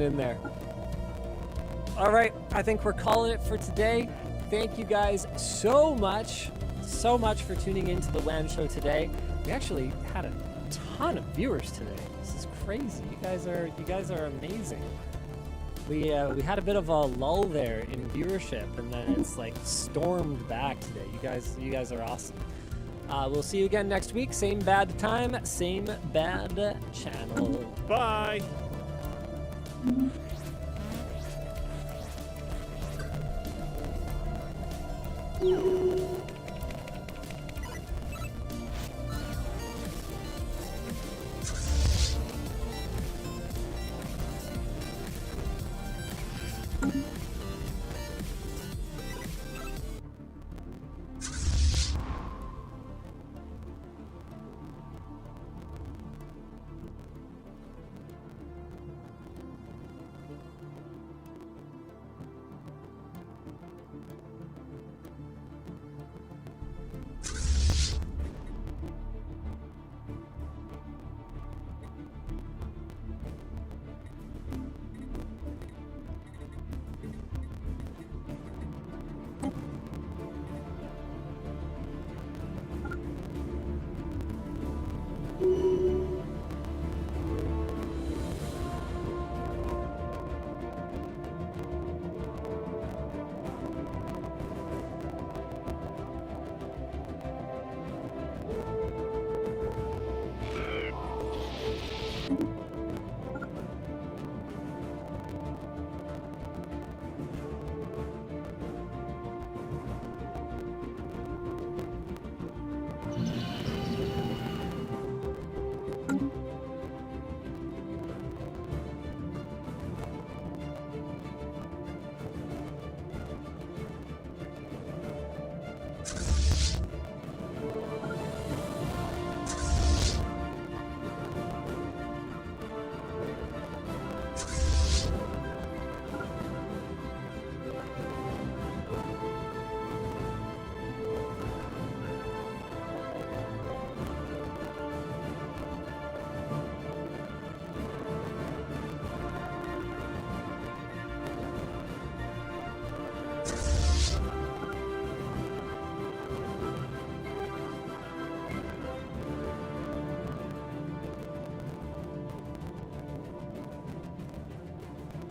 in there. All right, I think we're calling it for today. Thank you guys so much for tuning into the WAM show today. We actually had a ton of viewers today. This is crazy. You guys are amazing. We had a bit of a lull there in viewership, and then it's like stormed back today. You guys are awesome. We'll see you again next week. Same bad time, same bad channel. Bye.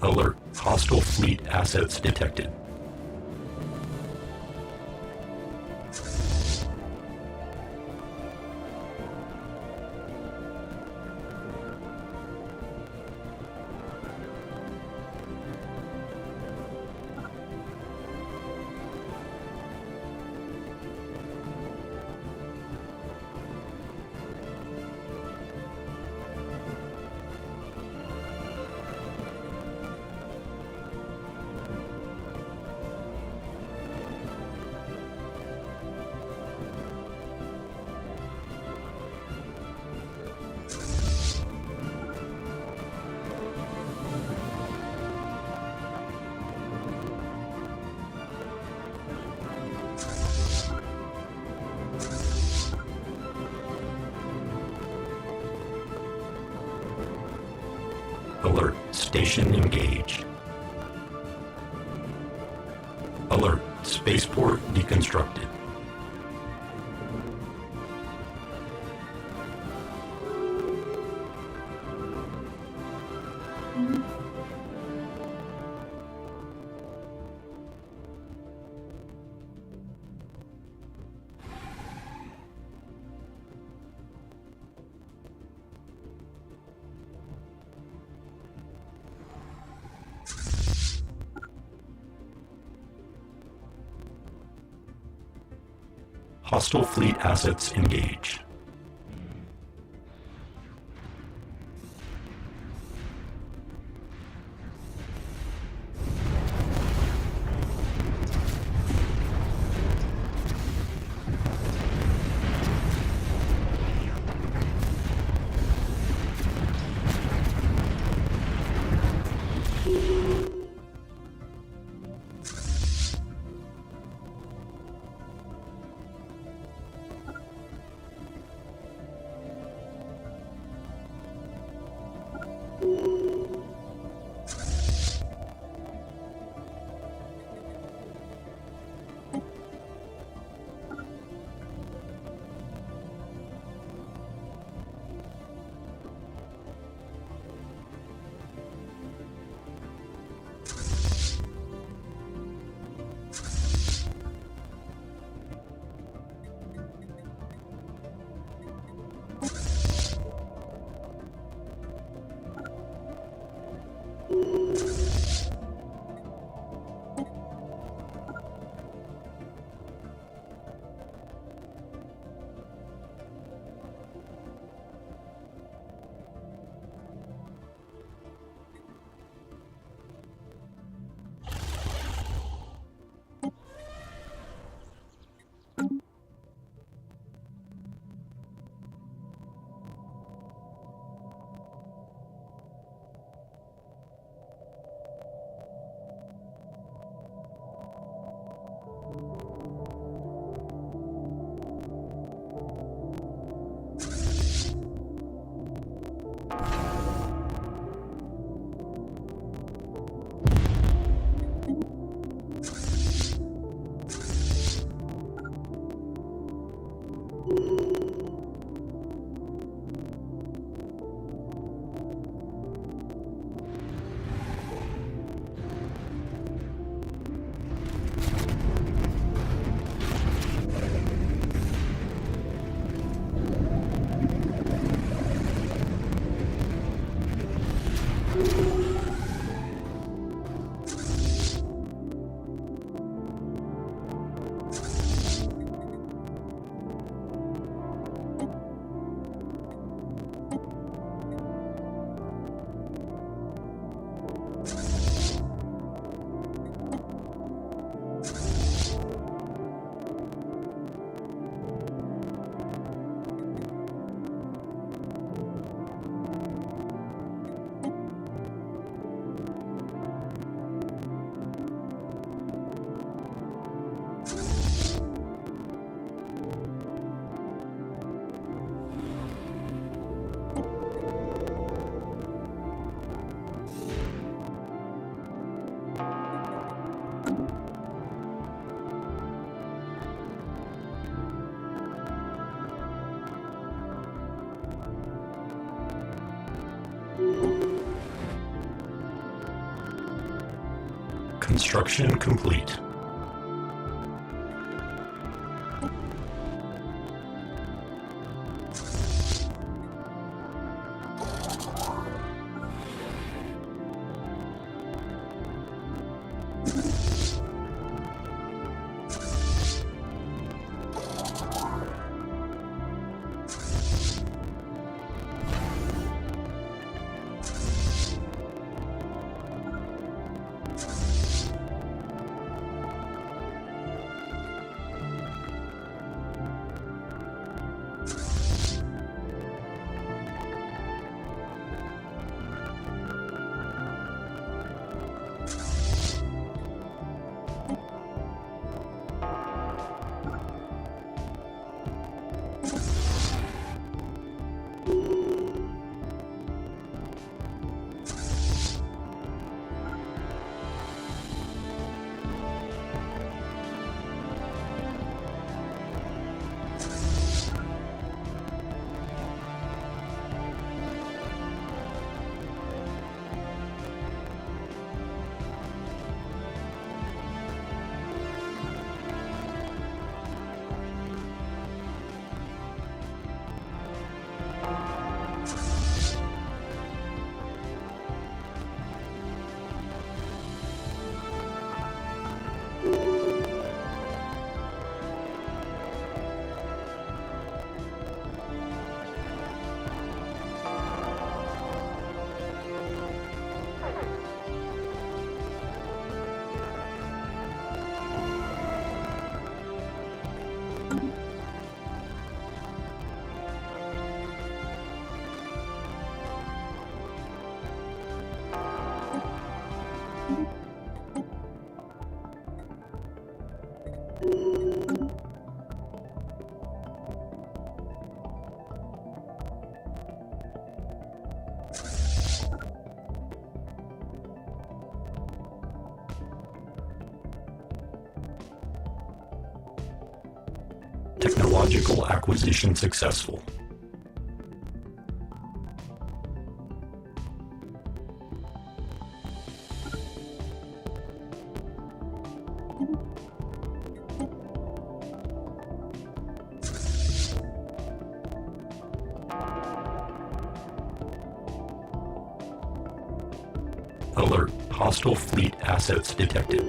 Alert. Hostile fleet assets detected. Alert. Station engaged. Alert. Spaceport deconstructed. Hostile fleet assets engaged. Construction complete. Technological acquisition successful. Alert. Hostile fleet assets detected.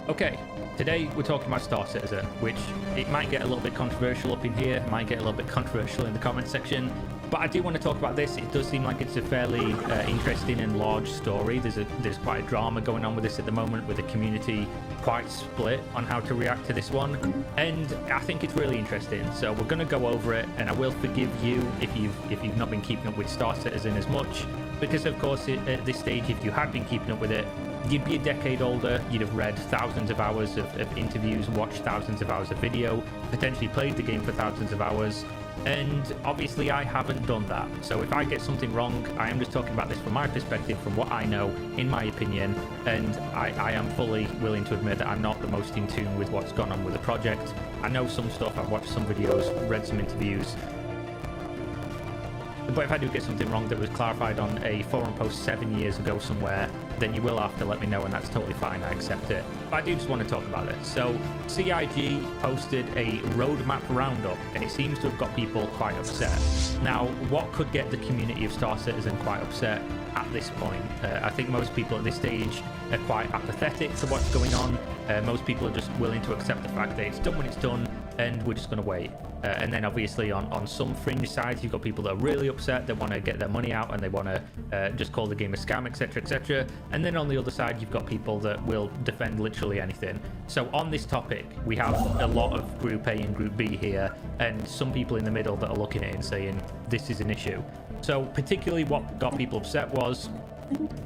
Okay, today we're talking about Star Citizen, which it might get a little bit controversial up in here, it might get a little bit controversial in the comment section, but I do want to talk about this. It does seem like it's a fairly interesting and large story. There's quite a drama going on with this at the moment, with the community quite split on how to react to this one, and I think it's really interesting. So we're going to go over it, and I will forgive you if you've not been keeping up with Star Citizen as much, because of course at this stage, if you had been keeping up with it, you'd be a decade older, you'd have read thousands of hours of interviews, watched thousands of hours of video, potentially played the game for thousands of hours, and obviously I haven't done that. So if I get something wrong, I am just talking about this from my perspective, from what I know, in my opinion, and I am fully willing to admit that I'm not the most in tune with what's gone on with the project. I know some stuff, I've watched some videos, read some interviews, but if I do get something wrong that was clarified on a forum post 7 years ago somewhere, then you will have to let me know, and that's totally fine, I accept it. But I do just want to talk about it. So CIG posted a roadmap roundup, and it seems to have got people quite upset. Now, what could get the community of Star Citizen quite upset at this point? I think most people at this stage are quite apathetic to what's going on. Most people are just willing to accept the fact that it's done when it's done, and we're just going to wait. And then obviously on some fringe sides, you've got people that are really upset, that want to get their money out, and they want to just call the game a scam, etc, etc. And then on the other side, you've got people that will defend literally anything. So on this topic, we have a lot of Group A and Group B here, and some people in the middle that are looking at it and saying this is an issue. So particularly what got people upset was,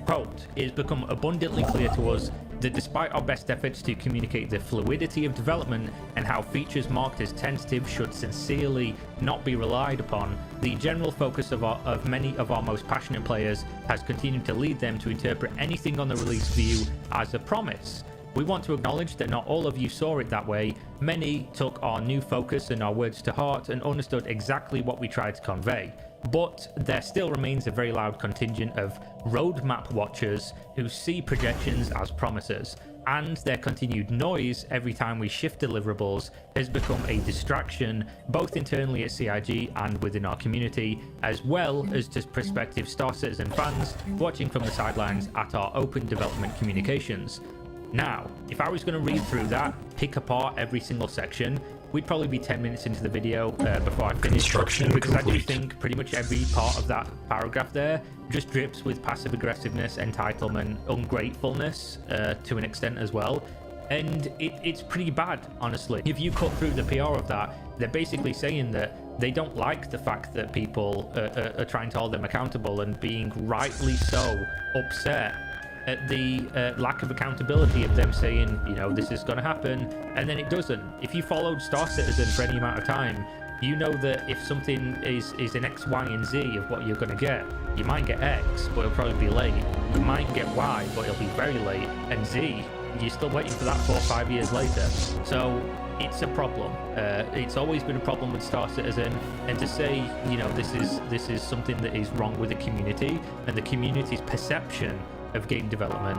quote, "It has become abundantly clear to us that despite our best efforts to communicate the fluidity of development and how features marked as tentative should sincerely not be relied upon, the general focus of many of our most passionate players has continued to lead them to interpret anything on the release view as a promise. We want to acknowledge that not all of you saw it that way. Many took our new focus and our words to heart and understood exactly what we tried to convey. But there still remains a very loud contingent of roadmap watchers who see projections as promises, and their continued noise every time we shift deliverables has become a distraction both internally at CIG and within our community, as well as to prospective Star Citizen fans watching from the sidelines at our open development communications." Now, if I was going to read through that, pick apart every single section, we'd probably be 10 minutes into the video before I finish, because I do think pretty much every part of that paragraph there just drips with passive aggressiveness, entitlement, ungratefulness to an extent as well, and it's pretty bad, honestly. If you cut through the PR of that, they're basically saying that they don't like the fact that people are trying to hold them accountable and being rightly so upset at the lack of accountability of them saying, you know, this is going to happen, and then it doesn't. If you followed Star Citizen for any amount of time, you know that if something is an X, Y, and Z of what you're going to get, you might get X, but it'll probably be late. You might get Y, but it'll be very late, and Z, you're still waiting for that 4 or 5 years later. So it's a problem. It's always been a problem with Star Citizen, and to say, you know, this is something that is wrong with the community and the community's perception of game development,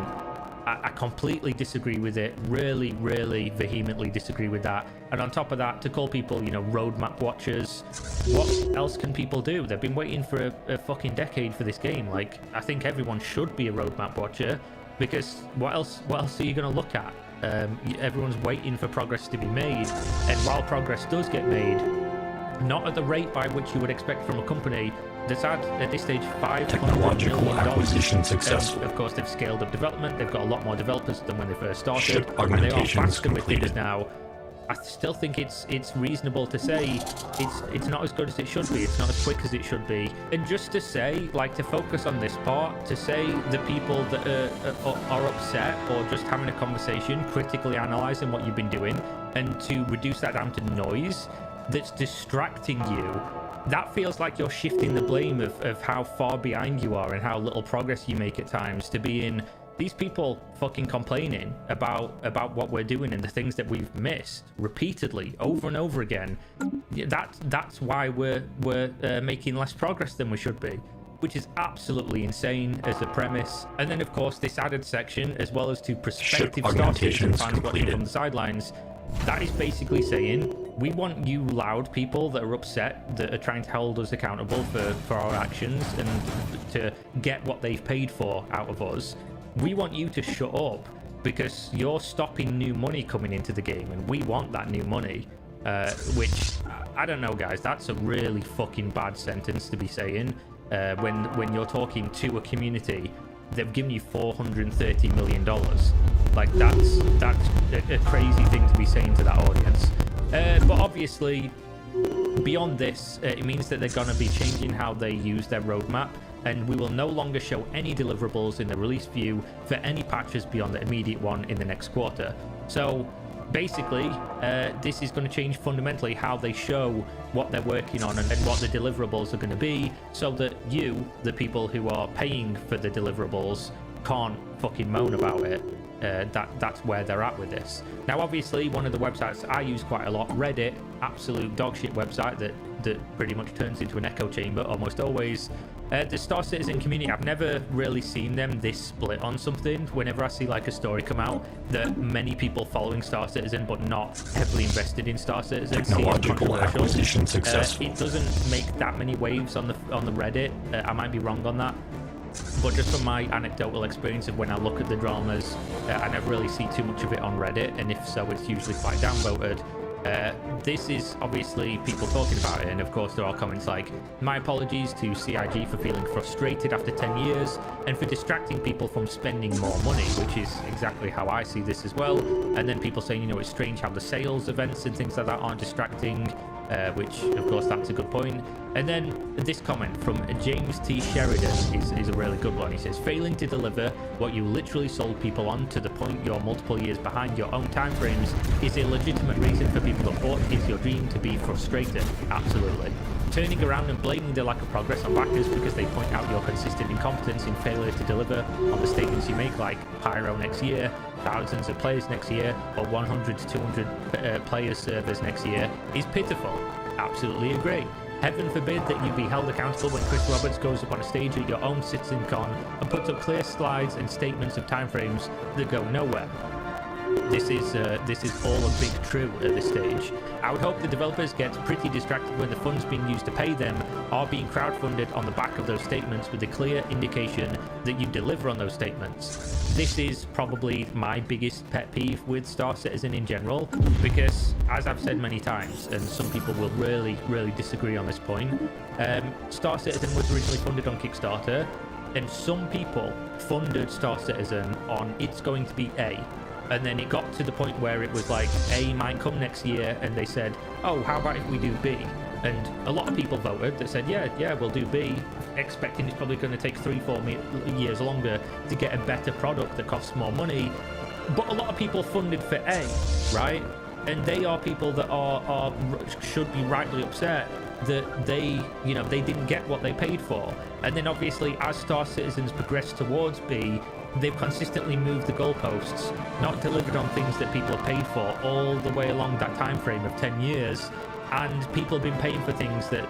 I completely disagree with it. Really, really vehemently disagree with that. And on top of that, to call people, you know, roadmap watchers, what else can people do? They've been waiting for a fucking decade for this game. Like, I think everyone should be a roadmap watcher, because what else are you going to look at? Everyone's waiting for progress to be made, and while progress does get made, not at the rate by which you would expect from a company That's at this stage $500 Technological million. acquisition successful. Of course, they've scaled up development. They've got a lot more developers than when they first started. Ship And they are augmentations faster with things completed. now. I still think it's reasonable to say it's not as good as it should be. It's not as quick as it should be. And just to say, like, to focus on this part, to say the people that are upset or just having a conversation, critically analyzing what you've been doing, and to reduce that down to noise that's distracting you, that feels like you're shifting the blame of how far behind you are and how little progress you make at times to being these people fucking complaining about what we're doing and the things that we've missed repeatedly over and over again. That's why we're making less progress than we should be, which is absolutely insane as a premise. And then of course this added section, as well as to prospective Star Citizen fans watching from the sidelines, that is basically saying we want you loud people that are upset, that are trying to hold us accountable for our actions and to get what they've paid for out of us. We want you to shut up because you're stopping new money coming into the game, and we want that new money. Which, I don't know, guys, that's a really fucking bad sentence to be saying when you're talking to a community. They've given you $430 million. Like, that's a crazy thing to be saying to that audience. But obviously, beyond this, it means that they're going to be changing how they use their roadmap, and we will no longer show any deliverables in the release view for any patches beyond the immediate one in the next quarter. So basically, this is going to change fundamentally how they show what they're working on and what the deliverables are going to be, so that you, the people who are paying for the deliverables, can't fucking moan about it. That's where they're at with this. Now, obviously, one of the websites I use quite a lot, Reddit, absolute dogshit website that pretty much turns into an echo chamber almost always. The Star Citizen community, I've never really seen them this split on something. Whenever I see like a story come out that many people following Star Citizen but not heavily invested in Star Citizen, Technological acquisition successful. it doesn't make that many waves on the Reddit. I might be wrong on that. But just from my anecdotal experience of when I look at the dramas, I never really see too much of it on Reddit, and if so, it's usually quite downvoted. This is obviously people talking about it, and of course there are comments like, my apologies to CIG for feeling frustrated after 10 years and for distracting people from spending more money, which is exactly how I see this as well. And then people saying, you know, it's strange how the sales events and things like that aren't distracting, which of course that's a good point. And then this comment from James T. Sheridan is a really good one. He says, failing to deliver what you literally sold people on to the point you're multiple years behind your own timeframes is a legitimate reason for people that bought into your dream to be frustrated. Absolutely. Turning around and blaming the lack of progress on backers because they point out your consistent incompetence in failure to deliver on the statements you make, like Pyro next year, thousands of players next year, or 100 to 200 players servers next year, is pitiful. Absolutely agree. Heaven forbid that you be held accountable when Chris Roberts goes up on a stage at your own CitizenCon and puts up clear slides and statements of timeframes that go nowhere. This is all a big true at this stage. I would hope the developers get pretty distracted when the funds being used to pay them are being crowdfunded on the back of those statements with a clear indication that you deliver on those statements. This is probably my biggest pet peeve with Star Citizen in general, because as I've said many times, and some people will really disagree on this point, Star Citizen was originally funded on Kickstarter, and some people funded Star Citizen on it's going to be A. And then it got to the point where it was like, A might come next year, and they said, oh, how about if we do B? And a lot of people voted that said, yeah, we'll do B, expecting it's probably going to take 3-4 years longer to get a better product that costs more money. But a lot of people funded for A, right? And they are people that should be rightly upset that they didn't get what they paid for. And then obviously, as Star Citizens progress towards B, they've consistently moved the goalposts, not delivered on things that people have paid for all the way along that time frame of 10 years, and people have been paying for things that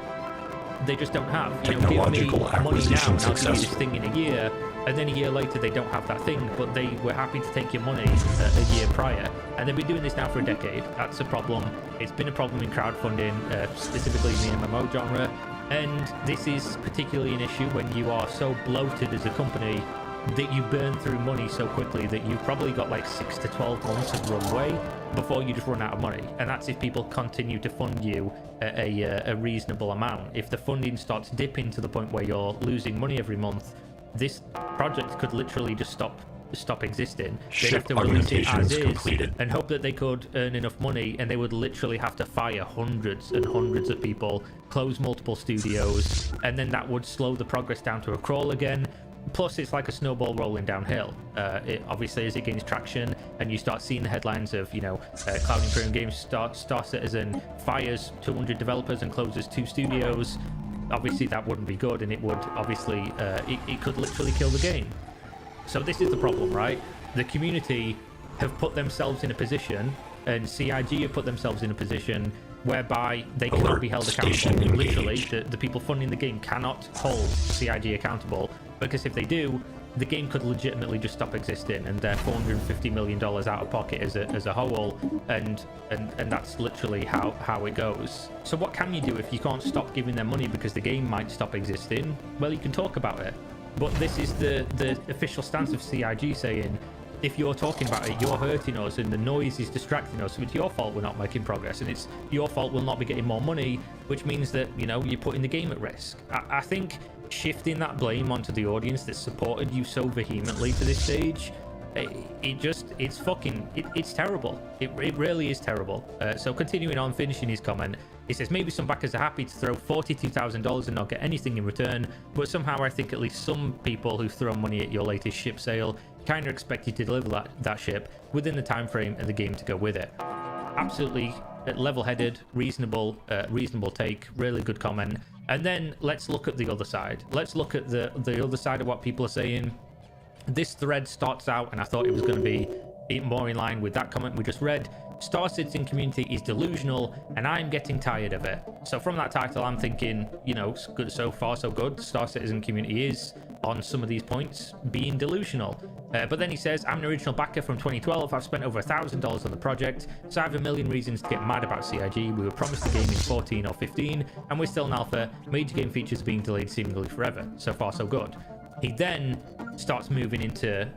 they just don't have. You know, give me money now and I'll give you this thing in a year, and then a year later they don't have that thing, but they were happy to take your money a year prior. And they've been doing this now for a decade. That's a problem. It's been a problem in crowdfunding, specifically in the MMO genre, and this is particularly an issue when you are so bloated as a company that you burn through money so quickly that you've probably got like 6 to 12 months of runway before you just run out of money. And that's if people continue to fund you at a reasonable amount. If the funding starts dipping to the point where you're losing money every month, this project could literally just stop existing. They'd have to release it as is completed. and hope that they could earn enough money, and they would literally have to fire hundreds and hundreds of people, close multiple studios, and then that would slow the progress down to a crawl again. Plus, it's like a snowball rolling downhill. It obviously, as it gains traction and you start seeing the headlines of, Cloud Imperium Games, Star Citizen fires 200 developers and closes 2 studios, obviously that wouldn't be good, and it would obviously, it could literally kill the game. So this is the problem, right? The community have put themselves in a position, and CIG have put themselves in a position whereby they cannot be held accountable. Literally, the people funding the game cannot hold CIG accountable, because if they do, the game could legitimately just stop existing, and they're $450 million out of pocket as a whole, and that's literally how it goes. So what can you do if you can't stop giving them money because the game might stop existing? Well, you can talk about it. But this is the official stance of CIG, saying, if you're talking about it, you're hurting us and the noise is distracting us, so it's your fault we're not making progress, and it's your fault we'll not be getting more money, which means that, you're putting the game at risk. I think shifting that blame onto the audience that supported you so vehemently to this stage, it's terrible. It really is terrible. So continuing on, finishing his comment, he says, maybe some backers are happy to throw $42,000 and not get anything in return, but somehow I think at least some people who throw money at your latest ship sale kind of expect you to deliver that ship within the time frame and the game to go with it. Absolutely level-headed, reasonable take, really good comment. And then let's look at the other side. Let's look at the other side of what people are saying. This thread starts out, and I thought it was going to be more in line with that comment we just read. Star Citizen community is delusional, and I'm getting tired of it. So from that title, I'm thinking, good, so far so good. Star Citizen community is, on some of these points, being delusional. But then he says, I'm an original backer from 2012. I've spent over $1,000 on the project, so I have a million reasons to get mad about CIG. We were promised the game in 14 or 15, and we're still in alpha. Major game features being delayed seemingly forever. So far so good. He then starts moving into,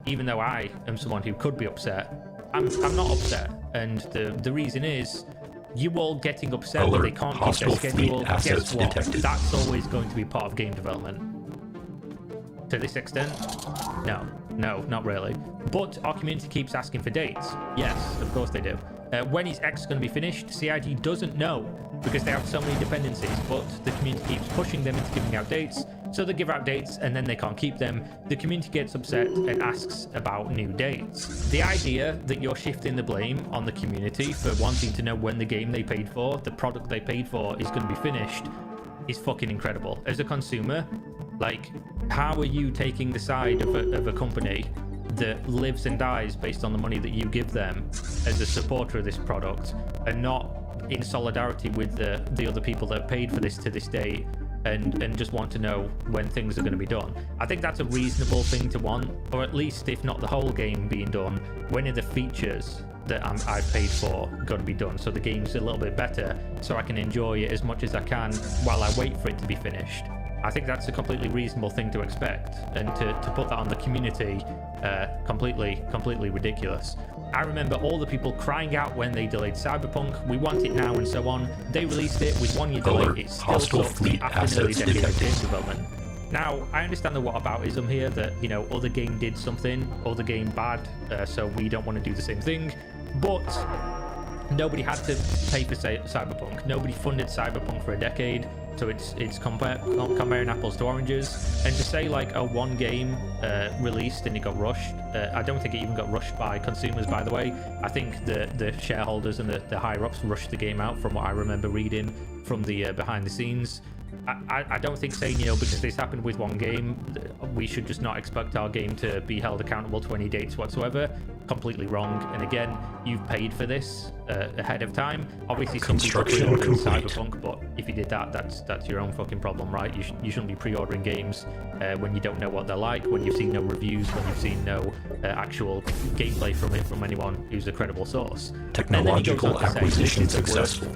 even though I am someone who could be upset, I'm not upset, and the reason is, you all getting upset that they can't keep their schedule. Guess what? That's always going to be part of game development. To this extent, no, not really. But our community keeps asking for dates. Yes, of course they do. When is X going to be finished? CIG doesn't know, because they have so many dependencies, but the community keeps pushing them into giving out dates. So they give out dates and then they can't keep them. The community gets upset and asks about new dates. The idea that you're shifting the blame on the community for wanting to know when the game they paid for, the product they paid for, is going to be finished is fucking incredible. As a consumer, how are you taking the side of a company that lives and dies based on the money that you give them as a supporter of this product, and not in solidarity with the other people that paid for this to this day, and just want to know when things are going to be done? I think that's a reasonable thing to want, or at least, if not the whole game being done, when are the features that I've paid for going to be done, so the game's a little bit better, so I can enjoy it as much as I can while I wait for it to be finished. I think that's a completely reasonable thing to expect, and to put that on the community, completely ridiculous. I remember all the people crying out when they delayed Cyberpunk, we want it now, and so on. They released it with 1 year delay. It still took after nearly a decade of game development. Now, I understand the whataboutism here, that, other game did something, other game bad, so we don't want to do the same thing, but nobody had to pay for Cyberpunk. Nobody funded Cyberpunk for a decade. So it's comparing apples to oranges, and to say one game released and it got rushed, I don't think it even got rushed by consumers, by the way. I think the shareholders and the higher ups rushed the game out, from what I remember reading from the behind the scenes. I don't think saying, because this happened with one game, we should just not expect our game to be held accountable to any dates whatsoever. Completely wrong. And again, you've paid for this ahead of time. Obviously, some people pre-ordered Cyberpunk, but if you did that, that's your own fucking problem, right? You shouldn't be pre-ordering games when you don't know what they're like, when you've seen no reviews, when you've seen no actual gameplay from anyone who's a credible source. Technological acquisition successful.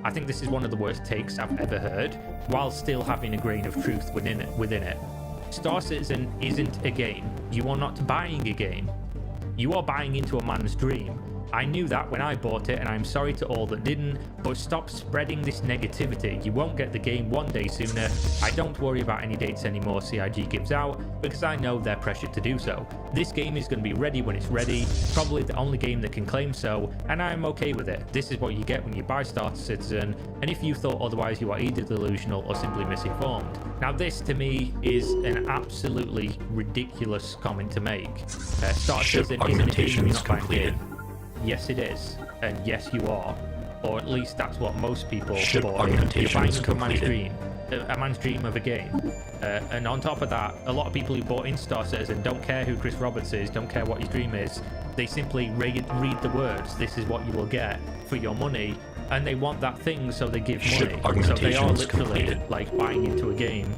I think this is one of the worst takes I've ever heard, while still having a grain of truth within it. Star Citizen isn't a game. You are not buying a game. You are buying into a man's dream. I knew that when I bought it, and I'm sorry to all that didn't, but stop spreading this negativity. You won't get the game one day sooner. I don't worry about any dates anymore CIG gives out, because I know they're pressured to do so. This game is going to be ready when it's ready, probably the only game that can claim so, and I'm okay with it. This is what you get when you buy Star Citizen, and if you thought otherwise, you are either delusional or simply misinformed. Now this, to me, is an absolutely ridiculous comment to make. Star Citizen isn't a game you're not buying game. Yes, it is, and yes, you are, or at least that's what most people bought. You're buying into a man's dream of a game, and on top of that, a lot of people who bought into Star Citizen don't care who Chris Roberts is, don't care what his dream is. They simply read the words. This is what you will get for your money, and they want that thing, so they give money. So they are literally like buying into a game.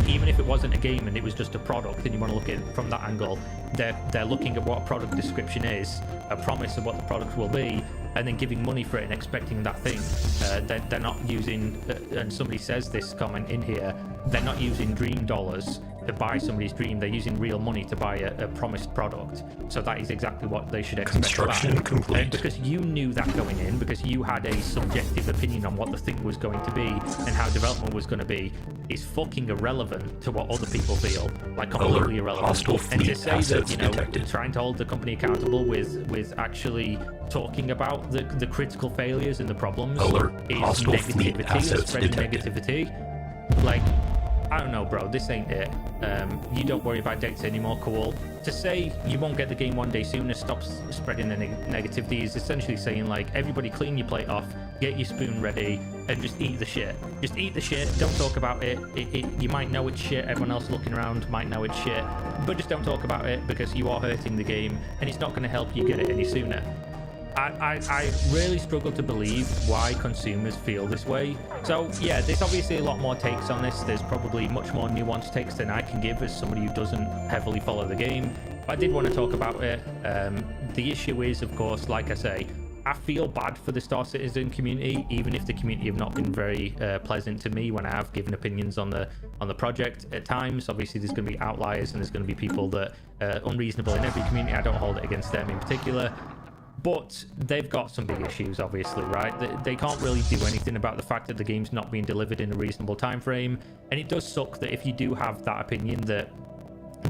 Even if it wasn't a game and it was just a product, and you want to look at it from that angle, they're looking at what a product description is, a promise of what the product will be, and then giving money for it and expecting that thing. They're not using, and somebody says this comment in here, they're not using dream dollars to buy somebody's dream. They're using real money to buy a promised product. So that is exactly what they should expect. Construction complete. Because you knew that going in, because you had a subjective opinion on what the thing was going to be and how development was going to be, is fucking irrelevant to what other people feel. Like completely irrelevant. And to say that, you know, trying to hold the company accountable with actually talking about the critical failures and the problems is negativity, spreading negativity. Like, I don't know, bro, this ain't it. You don't worry about dates anymore, cool. To say you won't get the game one day sooner, stop spreading the negativity, is essentially saying, like, everybody clean your plate off, get your spoon ready, and just eat the shit. Just eat the shit, don't talk about it. You might know it's shit, everyone else looking around might know it's shit, but just don't talk about it, because you are hurting the game, and it's not going to help you get it any sooner. I really struggle to believe why consumers feel this way. So yeah, there's obviously a lot more takes on this. There's probably much more nuanced takes than I can give as somebody who doesn't heavily follow the game. But I did want to talk about it. The issue is, of course, like I say, I feel bad for the Star Citizen community, even if the community have not been very pleasant to me when I have given opinions on the project at times. Obviously, there's going to be outliers, and there's going to be people that are unreasonable in every community. I don't hold it against them in particular. But they've got some big issues, obviously, right? They can't really do anything about the fact that the game's not being delivered in a reasonable time frame. And it does suck that if you do have that opinion that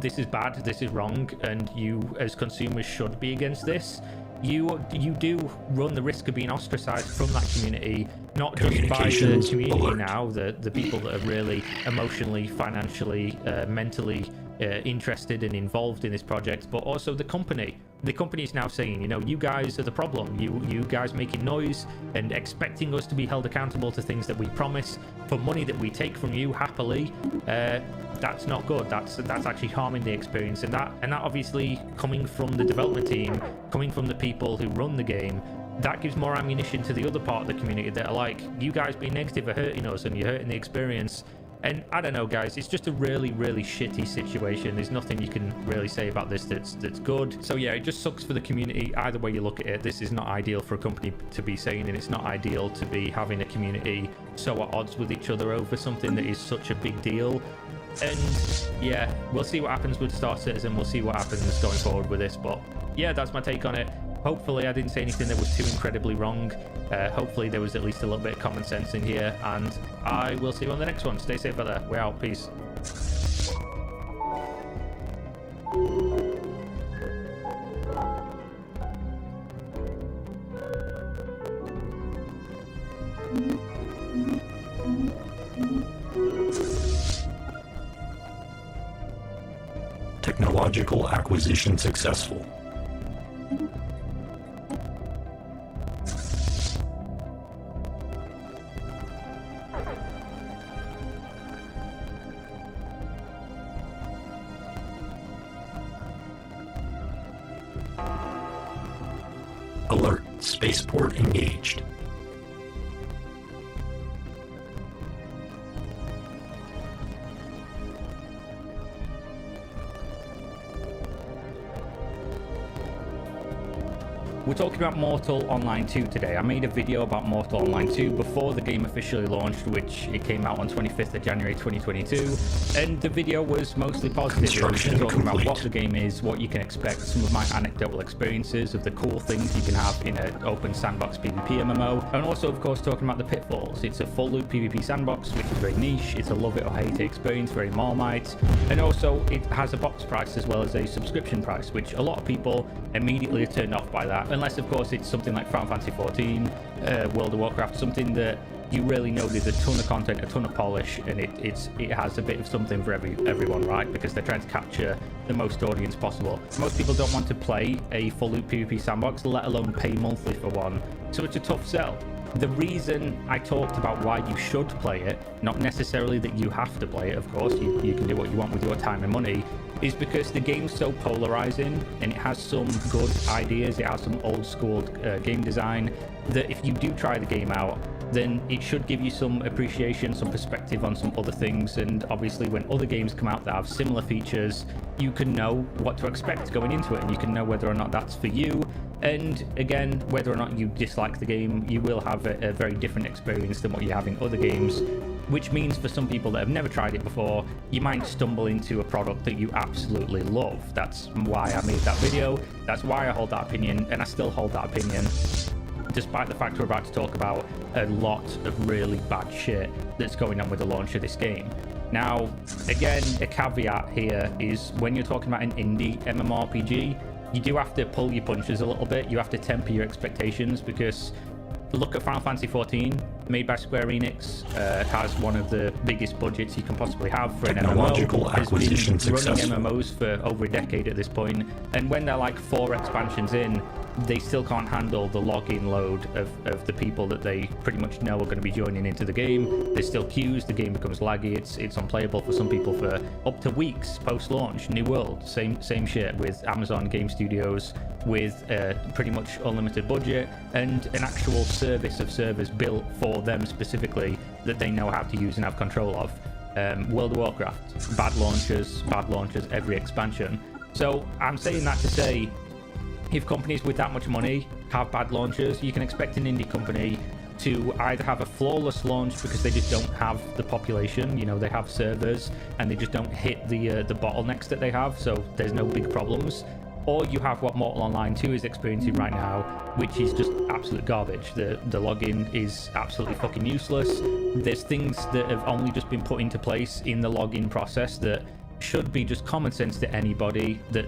this is bad, this is wrong, and you as consumers should be against this, you do run the risk of being ostracized from that community, not just by the community now, the people that are really emotionally, financially, mentally interested and involved in this project, but also the company. The company is now saying, you know, you guys are the problem. You guys making noise and expecting us to be held accountable to things that we promise for money that we take from you happily. That's not good. That's actually harming the experience, and that obviously coming from the development team, coming from the people who run the game, that gives more ammunition to the other part of the community that are like, you guys being negative are hurting us and you're hurting the experience. And I don't know, guys, it's just a really, really shitty situation. There's nothing you can really say about this that's good. So yeah, it just sucks for the community. Either way you look at it, this is not ideal for a company to be saying, and it's not ideal to be having a community so at odds with each other over something that is such a big deal. And yeah, we'll see what happens with Star Citizen. We'll see what happens going forward with this. But yeah, that's my take on it. Hopefully I didn't say anything that was too incredibly wrong. Hopefully there was at least a little bit of common sense in here, and I will see you on the next one. Stay safe out there. We're out. Peace. Technological acquisition successful. Alert, spaceport engaged. We're talking about Mortal Online 2 today. I made a video about Mortal Online 2 before the game officially launched, which it came out on 25th of January 2022, and the video was mostly positive. It was talking about what the game is, what you can expect, some of my anecdotal experiences of the cool things you can have in an open sandbox PvP MMO, and also of course talking about the pitfalls. It's a full loop PvP sandbox, which is very niche. It's a love it or hate it experience, very Marmite, and also it has a box price as well as a subscription price, which a lot of people immediately are turned off by that, unless of course it's something like Final Fantasy 14, World of Warcraft, something that you really know there's a ton of content, a ton of polish, and it has a bit of something for everyone, right? Because they're trying to capture the most audience possible. Most people don't want to play a full loop PvP sandbox, let alone pay monthly for one, so it's a tough sell. The reason I talked about why you should play it, not necessarily that you have to play it, of course, you can do what you want with your time and money, is because the game's so polarizing and it has some good ideas, it has some old school game design, that if you do try the game out, then it should give you some appreciation, some perspective on some other things, and obviously when other games come out that have similar features, you can know what to expect going into it, and you can know whether or not that's for you. And again, whether or not you dislike the game, you will have a very different experience than what you have in other games, which means for some people that have never tried it before, you might stumble into a product that you absolutely love. That's why I made that video, that's why I hold that opinion, and I still hold that opinion, despite the fact we're about to talk about a lot of really bad shit that's going on with the launch of this game. Now, again, a caveat here is when you're talking about an indie MMORPG, you do have to pull your punches a little bit. You have to temper your expectations, because look at Final Fantasy 14, made by Square Enix, has one of the biggest budgets you can possibly have for an MMO. Has been running MMOs for over a decade at this point, and when they're like 4 expansions in, they still can't handle the login load of the people that they pretty much know are going to be joining into the game. There's still queues, the game becomes laggy, it's unplayable for some people for up to weeks post-launch. New World, same shit with Amazon Game Studios, with pretty much unlimited budget and an actual service of servers built for them specifically that they know how to use and have control of. World of Warcraft, bad launchers every expansion. So I'm saying that to say, if companies with that much money have bad launchers, you can expect an indie company to either have a flawless launch because they just don't have the population, you know, they have servers and they just don't hit the bottlenecks that they have, so there's no big problems, or you have what Mortal Online 2 is experiencing right now, which is just absolute garbage. The login is absolutely fucking useless. There's things that have only just been put into place in the login process that should be just common sense to anybody, that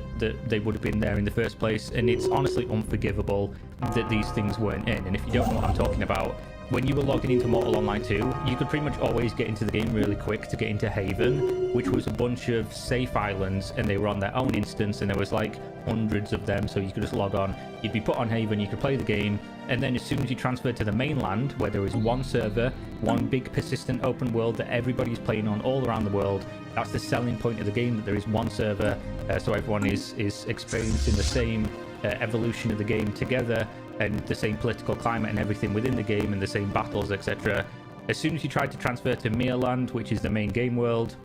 they would have been there in the first place, and it's honestly unforgivable that these things weren't in. And if you don't know what I'm talking about, when you were logging into Mortal Online 2, you could pretty much always get into the game really quick to get into Haven, which was a bunch of safe islands, and they were on their own instance, and there was like hundreds of them, so you could just log on, you'd be put on Haven, you could play the game, and then as soon as you transferred to the mainland, where there was one server, one big persistent open world that everybody's playing on all around the world, that's the selling point of the game, that there is one server, so everyone is experiencing the same evolution of the game together, and the same political climate and everything within the game, and the same battles, etc. As soon as you tried to transfer to Mirland, which is the main game world,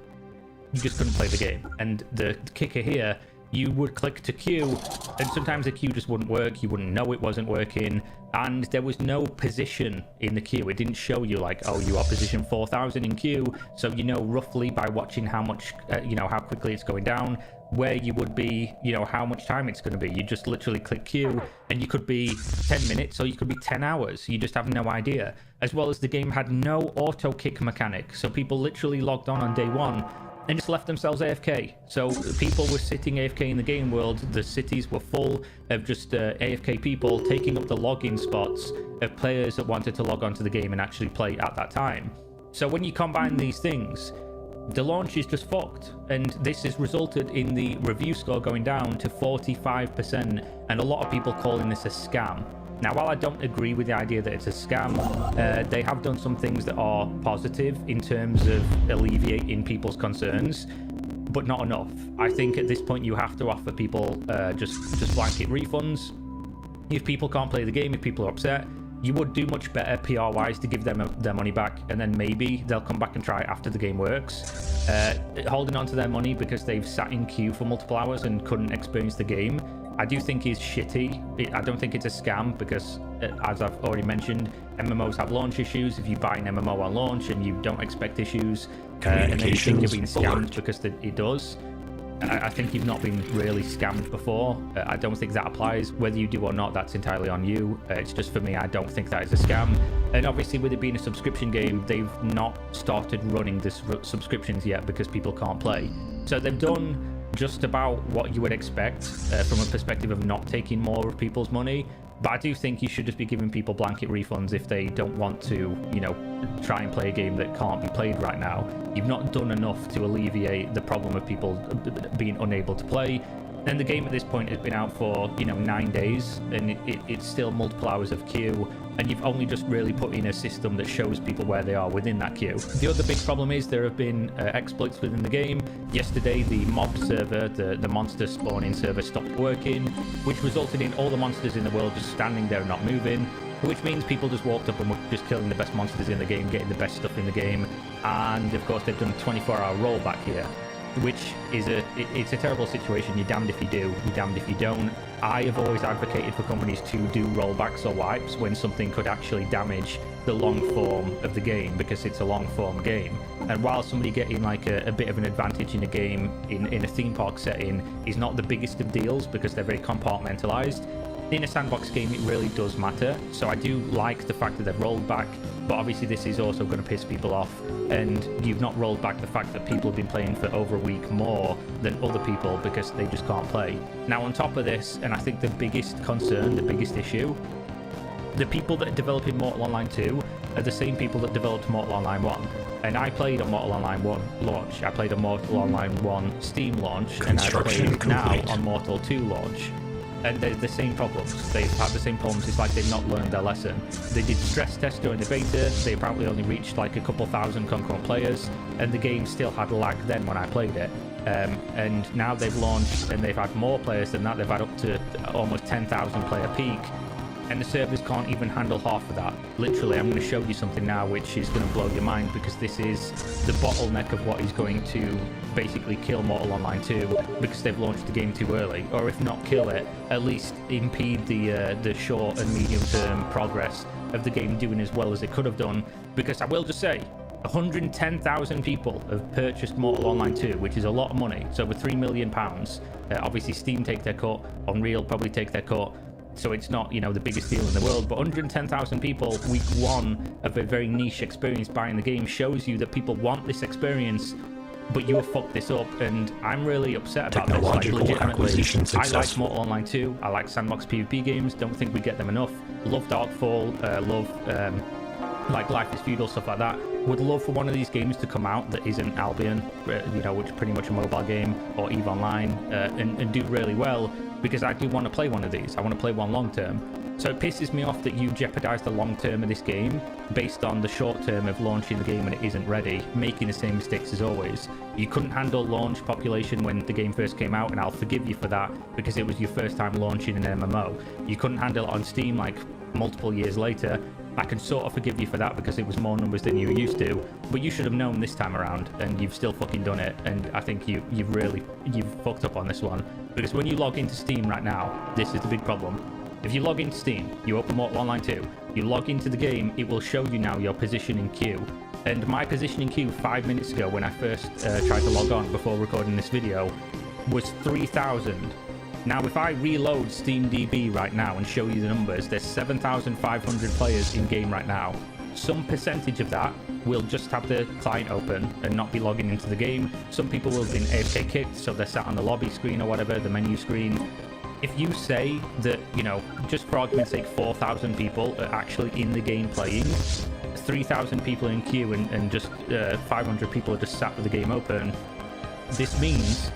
you just couldn't play the game. And the kicker here, you would click to queue, and sometimes the queue just wouldn't work, you wouldn't know it wasn't working, and there was no position in the queue. It didn't show you like, oh, you are position 4000 in queue, so you know roughly by watching how much, how quickly it's going down, where you would be, how much time it's going to be. You just literally click queue, and you could be 10 minutes or you could be 10 hours. You just have no idea. As well as the game had no auto kick mechanic, so people literally logged on day one and just left themselves AFK. So people were sitting AFK in the game world, the cities were full of just AFK people taking up the login spots of players that wanted to log onto the game and actually play at that time. So when you combine these things, the launch is just fucked, and this has resulted in the review score going down to 45%, and a lot of people calling this a scam. Now, while I don't agree with the idea that it's a scam, they have done some things that are positive in terms of alleviating people's concerns, but not enough. I think at this point you have to offer people just blanket refunds. If people can't play the game, if people are upset, you would do much better PR-wise to give them their money back, and then maybe they'll come back and try it after the game works. Holding on to their money because they've sat in queue for multiple hours and couldn't experience the game, I do think is shitty. I don't think it's a scam because, as I've already mentioned, MMOs have launch issues. If you buy an MMO on launch and you don't expect issues, and then you think you're being scammed because it does, I think you've not been really scammed before. I don't think that applies. Whether you do or not, that's entirely on you. It's just for me, I don't think that is a scam. And obviously, with it being a subscription game, they've not started running the subscriptions yet because people can't play. So they've done just about what you would expect from a perspective of not taking more of people's money. But I do think you should just be giving people blanket refunds if they don't want to, you know, try and play a game that can't be played right now. You've not done enough to alleviate the problem of people being unable to play. And the game at this point has been out for, you know, 9 days, and it's still multiple hours of queue, and you've only just really put in a system that shows people where they are within that queue. The other big problem is there have been exploits within the game. Yesterday, the mob server, the monster spawning server, stopped working, which resulted in all the monsters in the world just standing there and not moving, which means people just walked up and were just killing the best monsters in the game, getting the best stuff in the game. And of course, they've done a 24-hour rollback here, which is it's a terrible situation. You're damned if you do, you're damned if you don't. I have always advocated for companies to do rollbacks or wipes when something could actually damage the long form of the game, because it's a long form game. And while somebody getting like a bit of an advantage in a game in a theme park setting is not the biggest of deals because they're very compartmentalized, in a sandbox game it really does matter. So I do like the fact that they've rolled back, but obviously this is also going to piss people off, and you've not rolled back the fact that people have been playing for over a week more than other people because they just can't play. Now on top of this, and I think the biggest concern, the biggest issue, the people that are developing Mortal Online 2 are the same people that developed Mortal Online 1. And I played on Mortal Online 1 launch, I played on Mortal Online 1 Steam launch, and I play now on Mortal 2 launch. And they're the same problems. They've had the same problems. It's like they've not learned their lesson. They did stress tests during the beta. They apparently only reached like a couple thousand concurrent players, and the game still had lag then when I played it. And now they've launched and they've had more players than that. They've had up to almost 10,000 player peak, and the servers can't even handle half of that. Literally, I'm going to show you something now which is going to blow your mind, because this is the bottleneck of what is going to basically kill Mortal Online 2, because they've launched the game too early, or if not kill it, at least impede the short and medium term progress of the game doing as well as it could have done. Because I will just say, 110,000 people have purchased Mortal Online 2, which is a lot of money. It's over £3 million. Obviously Steam take their cut, Unreal probably take their cut, so it's not, you know, the biggest deal in the world. But 110,000 people week one of a very niche experience buying the game shows you that people want this experience, but you have fucked this up, and I'm really upset about this. Like, legitimately, I like Mortal Online 2, I like sandbox PvP games, don't think we get them enough. Love Darkfall, love like Life is Feudal, stuff like that. Would love for one of these games to come out that isn't Albion, you know, which is pretty much a mobile game, or EVE Online, and do really well, because I do want to play one of these. I want to play one long term. So it pisses me off that you jeopardize the long term of this game based on the short term of launching the game when it isn't ready, making the same mistakes as always. You couldn't handle launch population when the game first came out, and I'll forgive you for that because it was your first time launching an MMO. You couldn't handle it on Steam like multiple years later. I can sort of forgive you for that because it was more numbers than you were used to, but you should have known this time around, and you've still fucking done it. And I think you've fucked up on this one, because when you log into Steam right now, this is the big problem. If you log into Steam, you open Mortal Online 2, you log into the game, it will show you now your position in queue. And my position in queue 5 minutes ago when I first tried to log on before recording this video was 3,000. Now, if I reload SteamDB right now and show you the numbers, there's 7,500 players in game right now. Some percentage of that will just have the client open and not be logging into the game. Some people will have been AFK kicked, so they're sat on the lobby screen or whatever, the menu screen. If you say that, you know, just for argument's sake, 4,000 people are actually in the game playing, 3,000 people in queue, and just 500 people are just sat with the game open, this means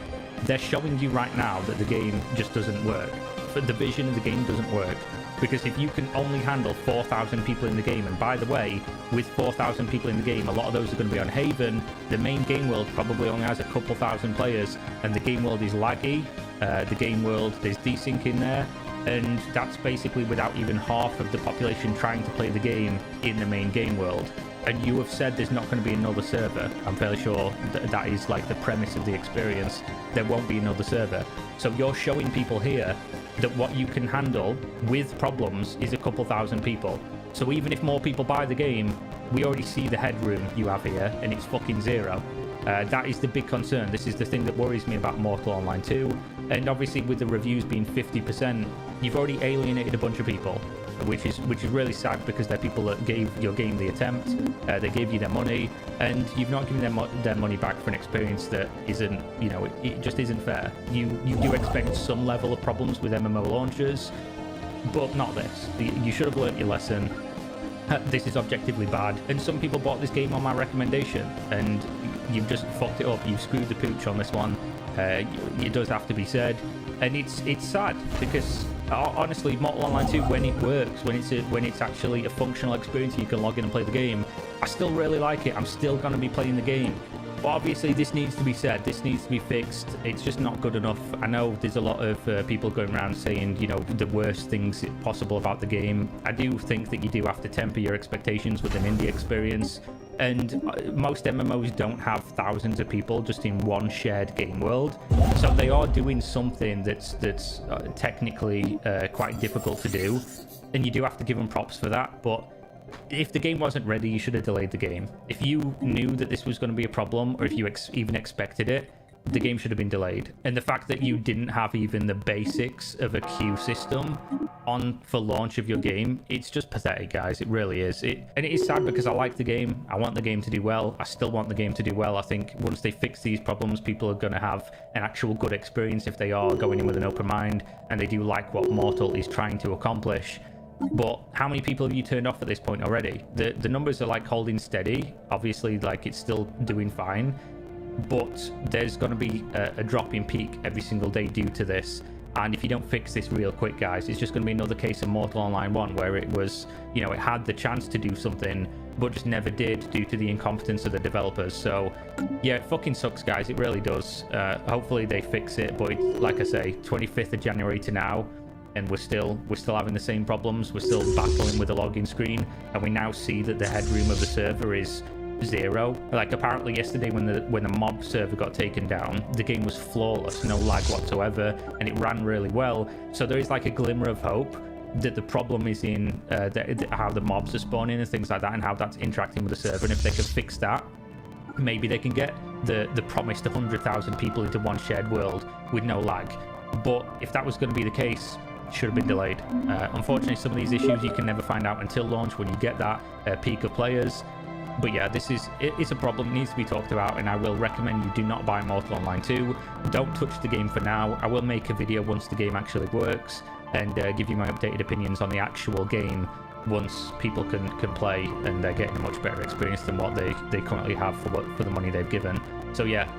they're showing you right now that the game just doesn't work. But the vision of the game doesn't work. Because if you can only handle 4,000 people in the game, and by the way, with 4,000 people in the game, a lot of those are going to be on Haven, the main game world probably only has a couple thousand players, and the game world is laggy. The game world, there's desync in there, and that's basically without even half of the population trying to play the game in the main game world. And you have said there's not going to be another server. I'm fairly sure that is like the premise of the experience. There won't be another server. So you're showing people here that what you can handle with problems is a couple thousand people. So even if more people buy the game, we already see the headroom you have here, and it's fucking zero. That is the big concern. This is the thing that worries me about Mortal Online 2. And obviously with the reviews being 50%, you've already alienated a bunch of people, which is really sad, because they're people that gave your game the attempt, they gave you their money, and you've not given them their money back for an experience that isn't, you know, it just isn't fair. You do expect some level of problems with MMO launchers, but not this. You should have learnt your lesson. This is objectively bad, and some people bought this game on my recommendation, and you've just fucked it up. You've screwed the pooch on this one. It does have to be said, and it's sad, because honestly, Mortal Online 2, when it works, when it's actually a functional experience, you can log in and play the game, I still really like it. I'm still going to be playing the game. But obviously this needs to be said, this needs to be fixed. It's just not good enough. I know there's a lot of people going around saying, you know, the worst things possible about the game. I do think that you do have to temper your expectations with an indie experience, and most MMOs don't have thousands of people just in one shared game world, so they are doing something that's technically quite difficult to do, and you do have to give them props for that. But if the game wasn't ready, you should have delayed the game. If you knew that this was going to be a problem, or if you even expected it, the game should have been delayed. And the fact that you didn't have even the basics of a queue system on for launch of your game, it's just pathetic, guys. It really is. And it is sad, because I like the game. I want the game to do well. I still want the game to do well. I think once they fix these problems, people are going to have an actual good experience if they are going in with an open mind and they do like what Mortal is trying to accomplish. But how many people have you turned off at this point already? The numbers are like holding steady. Obviously, like, it's still doing fine, but there's going to be a drop in peak every single day due to this. And if you don't fix this real quick, guys, it's just going to be another case of Mortal Online 1, where it was, you know, it had the chance to do something but just never did due to the incompetence of the developers. So yeah, it fucking sucks, guys. It really does. Hopefully they fix it, but like I say, 25th of January to now, and we're still having the same problems. We're still battling with the login screen, and we now see that the headroom of the server is zero. Like, apparently yesterday when the mob server got taken down, the game was flawless, no lag whatsoever, and it ran really well. So there is like a glimmer of hope that the problem is in how the mobs are spawning and things like that, and how that's interacting with the server. And if they can fix that, maybe they can get the promised 100,000 people into one shared world with no lag. But if that was going to be the case, should have been delayed. Unfortunately, some of these issues you can never find out until launch, when you get that peak of players. But yeah, it's a problem. It needs to be talked about, and I will recommend you do not buy Mortal Online 2. Don't touch the game for now. I will make a video once the game actually works, and give you my updated opinions on the actual game once people can play, and they're getting a much better experience than what they currently have for the money they've given. So yeah,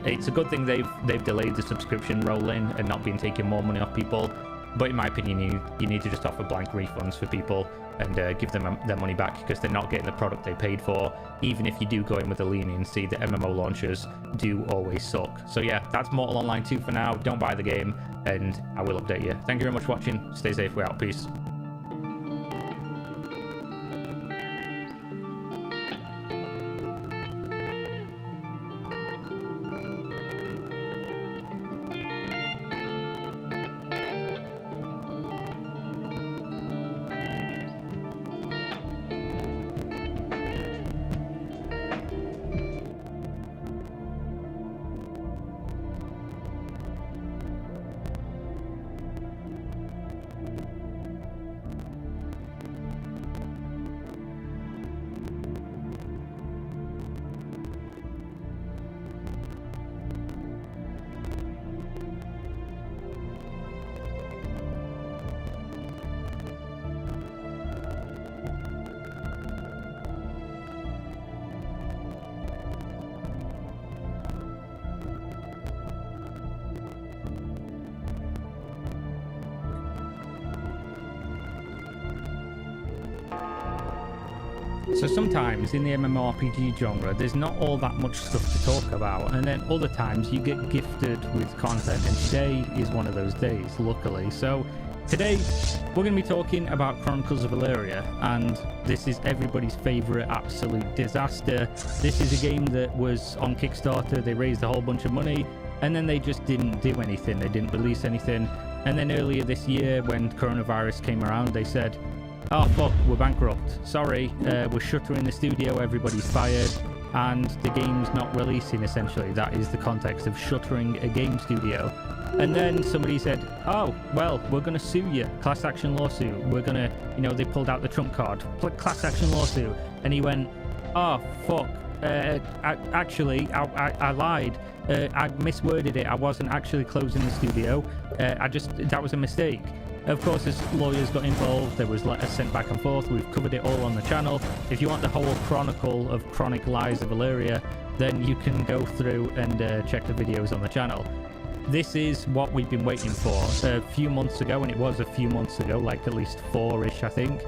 it's a good thing they've delayed the subscription roll-in and not been taking more money off people. But in my opinion, you need to just offer blank refunds for people and give them their money back, because they're not getting the product they paid for. Even if you do go in with a leniency, the MMO launchers do always suck. So yeah, that's Mortal Online 2 for now. Don't buy the game, and I will update you. Thank you very much for watching. Stay safe. We're out. Peace. So sometimes in the MMORPG genre, there's not all that much stuff to talk about, and then other times you get gifted with content, and today is one of those days, luckily. So today we're going to be talking about Chronicles of Valeria, and this is everybody's favourite absolute disaster. This is a game that was on Kickstarter. They raised a whole bunch of money, and then they just didn't do anything. They didn't release anything. And then earlier this year, when coronavirus came around, they said, oh fuck, we're bankrupt. Sorry, we're shuttering the studio, everybody's fired, and the game's not releasing, essentially. That is the context of shuttering a game studio. And then somebody said, oh, well, we're going to sue you. Class action lawsuit. We're going to, you know, they pulled out the trump card. Class action lawsuit. And he went, oh, fuck. I lied. I misworded it. I wasn't actually closing the studio. That was a mistake. Of course, as lawyers got involved, there was letters sent back and forth. We've covered it all on the channel. If you want the whole chronicle of chronic lies of Valeria, then you can go through and check the videos on the channel. This is what we've been waiting for. A few months ago, and it was a few months ago, like at least 4-ish, I think,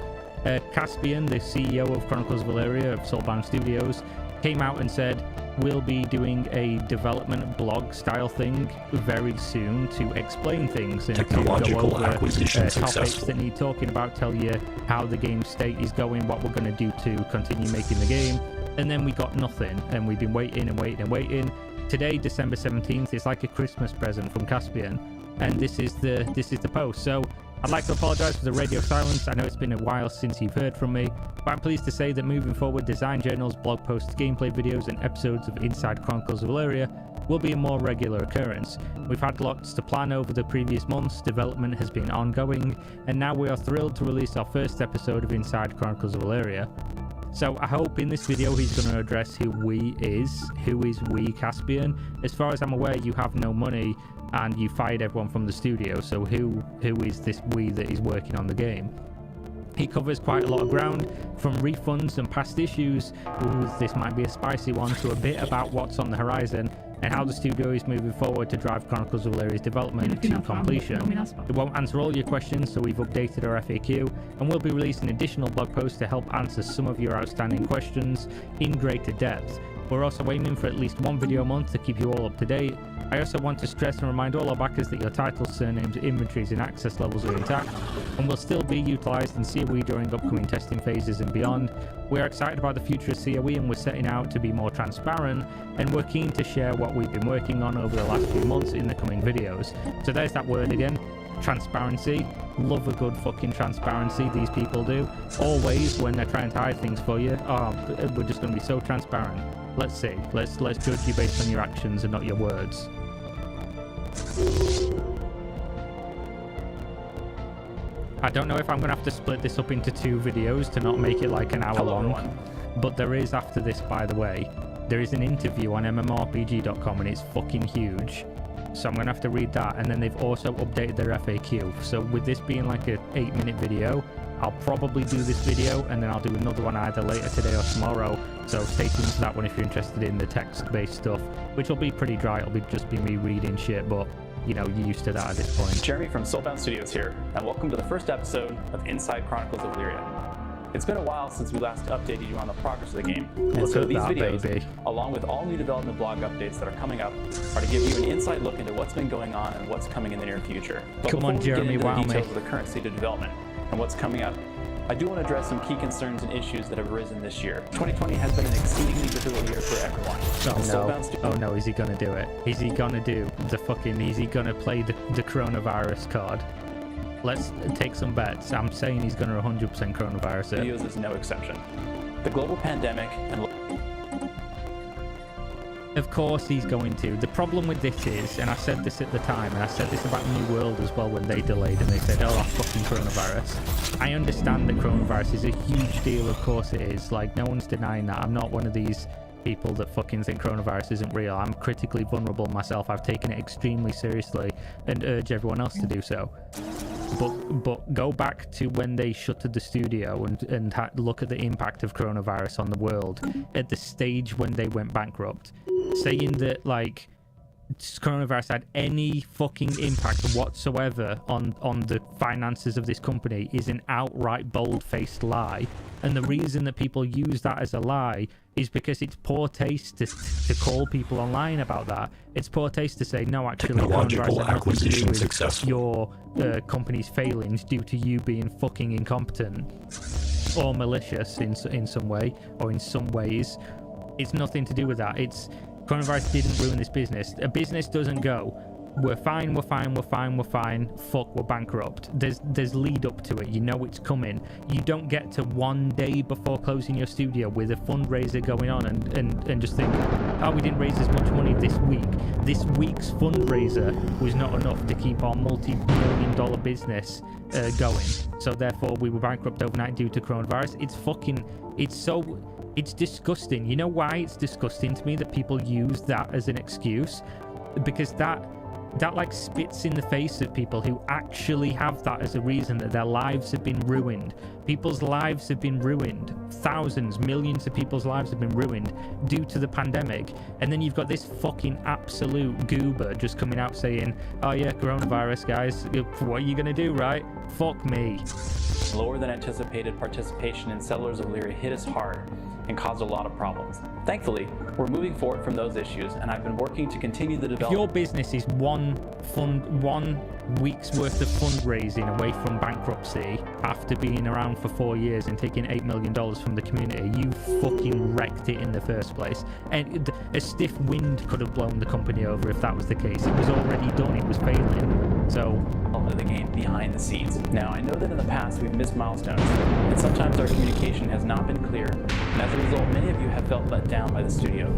Caspian, the CEO of Chronicles of Valeria of Soulbound Studios, came out and said, we'll be doing a development blog style thing very soon to explain things and to go over topics that need talking about, tell you how the game state is going, what we're going to do to continue making the game. And then we got nothing, and we've been waiting and waiting and waiting. Today, December 17th, is like a Christmas present from Caspian, and this is the post. So I'd like to apologize for the radio silence. I know it's been a while since you've heard from me, but I'm pleased to say that moving forward, design journals, blog posts, gameplay videos, and episodes of Inside Chronicles of Valeria will be a more regular occurrence. We've had lots to plan over the previous months, development has been ongoing, and now we are thrilled to release our first episode of Inside Chronicles of Valeria. So I hope in this video he's going to address who we is. Who is we, Caspian? As far as I'm aware, you have no money and you fired everyone from the studio, so who is this we that is working on the game? He covers quite a lot of ground, from refunds and past issues, this might be a spicy one, to a bit about what's on the horizon and how the studio is moving forward to drive Chronicles of Valeria's development to completion. It won't answer all your questions, so we've updated our FAQ, and we'll be releasing additional blog posts to help answer some of your outstanding questions in greater depth. We're also aiming for at least one video a month to keep you all up to date. I also want to stress and remind all our backers that your titles, surnames, inventories and access levels are intact and will still be utilised in COE during upcoming testing phases and beyond. We are excited about the future of COE and we're setting out to be more transparent, and we're keen to share what we've been working on over the last few months in the coming videos. So there's that word again, transparency. Love a good fucking transparency, these people do. Always when they're trying to hide things for you, we're just going to be so transparent. Let's see. Let's judge you based on your actions and not your words. I don't know if I'm going to have to split this up into 2 videos to not make it like an hour long. But there is, after this, by the way, there is an interview on mmrpg.com and it's fucking huge. So I'm going to have to read that. And then they've also updated their FAQ. So with this being like an 8-minute video, I'll probably do this video and then I'll do another one either later today or tomorrow. So stay tuned to that one if you're interested in the text-based stuff, which will be pretty dry. It'll just be me reading shit, but you know, you're used to that at this point. Jeremy from Soulbound Studios here, and welcome to the first episode of Inside Chronicles of Valeria. It's been a while since we last updated you on the progress of the game. So these videos, along with all new development blog updates that are coming up, are to give you an inside look into what's been going on and what's coming in the near future. But come on, Jeremy, wow, me. Details of the current state of development and what's coming up, I do want to address some key concerns and issues that have arisen this year. 2020 has been an exceedingly difficult year for everyone. Oh no, is he gonna do it? Is he gonna do the fucking, is he gonna play the coronavirus card? Let's take some bets. I'm saying he's gonna 100% coronavirus it. Studios is no exception. The global pandemic and... Of course he's going to. The problem with this is, and I said this at the time, and I said this about New World as well when they delayed and they said, oh, fucking coronavirus. I understand that coronavirus is a huge deal, of course it is. Like, no one's denying that. I'm not one of these people that fucking think coronavirus isn't real. I'm critically vulnerable myself. I've taken it extremely seriously and urge everyone else to do so. But go back to when they shuttered the studio and look at the impact of coronavirus on the world at the stage when they went bankrupt. Saying that, like, coronavirus had any fucking impact whatsoever on the finances of this company is an outright bold-faced lie. And the reason that people use that as a lie is because it's poor taste to call people online about that. It's poor taste to say, no, actually, technological coronavirus acquisition with successful. your company's failings due to you being fucking incompetent or malicious in some way or in some ways. It's nothing to do with that. It's coronavirus didn't ruin this business. A business doesn't go, we're fine, fuck, we're bankrupt. There's lead up to it. You know it's coming. You don't get to one day before closing your studio with a fundraiser going on and just think, oh, we didn't raise as much money this week. This week's fundraiser was not enough to keep our multi-million-dollar business going. So therefore, we were bankrupt overnight due to coronavirus. It's disgusting. You know why it's disgusting to me that people use that as an excuse? Because that like spits in the face of people who actually have that as a reason, that their lives have been ruined. People's lives have been ruined. Thousands, millions of people's lives have been ruined due to the pandemic. And then you've got this fucking absolute goober just coming out saying, oh yeah, coronavirus, guys, what are you gonna do, right? Fuck me. Lower than anticipated participation in Stellaris of Lyria hit us hard and caused a lot of problems. Thankfully, we're moving forward from those issues, and I've been working to continue the development. If your business is one week's worth of fundraising away from bankruptcy after being around for 4 years and taking $8 million from the community, you fucking wrecked it in the first place. And a stiff wind could have blown the company over if that was the case. It was already done, it was failing. So of the game behind the scenes. Now, I know that in the past we've missed milestones, and sometimes our communication has not been clear, and as a result, many of you have felt let down by the studio.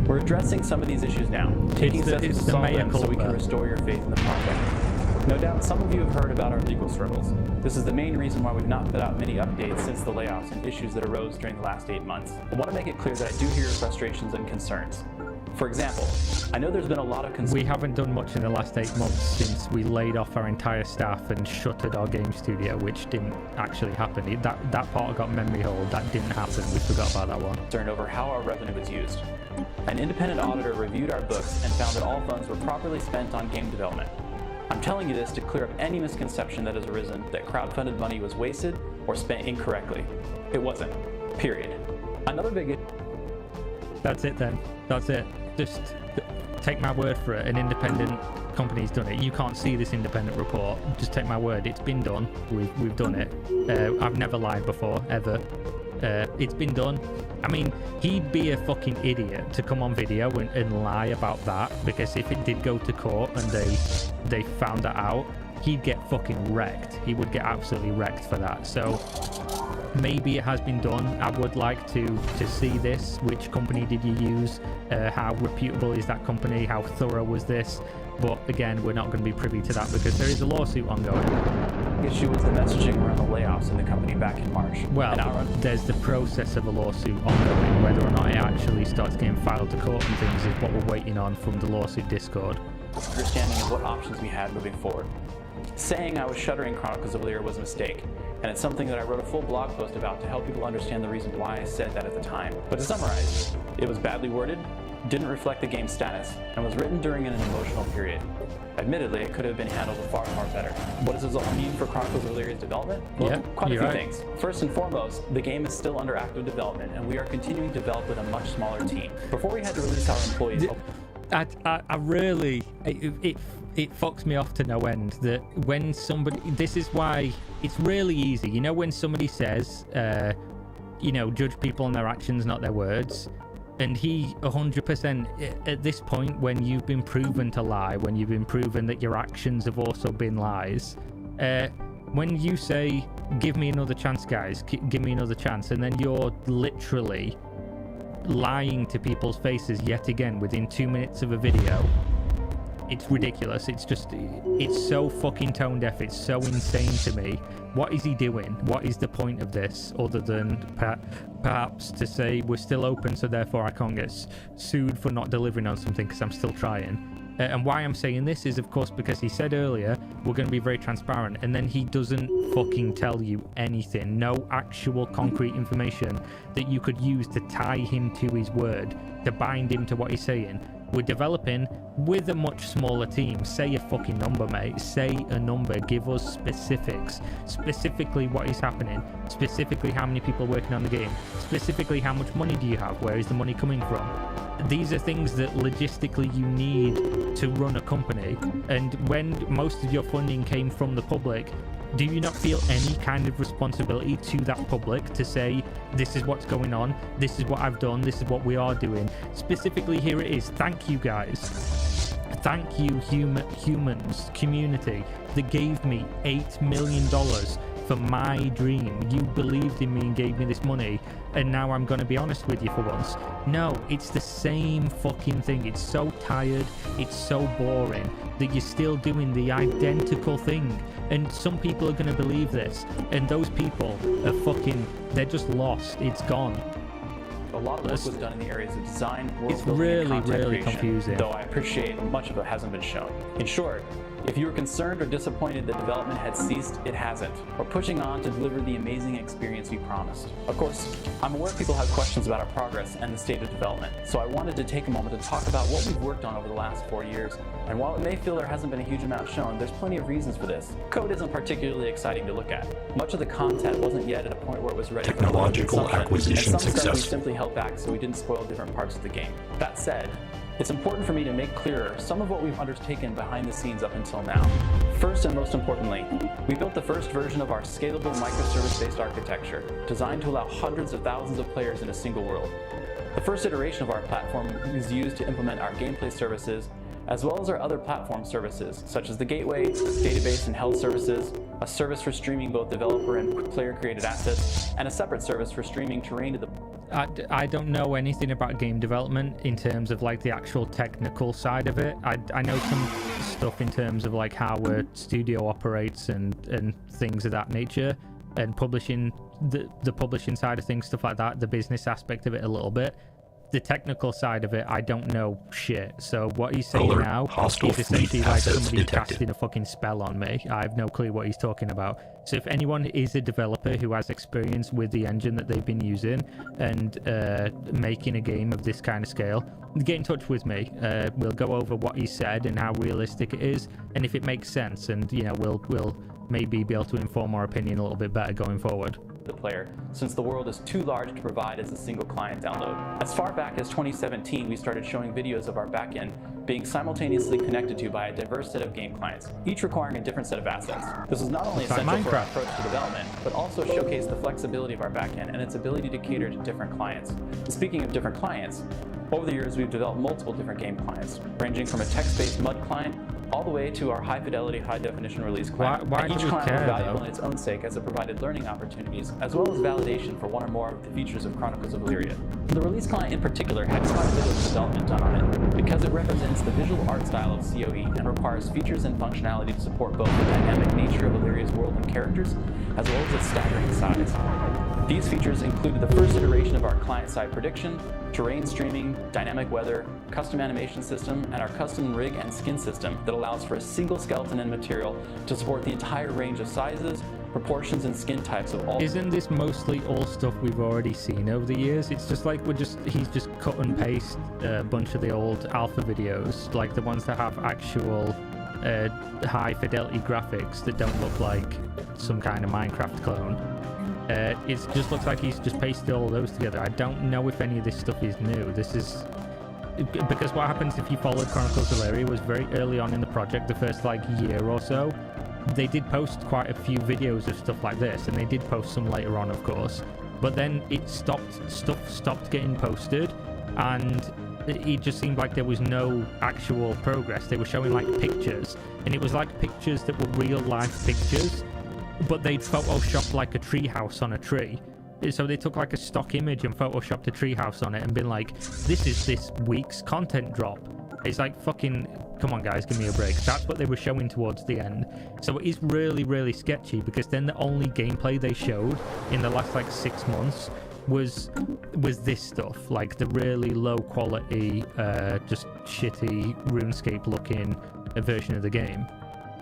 We're addressing some of these issues now, taking steps to solve them so we can restore your faith in the project. No doubt some of you have heard about our legal struggles. This is the main reason why we've not put out many updates since the layoffs and issues that arose during the last 8 months. I want to make it clear that I do hear your frustrations and concerns. For example, I know there's been a lot of concern. We haven't done much in the last 8 months since we laid off our entire staff and shuttered our game studio, which didn't actually happen. That part got memory hold. That didn't happen. We forgot about that one. Concerned over how our revenue was used. An independent auditor reviewed our books and found that all funds were properly spent on game development. I'm telling you this to clear up any misconception that has arisen that crowdfunded money was wasted or spent incorrectly. It wasn't. Period. Another big... That's it then. That's it. Just take my word for it. An independent company's done it. You can't see this independent report. Just take my word. It's been done. We've done it. I've never lied before, ever. It's been done. I mean, he'd be a fucking idiot to come on video and lie about that, because if it did go to court and they found that out, he'd get fucking wrecked. He would get absolutely wrecked for that. So maybe it has been done. I would like to see this. Which company did you use? How reputable is that company? How thorough was this? But again, we're not going to be privy to that because there is a lawsuit ongoing. The issue was the messaging around the layoffs in the company back in March. Well, there's the process of a lawsuit ongoing. Whether or not it actually starts getting filed to court and things is what we're waiting on from the lawsuit Discord. Understanding of what options we had moving forward. Saying I was shuttering Chronicles of Lyria was a mistake, and it's something that I wrote a full blog post about to help people understand the reason why I said that at the time. But to summarize, it was badly worded, didn't reflect the game's status, and was written during an emotional period. Admittedly, it could have been handled far better. What does this all mean for Chronicles of Lyria's development? Well, quite a few things. First and foremost, the game is still under active development, and we are continuing to develop with a much smaller team. Before we had to release our employees... I really... It fucks me off to no end that when somebody... This is why it's really easy. You know, when somebody says, you know, judge people on their actions, not their words. And he 100% at this point, when you've been proven to lie, when you've been proven that your actions have also been lies, when you say, give me another chance, guys, give me another chance, and then you're literally lying to people's faces yet again within 2 minutes of a video, it's ridiculous. It's just, it's so fucking tone deaf. It's so insane to me. What is he doing? What is the point of this other than perhaps to say we're still open, so therefore I can't get sued for not delivering on something because I'm still trying? And why I'm saying this is, of course, because he said earlier we're going to be very transparent, and then he doesn't fucking tell you anything. No actual concrete information that you could use to tie him to his word, to bind him to what he's saying. We're developing with a much smaller team. Say a fucking number, mate. Say a number. Give us specifics. Specifically what is happening. Specifically how many people are working on the game. Specifically how much money do you have? Where is the money coming from? These are things that logistically you need to run a company. And when most of your funding came from the public, do you not feel any kind of responsibility to that public to say, this is what's going on, this is what I've done, this is what we are doing? Specifically, here it is. Thank you guys. Thank you, humans, community, that gave me $8 million for my dream. You believed in me and gave me this money, and now I'm gonna be honest with you for once. No, it's the same fucking thing. It's so tired, it's so boring that you're still doing the identical thing. And some people are gonna believe this, and those people are fucking, they're just lost. It's gone. A lot of work was done in the areas of design, world It's building, really, and content really creation, confusing. though I appreciate much of it hasn't been shown. In short, if you were concerned or disappointed that development had ceased, it hasn't. We're pushing on to deliver the amazing experience we promised. Of course, I'm aware people have questions about our progress and the state of development, so I wanted to take a moment to talk about what we've worked on over the last 4 years. And while it may feel there hasn't been a huge amount shown, there's plenty of reasons for this. Code isn't particularly exciting to look at. Much of the content wasn't yet at a point where it was ready Technological for acquisition and some stuff we successful. simply held back so we didn't spoil different parts of the game. That said, it's important for me to make clearer some of what we've undertaken behind the scenes up until now. First and most importantly, we built the first version of our scalable microservice-based architecture, designed to allow hundreds of thousands of players in a single world. The first iteration of our platform is used to implement our gameplay services, as well as our other platform services, such as the gateway, database and health services, a service for streaming both developer and player-created assets, and a separate service for streaming terrain to the... I don't know anything about game development in terms of like the actual technical side of it. I know some stuff in terms of like how a studio operates and things of that nature, and publishing, the publishing side of things, stuff like that, the business aspect of it a little bit. The technical side of it, I don't know shit. So what he's saying Alert. now Hostile is essentially fleet like assets somebody detected. casting a fucking spell on me. I have no clue what he's talking about. So if anyone is a developer who has experience with the engine that they've been using and making a game of this kind of scale, get in touch with me. We'll go over what he said and how realistic it is, and if it makes sense, and you know, we'll maybe be able to inform our opinion a little bit better going forward. The player, since the world is too large to provide as a single client download. As far back as 2017, we started showing videos of our backend being simultaneously connected to by a diverse set of game clients, each requiring a different set of assets. This was not only It's like essential for our Minecraft. approach to development, but also showcased the flexibility of our backend and its ability to cater to different clients. And speaking of different clients, over the years we've developed multiple different game clients, ranging from a text-based MUD client all the way to our high-fidelity, high-definition release client. Why And do each we client was care, valuable though? in its own sake as it provided learning opportunities, as well as validation for one or more of the features of Chronicles of Illyria. The release client in particular had quite a bit of development done on it, because it represents the visual art style of COE and requires features and functionality to support both the dynamic nature of Illyria's world and characters, as well as its staggering size. These features included the first iteration of our client-side prediction, terrain streaming, dynamic weather, custom animation system, and our custom rig and skin system that allows for a single skeleton and material to support the entire range of sizes, proportions, and skin types of all. Isn't this mostly all stuff we've already seen over the years? It's just like he's just cut and paste a bunch of the old alpha videos, like the ones that have actual high fidelity graphics that don't look like some kind of Minecraft clone. It just looks like he's just pasted all those together. I don't know if any of this stuff is new. This is because what happens if you followed Chronicles of Illyria was very early on in the project, the first like year or so. They did post quite a few videos of stuff like this, and they did post some later on, of course. But then stuff stopped getting posted, and it just seemed like there was no actual progress. They were showing like pictures, and it was like pictures that were real life pictures, but they'd photoshopped like a treehouse on a tree. So they took like a stock image and photoshopped a treehouse on it and been like, this is this week's content drop. It's like, fucking, come on guys, give me a break. That's what they were showing towards the end. So it is really, really sketchy, because then the only gameplay they showed in the last like 6 months was this stuff, like the really low quality, just shitty RuneScape looking version of the game.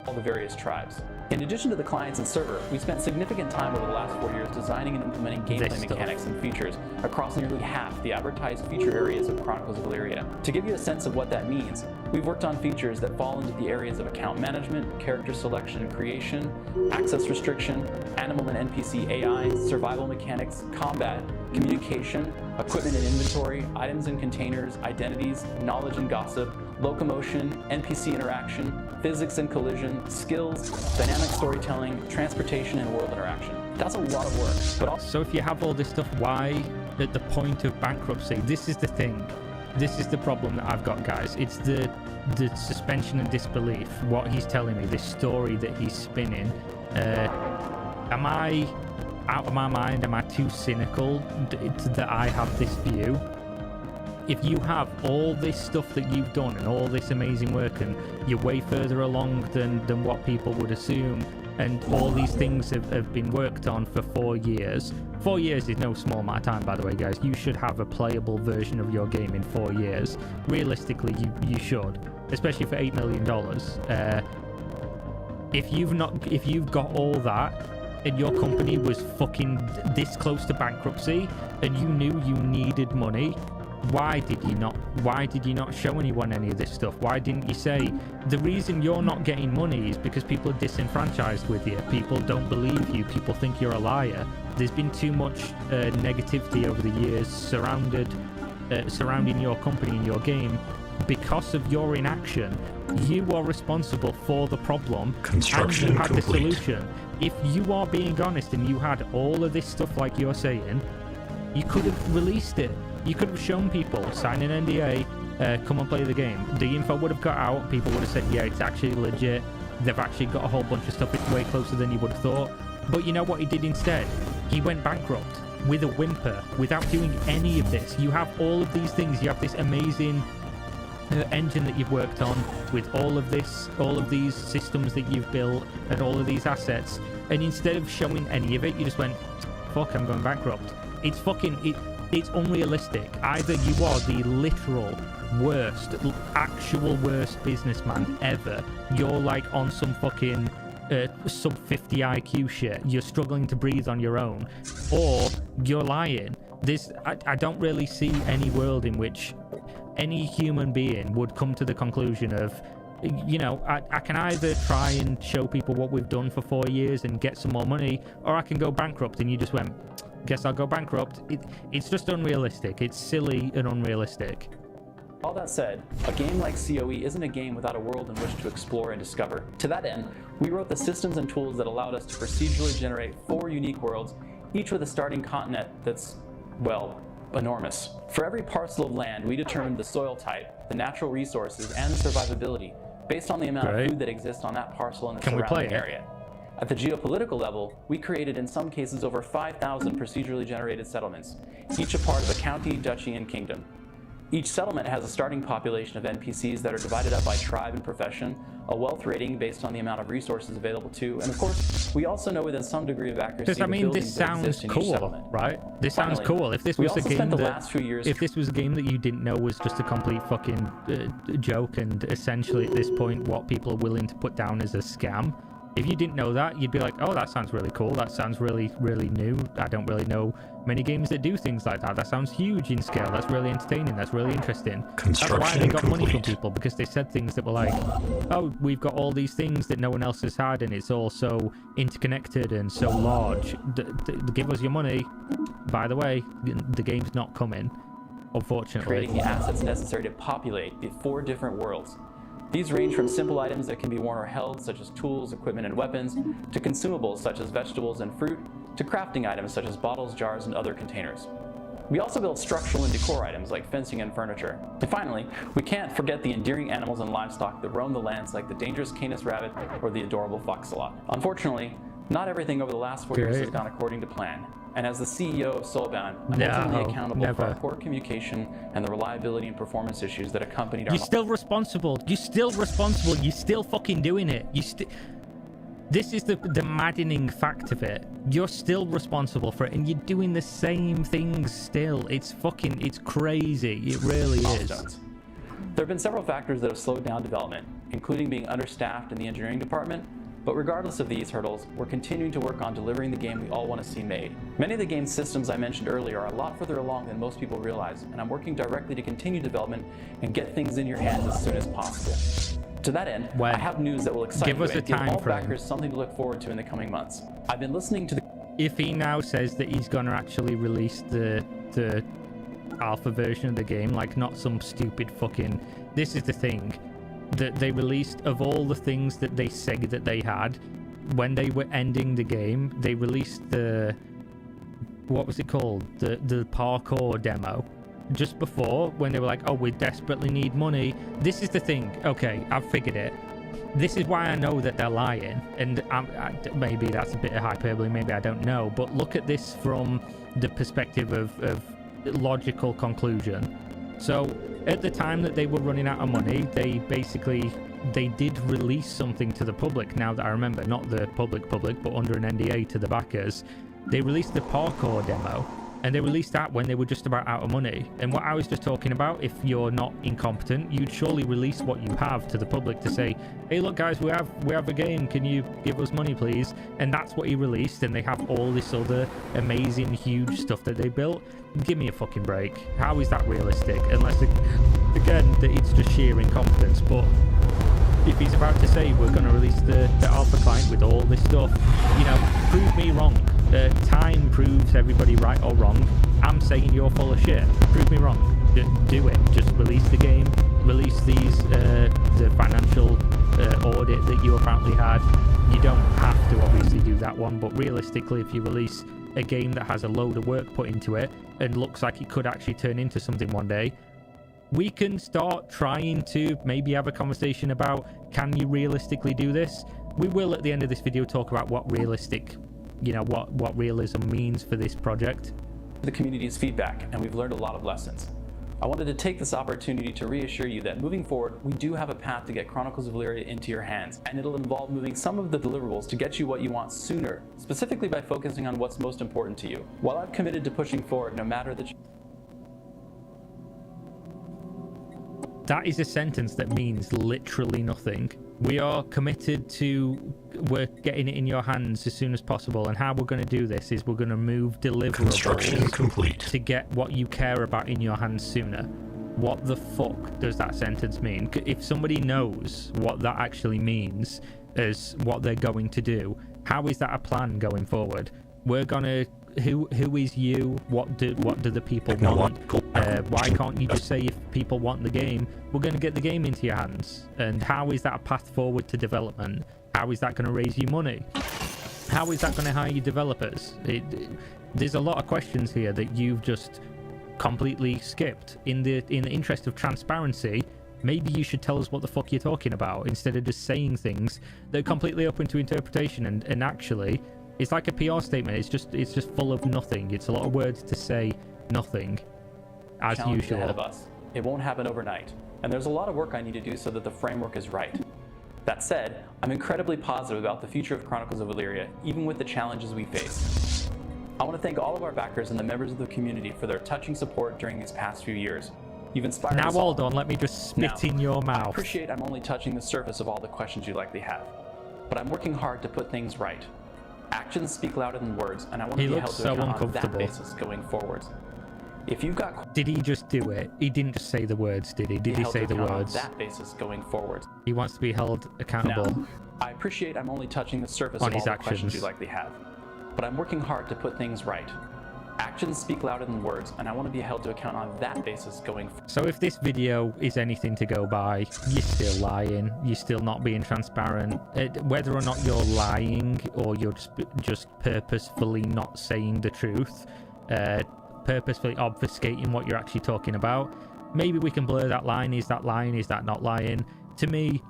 All the various tribes. In addition to the clients and server, we spent significant time over the last 4 years designing and implementing gameplay mechanics and features across nearly half the advertised feature areas of Chronicles of Illyria. To give you a sense of what that means, we've worked on features that fall into the areas of account management, character selection and creation, access restriction, animal and NPC AI, survival mechanics, combat, communication, equipment and inventory, items and containers, identities, knowledge and gossip, locomotion, NPC interaction, physics and collision, skills, dynamic storytelling, transportation, and world interaction. That's a lot of work. But also, So if you have all this stuff, why at the point of bankruptcy? This is the thing. This is the problem that I've got, guys. It's the suspension of disbelief. What he's telling me, this story that he's spinning. Am I out of my mind? Am I too cynical that I have this view? If you have all this stuff that you've done and all this amazing work, and you're way further along than what people would assume, and all these things have been worked on for 4 years. 4 years is no small amount of time, by the way, guys. You should have a playable version of your game in 4 years. Realistically, you should, especially for $8 million. If you've got all that, and your company was fucking this close to bankruptcy, and you knew you needed money, why did you not show anyone any of this stuff? Why didn't you say the reason you're not getting money is because people are disenfranchised with you, people don't believe you, people think you're a liar? There's been too much negativity over the years surrounding your company and your game. Because of your inaction, you are responsible for the problem. Construction and you had complete. the solution. If you are being honest and you had all of this stuff like you're saying, you could have released it. You could have shown people, sign an NDA, come and play the game. The info would have got out. People would have said, yeah, it's actually legit. They've actually got a whole bunch of stuff. It's way closer than you would have thought. But you know what he did instead? He went bankrupt with a whimper, without doing any of this. You have all of these things. You have this amazing engine that you've worked on with all of these systems that you've built and all of these assets. And instead of showing any of it, you just went, fuck, I'm going bankrupt. It's unrealistic. Either you are the literal worst, actual worst businessman ever. You're like on some fucking sub 50 IQ shit. You're struggling to breathe on your own, or you're lying. I don't really see any world in which any human being would come to the conclusion of, you know, I can either try and show people what we've done for 4 years and get some more money, or I can go bankrupt. And you just went, guess I'll go bankrupt. It's just unrealistic. It's silly and unrealistic. All that said, a game like COE isn't a game without a world in which to explore and discover. To that end, we wrote the systems and tools that allowed us to procedurally generate 4 unique worlds, each with a starting continent that's, well, enormous. For every parcel of land, we determined the soil type, the natural resources, and the survivability, based on the amount of food that exists on that parcel in the surrounding area. At the geopolitical level, we created in some cases over 5,000 procedurally generated settlements, each a part of a county, duchy, and kingdom. Each settlement has a starting population of NPCs that are divided up by tribe and profession, a wealth rating based on the amount of resources available to, and of course, we also know within some degree of accuracy the buildings this sounds cool, right? This sounds cool. If this was a game if this was a game that you didn't know was just a complete fucking joke, and essentially at this point what people are willing to put down as a scam, if you didn't know that, you'd be like, oh, that sounds really cool. That sounds really, really new. I don't really know many games that do things like that. That sounds huge in scale. That's really entertaining. That's really interesting. That's why they got money from people, because they said things that were like, oh, we've got all these things that no one else has had, and it's all so interconnected and so large. Give us your money. By the way, the game's not coming, unfortunately. Creating the assets necessary to populate the 4 different worlds. These range from simple items that can be worn or held, such as tools, equipment, and weapons, to consumables such as vegetables and fruit, to crafting items such as bottles, jars, and other containers. We also build structural and decor items like fencing and furniture. And finally, we can't forget the endearing animals and livestock that roam the lands, like the dangerous Canis rabbit or the adorable foxalot. Unfortunately, not everything over the last 4 years has gone according to plan. And as the CEO of Soulbound, I'm ultimately accountable for our poor communication and the reliability and performance issues that accompanied our... You're still responsible. You're still responsible. You're still fucking doing it. This is the maddening fact of it. You're still responsible for it, and you're doing the same things still. It's crazy. It really is. There have been several factors that have slowed down development, including being understaffed in the engineering department. But regardless of these hurdles, we're continuing to work on delivering the game we all want to see made. Many of the game systems I mentioned earlier are a lot further along than most people realize, and I'm working directly to continue development and get things in your hands as soon as possible. To that end, I have news that will excite you and give all backers something to look forward to in the coming months. I've been listening to the... If he now says that he's going to actually release the alpha version of the game, like not some stupid fucking... This is the thing. That they released, of all the things that they said that they had, when they were ending the game, they released the... What was it called? The parkour demo. just before, when they were like, oh, we desperately need money. This is the thing. Okay, I've figured it. This is why I know that they're lying, and maybe that's a bit of hyperbole, maybe I don't know, but look at this from the perspective of logical conclusion. So at the time that they were running out of money, they did release something to the public. Now that I remember, not the public, but under an NDA to the backers, they released the parkour demo. And they released that when they were just about out of money. And what I was just talking about, if you're not incompetent, you'd surely release what you have to the public to say, hey, look, guys, we have a game. Can you give us money, please? And that's what he released. And they have all this other amazing, huge stuff that they built. Give me a fucking break. How is that realistic? Unless, again, that it's just sheer incompetence. But if he's about to say we're going to release the alpha client with all this stuff, you know, prove me wrong. Time proves everybody right or wrong. I'm saying you're full of shit. Prove me wrong. Do it. Just release the game. Release the financial audit that you apparently had. You don't have to obviously do that one, but realistically, if you release a game that has a load of work put into it and looks like it could actually turn into something one day, we can start trying to maybe have a conversation about, can you realistically do this? We will at the end of this video talk about what realistic, you know, what realism means for this project. The community's feedback, and we've learned a lot of lessons. I wanted to take this opportunity to reassure you that moving forward, we do have a path to get Chronicles of Illyria into your hands, and it'll involve moving some of the deliverables to get you what you want sooner, specifically by focusing on what's most important to you. While I'm committed to pushing forward no matter the That is a sentence that means literally nothing. We are committed to getting it in your hands as soon as possible, and how we're going to do this is we're going to move Construction complete. to get what you care about in your hands sooner. What the fuck does that sentence mean? If somebody knows what that actually means as what they're going to do, how is that a plan going forward? We're gonna who is you? What do the people want? Why can't you just say, if people want the game, we're going to get the game into your hands? And how is that a path forward to development? How is that going to raise you money? How is that going to hire you developers? There's a lot of questions here that you've just completely skipped. In the interest of transparency, maybe you should tell us what the fuck you're talking about instead of just saying things that are completely open to interpretation. And actually, it's like a PR statement. It's just full of nothing. It's a lot of words to say nothing, as usual. Ahead of us. It won't happen overnight, and there's a lot of work I need to do so that the framework is right. That said, I'm incredibly positive about the future of Chronicles of Illyria, even with the challenges we face. I want to thank all of our backers and the members of the community for their touching support during these past few years. You've inspired us all. Now hold on, let me just spit in your mouth. I appreciate I'm only touching the surface of all the questions you likely have, but I'm working hard to put things right. Actions speak louder than words, and I want to be held to account on that basis going forward. If you've got... Did he just do it? He didn't just say the words, did he? Did he say the words? On that basis going forward. He wants to be held accountable. Now, I appreciate I'm only touching the surface of all the questions you likely have, but I'm working hard to put things right. Actions speak louder than words, and I want to be held to account on that basis going forward. So if this video is anything to go by, you're still lying, you're still not being transparent. Whether or not you're lying or you're just purposefully not saying the truth, purposefully obfuscating what you're actually talking about, maybe we can blur that line. Is that lying? Is that not lying? To me,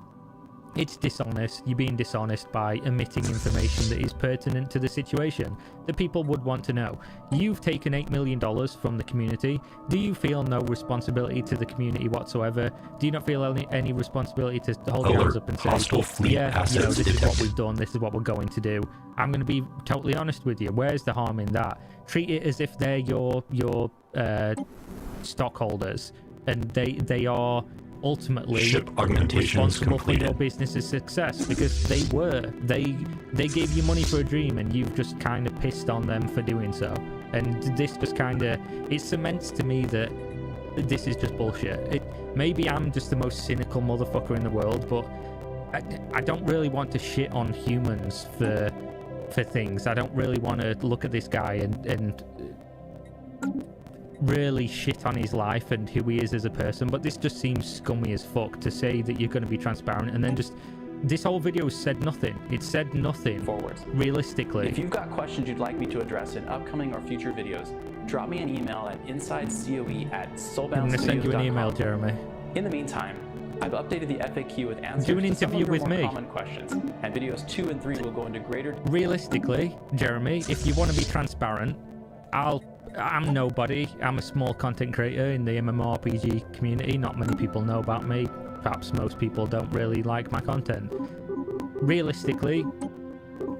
it's dishonest. You're being dishonest by omitting information that is pertinent to the situation that people would want to know. You've taken $8 million from the community. Do you feel no responsibility to the community whatsoever? Do you not feel any responsibility to hold your hands up and say, yeah, you know, this is what we've done, this is what we're going to do? I'm going to be totally honest with you. Where's the harm in that? Treat it as if they're your stockholders, and they are ultimately responsible for your business's success, because they gave you money for a dream, and you've just kind of pissed on them for doing so. And this just kind of, it cements to me that this is just bullshit. Maybe I'm just the most cynical motherfucker in the world, but I don't really want to shit on humans for things. I don't really want to look at this guy and really shit on his life and who he is as a person, but this just seems scummy as fuck to say that you're going to be transparent and then just This whole video said nothing. It said nothing. Forwards. Realistically. If you've got questions you'd like me to address in upcoming or future videos, drop me an email at insidecoe@soulboundstudios.com. I'm gonna send you an email, Jeremy. In the meantime, I've updated the FAQ with answers Do an to some interview of your with more me. common questions, and videos 2 and 3 will go into greater. Realistically, Jeremy, if you want to be transparent, I'm nobody. I'm a small content creator in the MMORPG community. Not many people know about me. Perhaps most people don't really like my content. Realistically,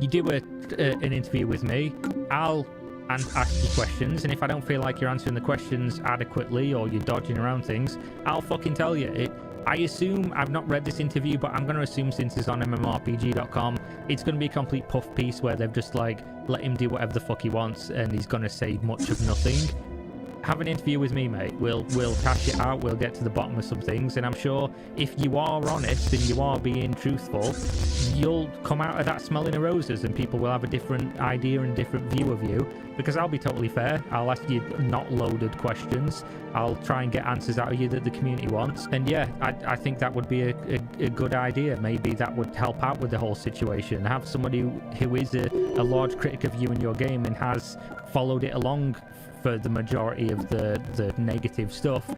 you do an interview with me, I'll ask you questions, and if I don't feel like you're answering the questions adequately or you're dodging around things, I'll fucking tell you. I assume, I've not read this interview, but I'm going to assume since it's on MMORPG.com, it's going to be a complete puff piece where they've just like let him do whatever the fuck he wants and he's going to say much of nothing. Have an interview with me, mate. We'll hash it out. We'll get to the bottom of some things, and I'm sure if you are honest and you are being truthful, you'll come out of that smelling of roses, and people will have a different idea and a different view of you. Because I'll be totally fair. I'll ask you not loaded questions. I'll try and get answers out of you that the community wants. And yeah, I think that would be a good idea. Maybe that would help out with the whole situation. Have somebody who is a large critic of you and your game and has followed it along for the majority of the negative stuff,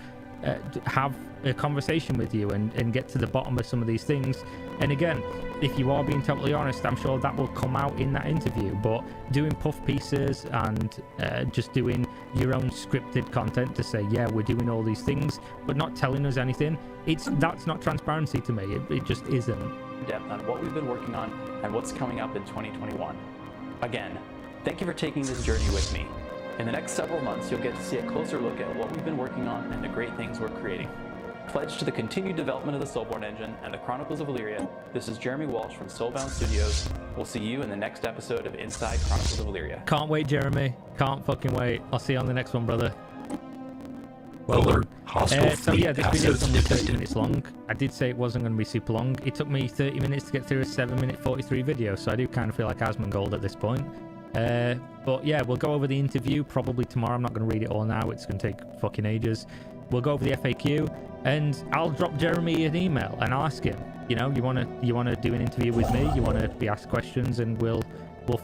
have a conversation with you and get to the bottom of some of these things. And again, if you are being totally honest, I'm sure that will come out in that interview. But doing puff pieces and just doing your own scripted content to say, yeah, we're doing all these things, but not telling us anything, that's not transparency to me. It just isn't. Depth on what we've been working on and what's coming up in 2021. Again, thank you for taking this journey with me. In the next several months, you'll get to see a closer look at what we've been working on and the great things we're creating. Pledged to the continued development of the Soulborn engine and the Chronicles of Illyria, this is Jeremy Walsh from Soulbound Studios. We'll see you in the next episode of Inside Chronicles of Illyria. Can't wait, Jeremy. Can't fucking wait. I'll see you on the next one, brother. Alert. Hostile So yeah, this video is assets only 30 detected. minutes long. I did say it wasn't going to be super long. It took me 30 minutes to get through a 7-minute 43 video, so I do kind of feel like Asmongold at this point. But yeah, we'll go over the interview probably tomorrow. I'm not going to read it all now. It's going to take fucking ages. We'll go over the FAQ, and I'll drop Jeremy an email and I'll ask him, you know, you want to do an interview with me? You want to be asked questions, and we'll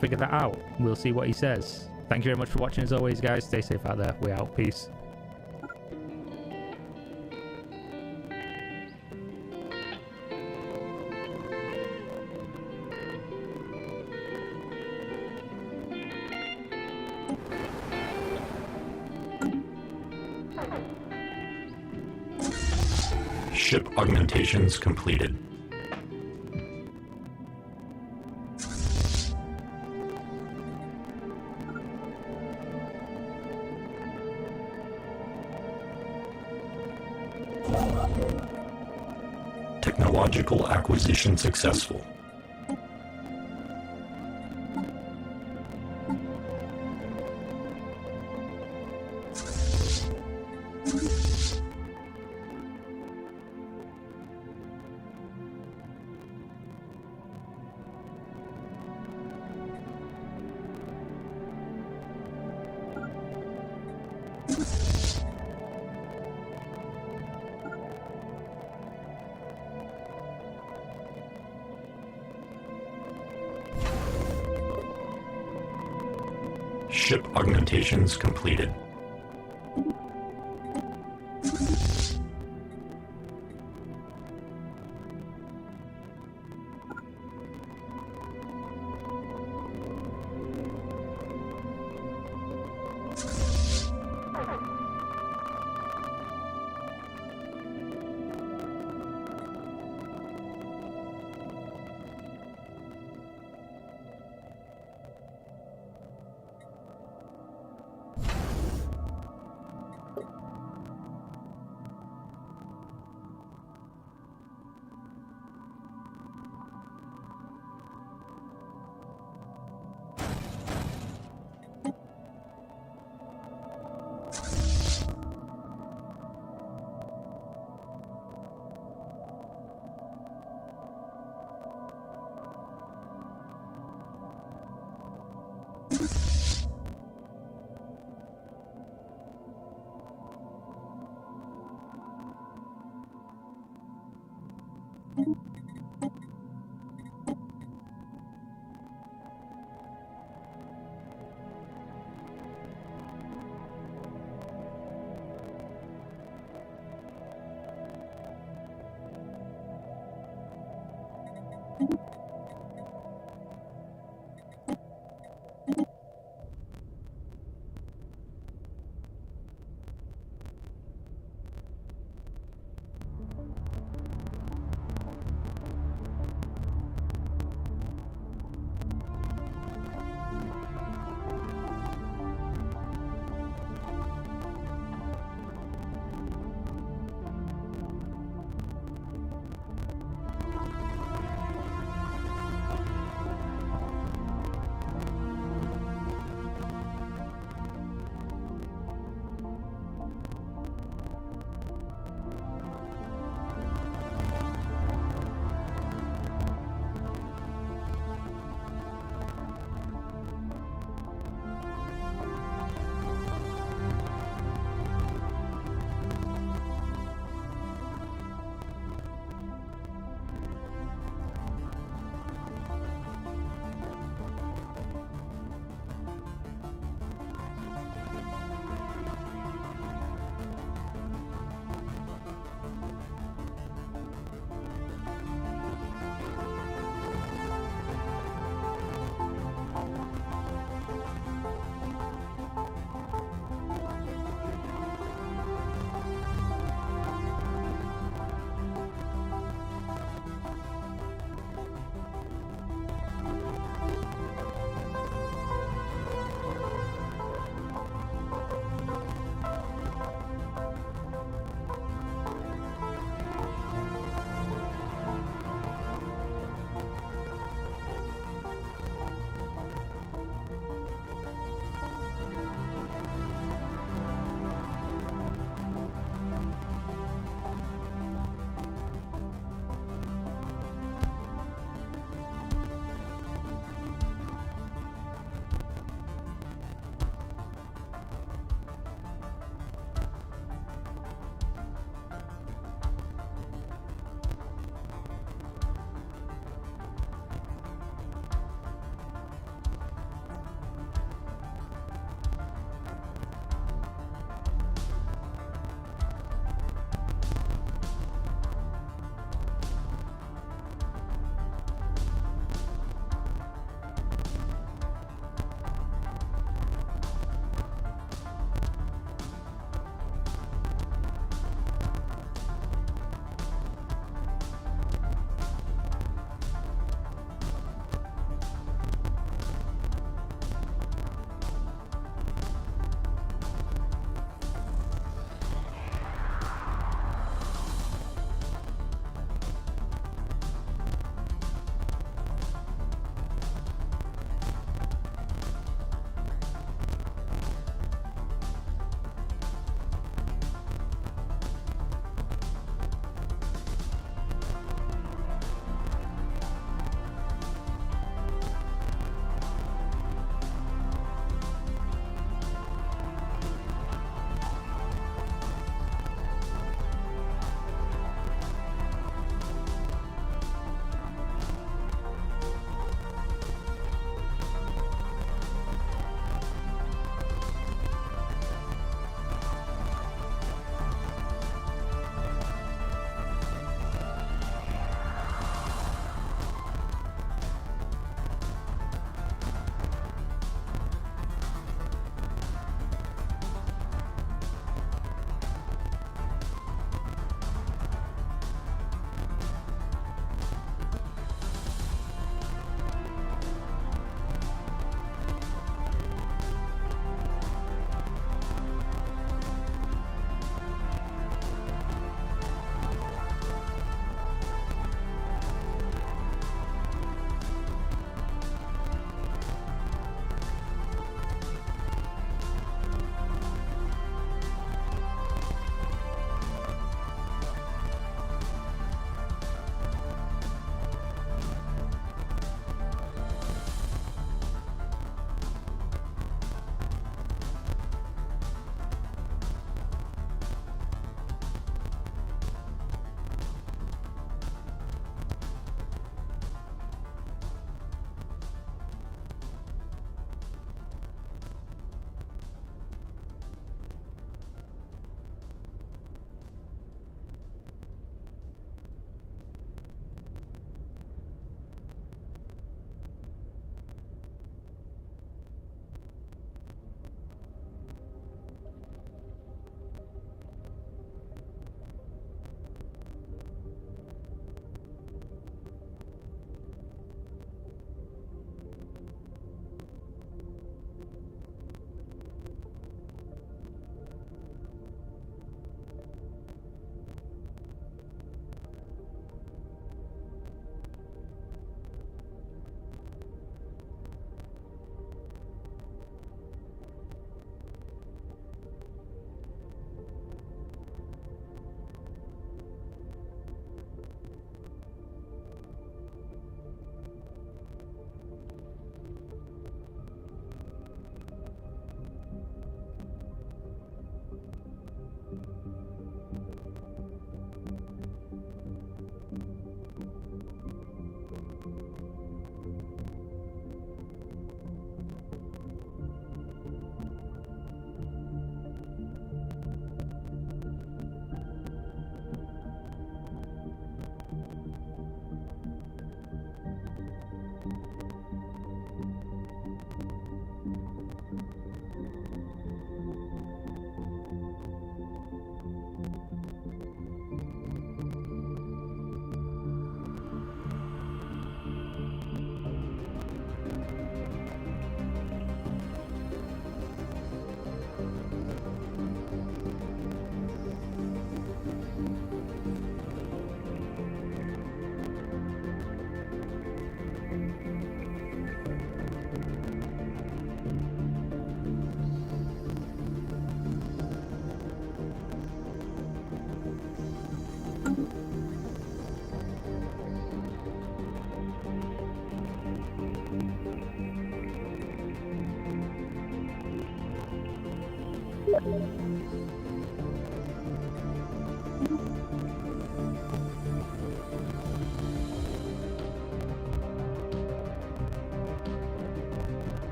figure that out. We'll see what he says. Thank you very much for watching as always, guys. Stay safe out there. We out. Peace. Ship augmentations completed. Technological acquisition successful. Ship augmentations completed.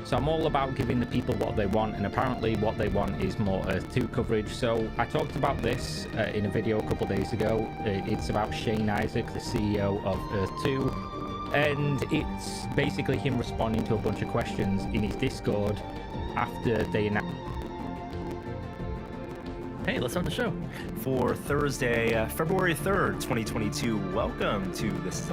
So I'm all about giving the people what they want, and apparently what they want is more Earth 2 coverage. So I talked about this in a video a couple days ago. It's about Shane Isaac, the CEO of Earth 2, and it's basically him responding to a bunch of questions in his Discord after they announced. Hey, let's start the show for Thursday, February 3rd, 2022. Welcome to this.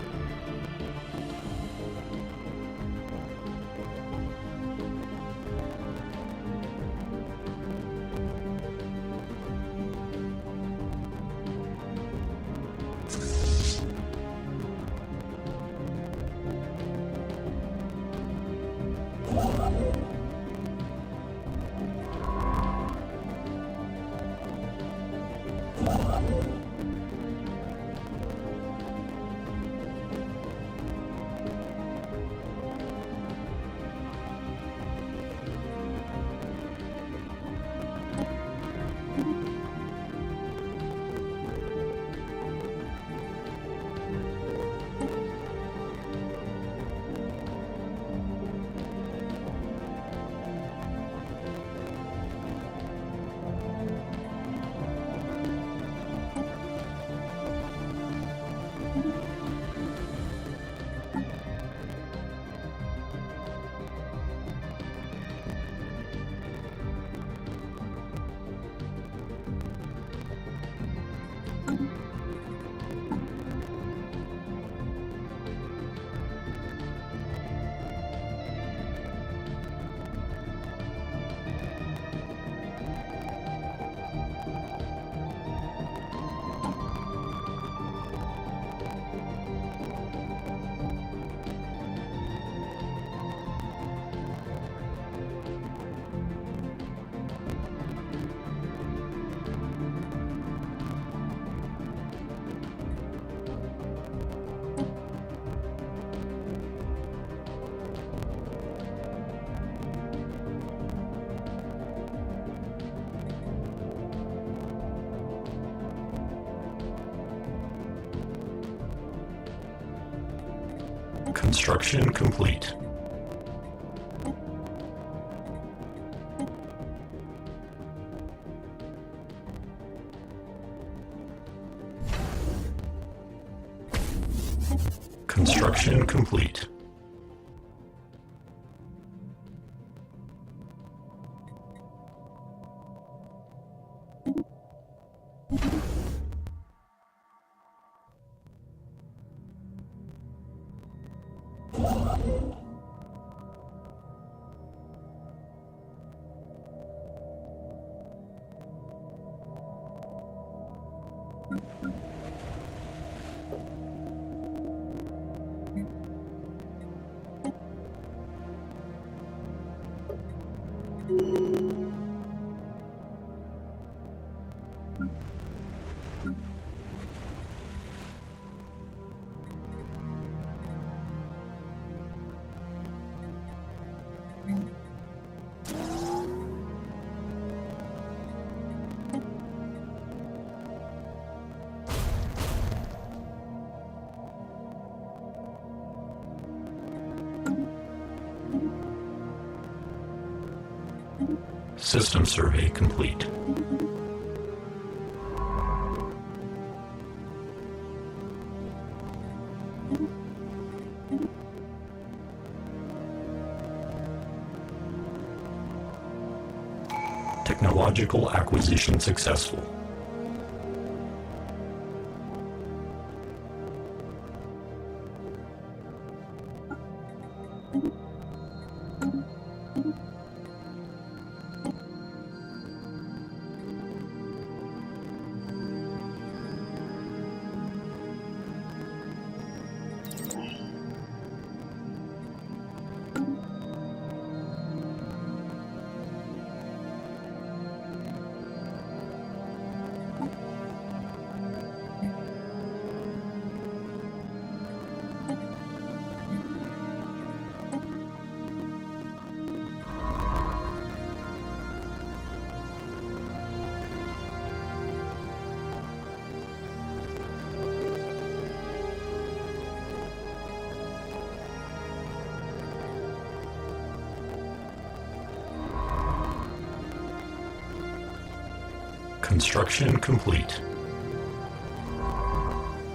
Construction complete. Construction complete. System survey complete. Technological acquisition successful. Construction complete.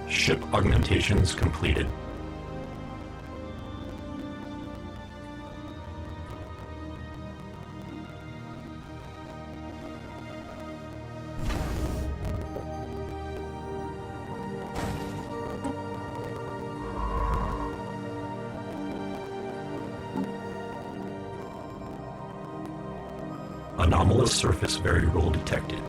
Ship augmentations completed. Anomalous surface variable detected.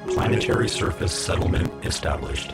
Planetary surface settlement established.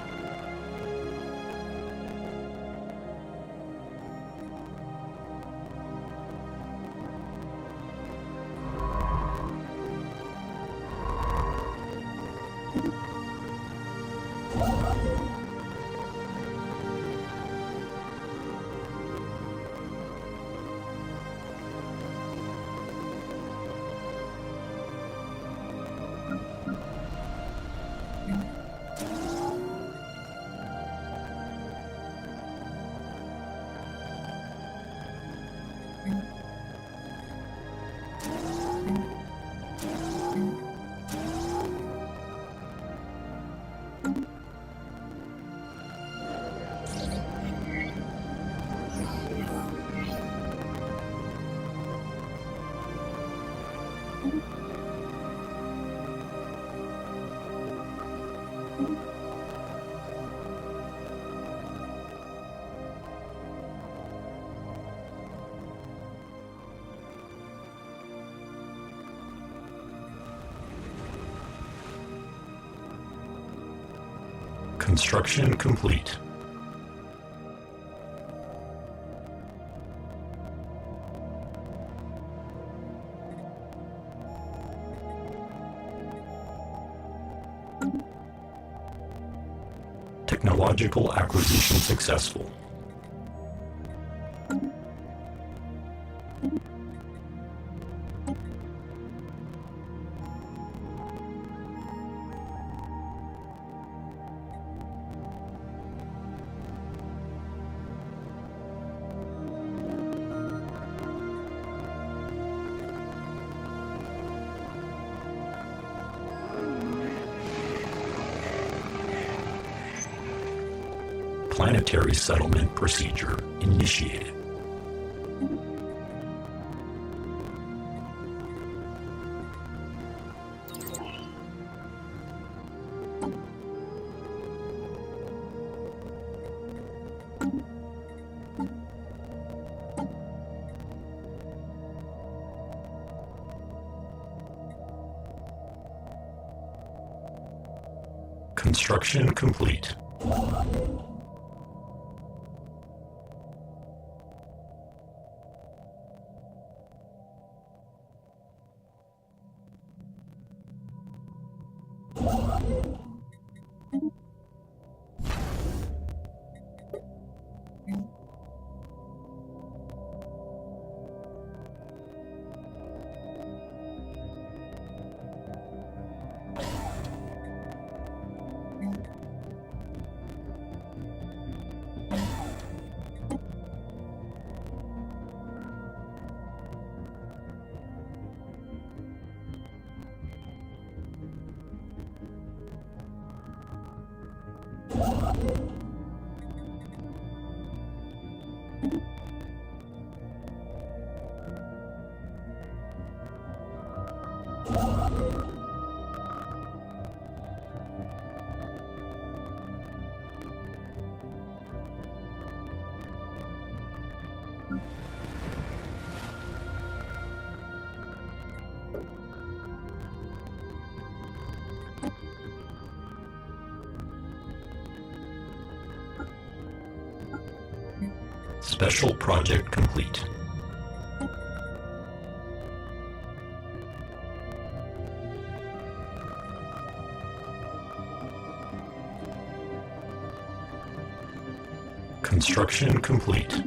Construction complete. Technological acquisition successful. Planetary settlement procedure initiated. Construction complete. Special project complete. Construction complete.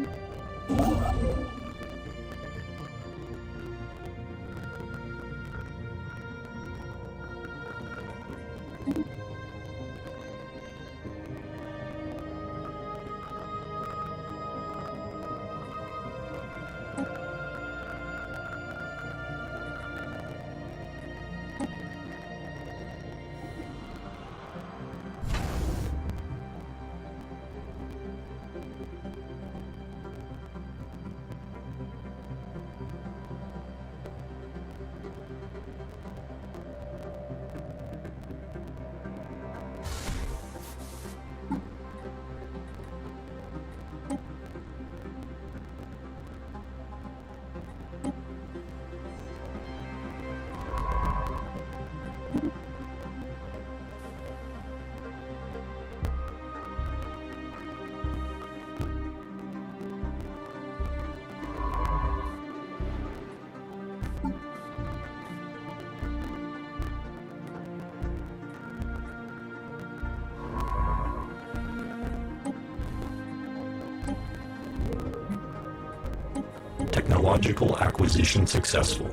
Technological acquisition successful.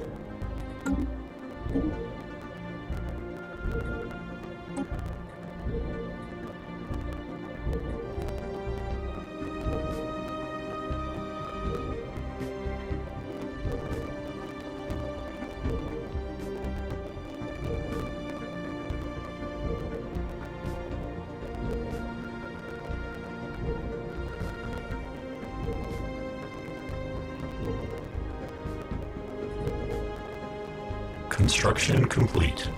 Construction complete.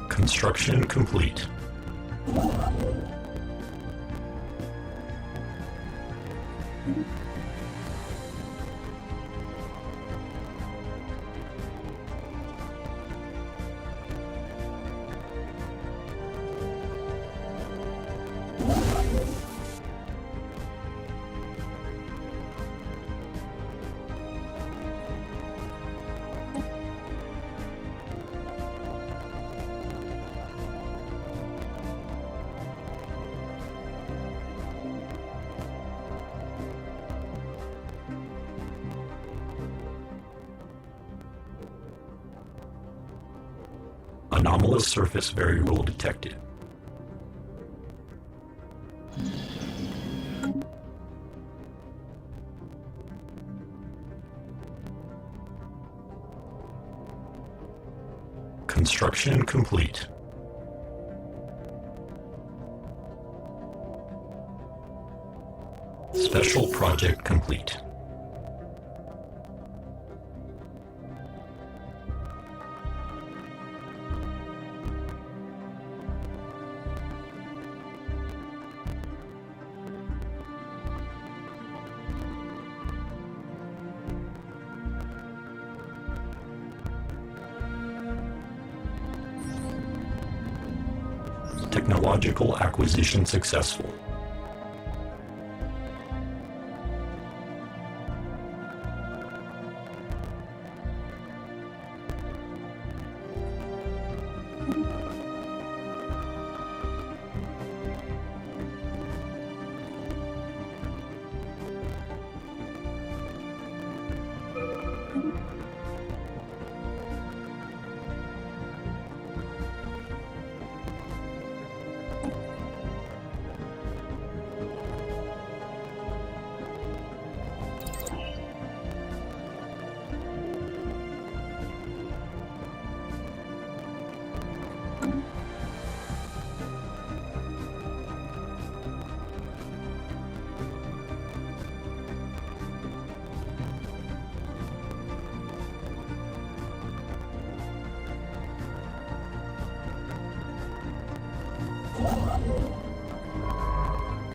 Construction complete. Anomalous surface variable detected. Construction complete. Special project complete. Technological acquisition successful.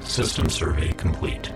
System survey complete.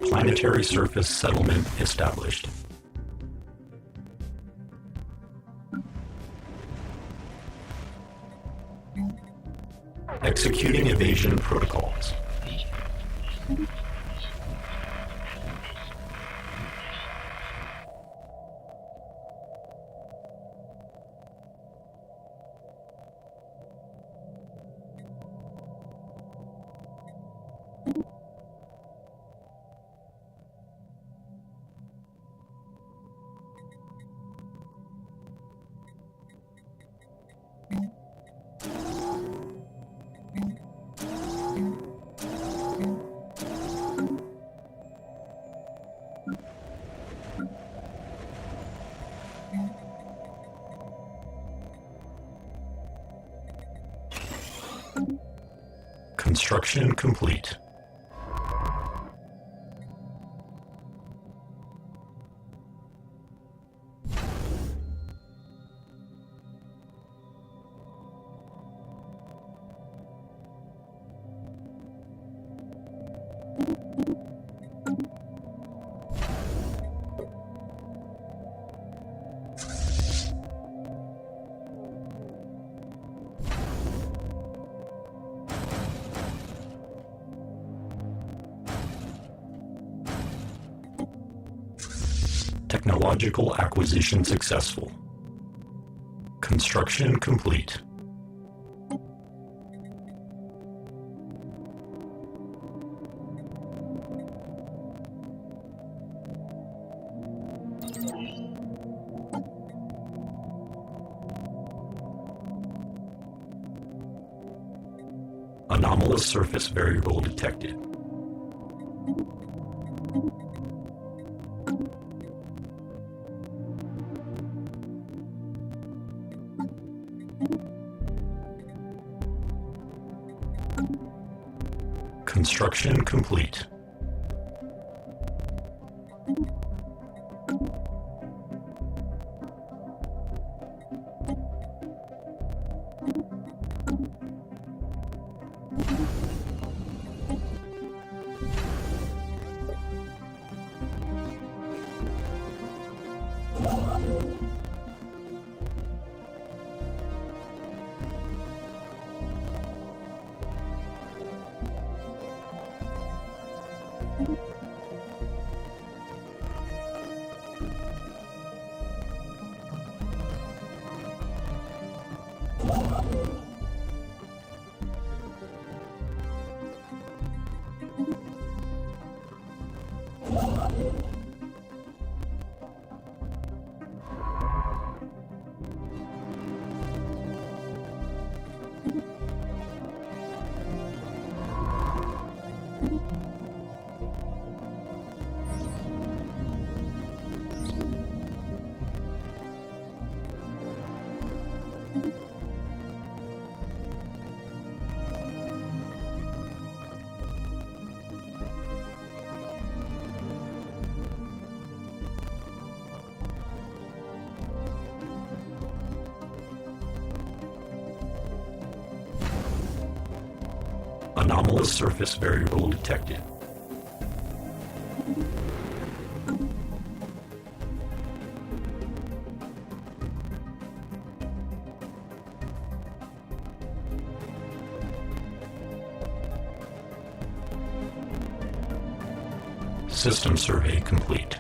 Planetary surface settlement established. Executing evasion protocols. Construction complete. Technological acquisition successful. Construction complete. Anomalous surface variable detected. Construction complete. Anomalous surface variable detected. System survey complete.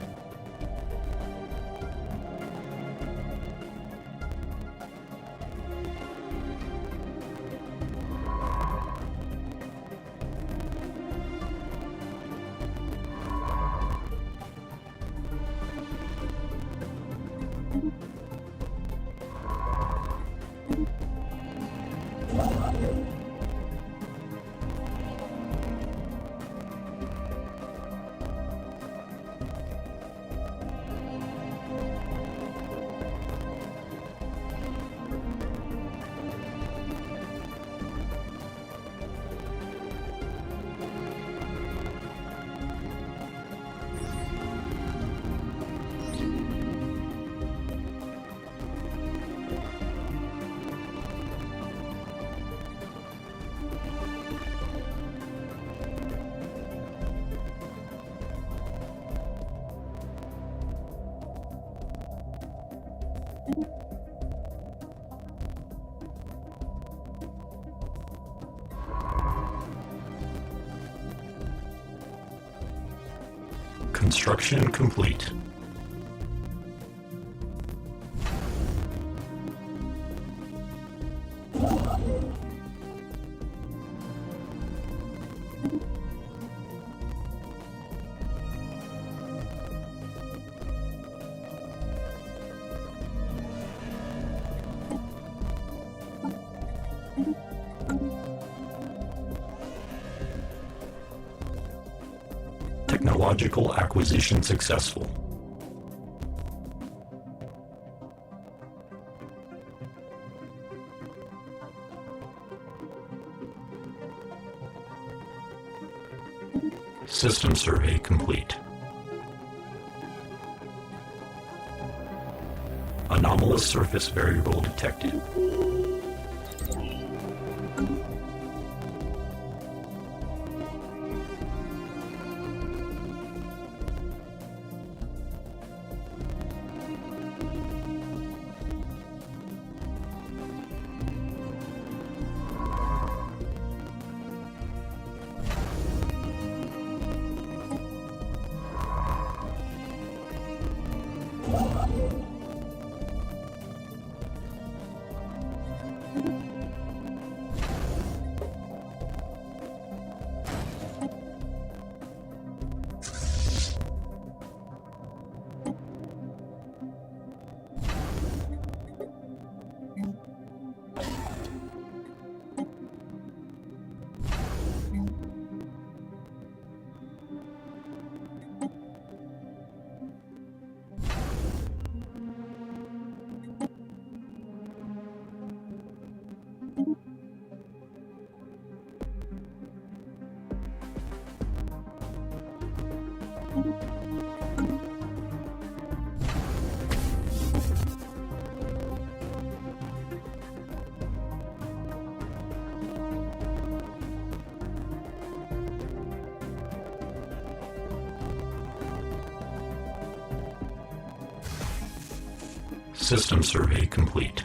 Construction complete. Technological acquisition successful. System survey complete. Anomalous surface variable detected. System survey complete.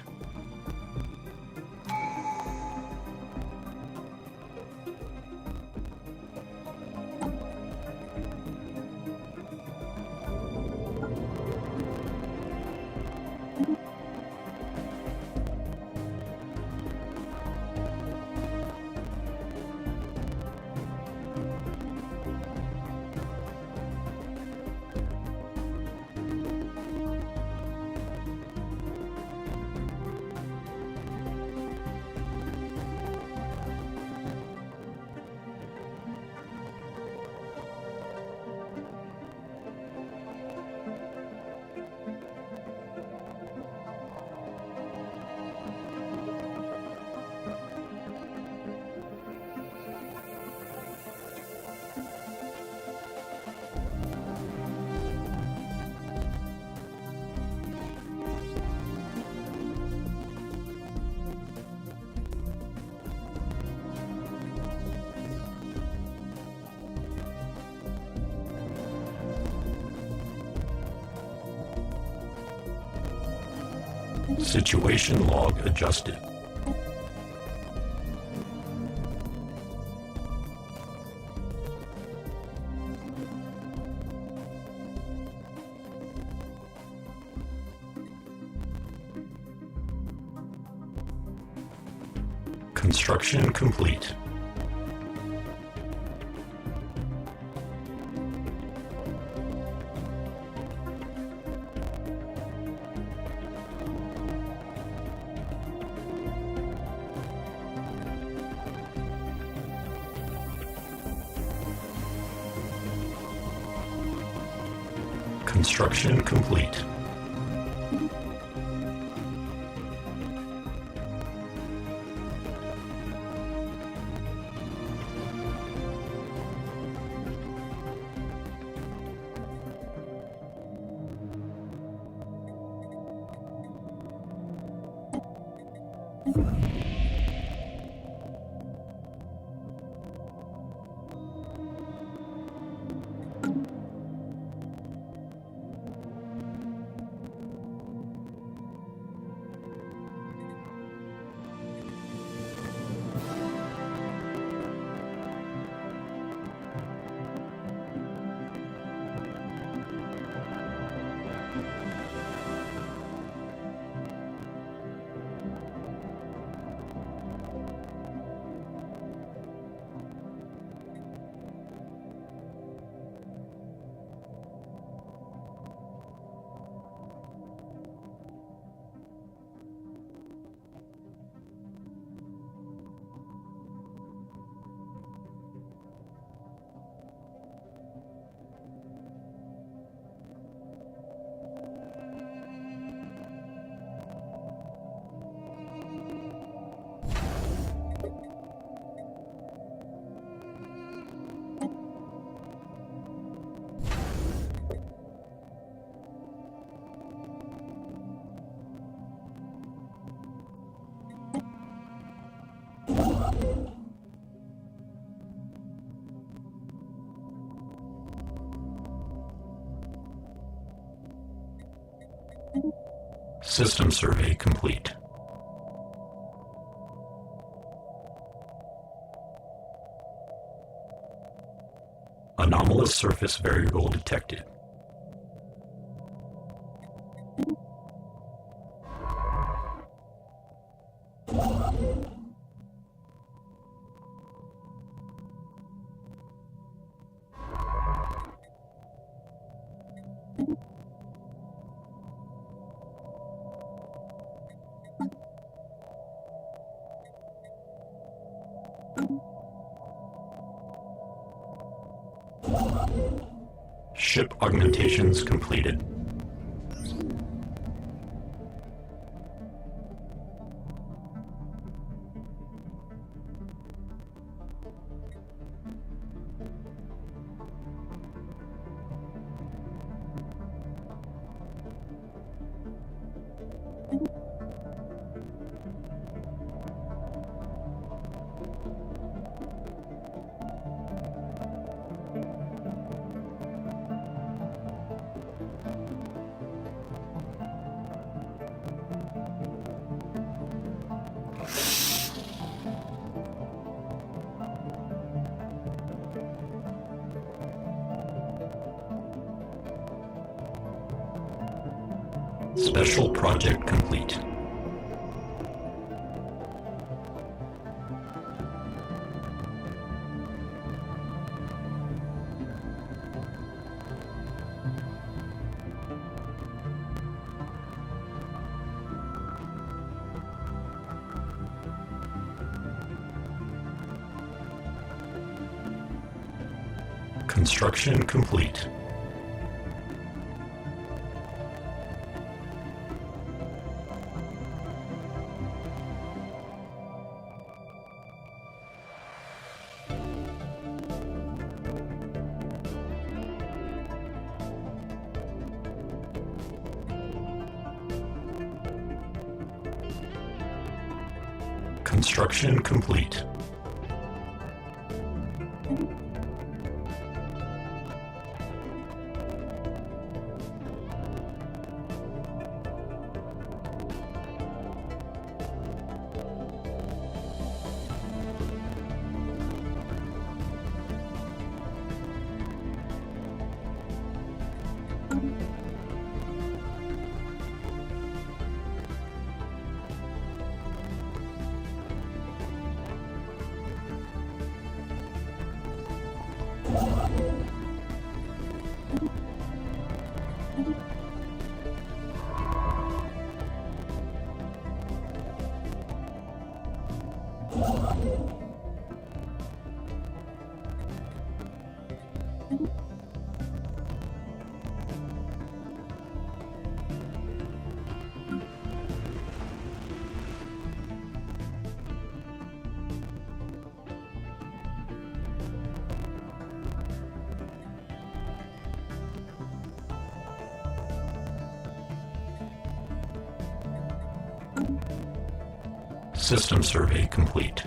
Situation log adjusted. Construction complete. Construction complete. System survey complete. Anomalous surface variable detected. Ship augmentations completed. Special project complete. Construction complete. Construction complete. System survey complete.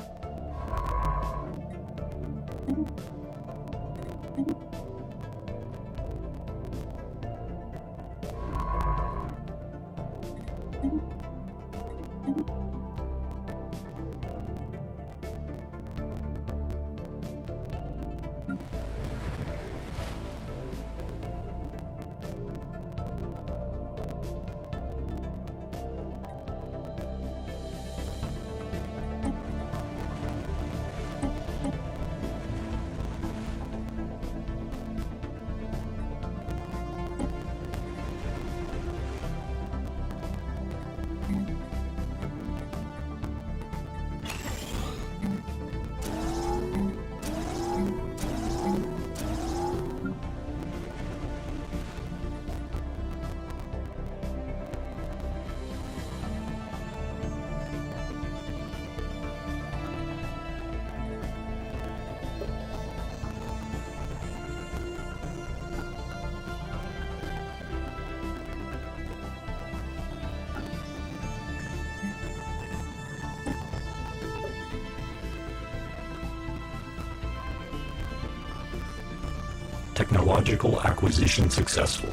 Technological acquisition successful.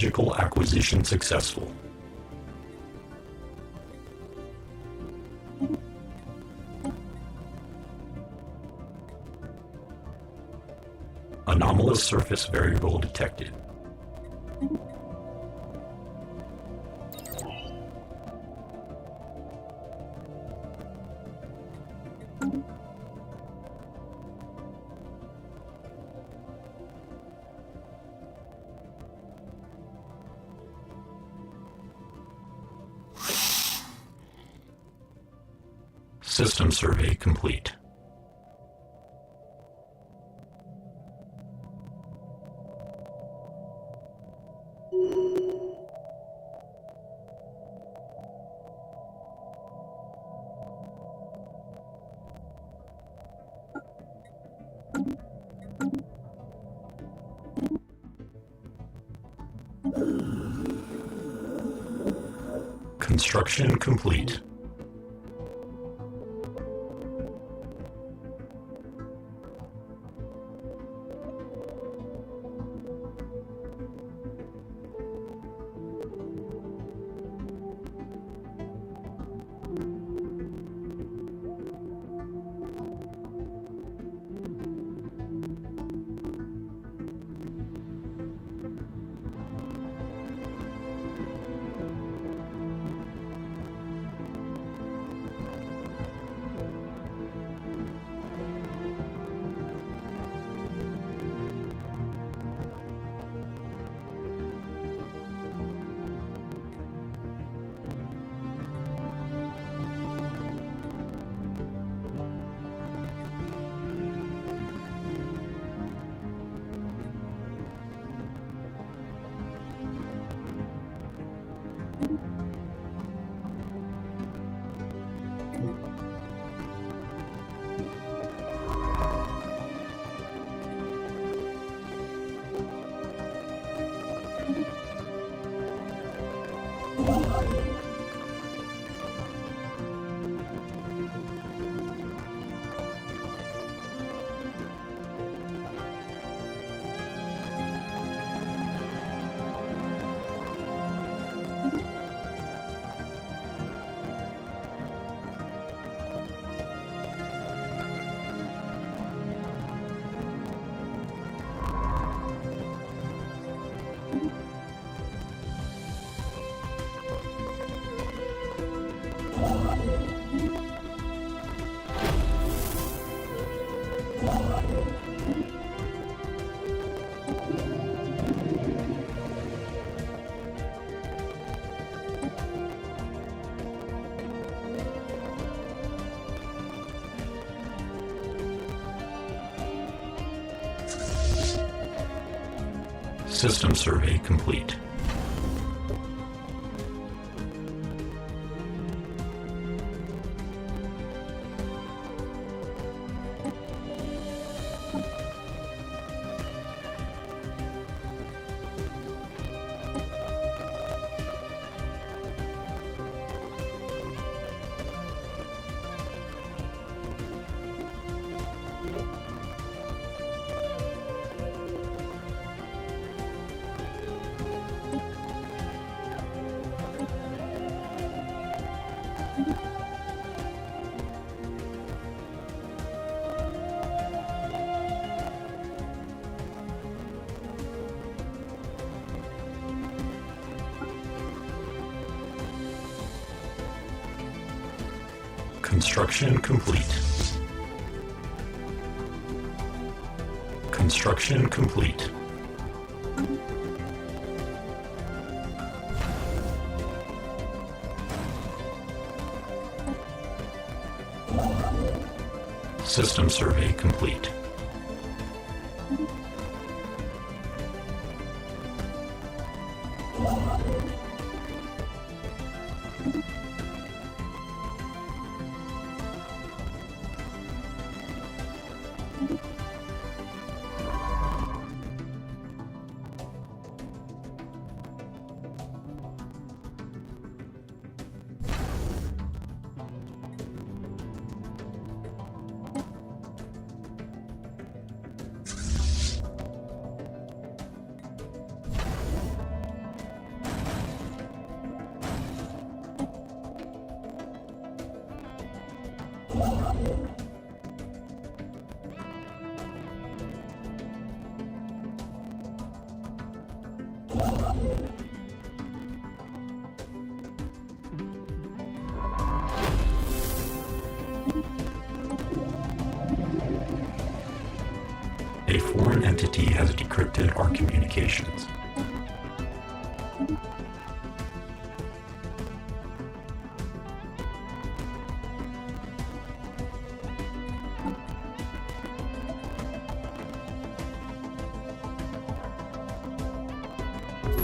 Technological acquisition successful. Anomalous surface variable detected. System survey complete. Construction complete. System survey complete. Construction complete. Construction complete. System survey complete. A foreign entity has decrypted our communications.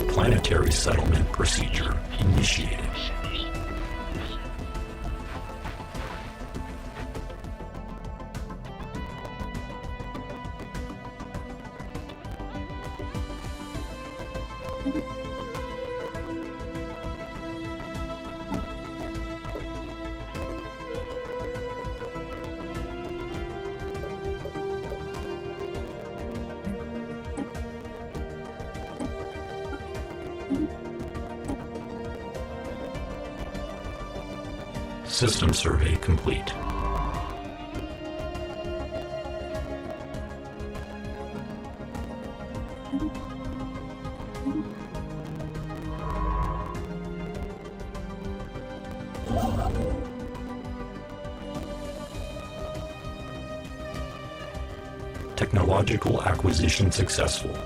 Planetary settlement procedure initiated. System survey complete. Technological acquisition successful.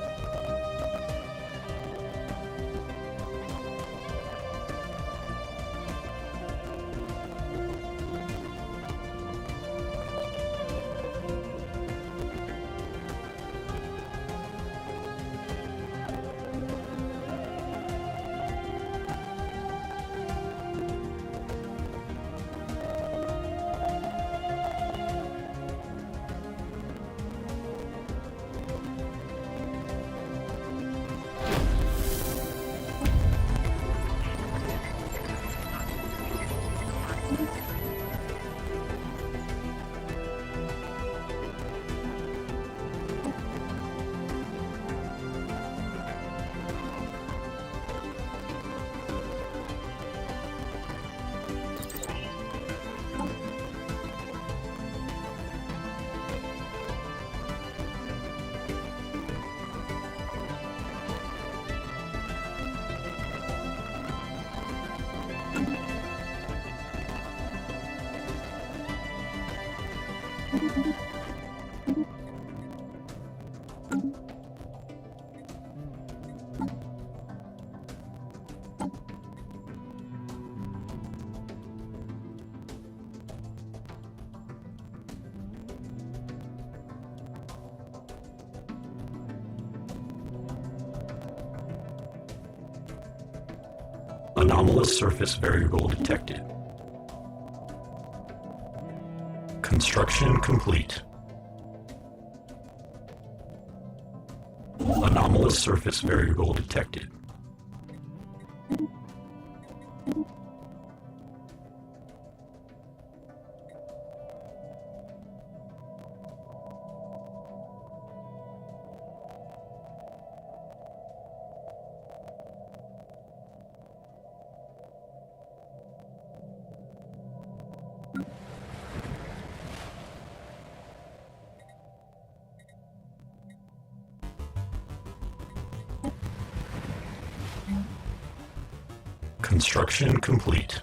Anomalous surface variable detected. Construction complete. Anomalous surface variable detected. Construction complete.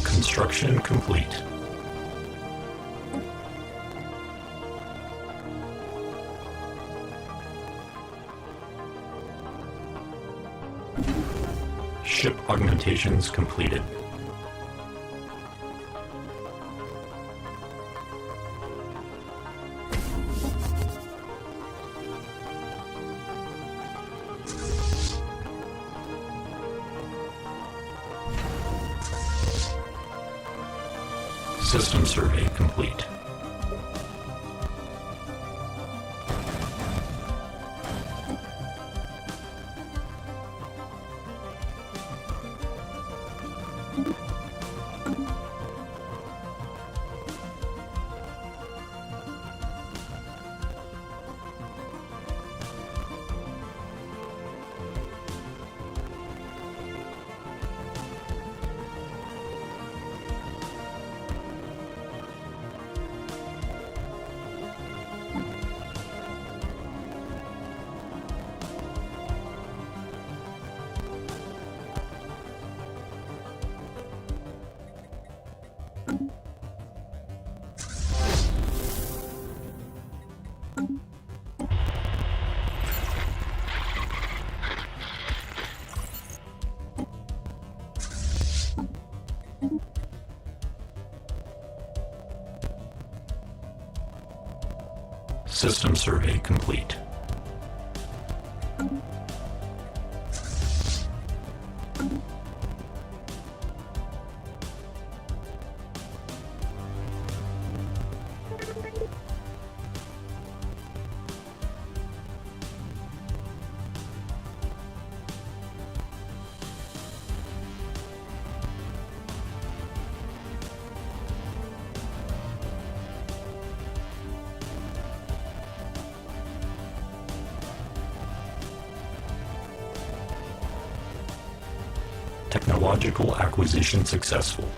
Construction complete. Ship augmentations completed. System survey complete. System survey complete. Technological acquisition successful.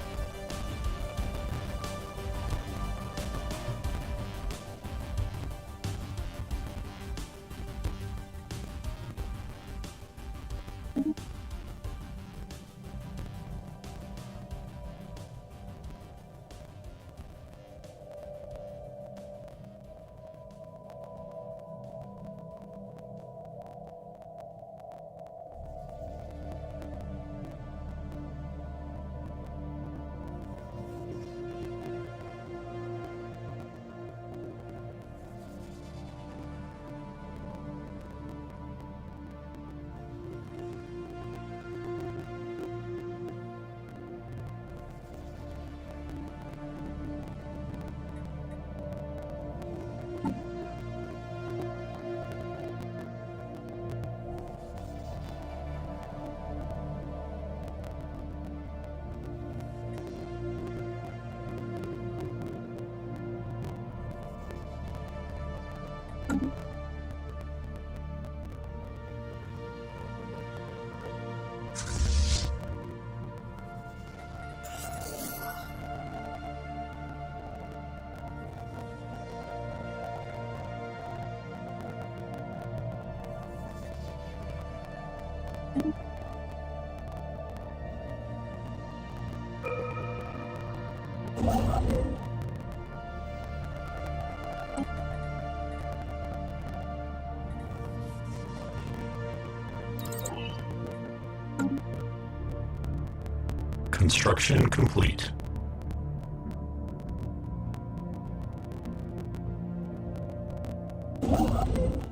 Construction complete.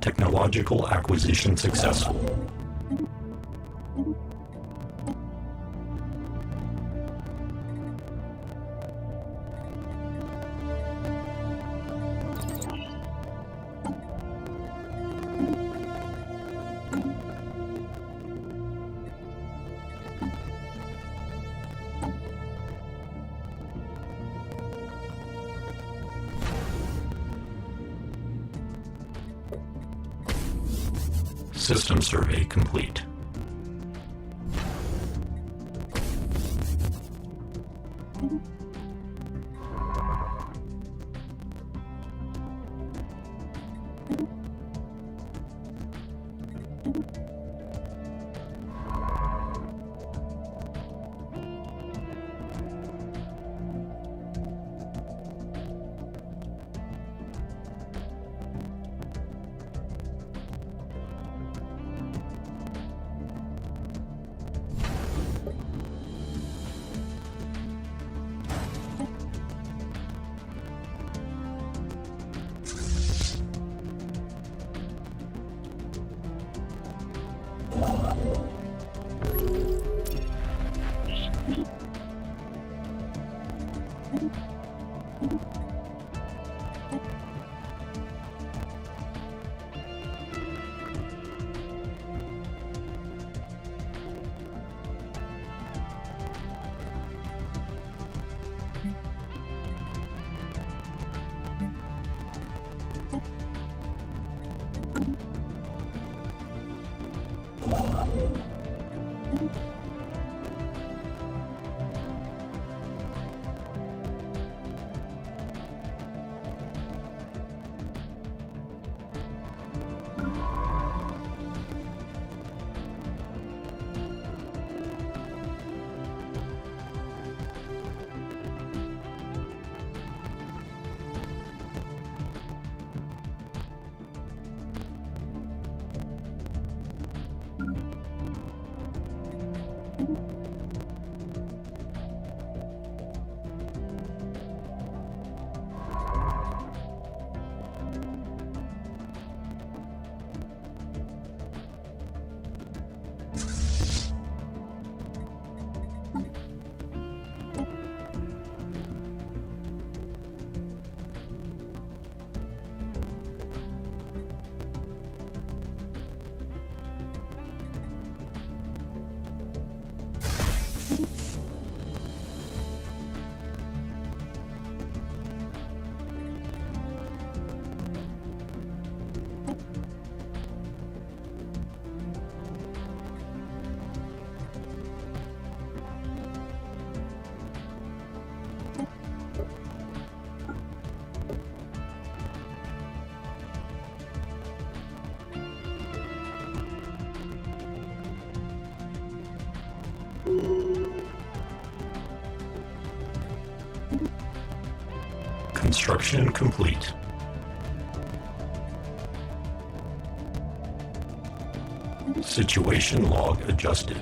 Technological acquisition successful. System survey complete. Construction complete. Situation log adjusted.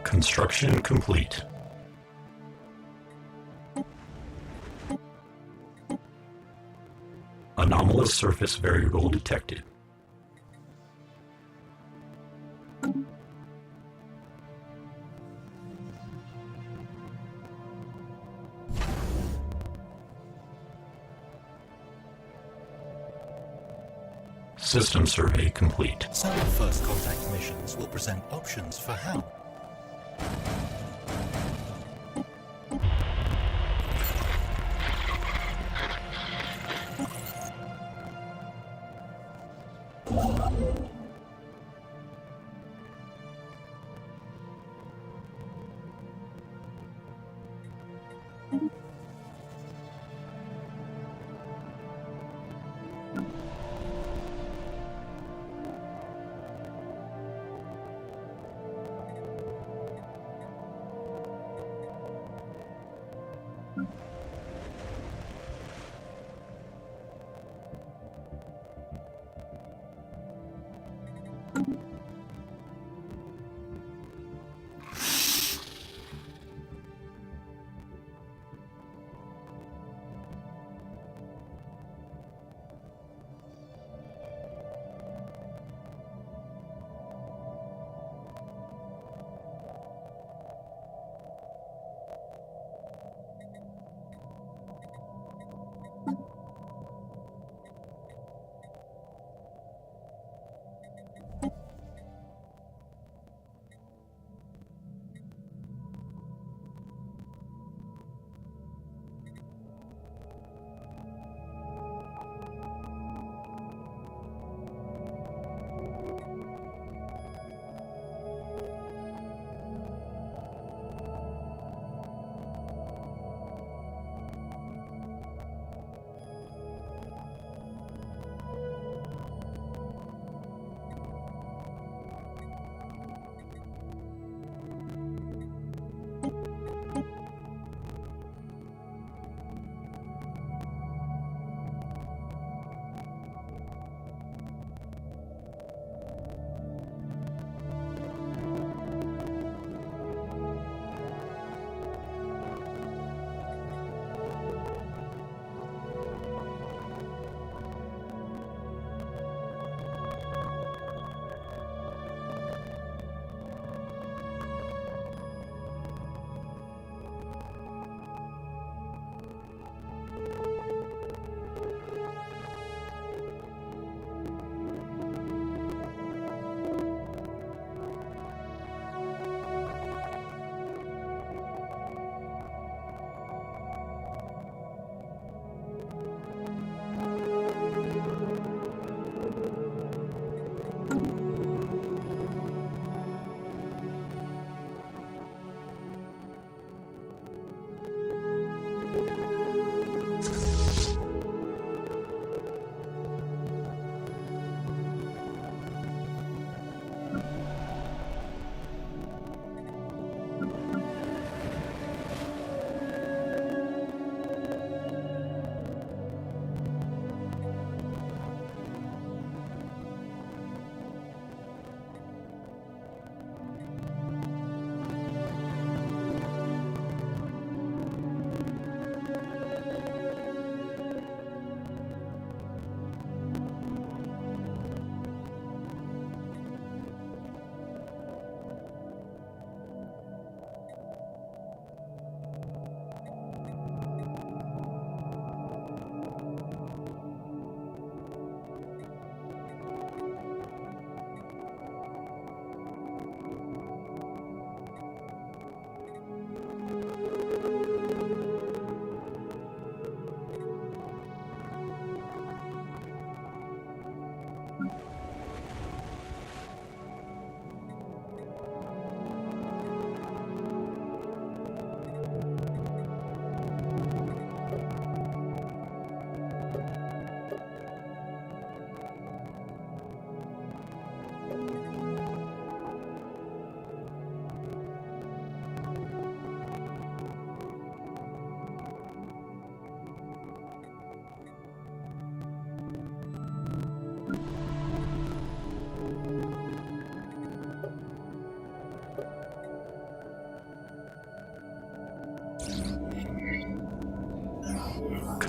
Construction complete. Anomalous surface variable detected. System survey complete. Some first contact missions will present options for how.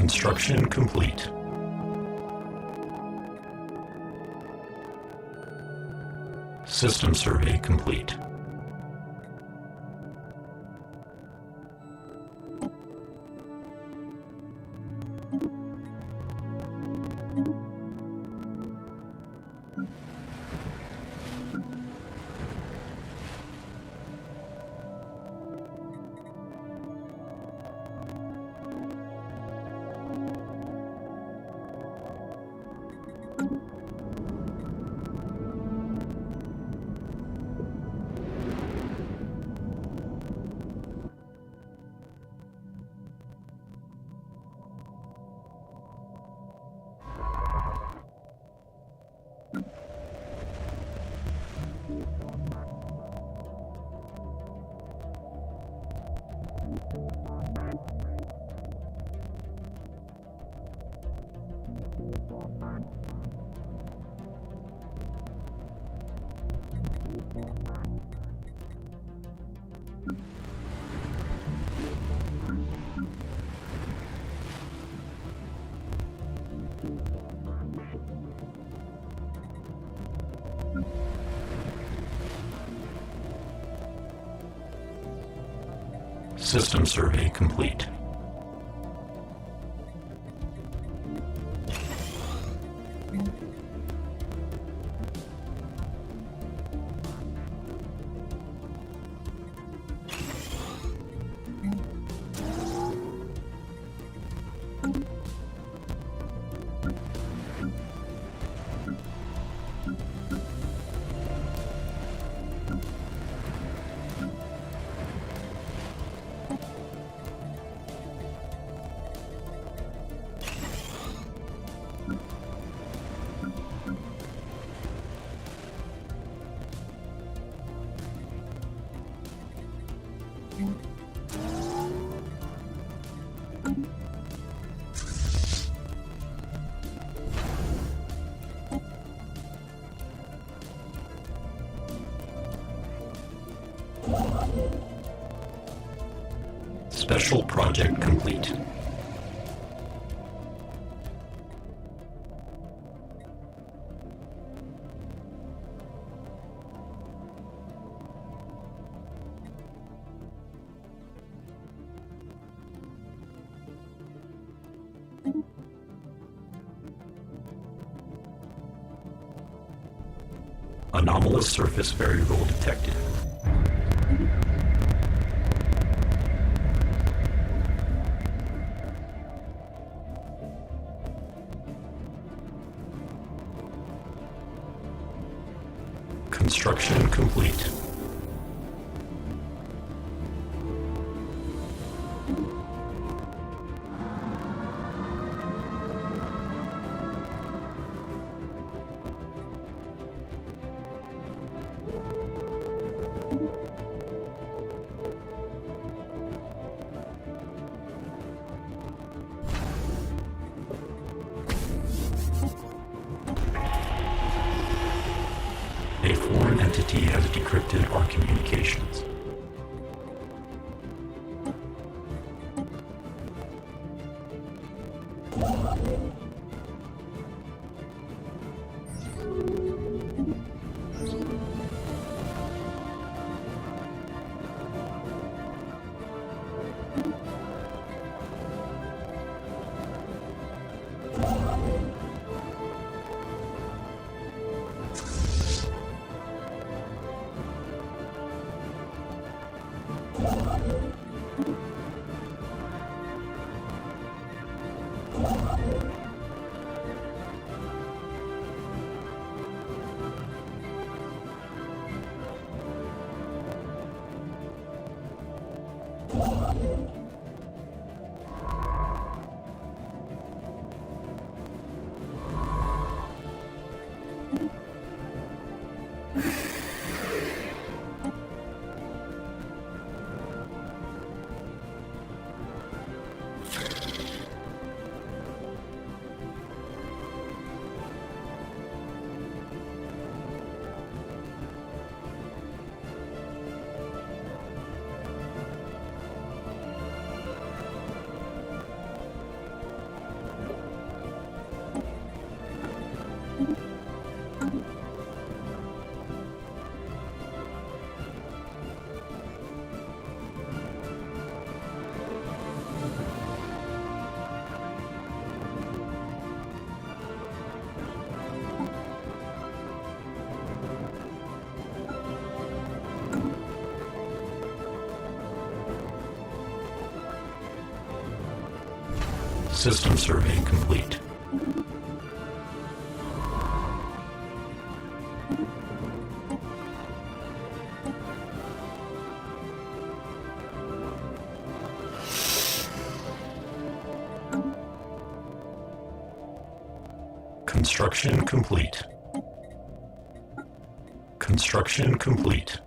Construction complete. System survey complete. System survey complete. Special project complete. Anomalous surface variable detected. Construction complete. A foreign entity has decrypted our communications. System survey complete. Construction complete. Construction complete.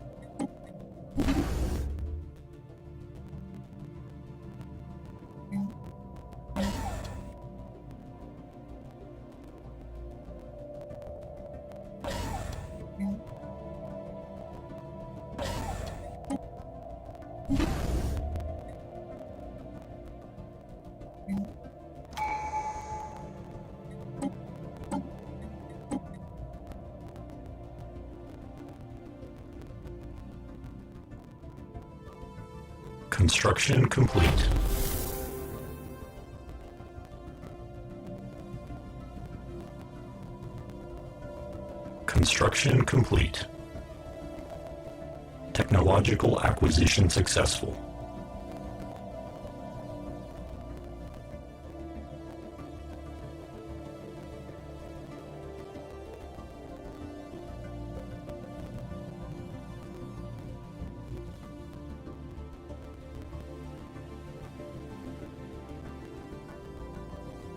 Construction complete. Construction complete. Technological acquisition successful.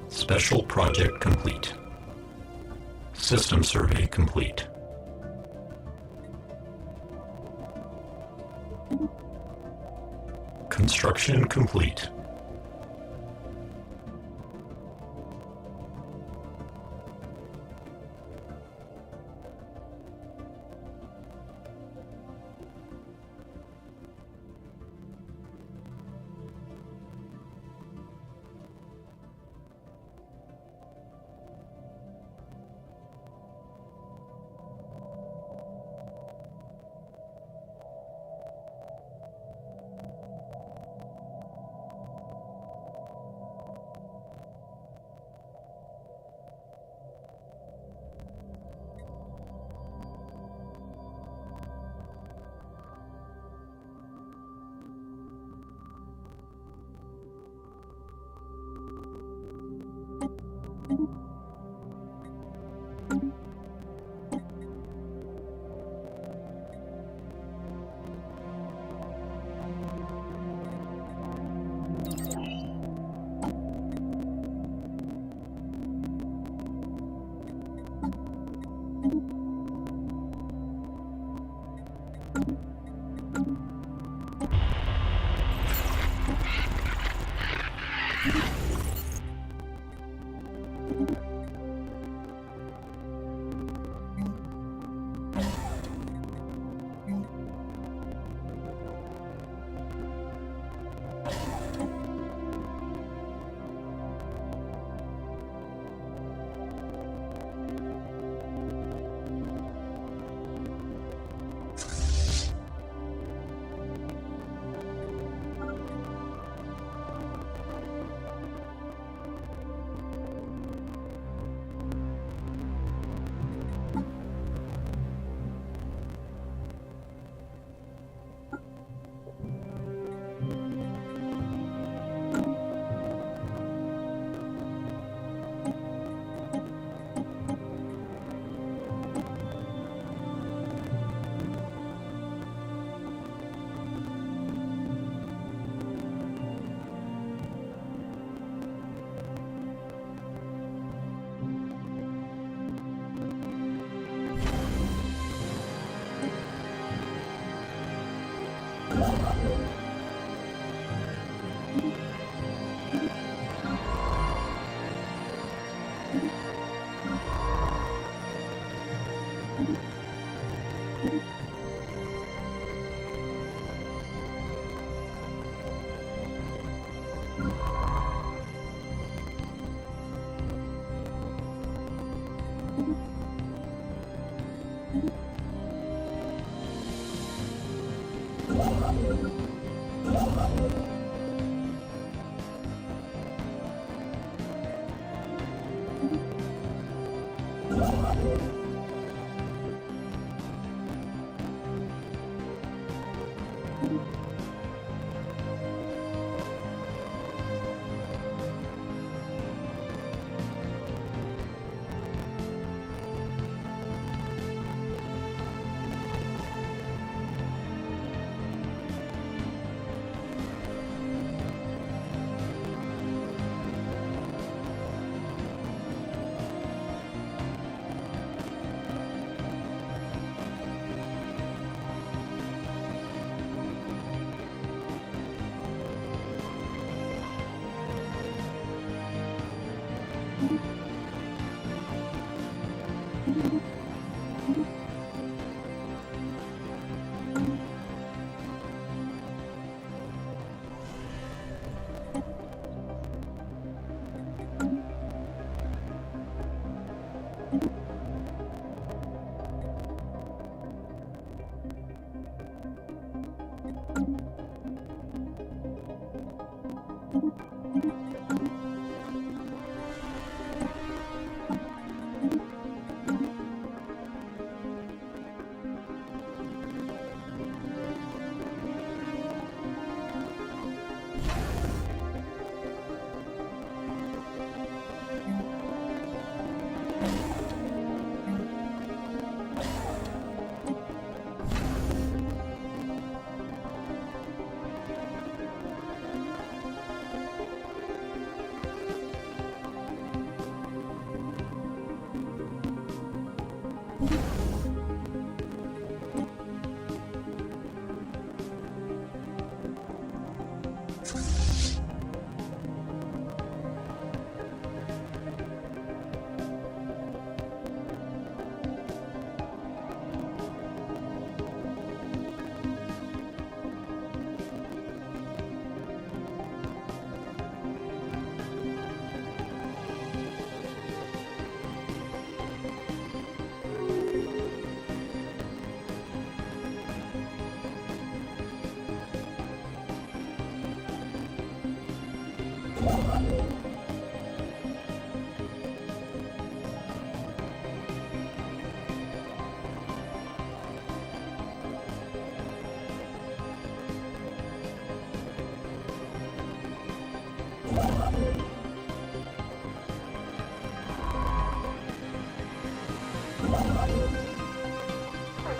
Special project complete. System survey complete. Construction complete.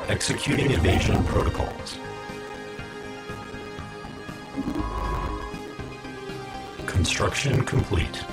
Executing evasion protocols. Construction complete.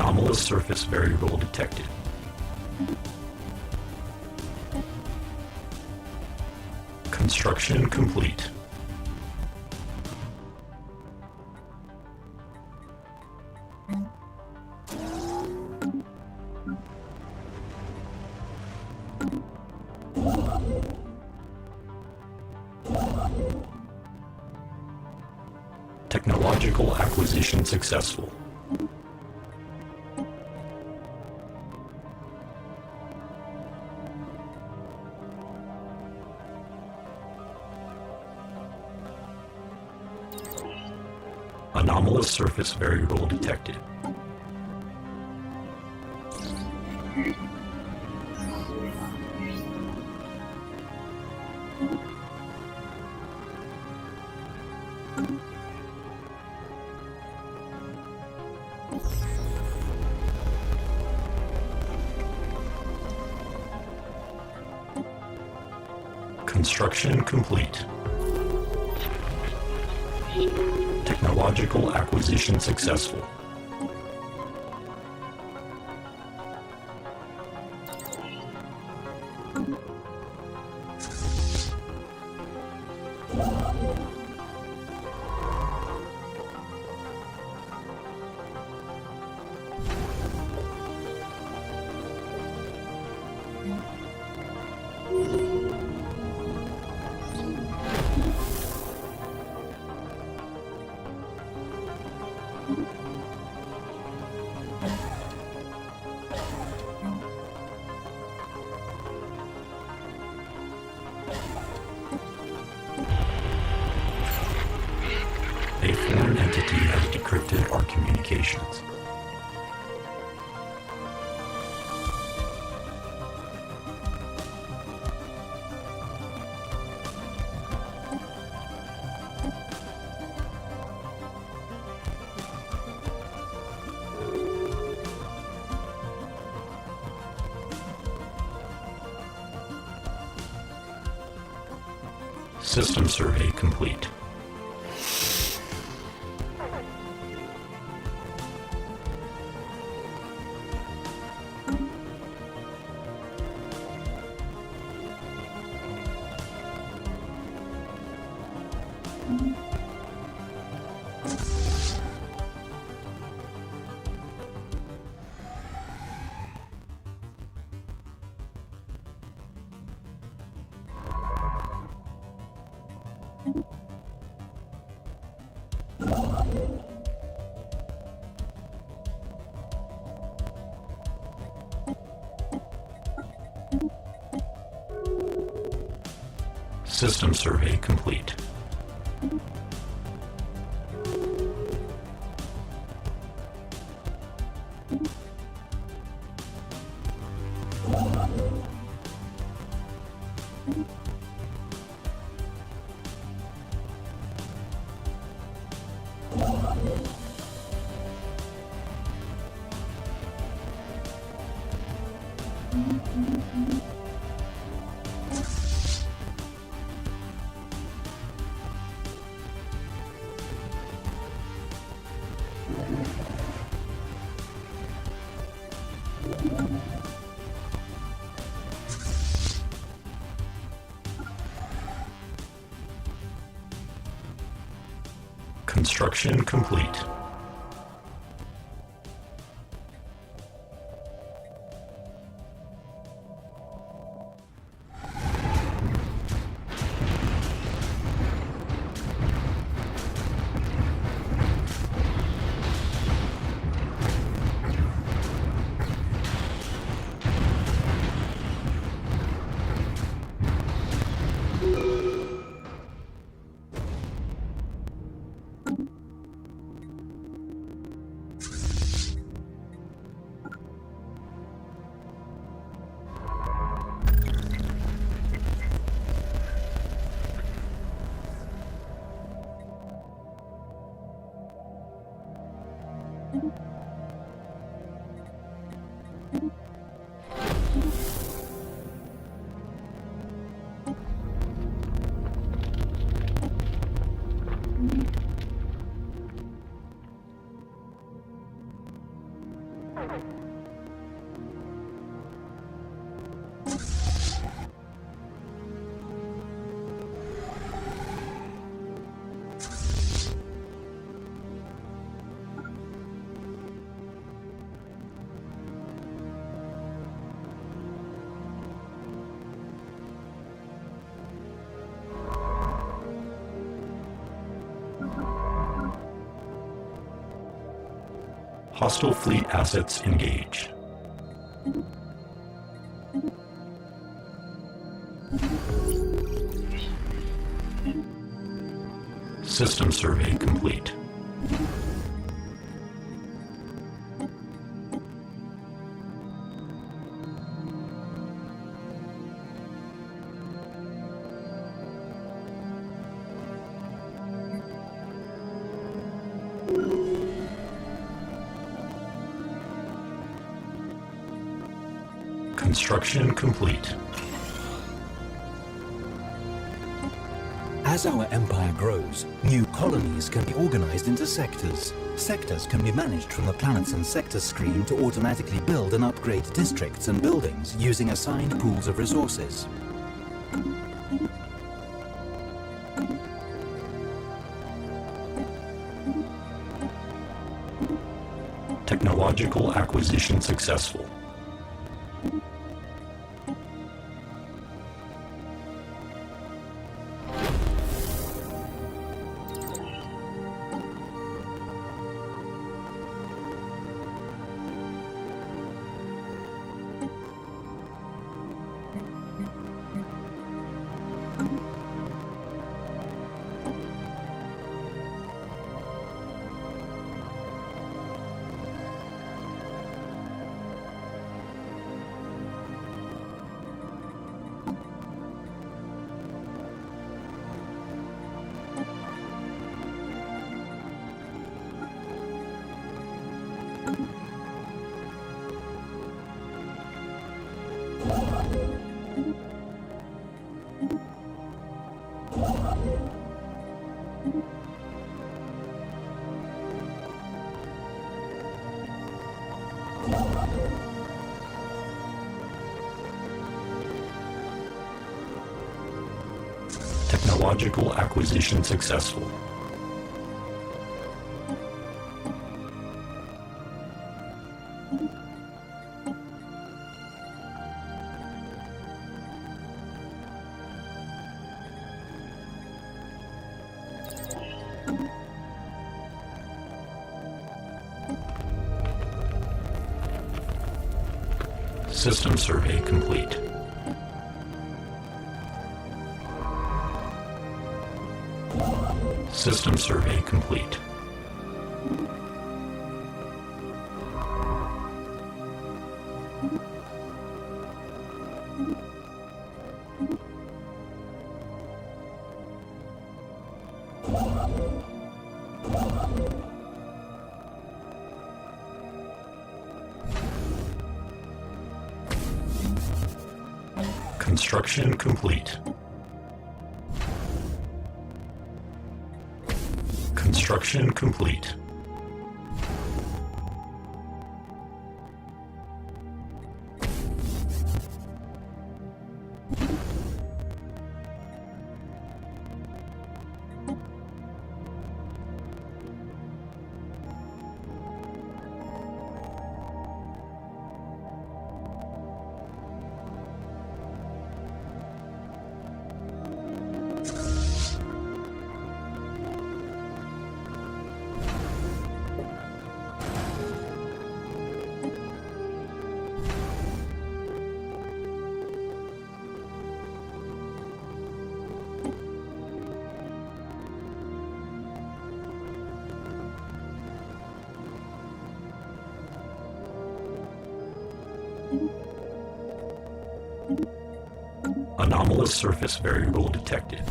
Anomalous surface variable detected. Construction complete. Technological acquisition successful. Anomalous surface variable detected. Construction complete. Technological acquisition successful. A foreign entity has decrypted our communications. System survey complete. System survey complete. Construction complete. Hostile fleet assets engaged. System survey complete. Construction complete. As our empire grows, new colonies can be organized into sectors. Sectors can be managed from the planets and sectors screen to automatically build and upgrade districts and buildings using assigned pools of resources. Technological acquisition successful. Technological acquisition successful. System survey complete. System survey complete. Construction complete. Construction complete. Anomalous surface variable detected.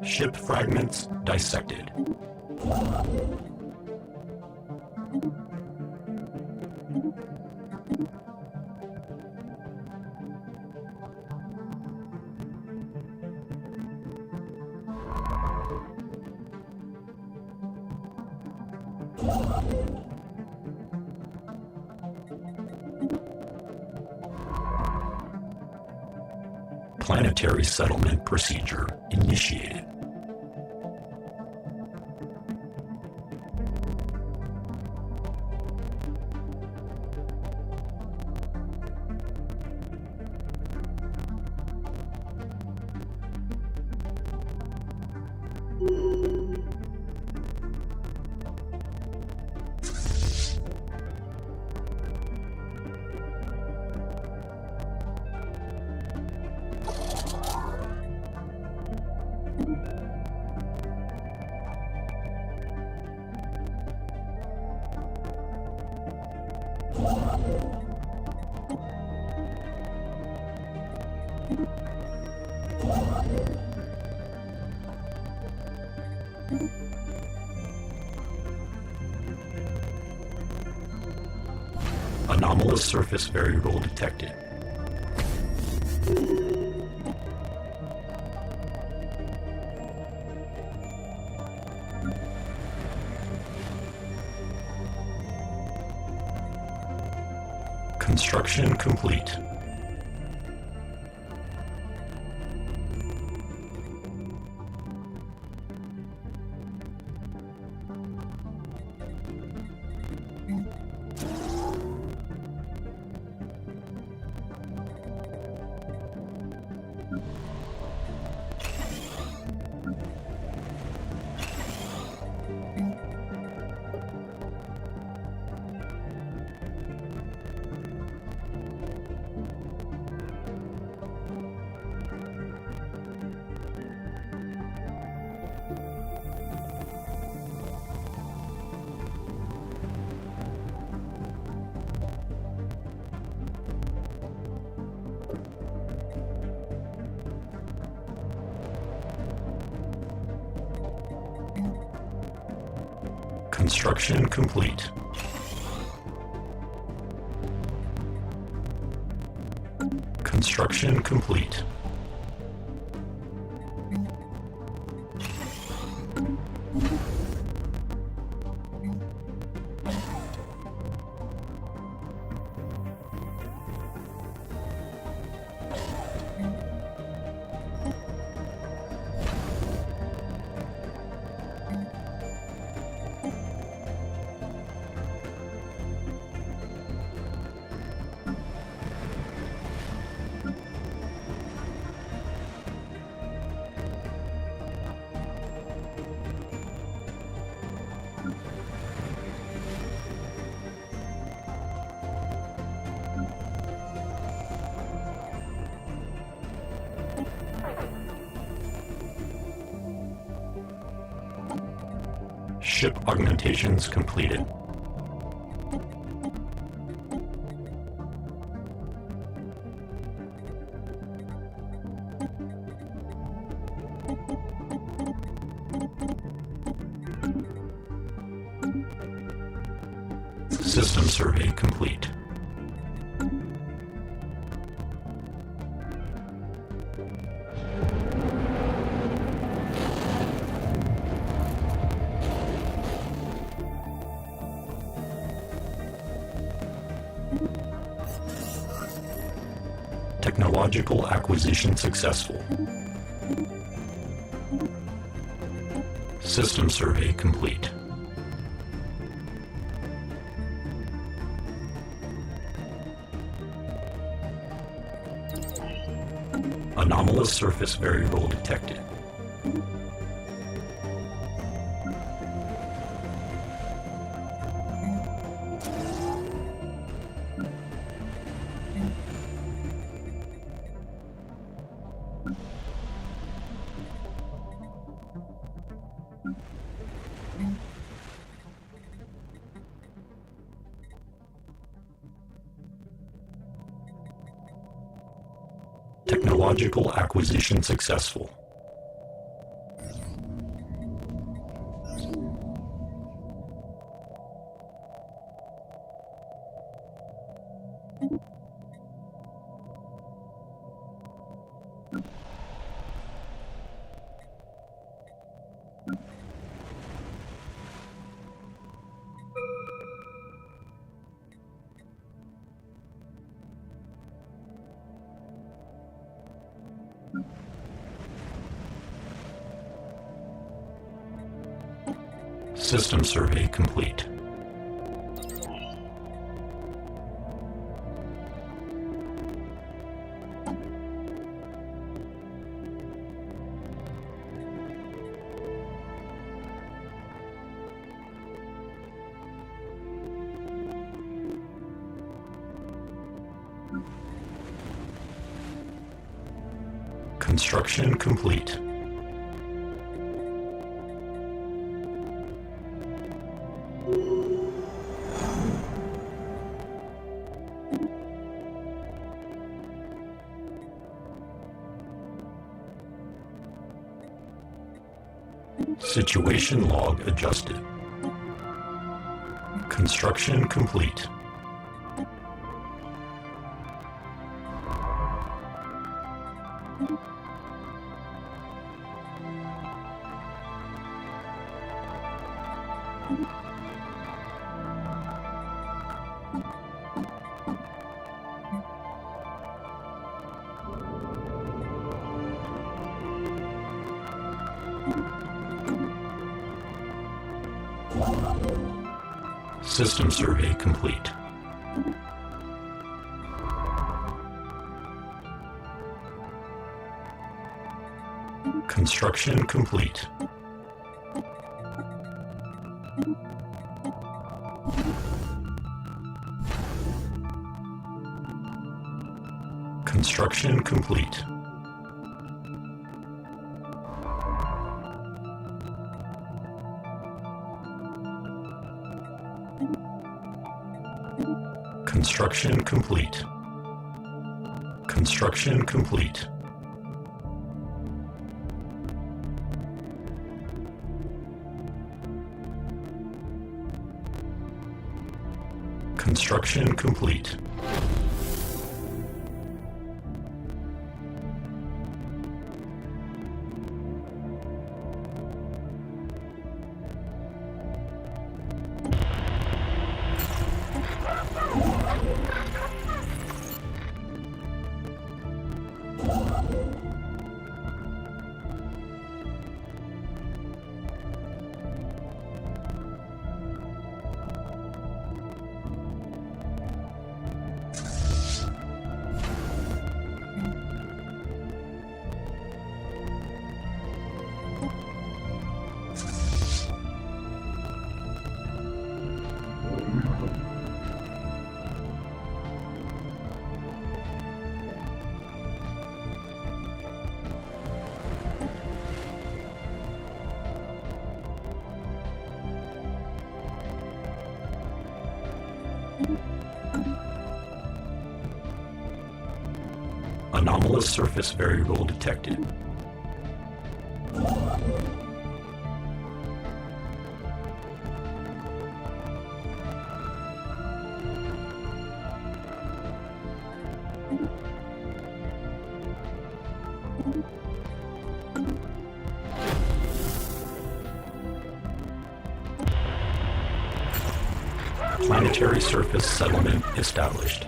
Ship fragments dissected. Planetary settlement procedure initiated. Anomalous surface variable detected. Construction complete. Construction complete. Construction complete. Ship augmentations completed. System survey complete. Technological acquisition successful. System survey complete. Anomalous surface variable detected. Technological acquisition successful. System survey complete. Construction complete. Situation log adjusted. Construction complete. System survey complete. Construction complete. Construction complete. Construction complete. Construction complete. Construction complete. Anomalous surface variable detected. Planetary surface settlement established.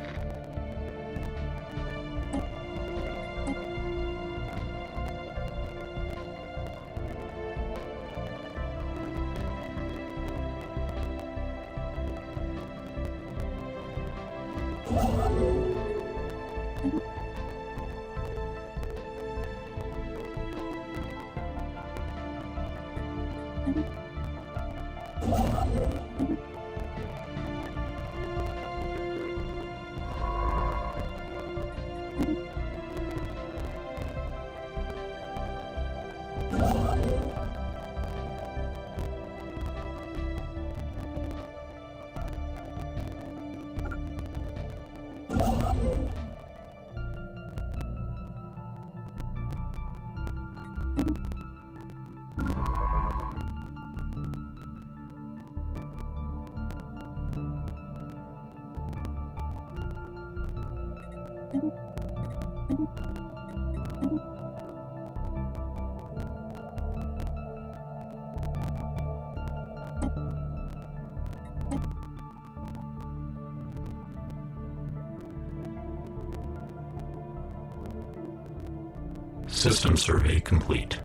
System survey complete.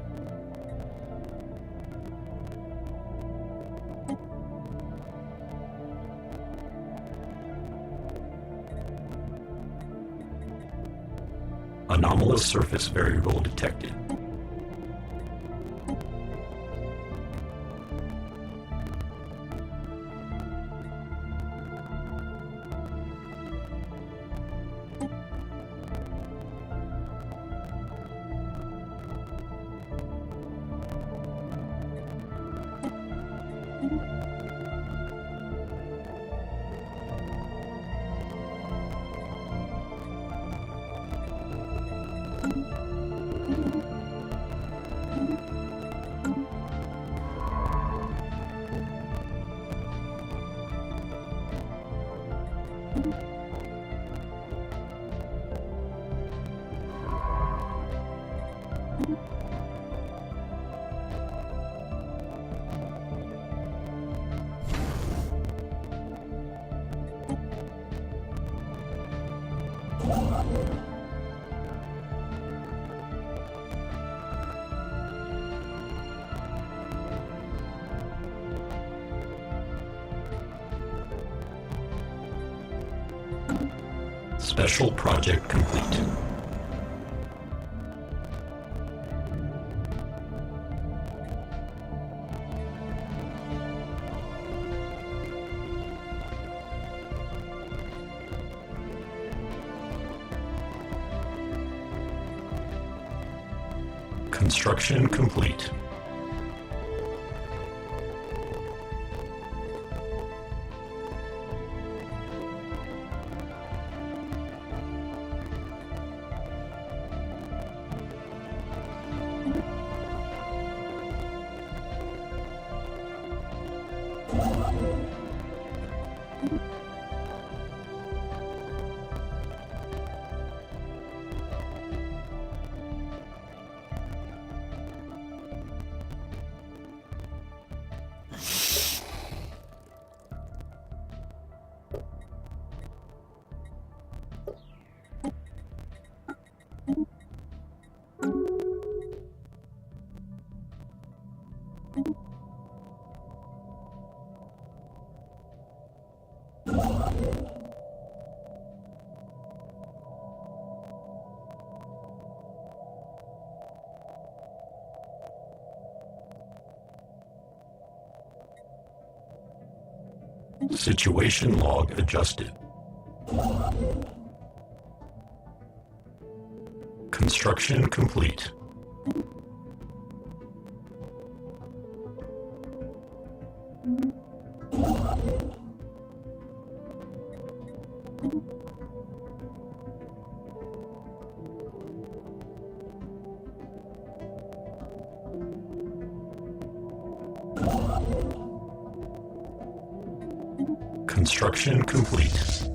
Anomalous surface variable detected. Special project complete. Construction complete. Situation log adjusted. Construction complete. Construction complete.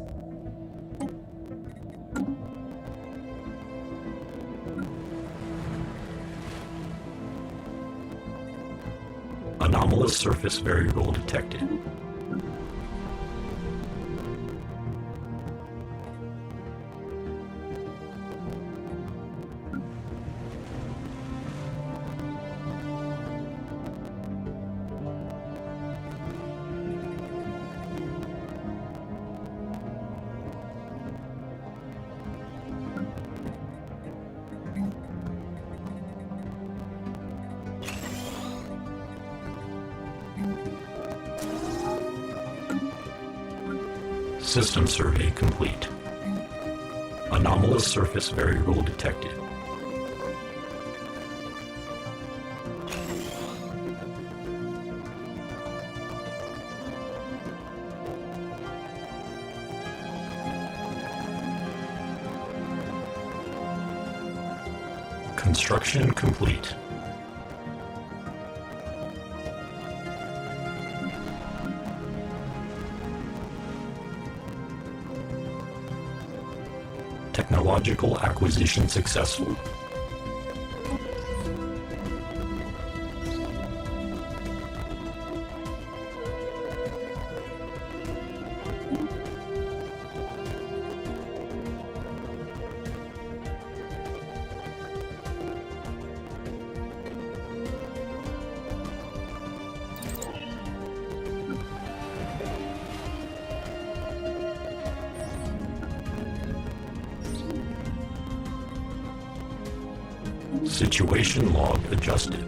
Anomalous surface variable detected. System survey complete. Anomalous surface variable detected. Construction complete. Technological acquisition successful. Situation log adjusted.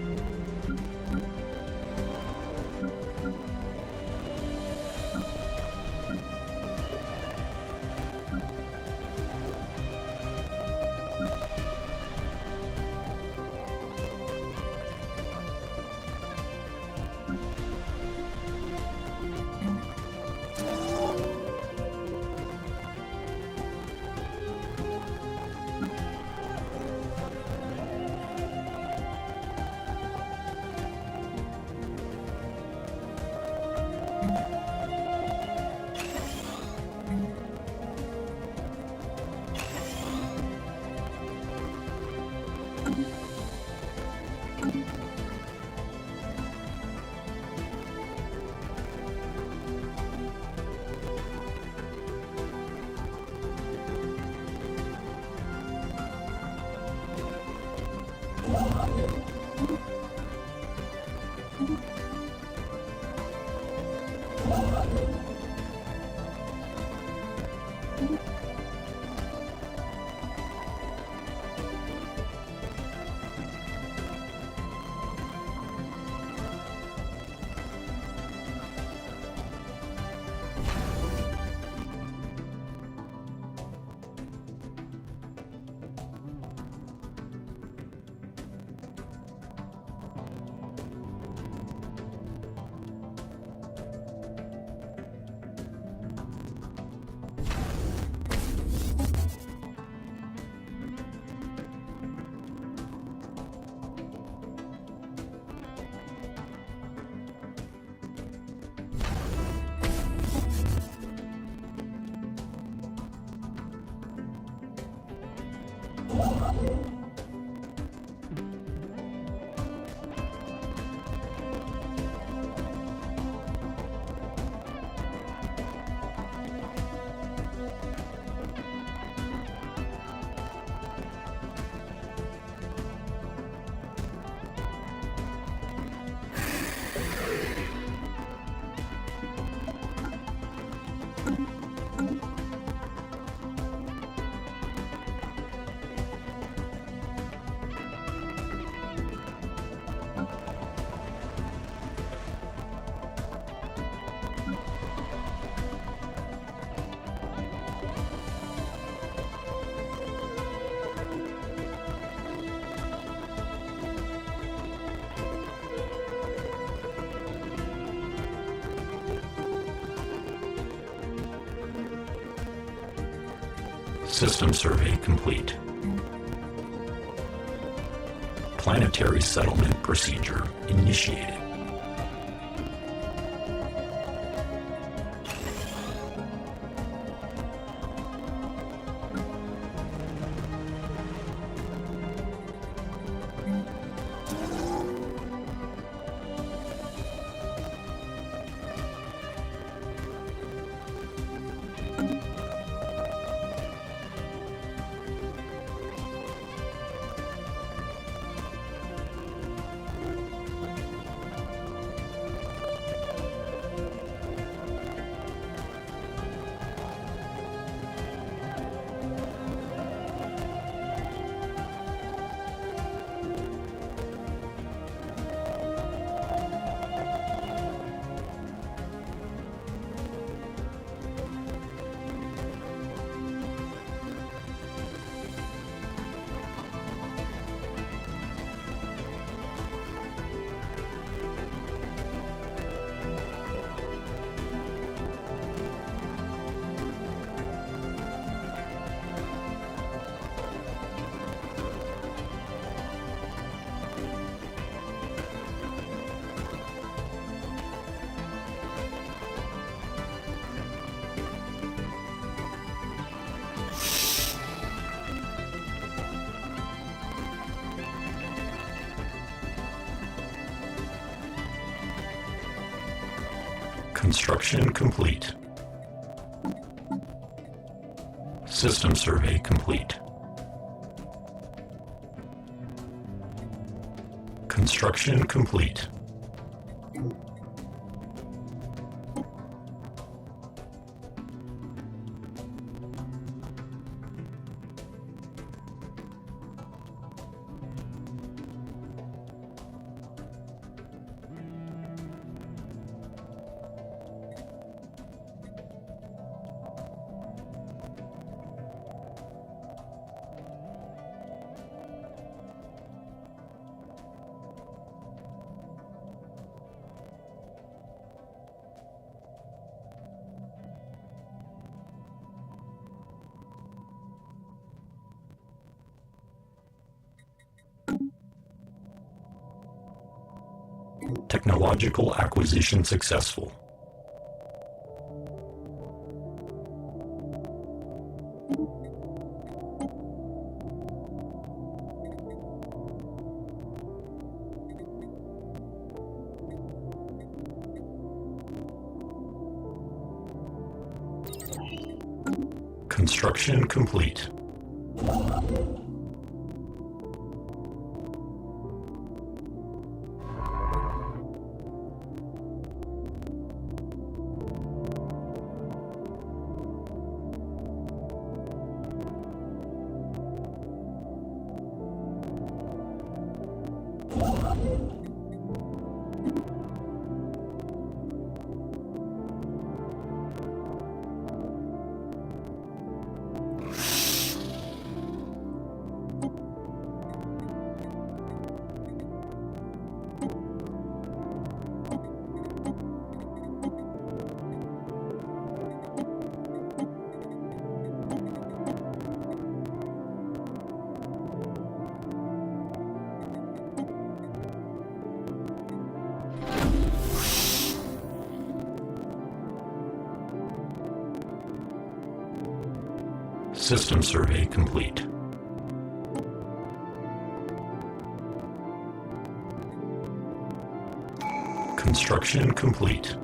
System survey complete. Planetary settlement procedure initiated. Construction complete. System survey complete. Construction complete. Technological acquisition successful. Construction complete. System survey complete. Construction complete.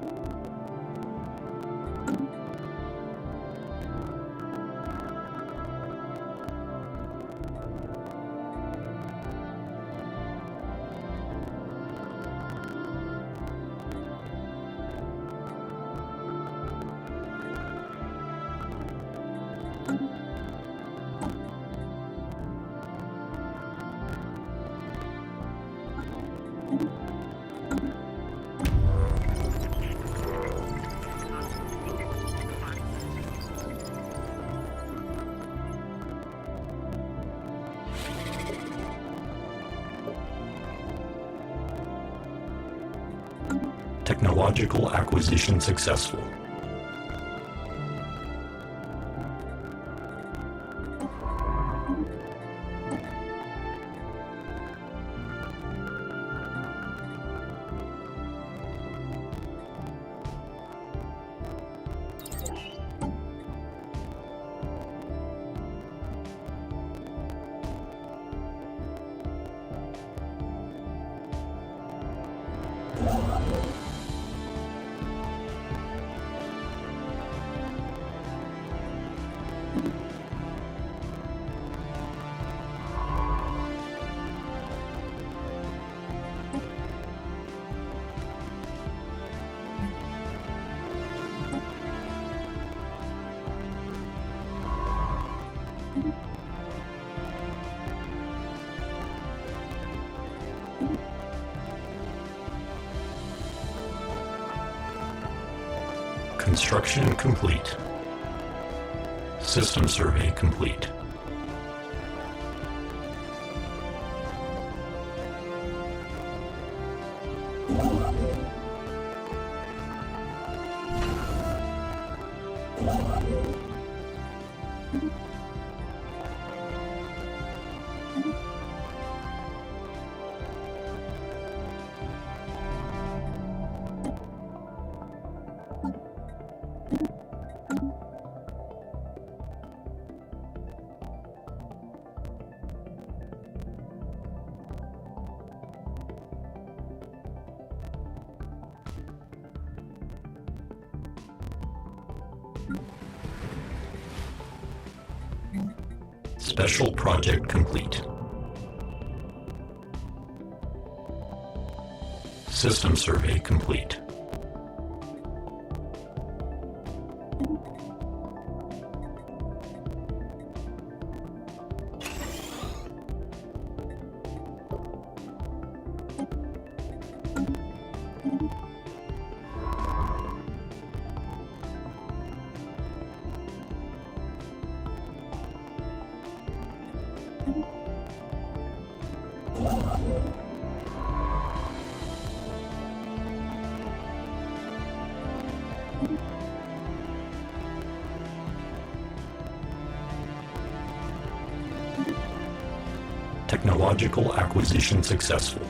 Technological acquisition successful. Construction complete. System survey complete. Special project complete. System survey complete. Technological acquisition successful.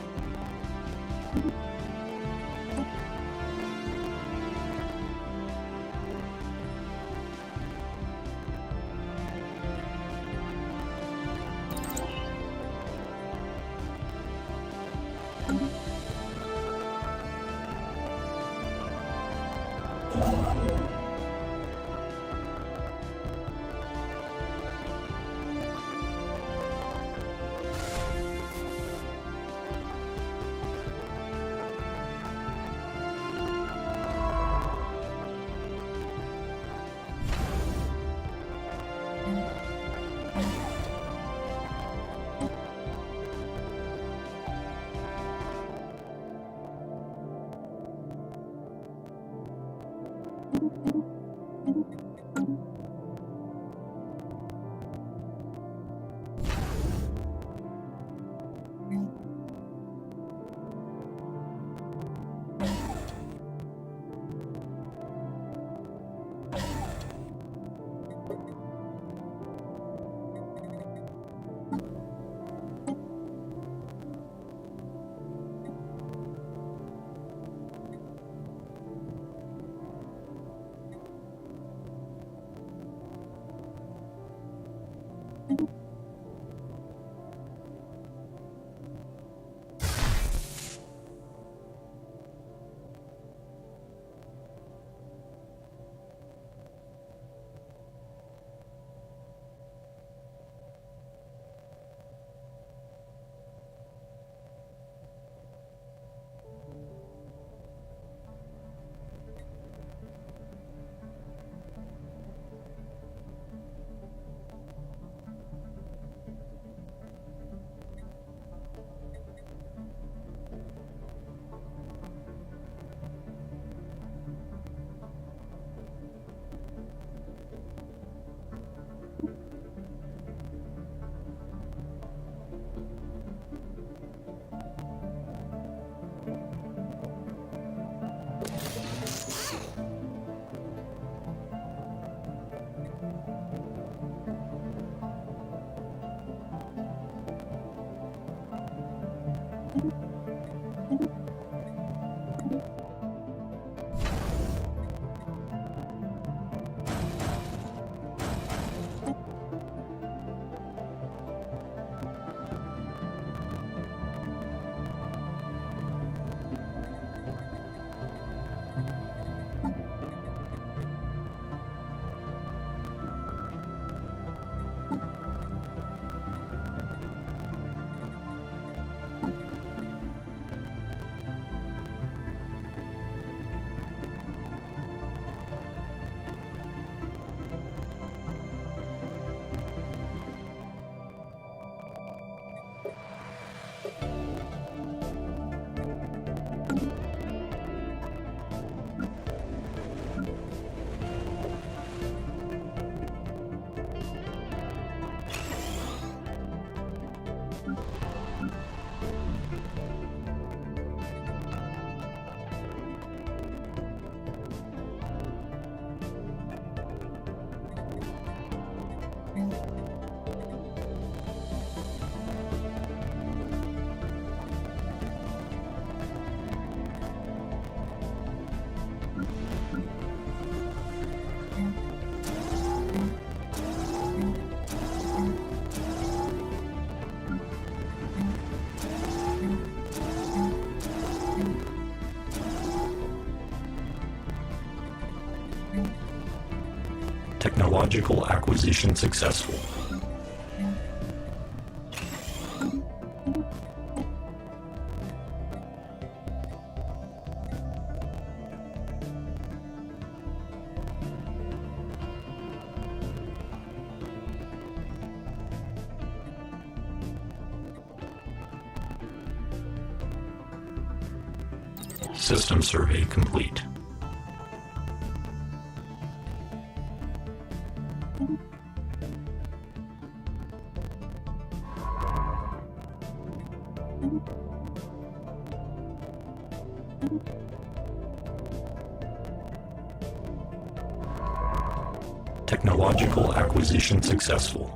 Technological acquisition successful. System survey complete. Technological acquisition successful.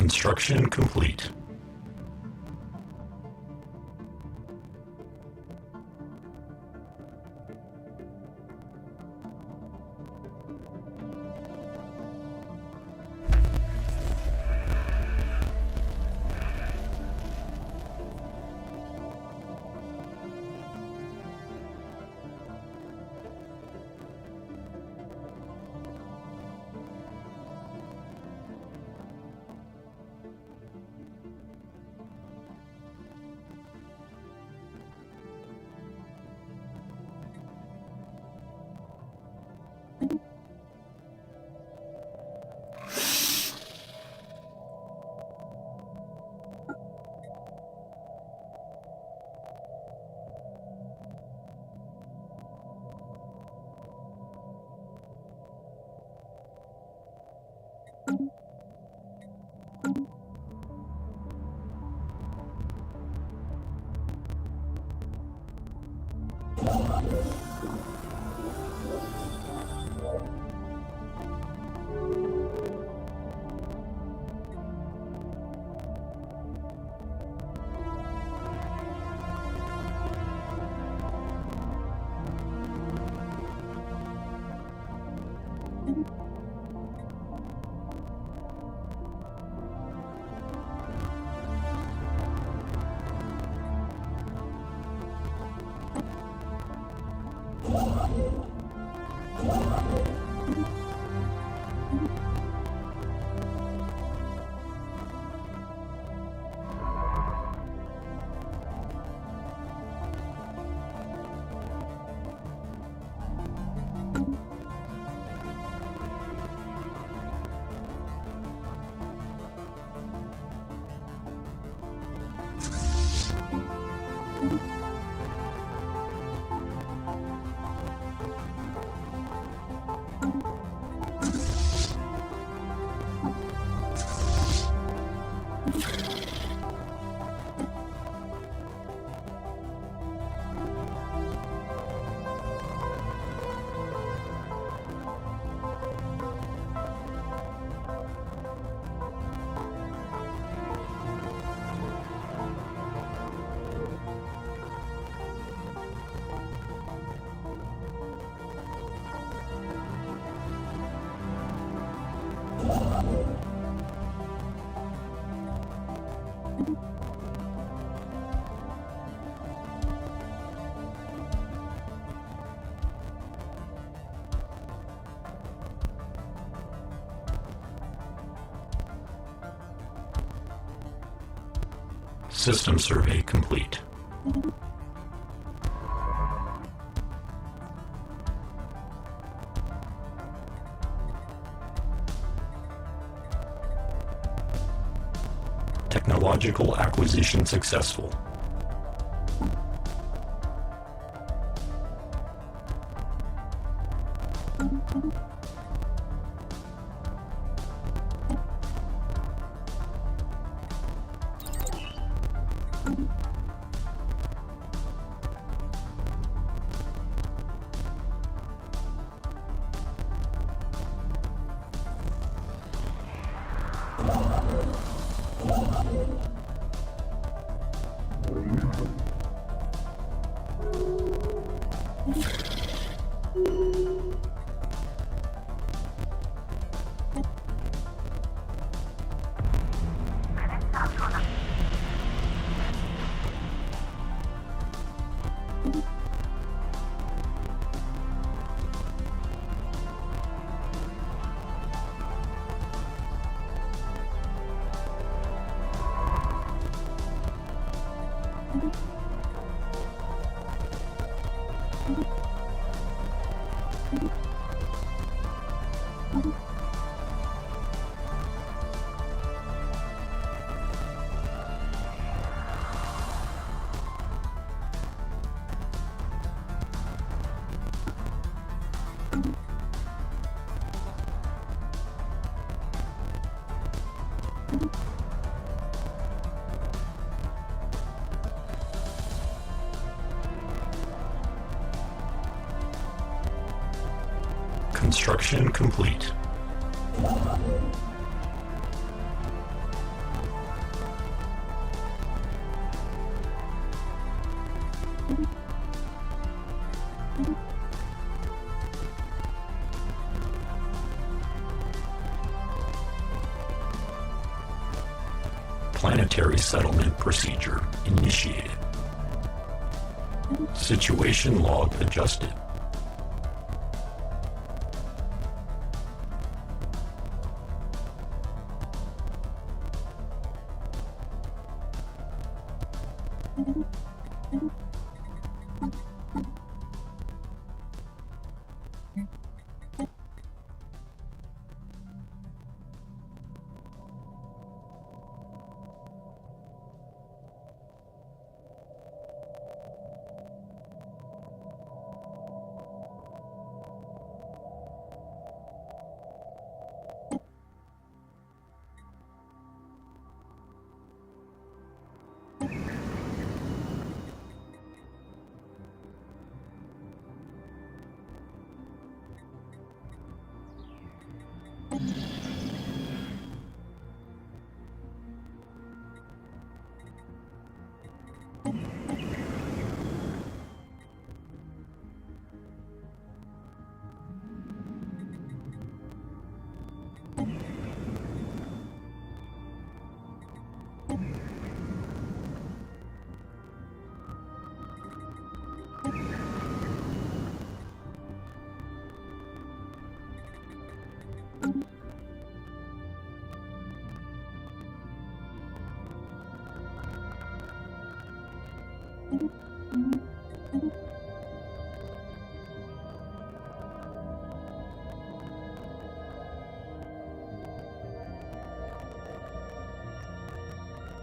Construction complete. System survey complete. Technological acquisition successful. Construction complete. Planetary settlement procedure initiated. Situation log adjusted.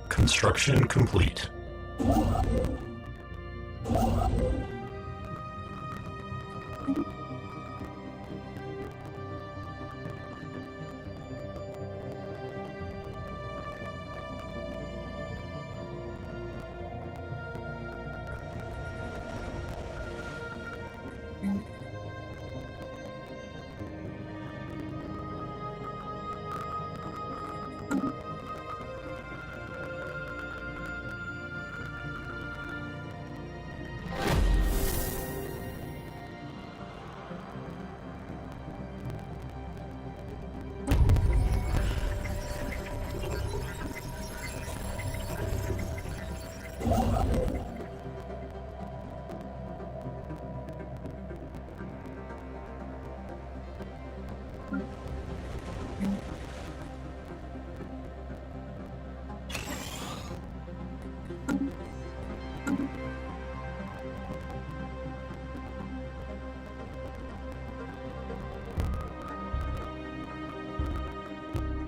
Construction complete.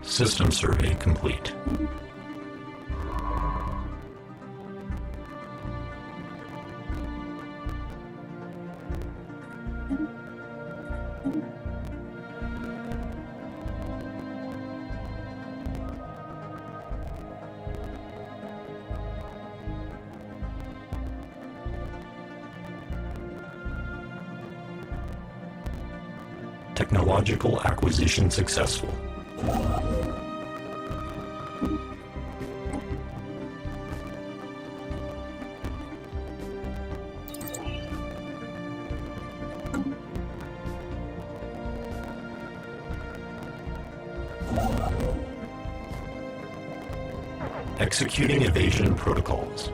System survey complete. Technological acquisition successful. Executing evasion protocols.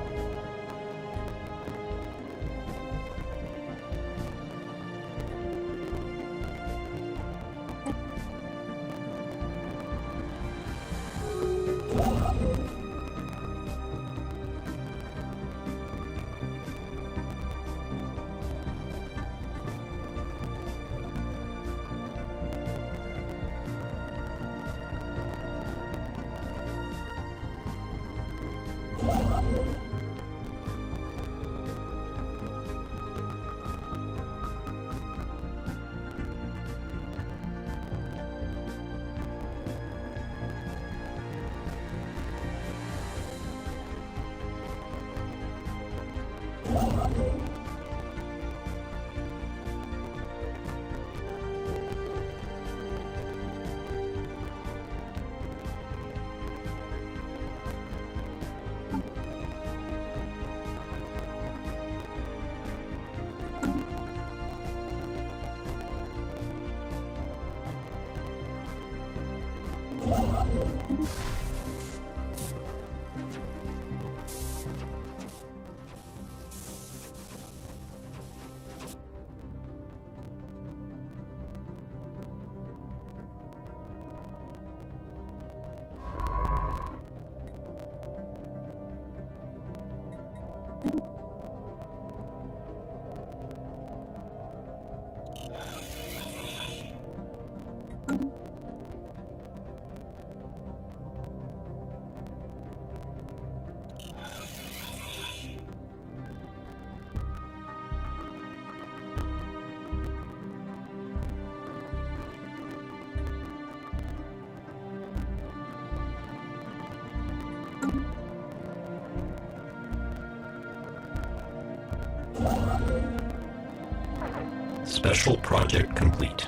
Special project complete.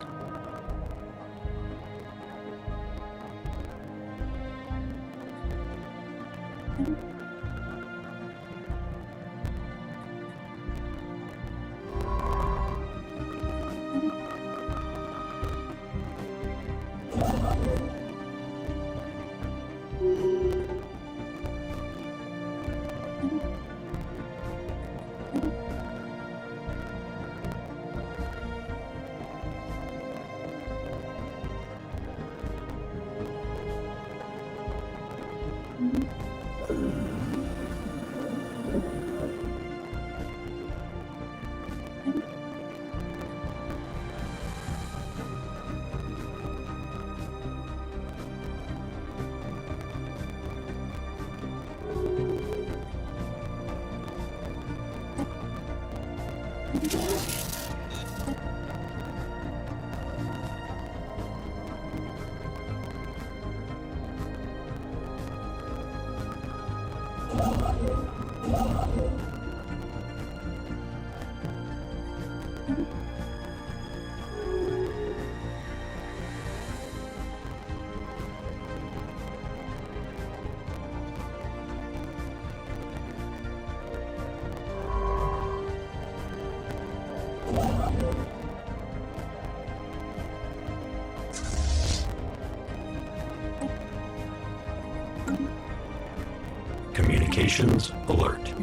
Communications alert.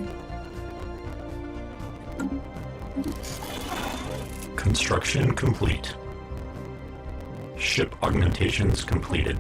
Construction complete. Ship augmentations completed.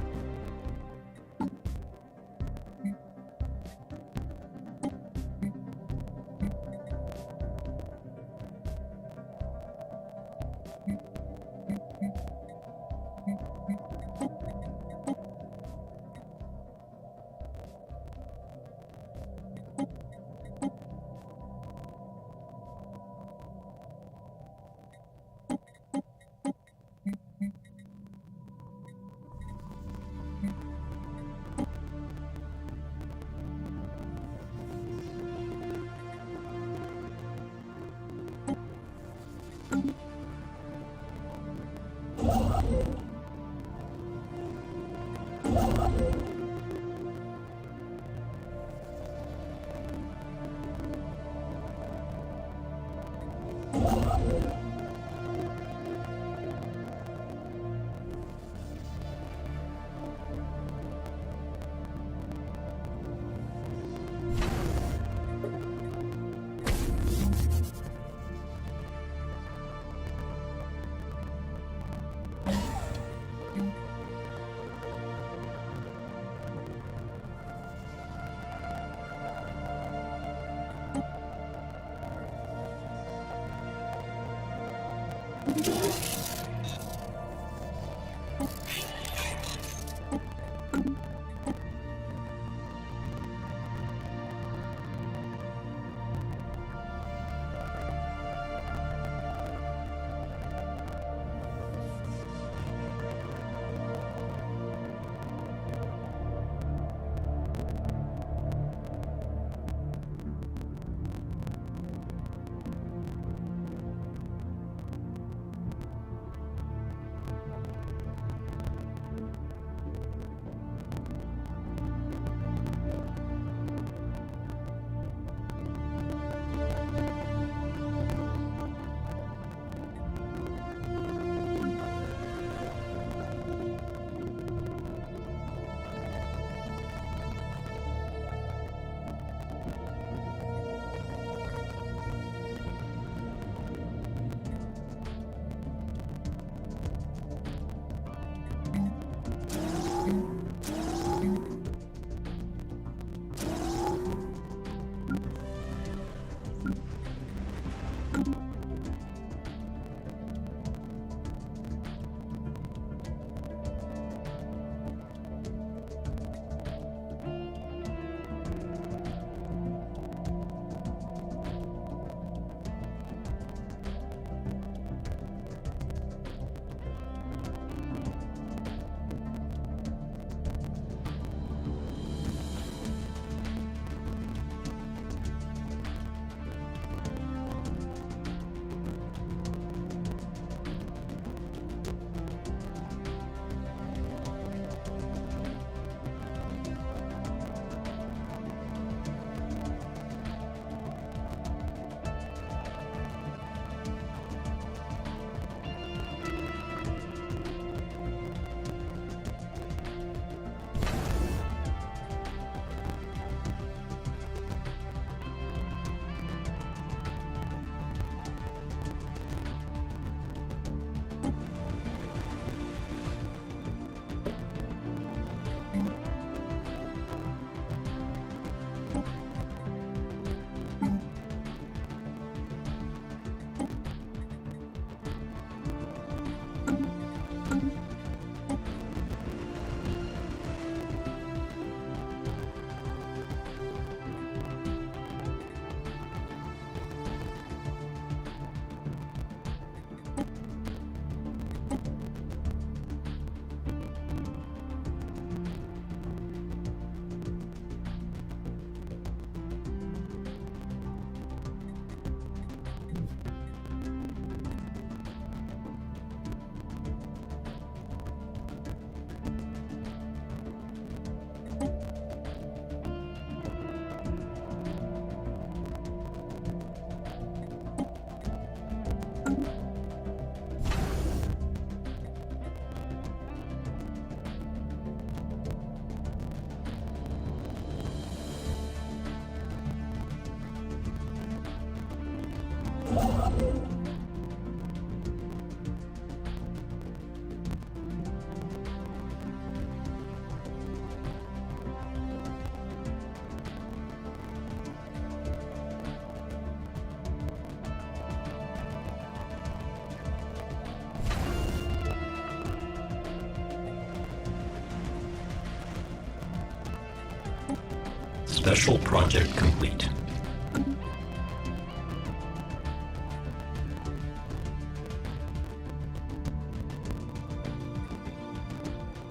Special project complete.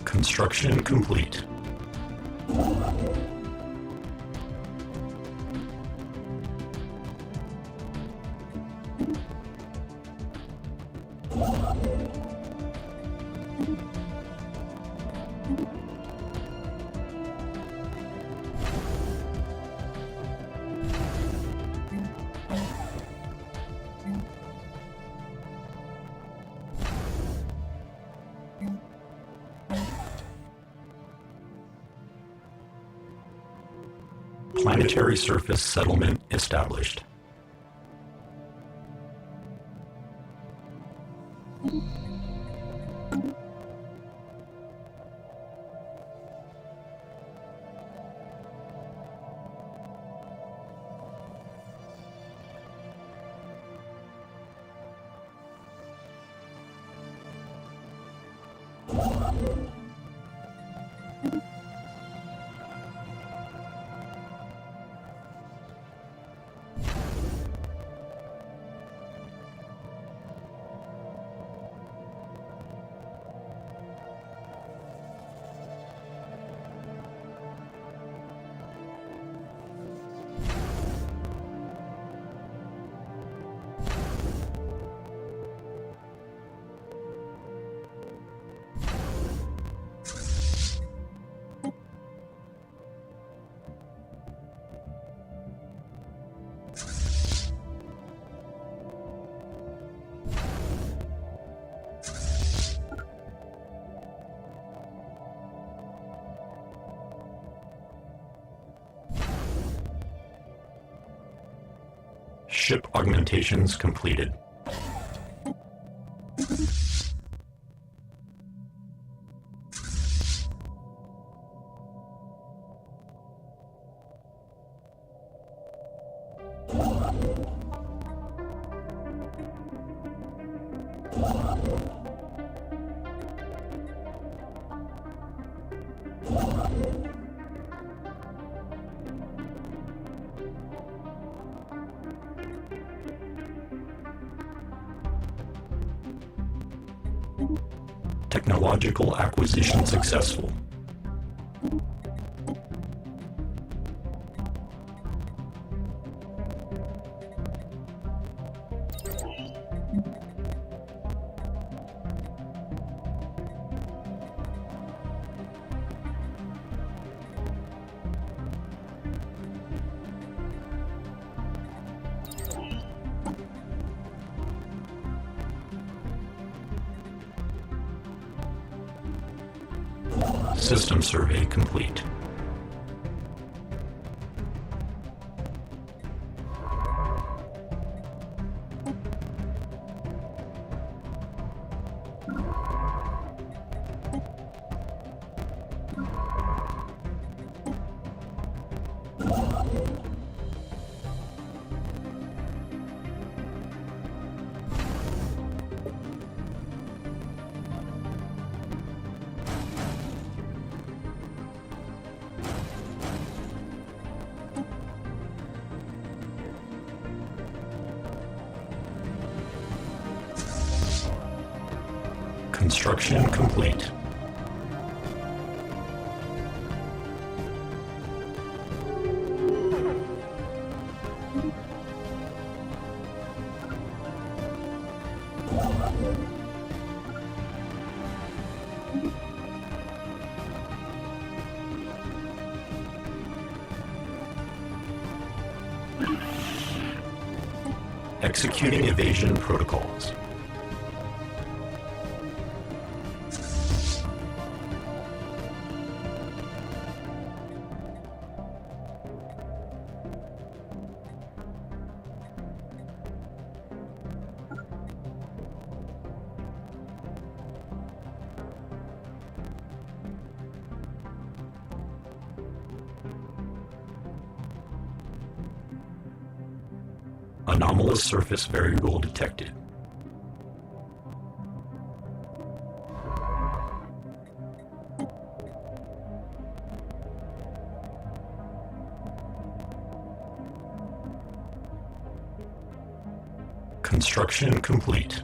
Construction complete. Planetary surface settlement established. Ship augmentations completed. Technological acquisition successful. System survey complete. Construction complete. Executing evasion protocols. Anomalous surface variable detected. Construction complete.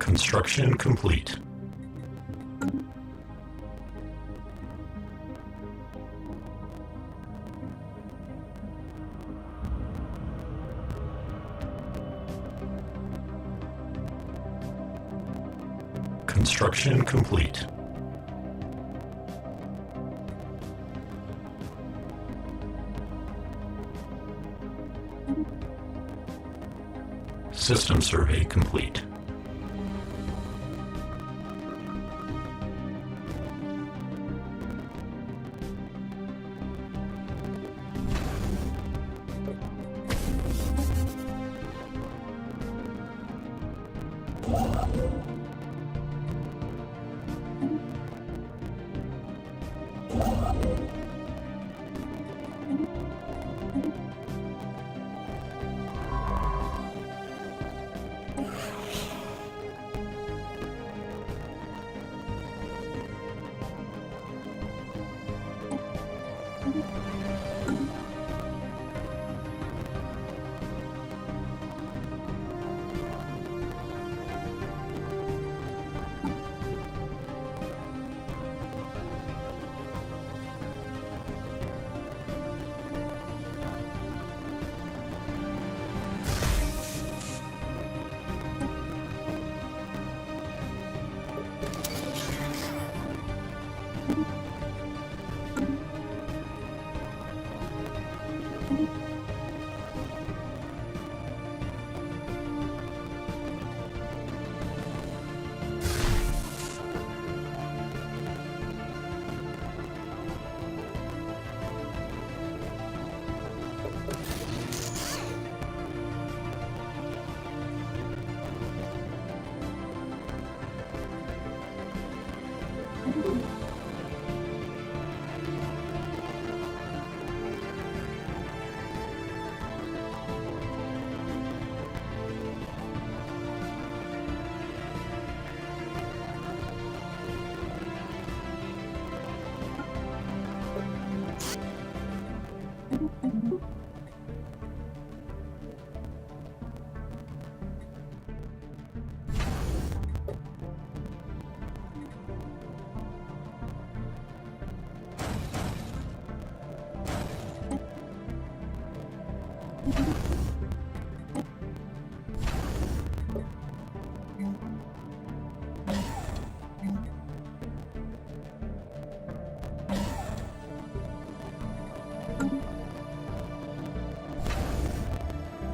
Construction complete. Construction complete. System survey complete.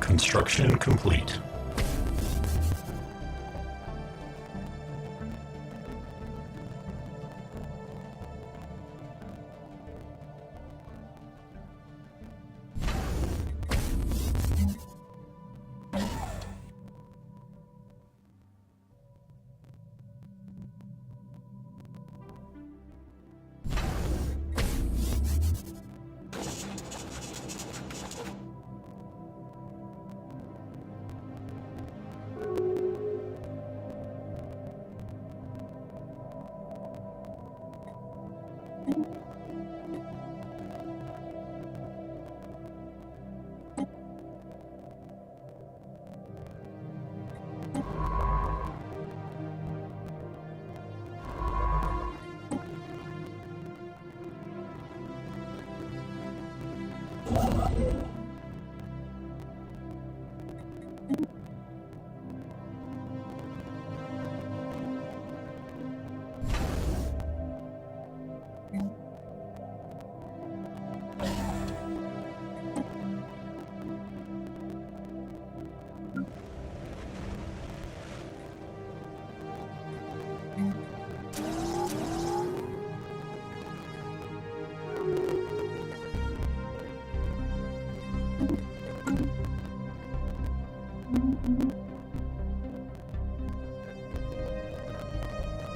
Construction complete.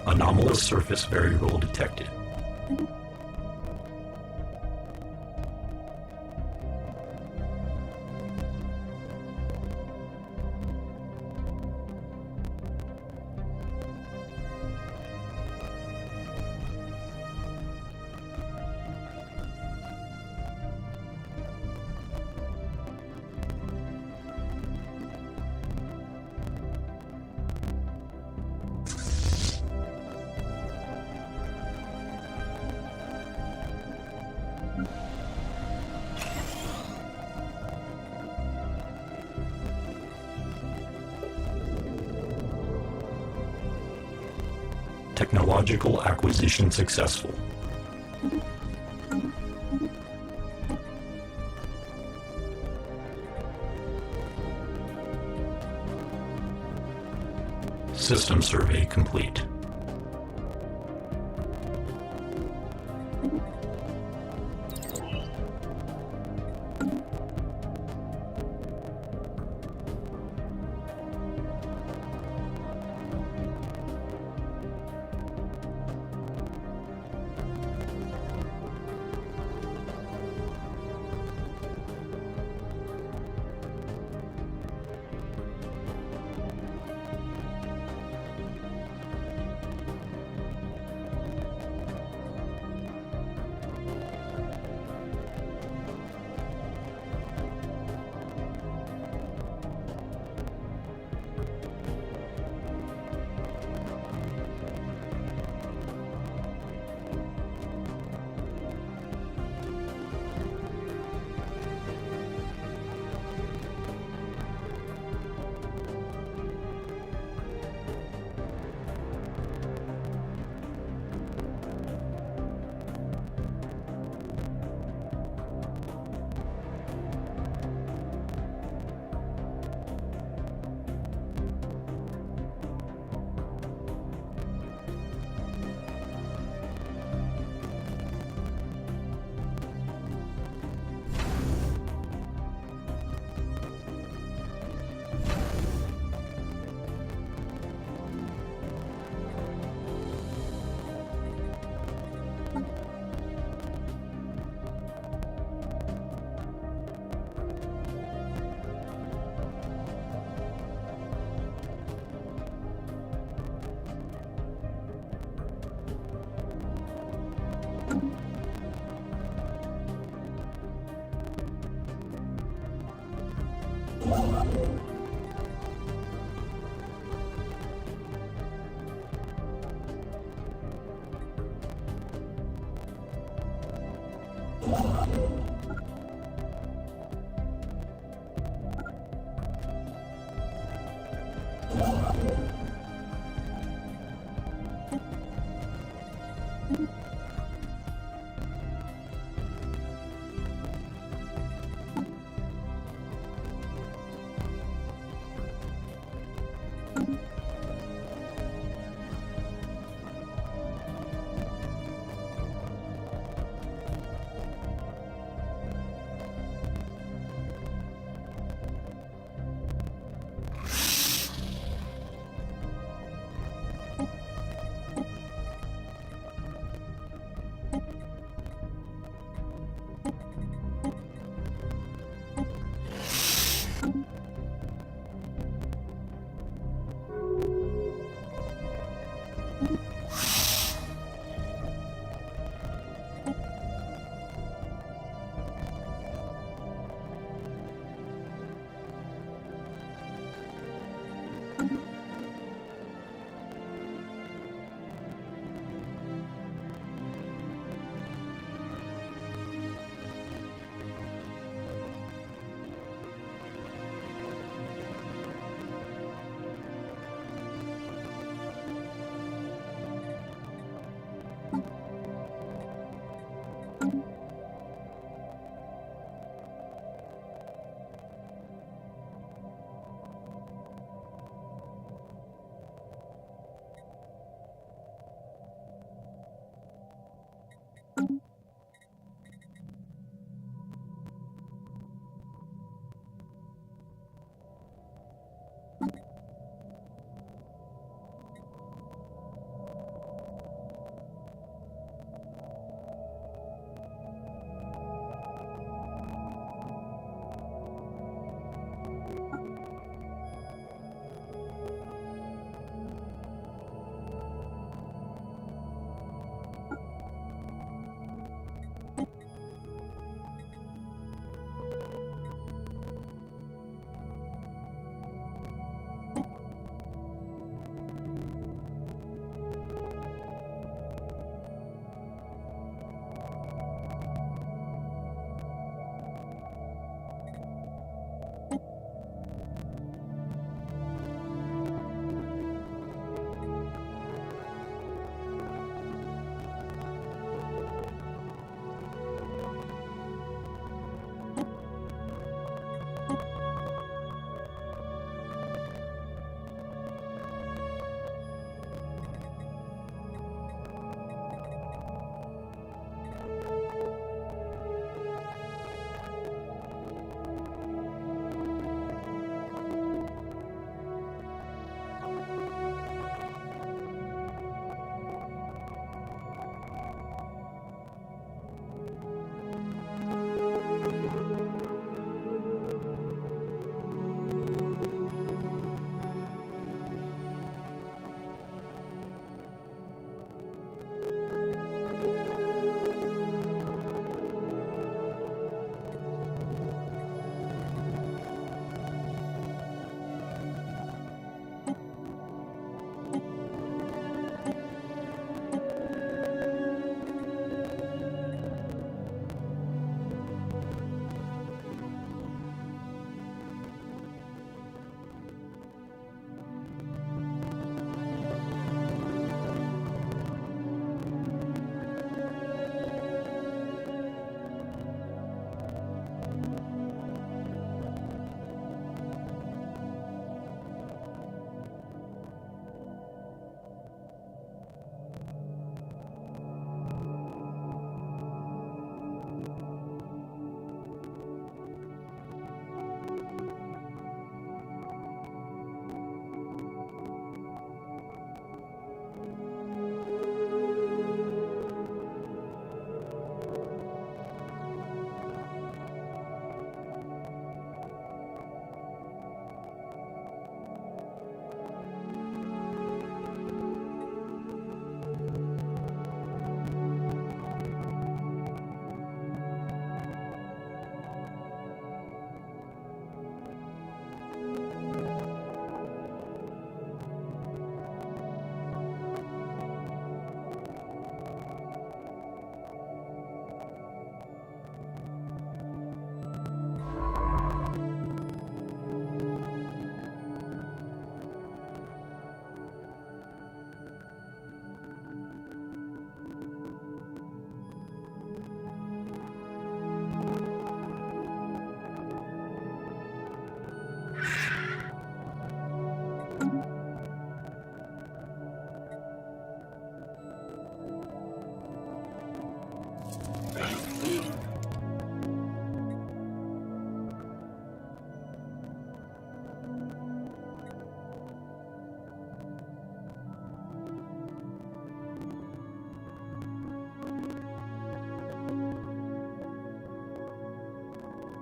Anomalous surface variable detected. Technological acquisition successful. System survey complete.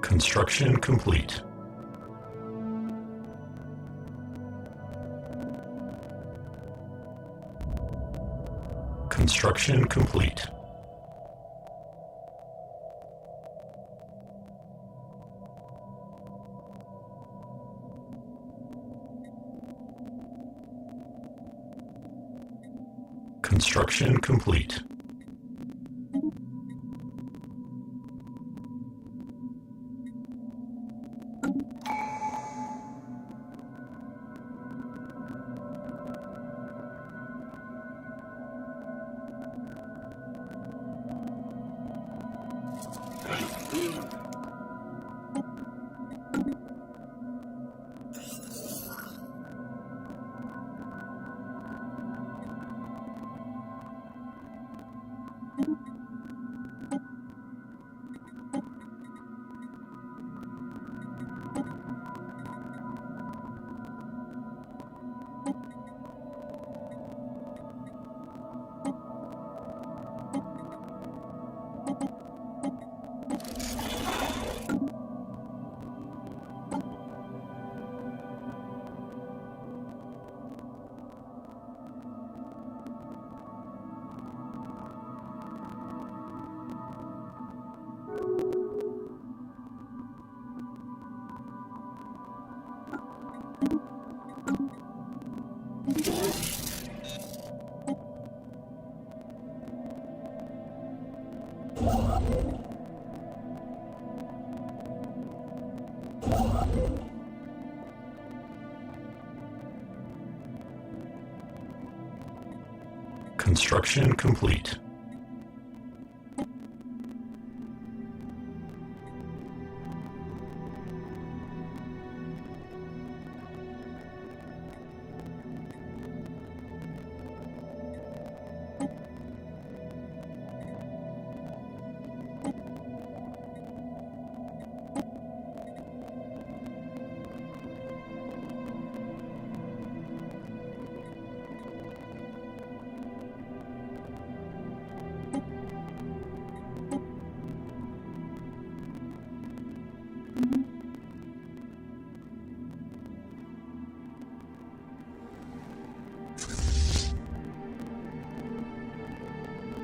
Construction complete. Construction complete. Construction complete. Construction complete.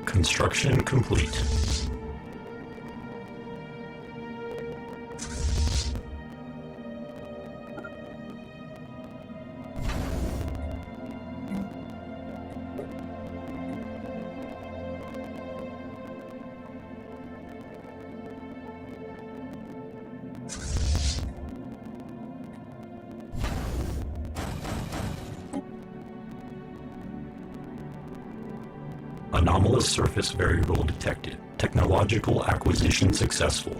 Construction complete. Anomalous surface variable detected. Technological acquisition successful.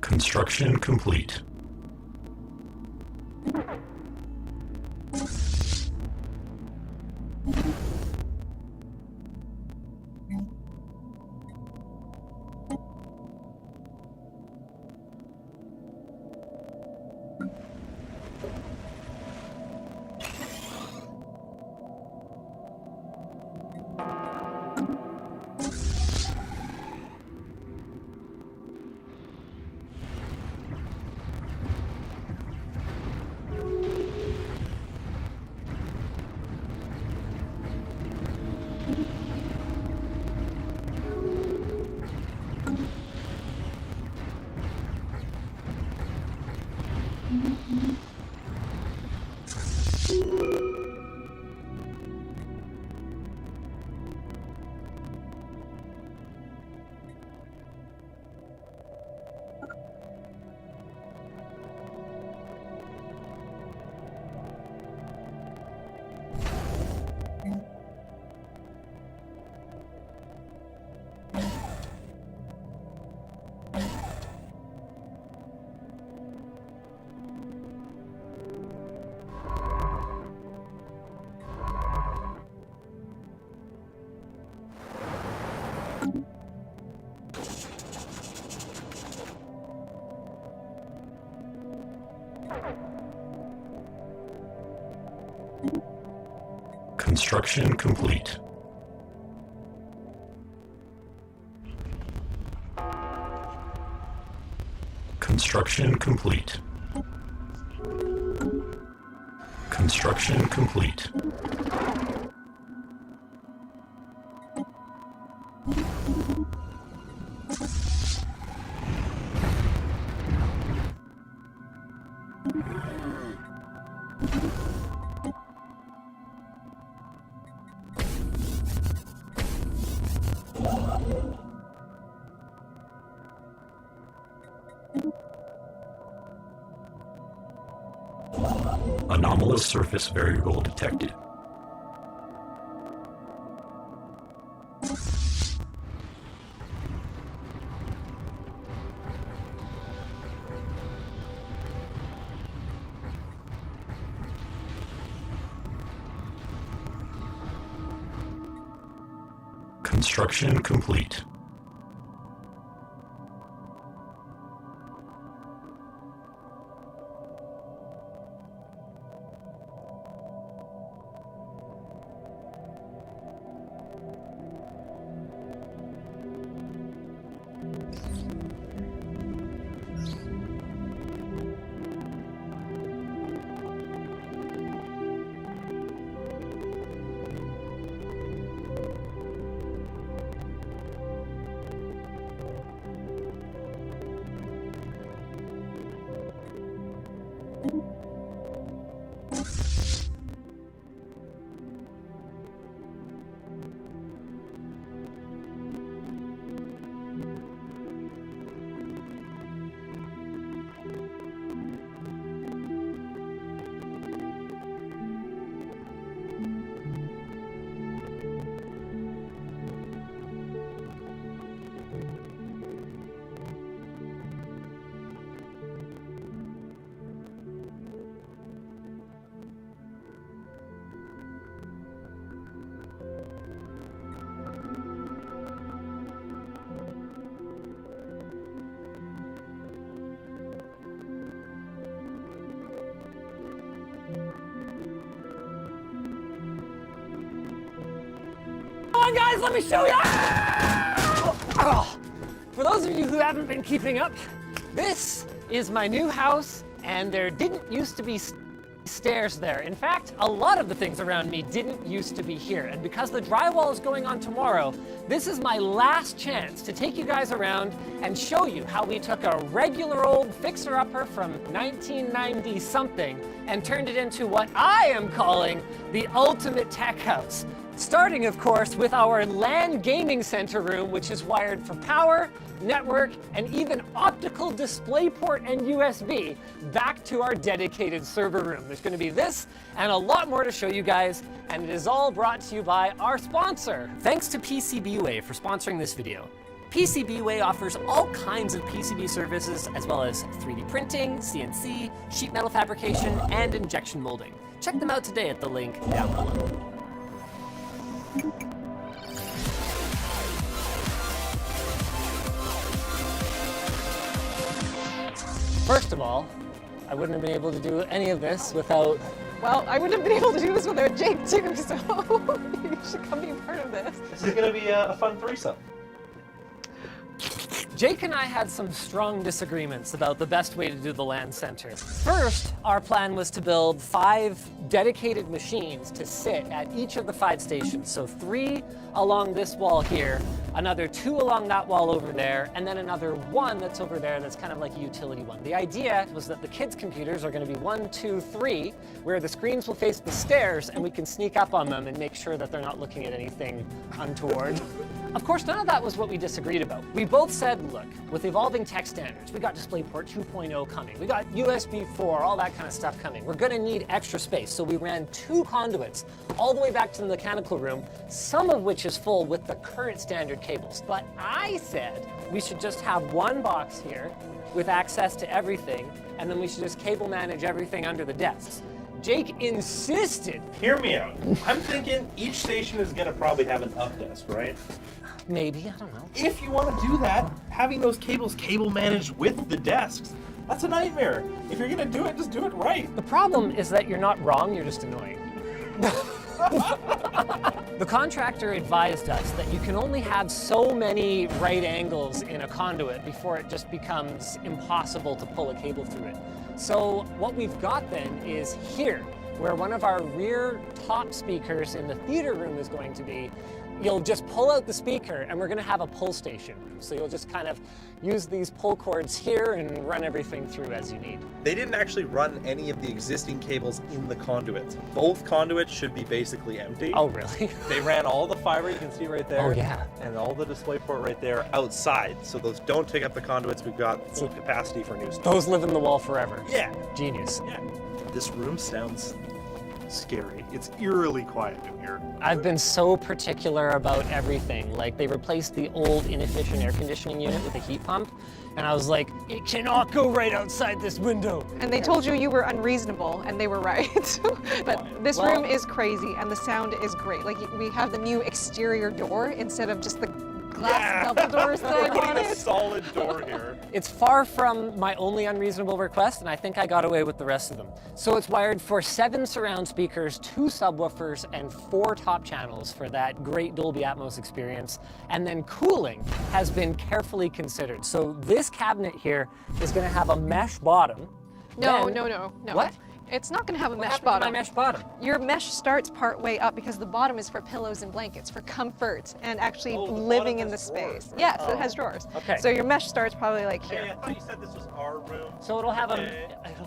Construction complete. Construction complete. Construction complete. Construction complete. Anomalous surface variable detected. Construction complete. Come on, guys, let me show you! Oh. For those of you who haven't been keeping up, this is my new house, and there didn't used to be stairs there. In fact, a lot of the things around me didn't used to be here. And because the drywall is going on tomorrow, this is my last chance to take you guys around and show you how we took a regular old fixer-upper from 1990 something and turned it into what I am calling the ultimate tech house. Starting, of course, with our LAN gaming center room, which is wired for power, network, and even optical DisplayPort and USB back to our dedicated server room. There's going to be this and a lot more to show you guys, and it is all brought to you by our sponsor. Thanks to PCBWay for sponsoring this video. PCBWay offers all kinds of PCB services, as well as 3D printing, CNC, sheet metal fabrication, and injection molding. Check them out today at the link down below. First of all, I wouldn't have been able to do any of this without... Well, I wouldn't have been able to do this without Jake too, so you should come be a part of this. This is gonna be a fun threesome. Jake and I had some strong disagreements about the best way to do the LAN center. First, our plan was to build 5 dedicated machines to sit at each of the 5 stations. So 3 along this wall here, another 2 along that wall over there, and then another 1 that's over there that's kind of like a utility one. The idea was that the kids' computers are going to be 1, 2, 3, where the screens will face the stairs and we can sneak up on them and make sure that they're not looking at anything untoward. Of course, none of that was what we disagreed about. We both said, look, with evolving tech standards, we got DisplayPort 2.0 coming, we got USB 4, all that kind of stuff coming. We're gonna need extra space, so we ran 2 conduits all the way back to the mechanical room, some of which is full with the current standard cables. But I said we should just have 1 box here with access to everything, and then we should just cable manage everything under the desks. Jake insisted. Hear me out. I'm thinking each station is gonna probably have an up desk, right? Maybe, I don't know. If you want to do that, having those cables cable managed with the desks, that's a nightmare. If you're gonna do it, just do it right. The problem is that you're not wrong, you're just annoying. The contractor advised us that you can only have so many right angles in a conduit before it just becomes impossible to pull a cable through it. So what we've got then is here, where one of our rear top speakers in the theater room is going to be. You'll just pull out the speaker and we're gonna have a pull station. So you'll just kind of use these pull cords here and run everything through as you need. They didn't actually run any of the existing cables in the conduits. Both conduits should be basically empty. Oh, really? They ran all the fiber you can see right there. Oh, yeah. And all the display port right there outside. So those don't take up the conduits. We've got full capacity for new stuff. Those live in the wall forever. Yeah. Genius. Yeah. This room sounds scary. It's eerily quiet in here. I've been so particular about everything. Like, they replaced the old inefficient air conditioning unit with a heat pump, and I was like, it cannot go right outside this window. And they told you were unreasonable, and they were right. But this room is crazy, and the sound is great. Like, we have the new exterior door instead of just the glass double doors that I We're wanted. a solid door here. It's far from my only unreasonable request, and I think I got away with the rest of them. So it's wired for 7 surround speakers, 2 subwoofers, and 4 top channels for that great Dolby Atmos experience. And then cooling has been carefully considered. So this cabinet here is gonna have a mesh bottom. No. What? It's not going to have a What mesh happened to my bottom. mesh bottom? Your mesh starts part way up because the bottom is for pillows and blankets, for comfort and actually Oh, the living bottom in the has drawers, space. right? Yes, Oh. it has drawers. Okay. So your mesh starts probably like Hey, here. I thought you said this was our room. So it'll have a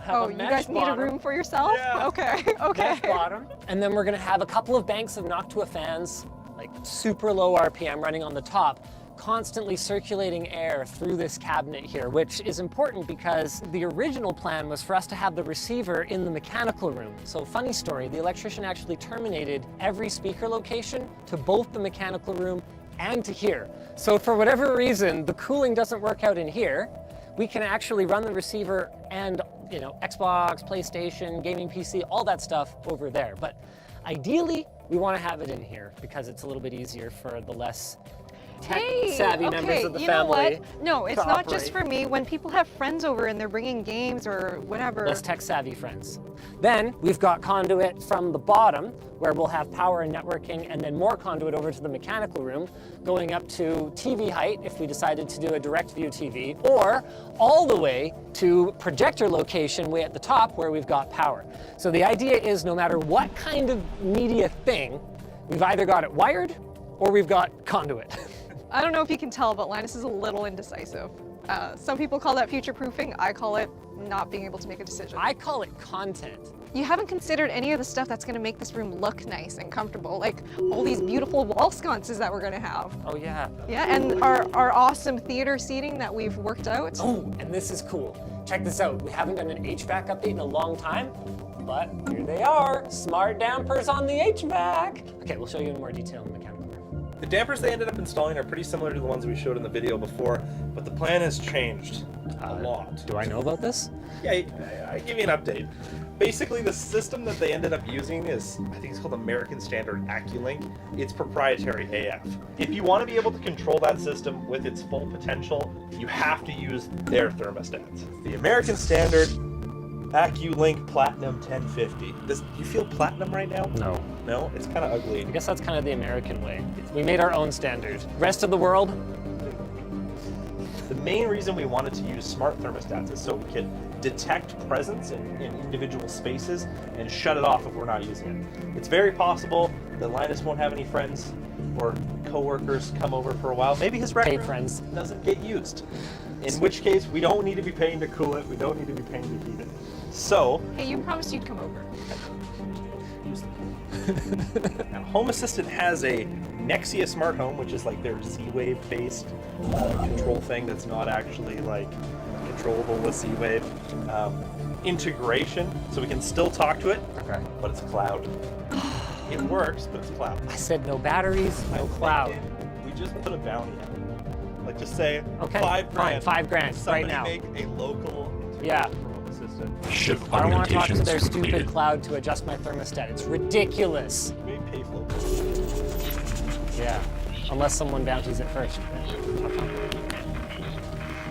Oh, you mesh guys need a bottom. room for yourself? Yeah. Okay, okay. Mesh bottom. And then we're gonna have a couple of banks of Noctua fans, like super low RPM running on the top, constantly circulating air through this cabinet here, which is important because the original plan was for us to have the receiver in the mechanical room. So funny story, the electrician actually terminated every speaker location to both the mechanical room and to here. So for whatever reason, the cooling doesn't work out in here. We can actually run the receiver and, you know, Xbox, PlayStation, gaming PC, all that stuff over there. But ideally, we want to have it in here because it's a little bit easier for the less tech-savvy members of the you know family. what? No, it's to not just operate. for me. When people have friends over and they're bringing games or whatever. Less tech-savvy friends. Then we've got conduit from the bottom, where we'll have power and networking, and then more conduit over to the mechanical room, going up to TV height if we decided to do a direct view TV, or all the way to projector location way at the top where we've got power. So the idea is no matter what kind of media thing, we've either got it wired or we've got conduit. I don't know if you can tell, but Linus is a little indecisive. Some people call that future-proofing. I call it not being able to make a decision. I call it content. You haven't considered any of the stuff that's going to make this room look nice and comfortable, like all these beautiful wall sconces that we're going to have. Oh yeah. Yeah, and our awesome theater seating that we've worked out. Oh, and this is cool. Check this out. We haven't done an HVAC update in a long time, but here they are. Smart dampers on the HVAC. Okay, we'll show you in more detail in the mechanical room. The dampers they ended up installing are pretty similar to the ones we showed in the video before, but the plan has changed a lot. Do I know about this? Yeah, I give you an update. Basically, the system that they ended up using is, I think it's called American Standard AccuLink. It's proprietary AF. If you want to be able to control that system with its full potential, you have to use their thermostats. The American Standard AccuLink Platinum 1050. You feel platinum right now? No. No? It's kind of ugly. I guess that's kind of the American way. We made our own standard. Rest of the world, The main reason we wanted to use smart thermostats is so we could detect presence in individual spaces and shut it off if we're not using it. It's very possible that Linus won't have any friends or coworkers come over for a while. Maybe his rec paid room friends. doesn't get used. In which case, we don't need to be paying to cool it. We don't need to be paying to heat it. So, Hey, you promised you'd come over. now, Home Assistant has a Nexia Smart Home, which is like their Z-Wave based control thing that's not actually like controllable with Z-Wave integration, so we can still talk to it, Okay. but it's cloud. It works, but it's cloud. I said no batteries, no cloud. We just put a bounty on it. Like just say Okay, $5 fine, grand. $5 grand Somebody right now. make a local Yeah. for Home Assistant. Ship I don't want to talk to augmentations their stupid completed. cloud to adjust my thermostat. It's ridiculous. We may pay for Yeah, unless someone bounties it first.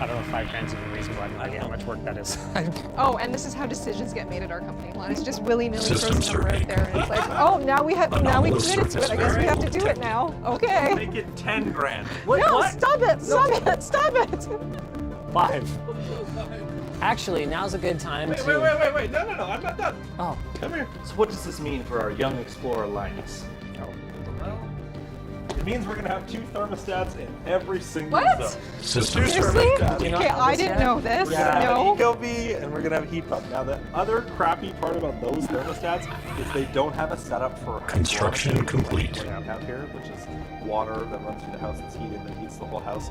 I don't know if 5 grand's even reasonable. I have no idea how much work that is. Oh, and this is how decisions get made at our company. Lonnie's just willy-nilly throws System a number survey. out there, and it's like, oh, now we committed to it. I guess we have to do it now. Okay. Make it 10 grand. No, stop it! Stop it! Stop it! 5. Actually, now's a good time Wait, to... wait. No, I'm not done. Oh. Come here. So what does this mean for our young explorer Linus? It means we're gonna have 2 thermostats in every single What? zone. System Seriously? survey. Do you not Okay, know I this didn't yet? know this. We're gonna have No. an Ecobee and we're gonna have a heat pump. Now the other crappy part about those thermostats is they don't have a setup for Construction complete. we have here, which is water that runs through the house that's heated that heats the whole house.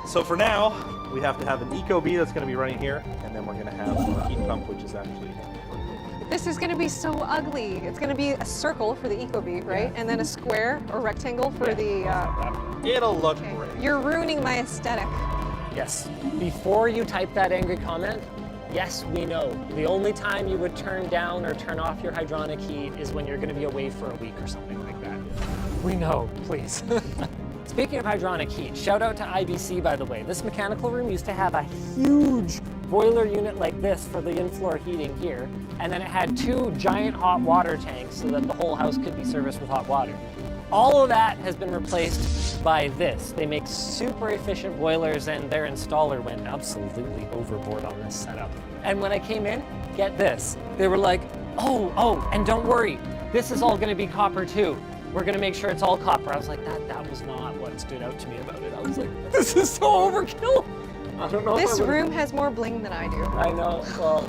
So for now, we have to have an Ecobee that's going to be running here, and then we're going to have a heat pump, which is actually. This is going to be so ugly. It's going to be a circle for the Ecobee, right? And then a square or rectangle for the... It'll look Okay. great. You're ruining my aesthetic. Yes. Before you type that angry comment, yes, we know. The only time you would turn down or turn off your hydronic heat is when you're going to be away for a week or something like that. We know, please. Speaking of hydronic heat, shout out to IBC, by the way. This mechanical room used to have a huge boiler unit like this for the in-floor heating here, and then it had 2 giant hot water tanks so that the whole house could be serviced with hot water. All of that has been replaced by this. They make super efficient boilers, and their installer went absolutely overboard on this setup. And when I came in, get this, they were like, oh, and don't worry, this is all gonna be copper too. We're gonna make sure it's all copper. I was like, that was not what stood out to me about it. I was like, this is so overkill. I don't know. This room has more bling than I do. I know. Well,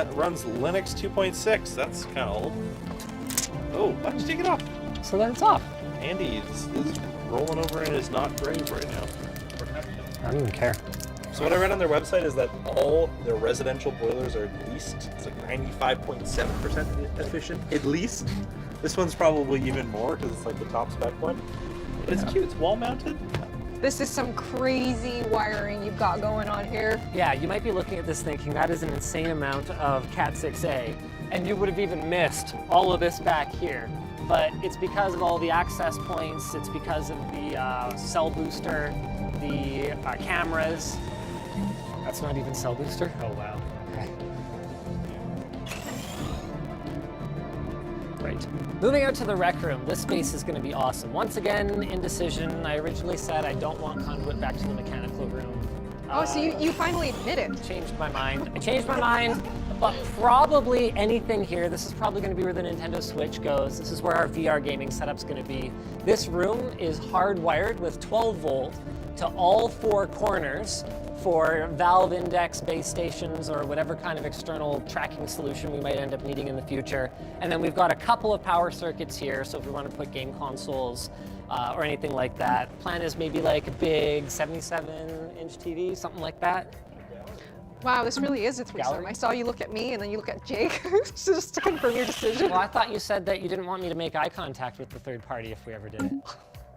It runs Linux 2.6. That's kind of old. Oh, why don't you take it off? so then it's off. Andy is rolling over in his not grave right now. I don't even care. So what I read on their website is that all their residential boilers are at least, it's like 95.7% efficient, at least. This one's probably even more because it's like the top spec one. But it's cute, it's wall mounted. This is some crazy wiring you've got going on here. Yeah, you might be looking at this thinking that is an insane amount of Cat 6A, and you would have even missed all of this back here. But it's because of all the access points, it's because of the cell booster, the cameras. That's not even cell booster? Oh, wow. Okay. Right. Moving out to the rec room, this space is going to be awesome. Once again, indecision. I originally said I don't want conduit back to the mechanical room. Oh, so you finally admit it. Changed my mind. I changed my mind, but probably anything here. This is probably going to be where the Nintendo Switch goes. This is where our VR gaming setup's going to be. This room is hardwired with 12 volt to all 4 corners for Valve Index base stations or whatever kind of external tracking solution we might end up needing in the future. And then we've got a couple of power circuits here, so if we want to put game consoles or anything like that. Plan is maybe like a big 77-inch TV, something like that. Wow, this really is a threesome. Gallery? I saw you look at me and then you look at Jake just to confirm your decision. Well, I thought you said that you didn't want me to make eye contact with the third party if we ever did it.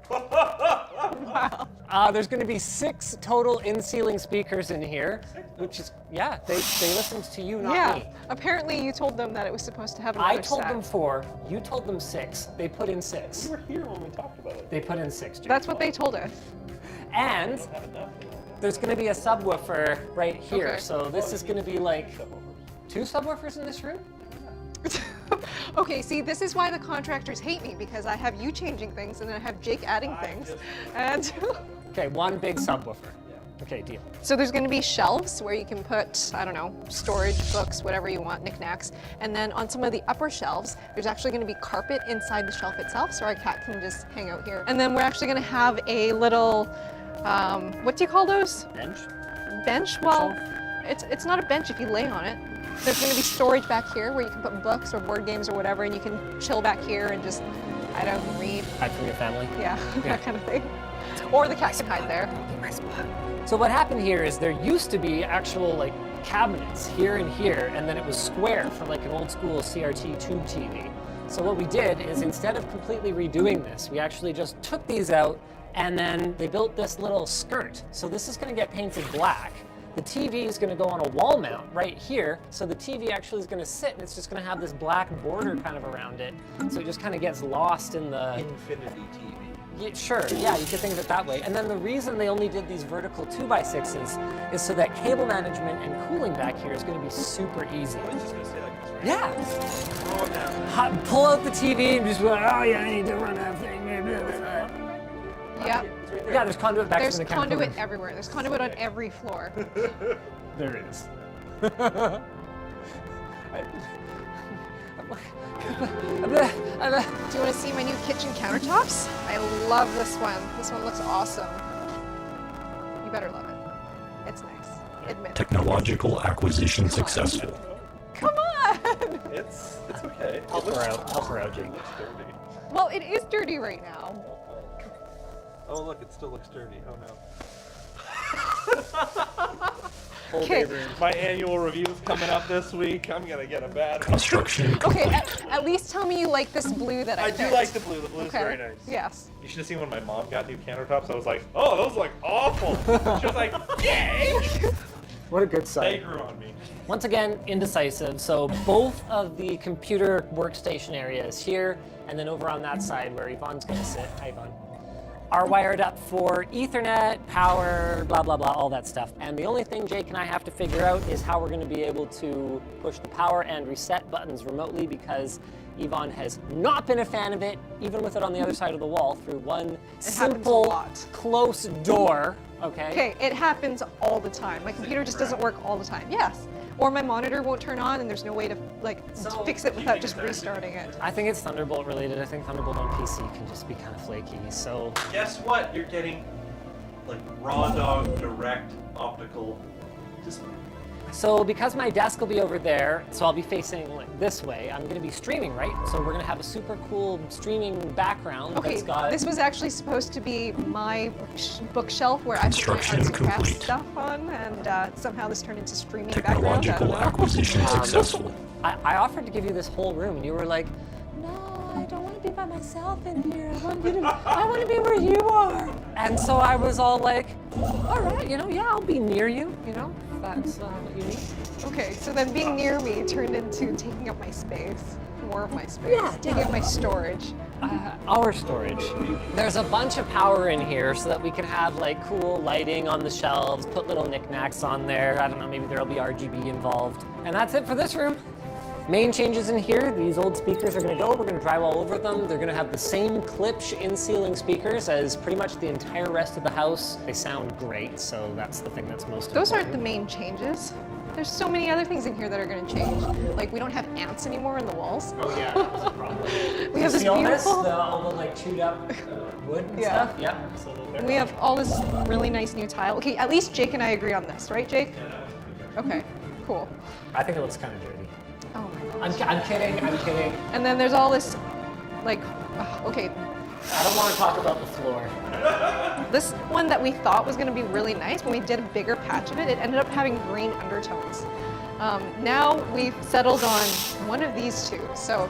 Wow. There's going to be 6 total in-ceiling speakers in here, which is, yeah, they listened to you, not me. Apparently you told them that it was supposed to have another I told set. them 4, you told them 6, they put in 6. You were here when we talked about it. They put in 6, Jake. That's what they told us. And there's going to be a subwoofer right here, Okay. so this is going to be like 2 subwoofers in this room? Okay, see, this is why the contractors hate me, because I have you changing things and then I have Jake adding things. And Okay, 1 big subwoofer. Okay, deal. so there's going to be shelves where you can put, I don't know, storage, books, whatever you want, knickknacks. And then on some of the upper shelves, there's actually going to be carpet inside the shelf itself, so our cat can just hang out here. And then we're actually going to have a little, what do you call those? Bench? Bench? Well, it's not a bench if you lay on it. There's going to be storage back here where you can put books or board games or whatever, and you can chill back here and just, I don't know, read. Hide from your family? Yeah, that kind of thing. Or the cat can hide there. So what happened here is there used to be actual like cabinets here and here, and then it was square for like an old school CRT tube TV. So what we did is instead of completely redoing this, we actually just took these out and then they built this little skirt. So this is going to get painted black. The TV is going to go on a wall mount right here, so the TV actually is going to sit and it's just going to have this black border kind of around it, so it just kind of gets lost in the... Infinity TV. Sure, yeah, you could think of it that way. And then the reason they only did these vertical 2x6s is so that cable management and cooling back here is going to be super easy. I was just gonna say like this, right? Yeah. Throw it down. Pull out the TV and just go, oh yeah, I need to run that thing. Yeah. Yeah, there's conduit back There's to the camera. conduit everywhere. There's conduit on every floor. There it is. Do you want to see my new kitchen countertops? I love this one. This one looks awesome. You better love it. It's nice. Admit it. Technological acquisition successful. Come on! It's okay. Help her out. Help her out, Jake. It's dirty. Well, it is dirty right now. Oh look, it still looks dirty. Oh no. Okay. My annual review is coming up this week. I'm gonna get a bad. Construction Okay, complete. at least tell me you like this blue that I I do picked. like the blue. The blue's Okay. very nice. Yes. You should have seen when my mom got new countertops. I was like, oh, those look awful. She was like, yay! What a good They sight. grew on me. Once again, indecisive. So both of the computer workstation areas here, and then over on that side where Yvonne's gonna sit, hi Yvonne, are wired up for Ethernet, power, blah, blah, blah, all that stuff. And the only thing Jake and I have to figure out is how we're gonna be able to push the power and reset buttons remotely, because Yvonne has not been a fan of it, even with it on the other side of the wall, through one happens a simple, lot. close door, okay? Okay, it happens all the time. My computer just doesn't work all the time. Yes. Or my monitor won't turn on and there's no way to So- fix it without just restarting it. I think it's Thunderbolt related. I think Thunderbolt on PC can just be kind of flaky. So Guess what? You're getting like raw dog direct optical display. So because my desk will be over there, so I'll be facing like this way, I'm gonna be streaming, right? So we're gonna have a super cool streaming background Okay, that's got... this was actually supposed to be my bookshelf where I put my Construction arts and crafts complete. stuff on, and somehow this turned into streaming background. I don't Technological know. acquisition successful. I offered to give you this whole room, and you were like, no, I don't want to be by myself in here. I want to be where you are. And so I was all like, all right, yeah, I'll be near you, if that's what you need. Okay, so then being near me turned into taking up my space, more of my space, Yeah, taking up my storage. Our storage. There's a bunch of power in here so that we can have like cool lighting on the shelves, put little knickknacks on there. I don't know, maybe there'll be RGB involved. And that's it for this room. Main changes in here, these old speakers are gonna go. We're gonna drywall over them. They're gonna have the same Klipsch in-ceiling speakers as pretty much the entire rest of the house. They sound great, so that's the thing that's most Those aren't important. the main changes. There's so many other things in here that are going to change. Like, we don't have ants anymore in the walls. Oh yeah, that was a problem. We have this See all beautiful... this? All the like chewed up wood and Yeah. stuff? Yeah. So they're We have all this really nice new tile. Okay, at least Jake and I agree on this, right, Jake? Okay, cool. I think it looks kind of dirty. Oh my god. I'm kidding, I'm kidding. And then there's all this, like, okay, I don't want to talk about the floor. this one that we thought was going to be really nice, when we did a bigger patch of it, it ended up having green undertones. Now we've settled on one of these two, so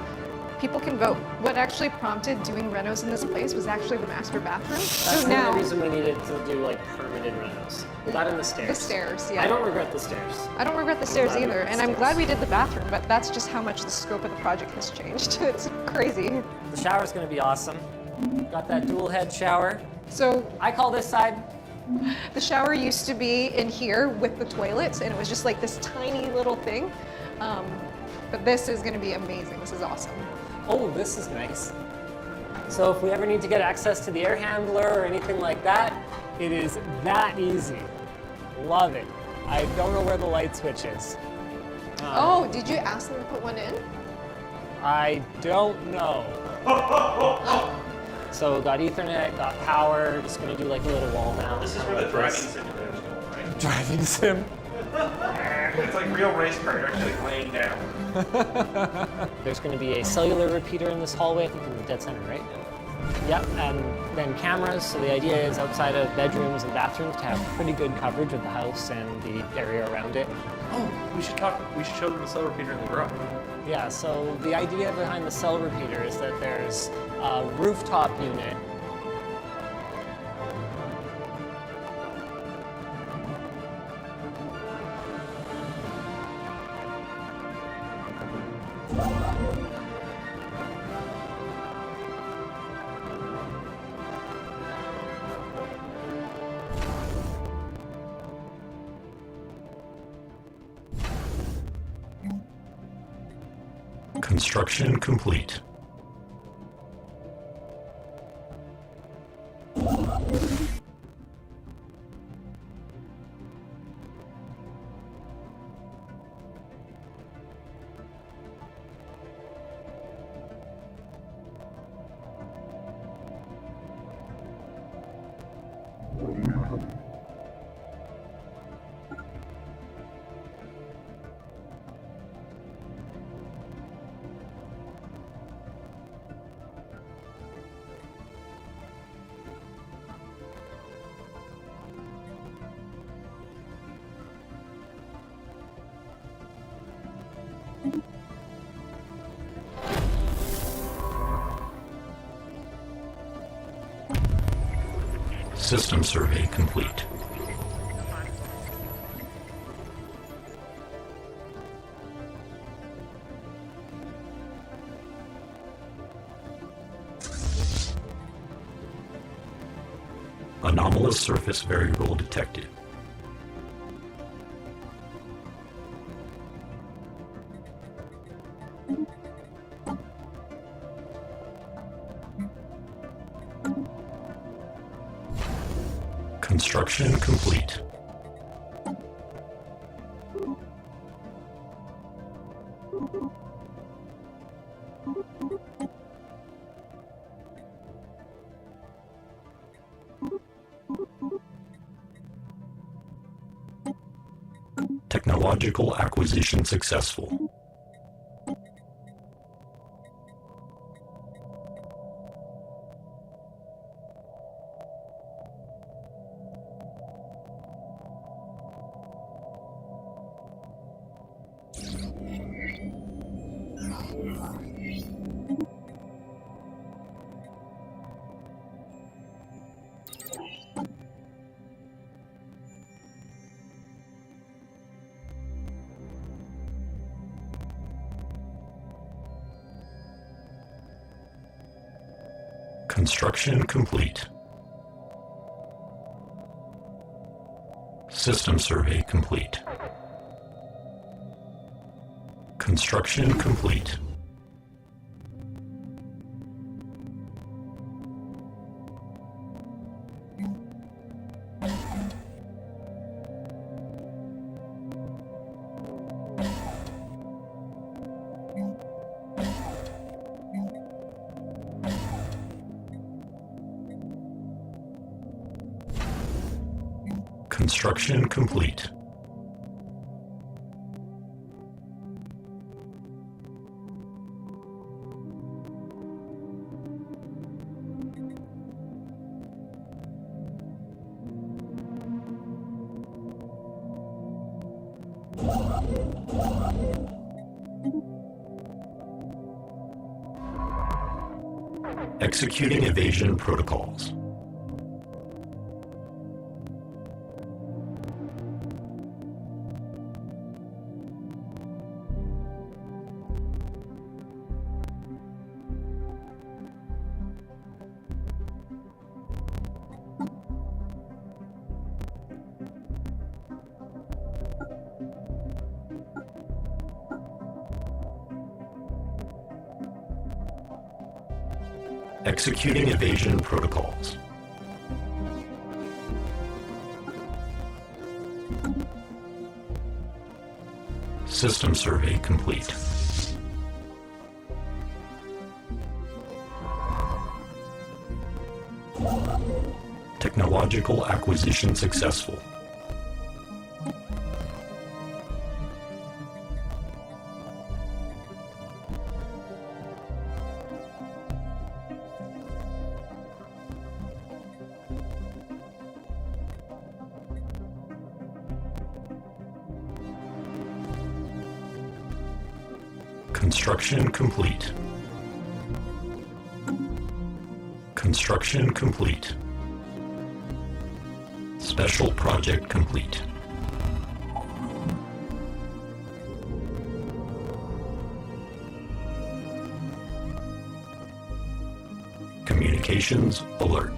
people can vote. What actually prompted doing renos in this place was actually the master bathroom. That's So the now, only reason we needed to do like permanent renos. That and the stairs. the stairs, yeah. I don't regret the stairs. I don't regret the stairs glad we either, did and I'm stairs. glad we did the bathroom, but that's just how much the scope of the project has changed. It's crazy. The shower's gonna be awesome. Got that dual head shower. So I call this side. the shower used to be in here with the toilets, and it was just like this tiny little thing. But this is gonna be amazing. This is awesome. Oh, this is nice. So if we ever need to get access to the air handler or anything like that, it is that easy. Love it. I don't know where the light switch is. Oh, did you ask them to put one in? I don't know. So got Ethernet, got power, just gonna do like a little wall mount. This is where the driving simulators go, right? Driving sim. It's like real race car. You're actually laying down. There's gonna be a cellular repeater in this hallway, I think in the dead center, right? Yep, and then cameras. So the idea is outside of bedrooms and bathrooms to have pretty good coverage of the house and the area around it. Oh, we should show them the cell repeater in the garage. Yeah, so the idea behind the cell repeater is that there's a rooftop unit. Construction complete. System survey complete. Anomalous surface variable detected. Construction complete. Technological acquisition successful. Construction complete. System survey complete. Construction complete. Construction complete. Executing evasion protocols. Executing evasion protocols. System survey complete. Technological acquisition successful. Construction complete. Construction complete. Special project complete. Communications alert.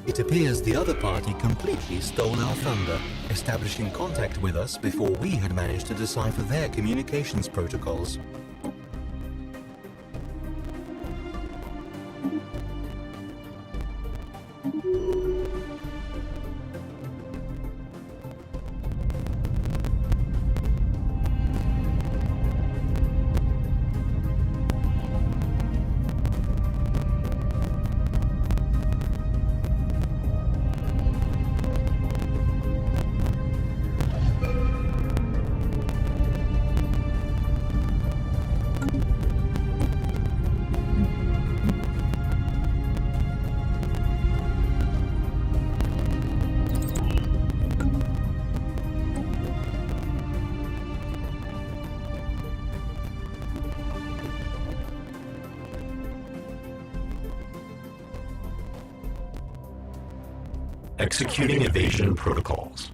It appears the other party completely stole our thunder, establishing contact with us before we had managed to decipher their communications protocols. Executing evasion protocols.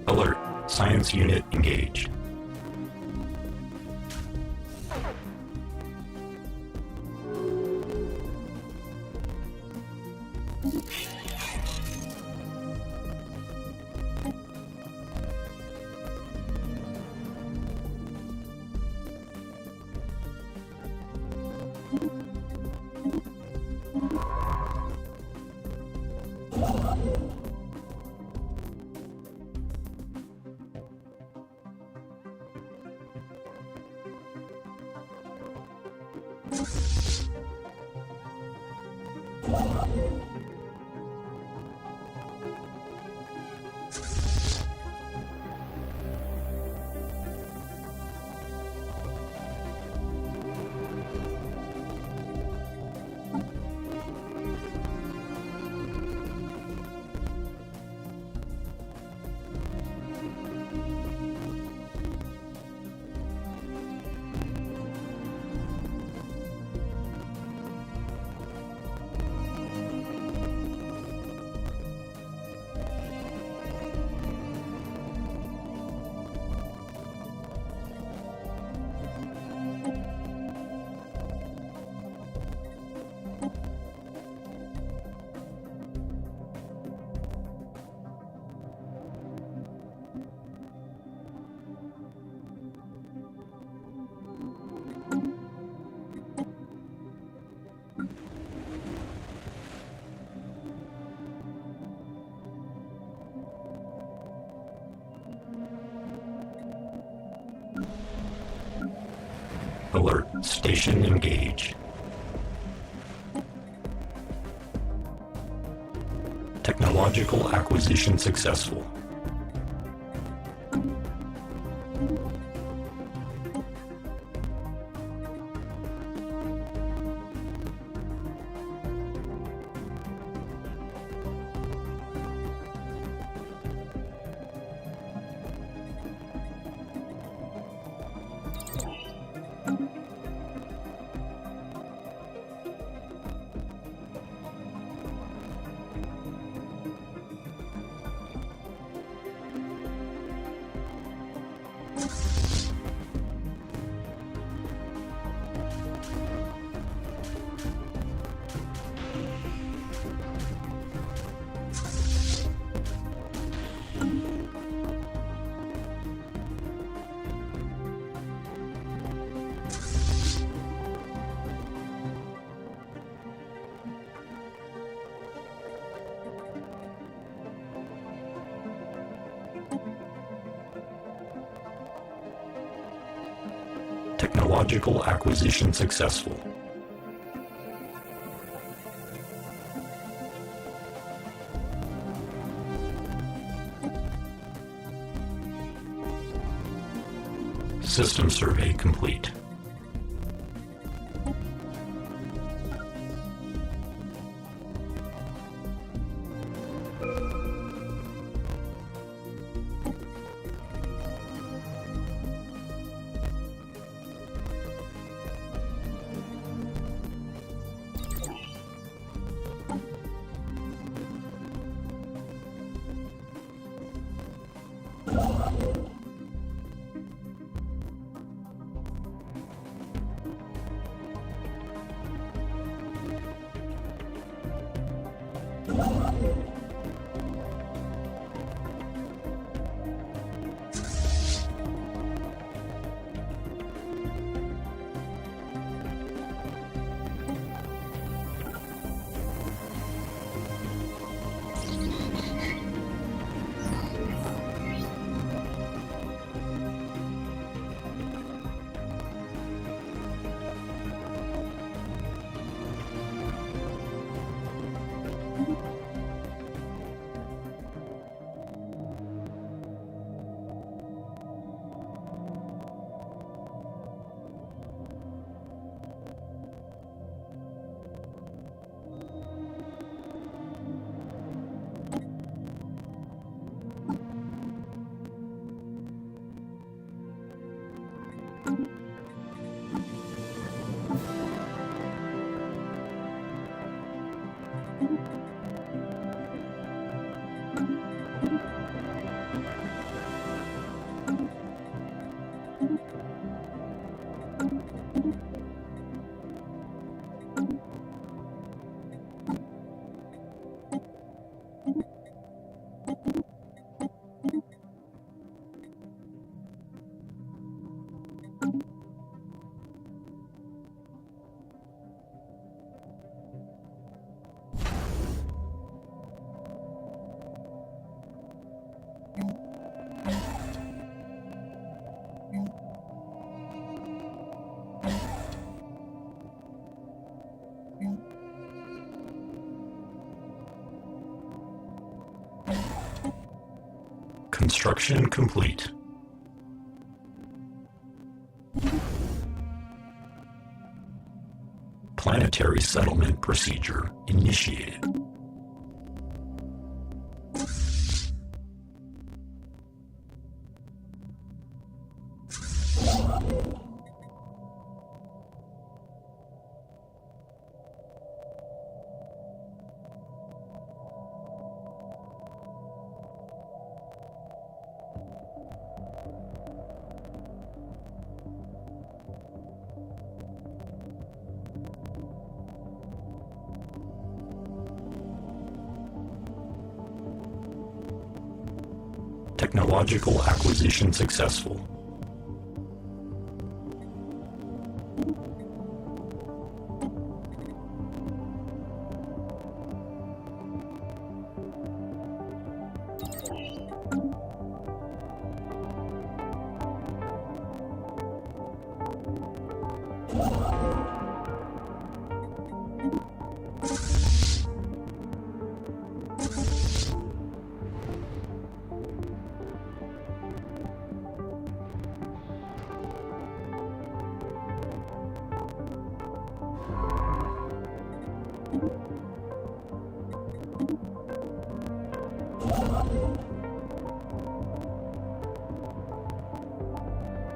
Alert. Science unit engaged. Alert. Station engaged. Technological acquisition successful. Technological acquisition successful. System survey complete. Construction complete. Planetary settlement procedure initiated. Technological acquisition successful.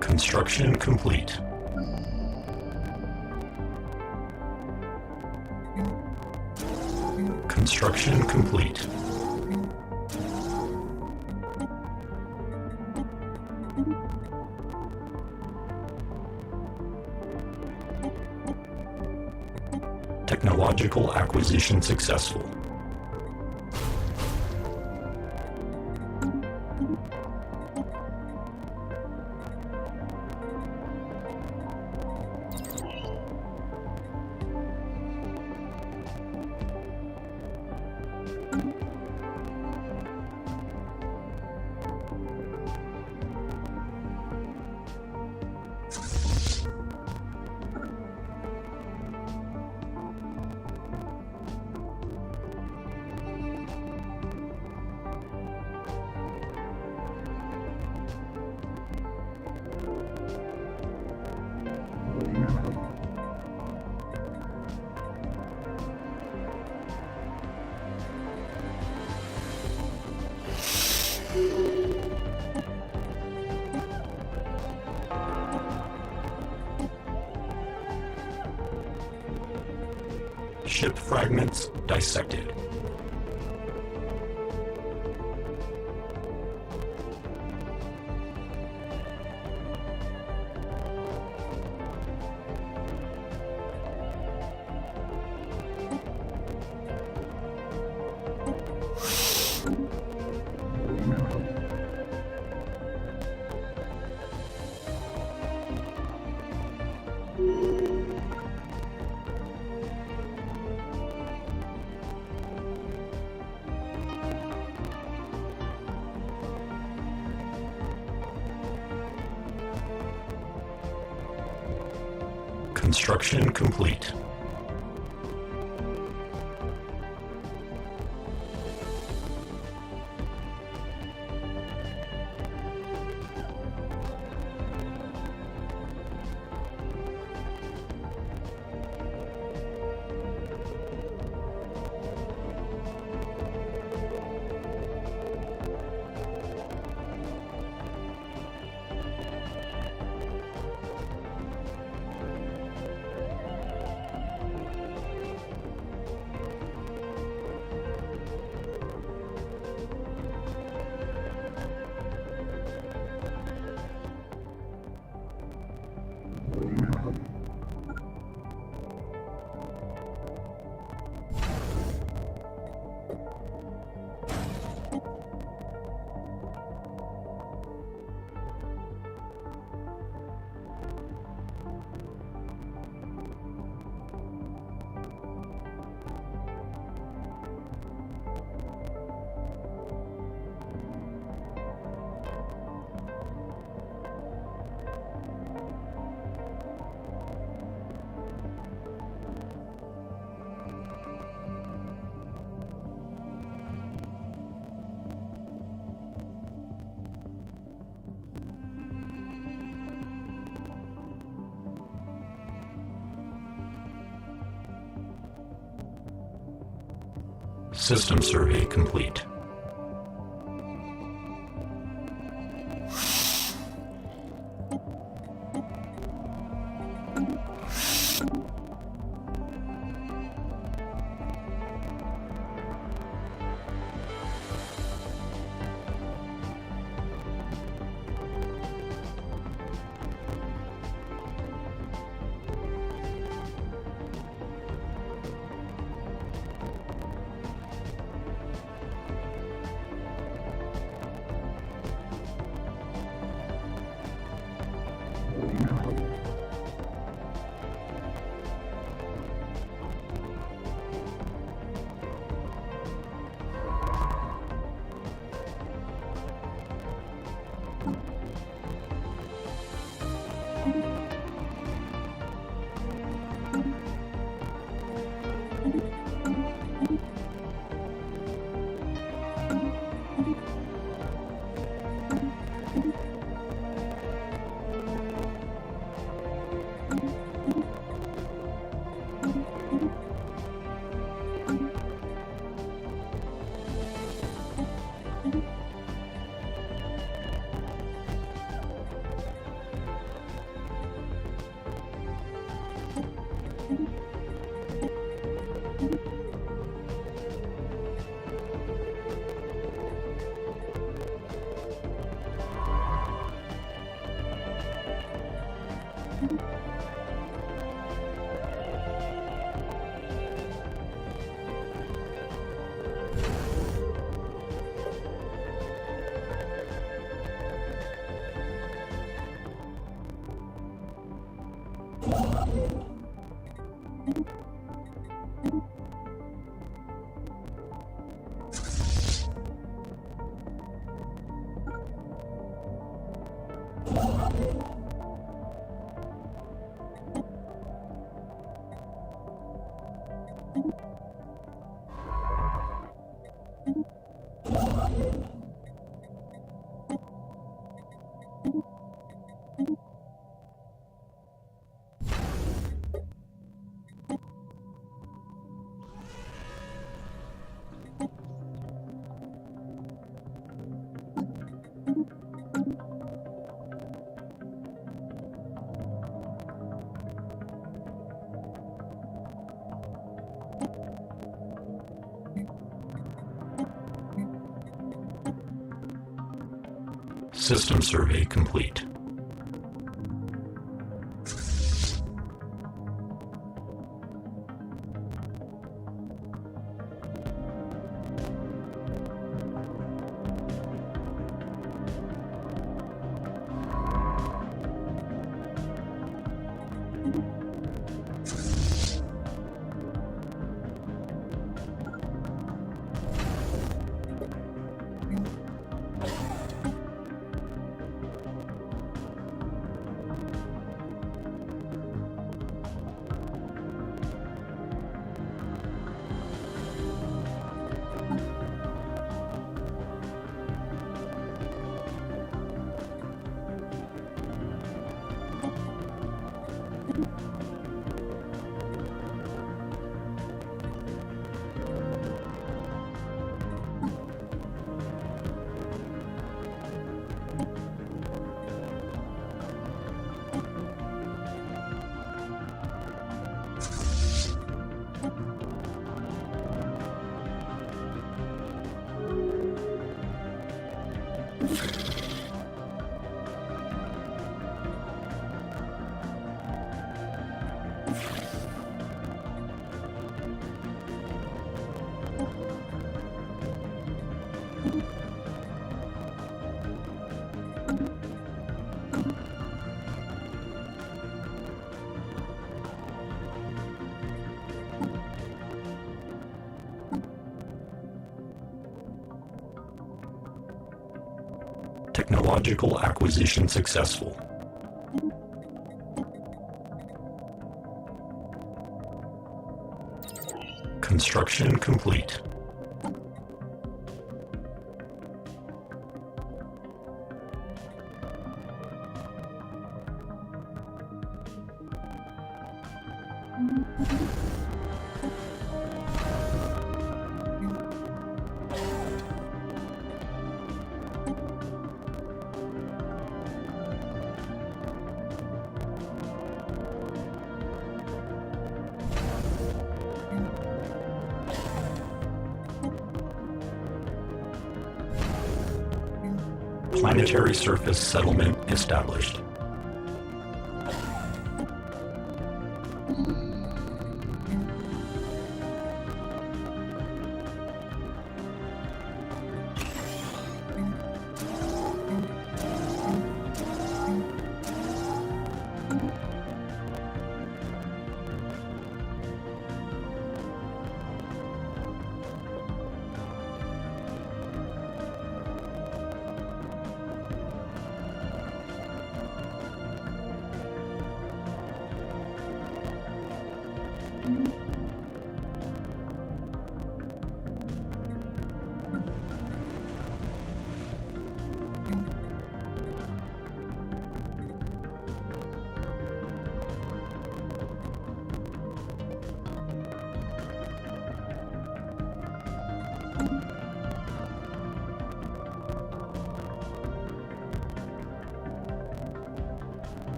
Construction complete. Construction complete. Technological acquisition successful. Ship fragments dissected. Construction complete. System survey complete. System survey complete. Technological acquisition successful. Construction complete. Planetary surface settlement established.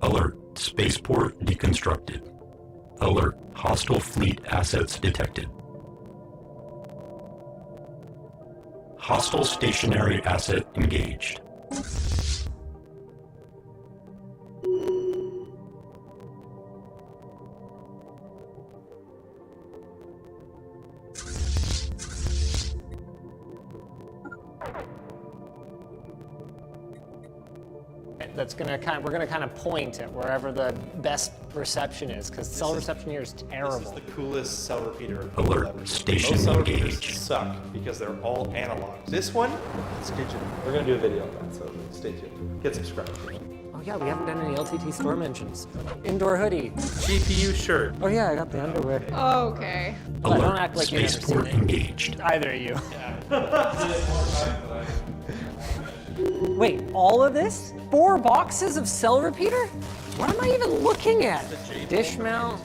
Alert, spaceport deconstructed. Alert, hostile fleet assets detected. Hostile stationary asset engaged. that's gonna we're gonna kind of point at wherever the best reception is, because cell reception here is terrible. This is the coolest cell repeater. Alert. Station Most cell repeaters engaged. suck because they're all analog. This one, it's digital. We're gonna do a video on that, so stay tuned. Get subscribed. Oh yeah, we haven't done any LTT store mentions. Indoor hoodie. GPU shirt. Oh yeah, I got the underwear. Okay. Well, don't Alert. act like you've never Spaceport seen it. engaged. Either of you. Wait, all of this? 4 boxes of cell repeater? What am I even looking at? Dish mount.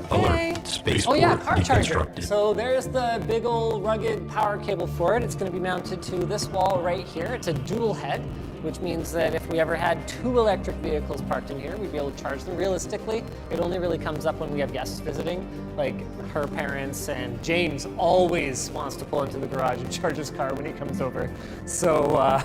Okay. Alert. Spaceport Oh yeah, car charger. deconstructed. So there's the big old rugged power cable for it. It's going to be mounted to this wall right here. It's a dual head, which means that if we ever had 2 electric vehicles parked in here, we'd be able to charge them. Realistically, it only really comes up when we have guests visiting, like her parents, and James always wants to pull into the garage and charge his car when he comes over. So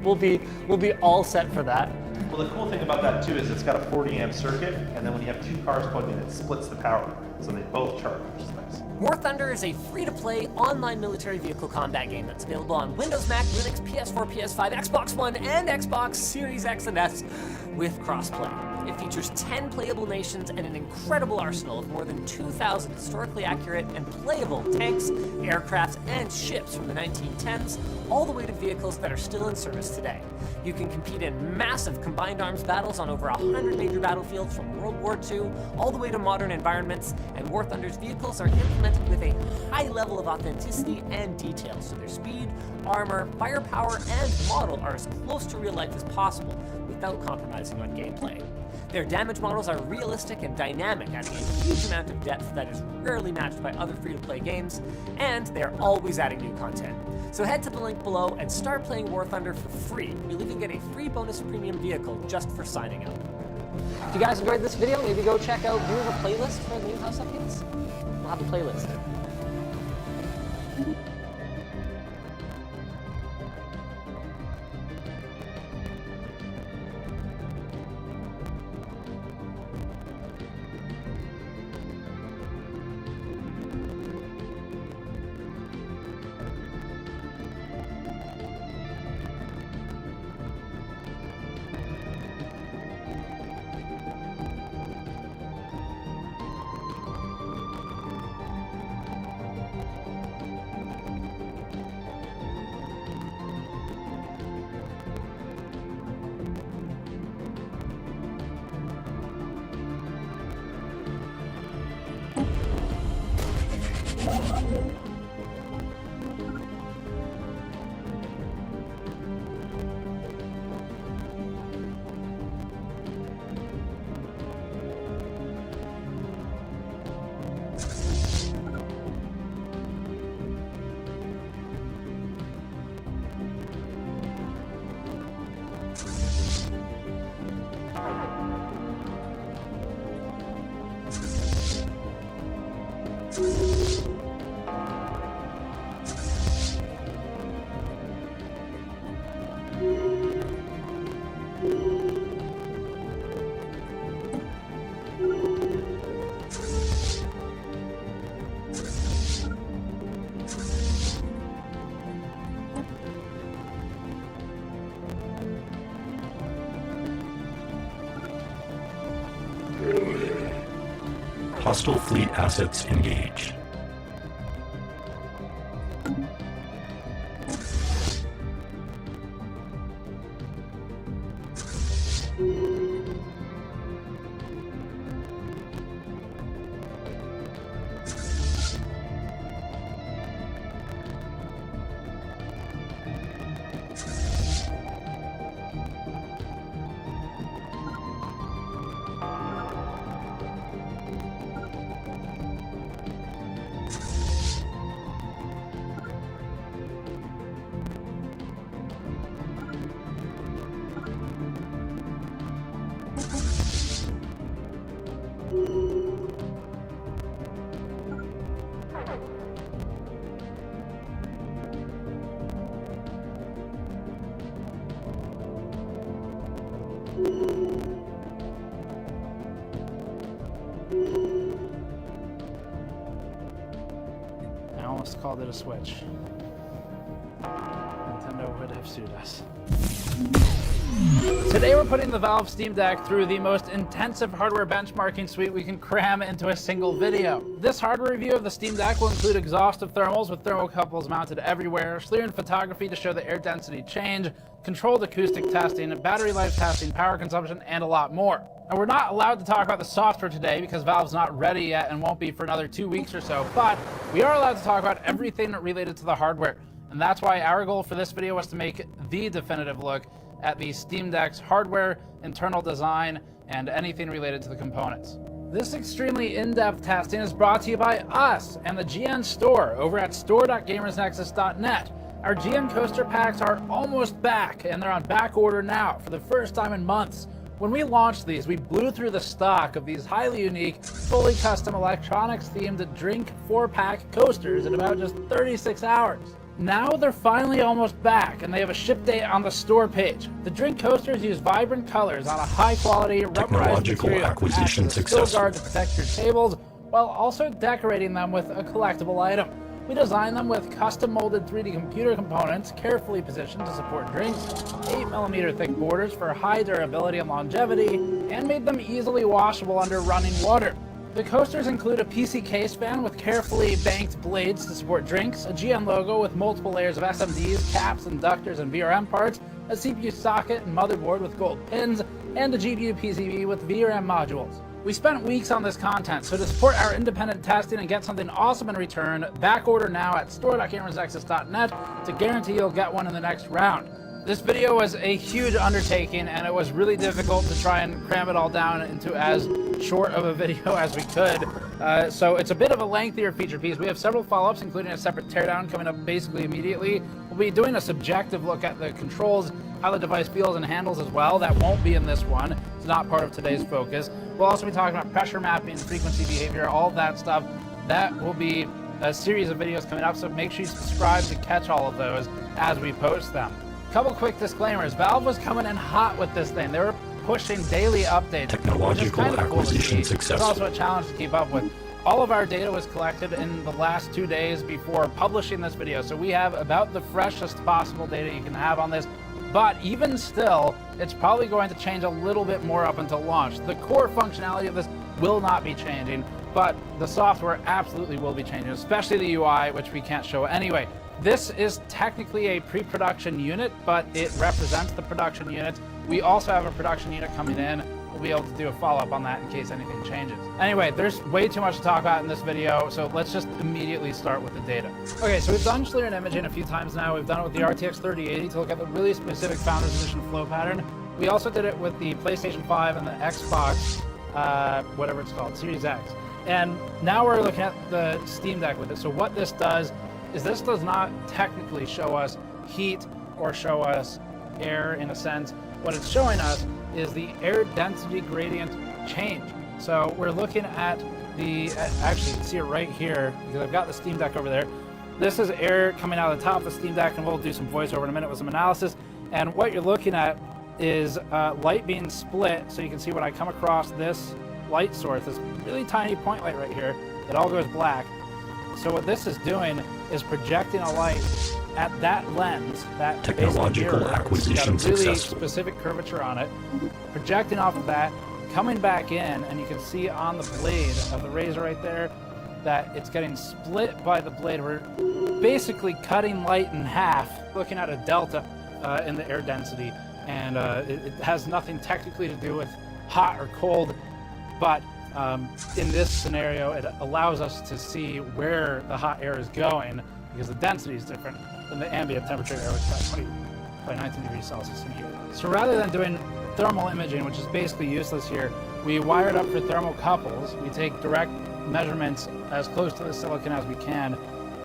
we'll be all set for that. Well, the cool thing about that too is it's got a 40 amp circuit, and then when you have 2 cars plugged in, it splits the power, so they both charge, which is nice. War Thunder is a free-to-play online military vehicle combat game that's available on Windows, Mac, Linux, PS4, PS5, Xbox One, and Xbox Series X and S with crossplay. It features 10 playable nations and an incredible arsenal of more than 2,000 historically accurate and playable tanks, aircrafts, and ships from the 1910s, all the way to vehicles that are still in service today. You can compete in massive combined arms battles on over 100 major battlefields from World War II all the way to modern environments, and War Thunder's vehicles are implemented with a high level of authenticity and detail, so their speed, armor, firepower, and model are as close to real life as possible without compromising on gameplay. Their damage models are realistic and dynamic, adding a huge amount of depth that is rarely matched by other free-to-play games, and they're always adding new content. So head to the link below and start playing War Thunder for free. You'll even get a free bonus premium vehicle just for signing up. If you guys enjoyed this video, maybe go check out, do you have a playlist for the new house updates? We'll have a playlist. Hostile fleet assets engaged. I almost called it a switch. Nintendo would have sued us. Today we're putting the Valve Steam Deck through the most intensive hardware benchmarking suite we can cram into a single video. This hardware review of the Steam Deck will include exhaustive thermals with thermocouples mounted everywhere, Schlieren photography to show the air density change, controlled acoustic testing, battery life testing, power consumption, and a lot more. Now, we're not allowed to talk about the software today because Valve's not ready yet and won't be for another 2 weeks or so, but we are allowed to talk about everything related to the hardware. And that's why our goal for this video was to make the definitive look at the Steam Deck's hardware, internal design, and anything related to the components. This extremely in-depth testing is brought to you by us and the GN store over at store.gamersnexus.net. Our GN coaster packs are almost back, and they're on back order now for the first time in months. When we launched these, we blew through the stock of these highly unique, fully custom electronics-themed drink 4-pack coasters in about just 36 hours. Now they're finally almost back, and they have a ship date on the store page. The drink coasters use vibrant colors on a high-quality rubberized material acquisition successful. Guard to protect your tables, while also decorating them with a collectible item. We designed them with custom-molded 3D computer components carefully positioned to support drinks, 8mm thick borders for high durability and longevity, and made them easily washable under running water. The coasters include a PC case fan with carefully banked blades to support drinks, a GN logo with multiple layers of SMDs, caps, inductors, and VRM parts, a CPU socket and motherboard with gold pins, and a GPU PCB with VRM modules. We spent weeks on this content, so to support our independent testing and get something awesome in return, back order now at store.gamersnexus.net to guarantee you'll get one in the next round. This video was a huge undertaking, and it was really difficult to try and cram it all down into as short of a video as we could. So it's a bit of a lengthier feature piece. We have several follow-ups, including a separate teardown coming up basically immediately. We'll be doing a subjective look at the controls, how the device feels and handles as well. That won't be in this one. It's not part of today's focus. We'll also be talking about pressure mapping, frequency behavior, all of that stuff. That will be a series of videos coming up, so make sure you subscribe to catch all of those as we post them. Couple quick disclaimers. Valve was coming in hot with this thing. They were pushing daily updates. Technological acquisition successful. It's also a challenge to keep up with. All of our data was collected in the last 2 days before publishing this video, so we have about the freshest possible data you can have on this. But even still, it's probably going to change a little bit more up until launch. The core functionality of this will not be changing, but the software absolutely will be changing, especially the UI, which we can't show anyway. This is technically a pre-production unit, but it represents the production unit. We also have a production unit coming in. We'll be able to do a follow-up on that in case anything changes. Anyway, there's way too much to talk about in this video, so let's just immediately start with the data. Okay, so we've done Schlieren imaging a few times now. We've done it with the RTX 3080 to look at the really specific Founders Edition flow pattern. We also did it with the PlayStation 5 and the Xbox, whatever it's called, Series X. And now we're looking at the Steam Deck with it. So what this does is this does not technically show us heat or show us air in a sense. What it's showing us is the air density gradient change. So we're looking at the, actually you can see it right here because I've got the Steam Deck over there. This is air coming out of the top of the Steam Deck, and we'll do some voiceover in a minute with some analysis. And what you're looking at is light being split. So you can see when I come across this light source, this really tiny point light right here, it all goes black. So what this is doing is projecting a light at that lens, that technological acquisition got a really successful. Specific curvature on it, projecting off of that, coming back in, and you can see on the blade of the razor right there that it's getting split by the blade. We're basically cutting light in half, looking at a delta in the air density, and it has nothing technically to do with hot or cold, but in this scenario, it allows us to see where the hot air is going because the density is different than the ambient temperature air, which is about 19 degrees Celsius in here. So rather than doing thermal imaging, which is basically useless here, we wired up for thermocouples. We take direct measurements as close to the silicon as we can,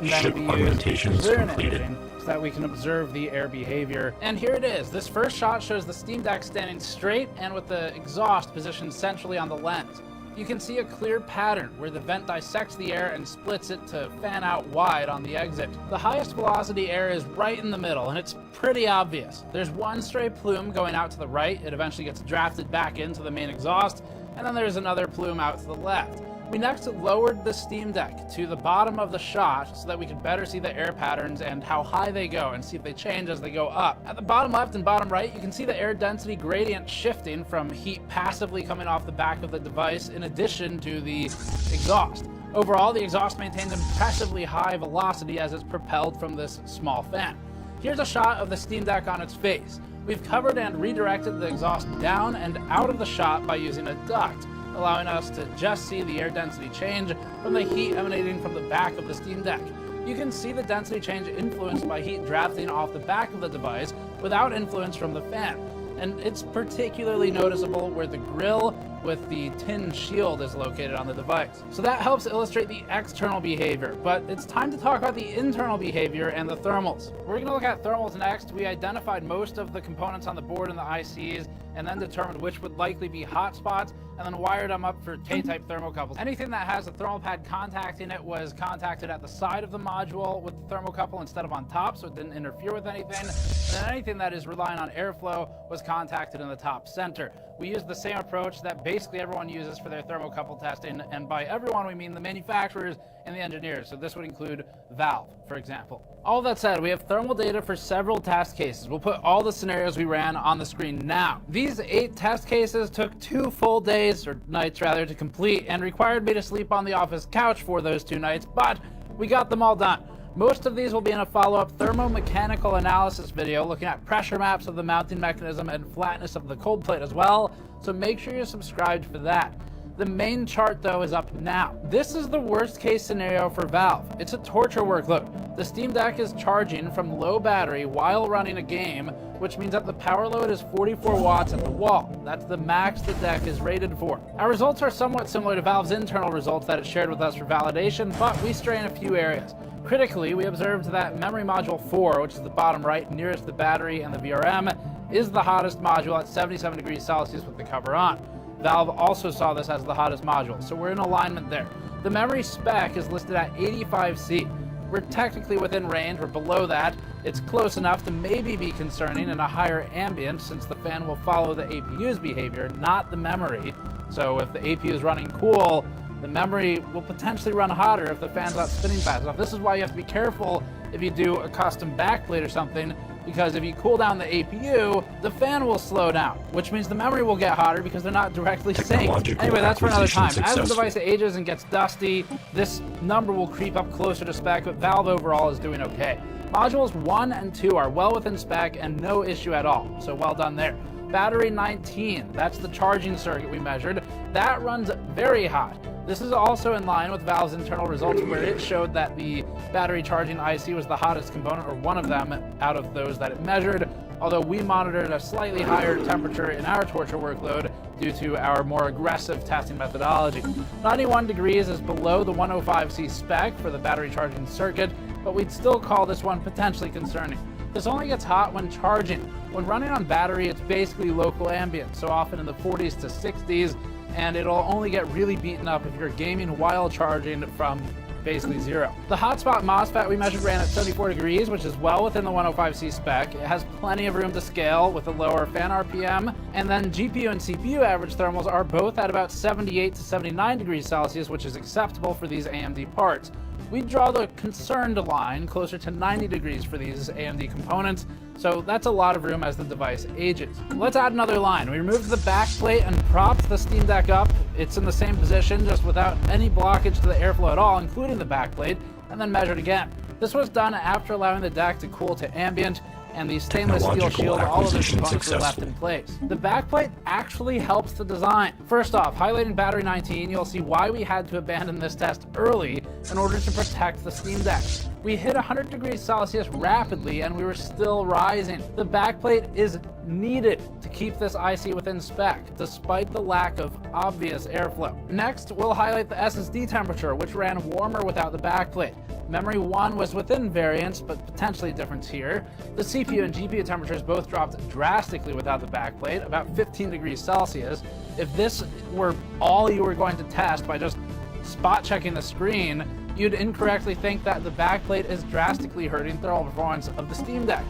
and then we use Schlieren imaging so that we can observe the air behavior. And here it is. This first shot shows the Steam Deck standing straight and with the exhaust positioned centrally on the lens. You can see a clear pattern where the vent dissects the air and splits it to fan out wide on the exit. The highest velocity air is right in the middle, and it's pretty obvious. There's one stray plume going out to the right. It eventually gets drafted back into the main exhaust, and then there's another plume out to the left. We next lowered the Steam Deck to the bottom of the shot so that we could better see the air patterns and how high they go and see if they change as they go up. At the bottom left and bottom right, you can see the air density gradient shifting from heat passively coming off the back of the device in addition to the exhaust. Overall, the exhaust maintains impressively high velocity as it's propelled from this small fan. Here's a shot of the Steam Deck on its face. We've covered and redirected the exhaust down and out of the shot by using a duct, allowing us to just see the air density change from the heat emanating from the back of the Steam Deck. You can see the density change influenced by heat drafting off the back of the device without influence from the fan. And it's particularly noticeable where the grill with the tin shield is located on the device. So that helps illustrate the external behavior, but it's time to talk about the internal behavior and the thermals. We're gonna look at thermals next. We identified most of the components on the board and the ICs, and then determined which would likely be hotspots, and then wired them up for K-type thermocouples. Anything that has a thermal pad contacting it was contacted at the side of the module with the thermocouple instead of on top, so it didn't interfere with anything. And then anything that is relying on airflow was contacted in the top center. We used the same approach that basically everyone uses for their thermocouple testing, and by everyone we mean the manufacturers and the engineers, so this would include Valve, for example. All that said, we have thermal data for several test cases. We'll put all the scenarios we ran on the screen now. These 8 test cases took 2 full days, or nights rather, to complete, and required me to sleep on the office couch for those 2 nights, but we got them all done. Most of these will be in a follow-up thermomechanical analysis video looking at pressure maps of the mounting mechanism and flatness of the cold plate as well, so make sure you're subscribed for that. The main chart though is up now. This is the worst case scenario for Valve. It's a torture workload. The Steam Deck is charging from low battery while running a game, which means that the power load is 44 watts at the wall. That's the max the deck is rated for. Our results are somewhat similar to Valve's internal results that it shared with us for validation, but we stray in a few areas. Critically, we observed that memory module 4, which is the bottom right nearest the battery and the VRM, is the hottest module at 77 degrees Celsius with the cover on. Valve also saw this as the hottest module, so we're in alignment there. The memory spec is listed at 85C. We're technically within range, we're below that. It's close enough to maybe be concerning in a higher ambient since the fan will follow the APU's behavior, not the memory. So if the APU is running cool, the memory will potentially run hotter if the fan's not spinning fast enough. This is why you have to be careful if you do a custom backplate or something, because if you cool down the APU, the fan will slow down, which means the memory will get hotter because they're not directly synced. Anyway, that's for another time. As the device ages and gets dusty, this number will creep up closer to spec, but Valve overall is doing okay. Modules 1 and 2 are well within spec and no issue at all, so well done there. Battery 19, that's the charging circuit we measured. That runs very hot. This is also in line with Valve's internal results where it showed that the battery charging IC was the hottest component, or one of them out of those that it measured, although we monitored a slightly higher temperature in our torture workload due to our more aggressive testing methodology. 91 degrees is below the 105C spec for the battery charging circuit, but we'd still call this one potentially concerning. This only gets hot when charging. When running on battery, it's basically local ambient, so often in the 40s to 60s, and it'll only get really beaten up if you're gaming while charging from basically zero. The hotspot MOSFET we measured ran at 74 degrees, which is well within the 105C spec. It has plenty of room to scale with a lower fan RPM, and then GPU and CPU average thermals are both at about 78 to 79 degrees Celsius, which is acceptable for these AMD parts. We draw the concerned line closer to 90 degrees for these AMD components, so that's a lot of room as the device ages. Let's add another line. We removed the back plate and propped the Steam Deck up. It's in the same position, just without any blockage to the airflow at all, including the back plate, and then measured again. This was done after allowing the deck to cool to ambient, and the stainless steel shield, all of the components were left in place. The backplate actually helps the design. First off, highlighting battery 19, you'll see why we had to abandon this test early in order to protect the Steam Deck. We hit 100 degrees Celsius rapidly and we were still rising. The backplate is needed to keep this IC within spec, despite the lack of obvious airflow. Next, we'll highlight the SSD temperature, which ran warmer without the backplate. Memory 1 was within variance, but potentially a difference here. The CPU and GPU temperatures both dropped drastically without the backplate, about 15 degrees Celsius. If this were all you were going to test by just spot checking the screen, you'd incorrectly think that the backplate is drastically hurting thermal performance of the Steam Deck.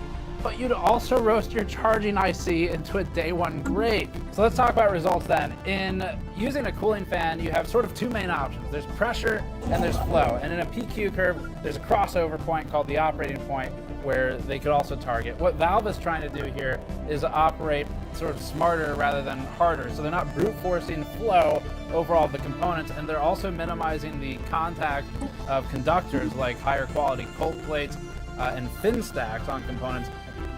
but you'd also roast your charging IC into a day one grade. So let's talk about results then. In using a cooling fan, you have sort of two main options. There's pressure and there's flow. And in a PQ curve, there's a crossover point called the operating point where they could also target. What Valve is trying to do here is operate sort of smarter rather than harder. So they're not brute forcing flow over all the components, and they're also minimizing the contact of conductors like higher quality cold plates and fin stacks on components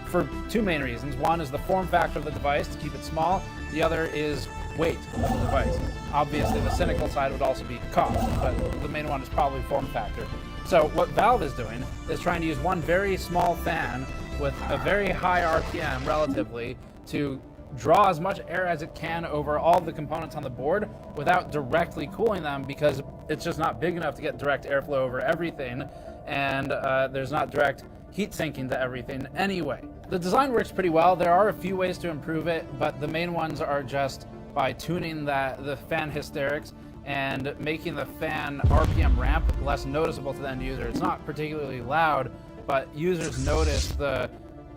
for two main reasons. One is the form factor of the device, to keep it small. The other is weight of the device. Obviously, the cynical side would also be cost, but the main one is probably form factor. So what Valve is doing is trying to use one very small fan with a very high RPM relatively to draw as much air as it can over all the components on the board without directly cooling them, because it's just not big enough to get direct airflow over everything, and there's not direct heat sinking to everything anyway. The design works pretty well. There are a few ways to improve it, but the main ones are just by tuning the fan hysterics and making the fan RPM ramp less noticeable to the end user. It's not particularly loud, but users notice the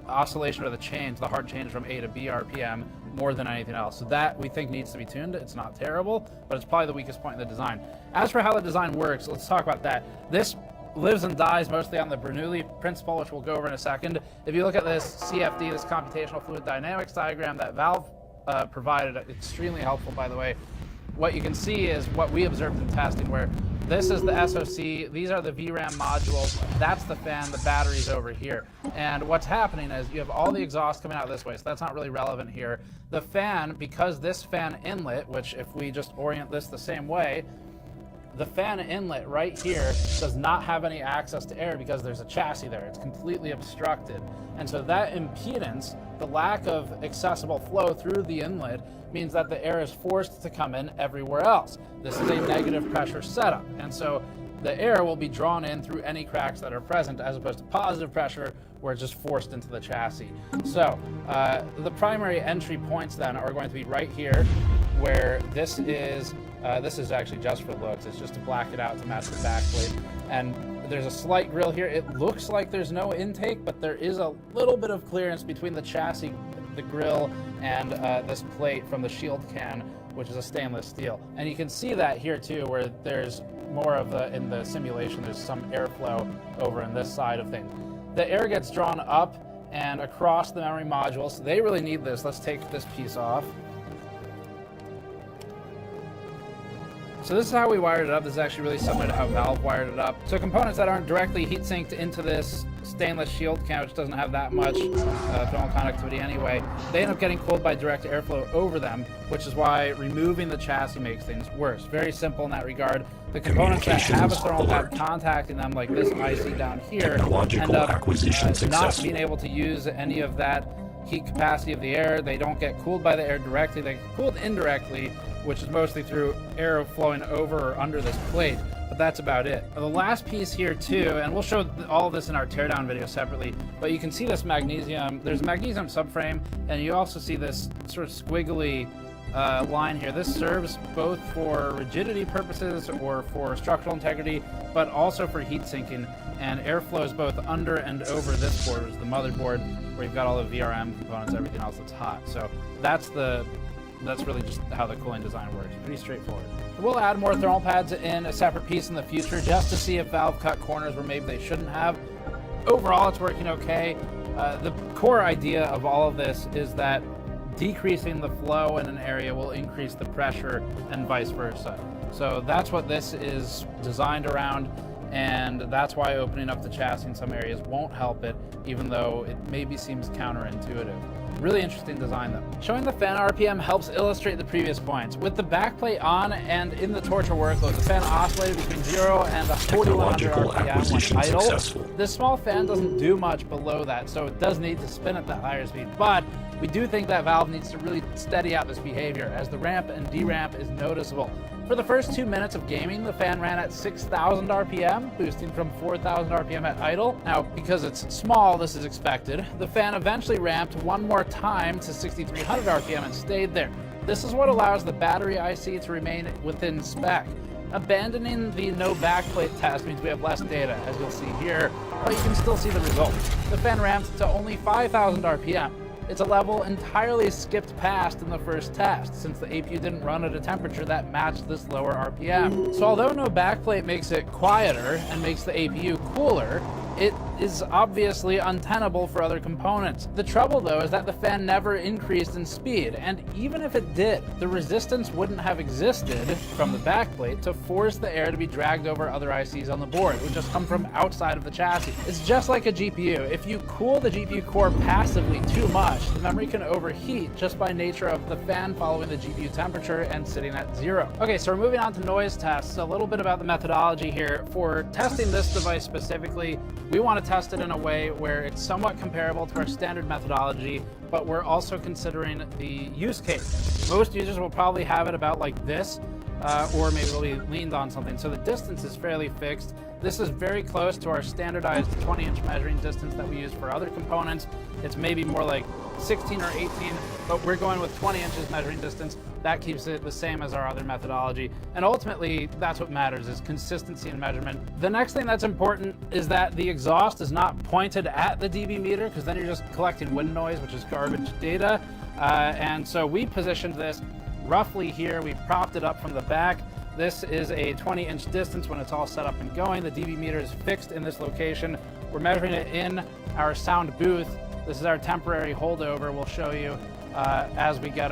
oscillation of the change, the hard change from A to B RPM more than anything else. So that we think needs to be tuned. It's not terrible, but it's probably the weakest point in the design. As for how the design works, let's talk about that. This lives and dies mostly on the Bernoulli principle, which we'll go over in a second. If you look at this CFD, this computational fluid dynamics diagram that Valve provided, extremely helpful by the way, what you can see is what we observed in testing, where this is the SoC, these are the VRAM modules, that's the fan, the battery's over here. And what's happening is you have all the exhaust coming out this way, so that's not really relevant here. The fan, because this fan inlet, which if we just orient this the same way, the fan inlet right here does not have any access to air because there's a chassis there. It's completely obstructed. And so that impedance, the lack of accessible flow through the inlet, means that the air is forced to come in everywhere else. This is a negative pressure setup. And so the air will be drawn in through any cracks that are present, as opposed to positive pressure where it's just forced into the chassis. So the primary entry points then are going to be right here, where this is actually just for looks. It's just to black it out to match the backplate. And there's a slight grill here. It looks like there's no intake, but there is a little bit of clearance between the chassis, the grill, and this plate from the shield can, which is a stainless steel. And you can see that here too, where there's more of in the simulation, there's some airflow over in this side of things. The air gets drawn up and across the memory module, so they really need this. Let's take this piece off. So this is how we wired it up. This is actually really similar to how Valve wired it up. So components that aren't directly heat sinked into this stainless shield can, which doesn't have that much thermal conductivity anyway, they end up getting cooled by direct airflow over them, which is why removing the chassis makes things worse. Very simple in that regard. The components that have a thermal pad contacting them, like this IC down here, end up not being able to use any of that heat capacity of the air. They don't get cooled by the air directly. They get cooled indirectly, which is mostly through air flowing over or under this plate, but that's about it. The last piece here too, and we'll show all of this in our teardown video separately, but you can see this magnesium, there's a magnesium subframe, and you also see this sort of squiggly line here. This serves both for rigidity purposes or for structural integrity, but also for heat sinking, and air flows both under and over this board, which is the motherboard, where you've got all the VRM components, everything else that's hot. So that's really just how the cooling design works. Pretty straightforward. We'll add more thermal pads in a separate piece in the future, just to see if Valve cut corners where maybe they shouldn't have. Overall, it's working okay. The core idea of all of this is that decreasing the flow in an area will increase the pressure and vice versa. So that's what this is designed around, and that's why opening up the chassis in some areas won't help it, even though it maybe seems counterintuitive. Really interesting design though. Showing the fan RPM helps illustrate the previous points. With the backplate on and in the torture workload, the fan oscillated between 0 and 4100 RPM when idle. Successful. This small fan doesn't do much below that, so it does need to spin at that higher speed, but we do think that Valve needs to really steady out this behavior, as the ramp and deramp is noticeable. For the first 2 minutes of gaming, the fan ran at 6,000 RPM, boosting from 4,000 RPM at idle. Now, because it's small, this is expected. The fan eventually ramped one more time to 6,300 RPM and stayed there. This is what allows the battery IC to remain within spec. Abandoning the no backplate test means we have less data, as you'll see here, but you can still see the results. The fan ramped to only 5,000 RPM. It's a level entirely skipped past in the first test, since the APU didn't run at a temperature that matched this lower RPM. So although no backplate makes it quieter and makes the APU cooler, it is obviously untenable for other components. The trouble though is that the fan never increased in speed, and even if it did, the resistance wouldn't have existed from the backplate to force the air to be dragged over other ICs on the board. It would just come from outside of the chassis. It's just like a GPU. If you cool the GPU core passively too much, the memory can overheat just by nature of the fan following the GPU temperature and sitting at 0. Okay, so we're moving on to noise tests. A little bit about the methodology here. For testing this device specifically, we want to test it in a way where it's somewhat comparable to our standard methodology, but we're also considering the use case. Most users will probably have it about like this, or maybe it'll be leaned on something. So the distance is fairly fixed. This is very close to our standardized 20-inch measuring distance that we use for other components. It's maybe more like 16 or 18, but we're going with 20 inches measuring distance. That keeps it the same as our other methodology. And ultimately, that's what matters, is consistency in measurement. The next thing that's important is that the exhaust is not pointed at the dB meter, because then you're just collecting wind noise, which is garbage data. And so we positioned this roughly here. We propped it up from the back. This is a 20-inch distance when it's all set up and going. The dB meter is fixed in this location. We're measuring it in our sound booth. This is our temporary holdover. We'll show you as we get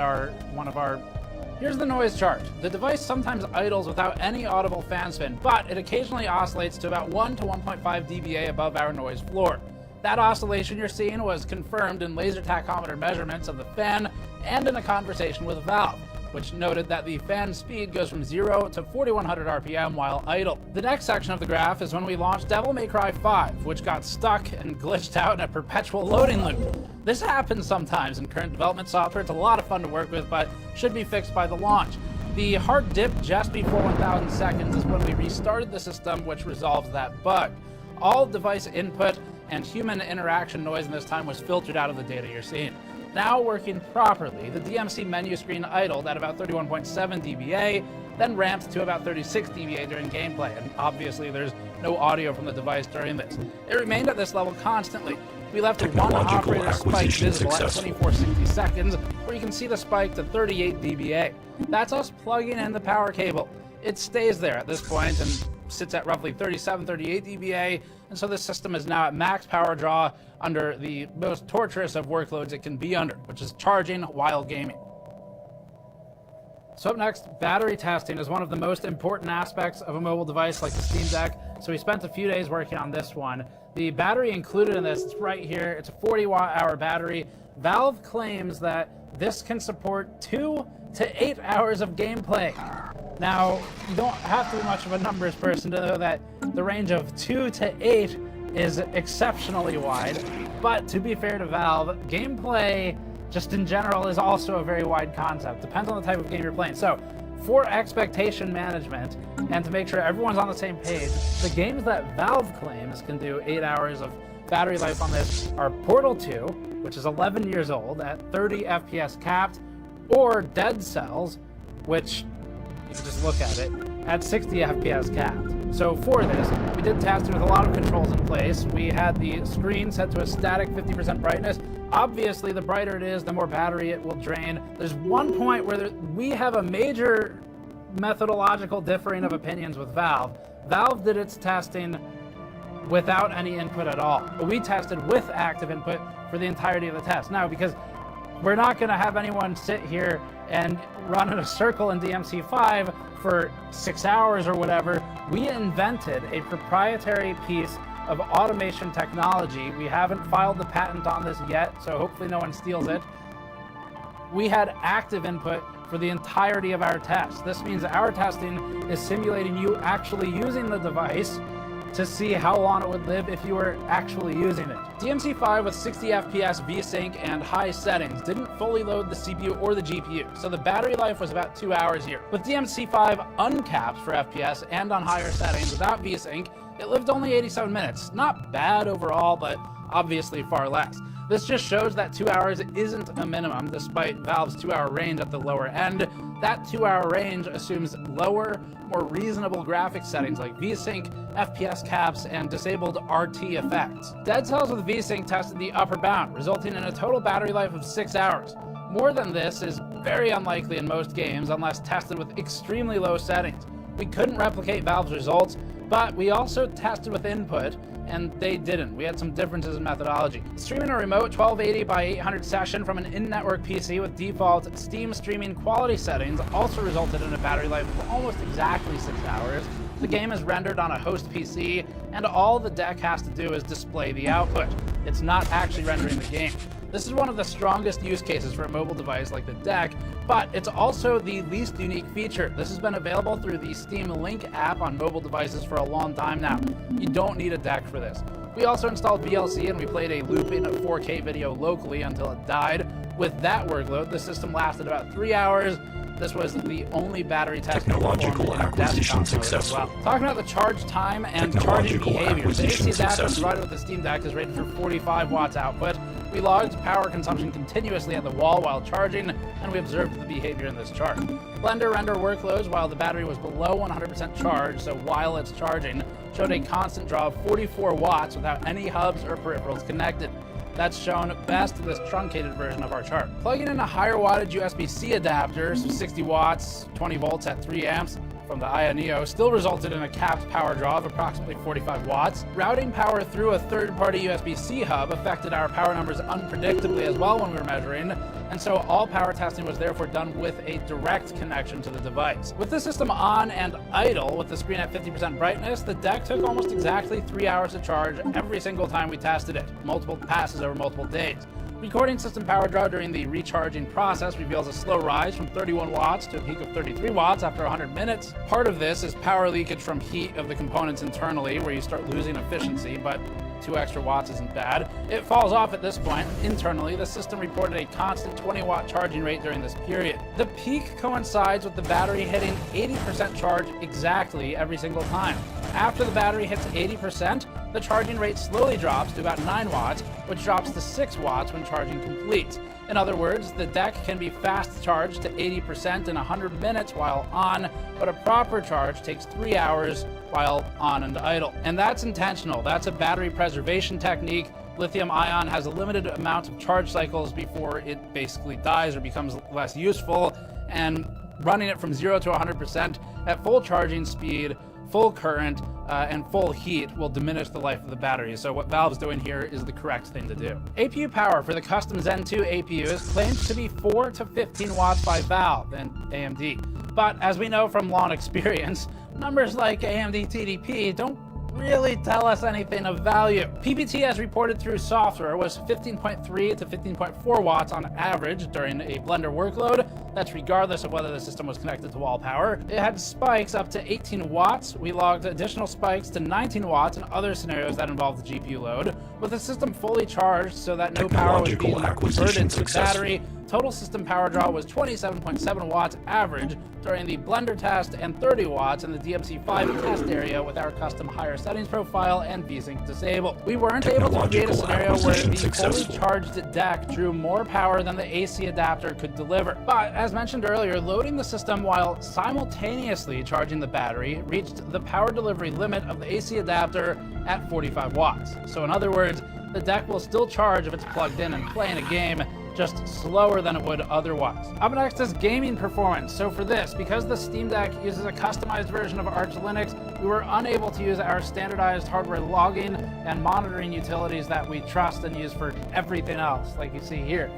Here's the noise chart. The device sometimes idles without any audible fan spin, but it occasionally oscillates to about 1 to 1.5 dBA above our noise floor. That oscillation you're seeing was confirmed in laser tachometer measurements of the fan and in a conversation with Valve, which noted that the fan speed goes from 0 to 4,100 RPM while idle. The next section of the graph is when we launched Devil May Cry 5, which got stuck and glitched out in a perpetual loading loop. This happens sometimes in current development software. It's a lot of fun to work with, but should be fixed by the launch. The hard dip just before 1,000 seconds is when we restarted the system, which resolves that bug. All device input and human interaction noise in this time was filtered out of the data you're seeing. Now working properly, the DMC menu screen idled at about 31.7 dBA, then ramped to about 36 dBA during gameplay, and obviously there's no audio from the device during this. It remained at this level constantly. We left one operator spike visible at 2460 seconds, where you can see the spike to 38 dBA. That's us plugging in the power cable. It stays there at this point and sits at roughly 37, 38 dBA, and so the system is now at max power draw under the most torturous of workloads it can be under, which is charging while gaming. So up next, battery testing is one of the most important aspects of a mobile device like the Steam Deck, so we spent a few days working on this one. The battery included in this, it's right here, it's a 40 watt-hour battery. Valve claims that this can support 2 to 8 hours of gameplay. Now, you don't have to be much of a numbers person to know that the range of 2 to 8 is exceptionally wide, but to be fair to Valve, gameplay just in general is also a very wide concept. Depends on the type of game you're playing. So, for expectation management and to make sure everyone's on the same page, the games that Valve claims can do 8 hours of battery life on this are Portal 2, which is 11 years old at 30 FPS capped, or Dead Cells, which you can just look at it, at 60 FPS capped. So for this, we did testing with a lot of controls in place. We had the screen set to a static 50% brightness. Obviously, the brighter it is, the more battery it will drain. There's one point where we have a major methodological differing of opinions with Valve. Valve did its testing without any input at all. But we tested with active input for the entirety of the test. Now, because we're not going to have anyone sit here and run in a circle in DMC5 for 6 hours or whatever, we invented a proprietary piece of automation technology. We haven't filed the patent on this yet, so hopefully no one steals it. We had active input for the entirety of our test. This means our testing is simulating you actually using the device to see how long it would live if you were actually using it. DMC5 with 60 FPS VSync and high settings didn't fully load the CPU or the GPU, so the battery life was about 2 hours here. With DMC5 uncapped for FPS and on higher settings without VSync, it lived only 87 minutes. Not bad overall, but obviously far less. This just shows that 2 hours isn't a minimum, despite Valve's 2-hour range at the lower end. That 2-hour range assumes lower, more reasonable graphics settings like VSync, FPS caps, and disabled RT effects. Dead Cells with VSync tested the upper bound, resulting in a total battery life of 6 hours. More than this is very unlikely in most games unless tested with extremely low settings. We couldn't replicate Valve's results, but we also tested with input, and they didn't. We had some differences in methodology. Streaming a remote 1280 by 800 session from an in-network PC with default Steam streaming quality settings also resulted in a battery life of almost exactly 6 hours. The game is rendered on a host PC, and all the deck has to do is display the output. It's not actually rendering the game. This is one of the strongest use cases for a mobile device like the deck, but it's also the least unique feature. This has been available through the Steam Link app on mobile devices for a long time now. You don't need a deck for this. We also installed VLC and we played a looping 4K video locally until it died. With that workload, the system lasted about 3 hours. This was the only battery test Technological acquisition successful. Well. Talking about the charge time and charging behavior, the AC adapter provided with the Steam Deck is rated for 45 watts output. We logged power consumption continuously at the wall while charging, and we observed the behavior in this chart. Blender render workloads while the battery was below 100% charge, so while it's charging, showed a constant draw of 44 watts without any hubs or peripherals connected. That's shown best in this truncated version of our chart. Plugging in a higher wattage USB-C adapter, so 60 watts, 20 volts at 3 amps, from the Ioneo still resulted in a capped power draw of approximately 45 watts. Routing power through a third-party USB-C hub affected our power numbers unpredictably as well when we were measuring, and so all power testing was therefore done with a direct connection to the device. With the system on and idle, with the screen at 50% brightness, the deck took almost exactly 3 hours to charge every single time we tested it, multiple passes over multiple days. Recording system power draw during the recharging process reveals a slow rise from 31 watts to a peak of 33 watts after 100 minutes. Part of this is power leakage from heat of the components internally, where you start losing efficiency, but 2 extra watts isn't bad. It falls off at this point. Internally, the system reported a constant 20-watt charging rate during this period. The peak coincides with the battery hitting 80% charge exactly every single time. After the battery hits 80%, the charging rate slowly drops to about 9 watts, which drops to 6 watts when charging complete. In other words, the deck can be fast charged to 80% in 100 minutes while on, but a proper charge takes 3 hours while on and idle. And that's intentional. That's a battery preservation technique. Lithium ion has a limited amount of charge cycles before it basically dies or becomes less useful, and running it from 0 to 100% at full charging speed, full current, and full heat will diminish the life of the battery. So what Valve's doing here is the correct thing to do. APU power for the custom Zen 2 APU is claimed to be 4 to 15 watts by Valve and AMD. But as we know from long experience, numbers like AMD TDP don't really tell us anything of value. PPT, as reported through software, was 15.3 to 15.4 watts on average during a Blender workload. That's regardless of whether the system was connected to wall power. It had spikes up to 18 watts. We logged additional spikes to 19 watts in other scenarios that involved the GPU load. With the system fully charged so that no power was being converted to the battery, total system power draw was 27.7 watts average during the Blender test and 30 watts in the DMC5 test area with our custom higher settings profile and VSync disabled. We weren't able to create a scenario where the fully charged deck drew more power than the AC adapter could deliver. But as mentioned earlier, loading the system while simultaneously charging the battery reached the power delivery limit of the AC adapter at 45 watts. So in other words, the deck will still charge if it's plugged in and playing a game, just slower than it would otherwise. Up next is gaming performance. So for this, because the Steam Deck uses a customized version of Arch Linux, we were unable to use our standardized hardware logging and monitoring utilities that we trust and use for everything else, like you see here.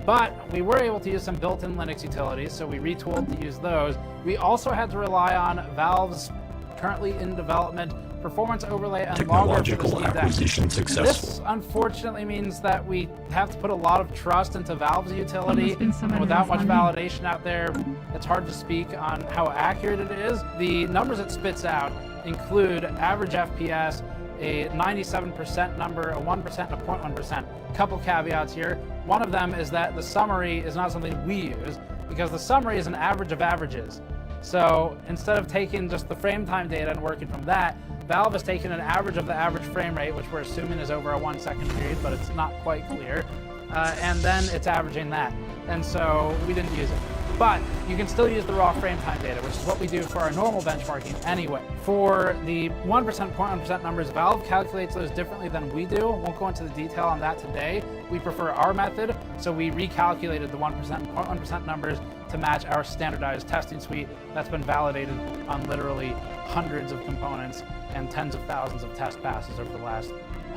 But we were able to use some built-in Linux utilities, so we retooled to use those. We also had to rely on Valve's currently in development performance overlay and logger for the Steam Deck. This unfortunately means that we have to put a lot of trust into Valve's utility, and without much validation out there, it's hard to speak on how accurate it is. The numbers it spits out include average FPS, a 97% number, a 1% and a 0.1%. Couple caveats here. One of them is that the summary is not something we use, because the summary is an average of averages. So instead of taking just the frame time data and working from that, Valve has taken an average of the average frame rate, which we're assuming is over a 1 second period, but it's not quite clear. And then it's averaging that. And so we didn't use it. But you can still use the raw frame time data, which is what we do for our normal benchmarking anyway. For the 1%, 0.1% numbers, Valve calculates those differently than we do. Won't go into the detail on that today. We prefer our method, so we recalculated the 1% and 0.1% numbers to match our standardized testing suite that's been validated on literally hundreds of components and tens of thousands of test passes over the last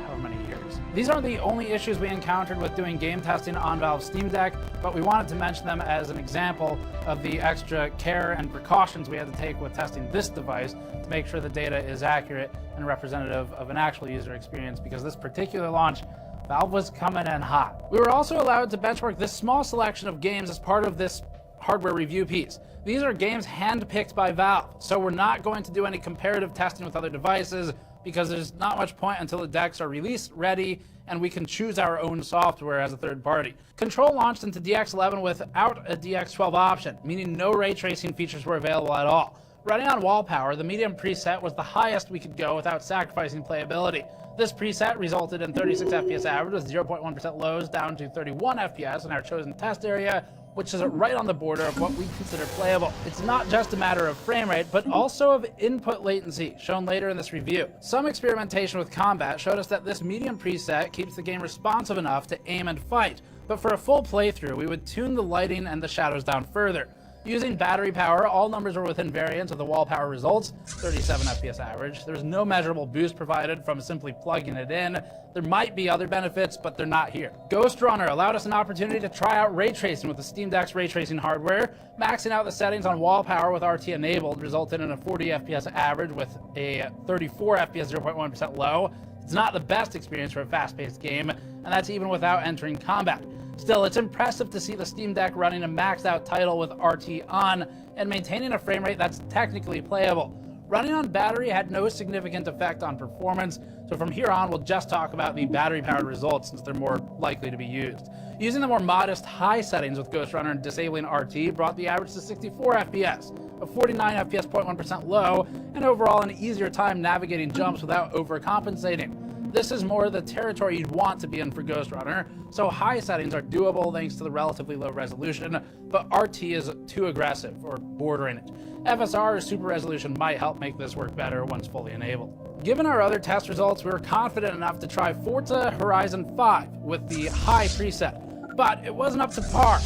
however many years. These aren't the only issues we encountered with doing game testing on Valve's Steam Deck, but we wanted to mention them as an example of the extra care and precautions we had to take with testing this device to make sure the data is accurate and representative of an actual user experience, because this particular launch, Valve was coming in hot. We were also allowed to benchmark this small selection of games as part of this hardware review piece. These are games handpicked by Valve, so we're not going to do any comparative testing with other devices, because there's not much point until the decks are released, ready, and we can choose our own software as a third party. Control launched into DX11 without a DX12 option, meaning no ray tracing features were available at all. Running on wall power, the medium preset was the highest we could go without sacrificing playability. This preset resulted in 36 FPS average with 0.1% lows down to 31 FPS in our chosen test area, which is right on the border of what we consider playable. It's not just a matter of frame rate, but also of input latency, shown later in this review. Some experimentation with combat showed us that this medium preset keeps the game responsive enough to aim and fight, but for a full playthrough, we would tune the lighting and the shadows down further. Using battery power, all numbers were within variance of the wall power results, 37 FPS average. There was no measurable boost provided from simply plugging it in. There might be other benefits, but they're not here. Ghost Runner allowed us an opportunity to try out ray tracing with the Steam Deck's ray tracing hardware. Maxing out the settings on wall power with RT enabled resulted in a 40 FPS average with a 34 FPS 0.1% low. It's not the best experience for a fast-paced game, and that's even without entering combat. Still, it's impressive to see the Steam Deck running a maxed out title with RT on and maintaining a frame rate that's technically playable. Running on battery had no significant effect on performance, so from here on we'll just talk about the battery-powered results since they're more likely to be used. Using the more modest high settings with Ghost Runner and disabling RT brought the average to 64 FPS, a 49 FPS 0.1% low, and overall an easier time navigating jumps without overcompensating. This is more the territory you'd want to be in for Ghost Runner, so high settings are doable thanks to the relatively low resolution, but RT is too aggressive, or bordering it. FSR or super resolution might help make this work better once fully enabled. Given our other test results, we were confident enough to try Forza Horizon 5 with the high preset, but it wasn't up to par.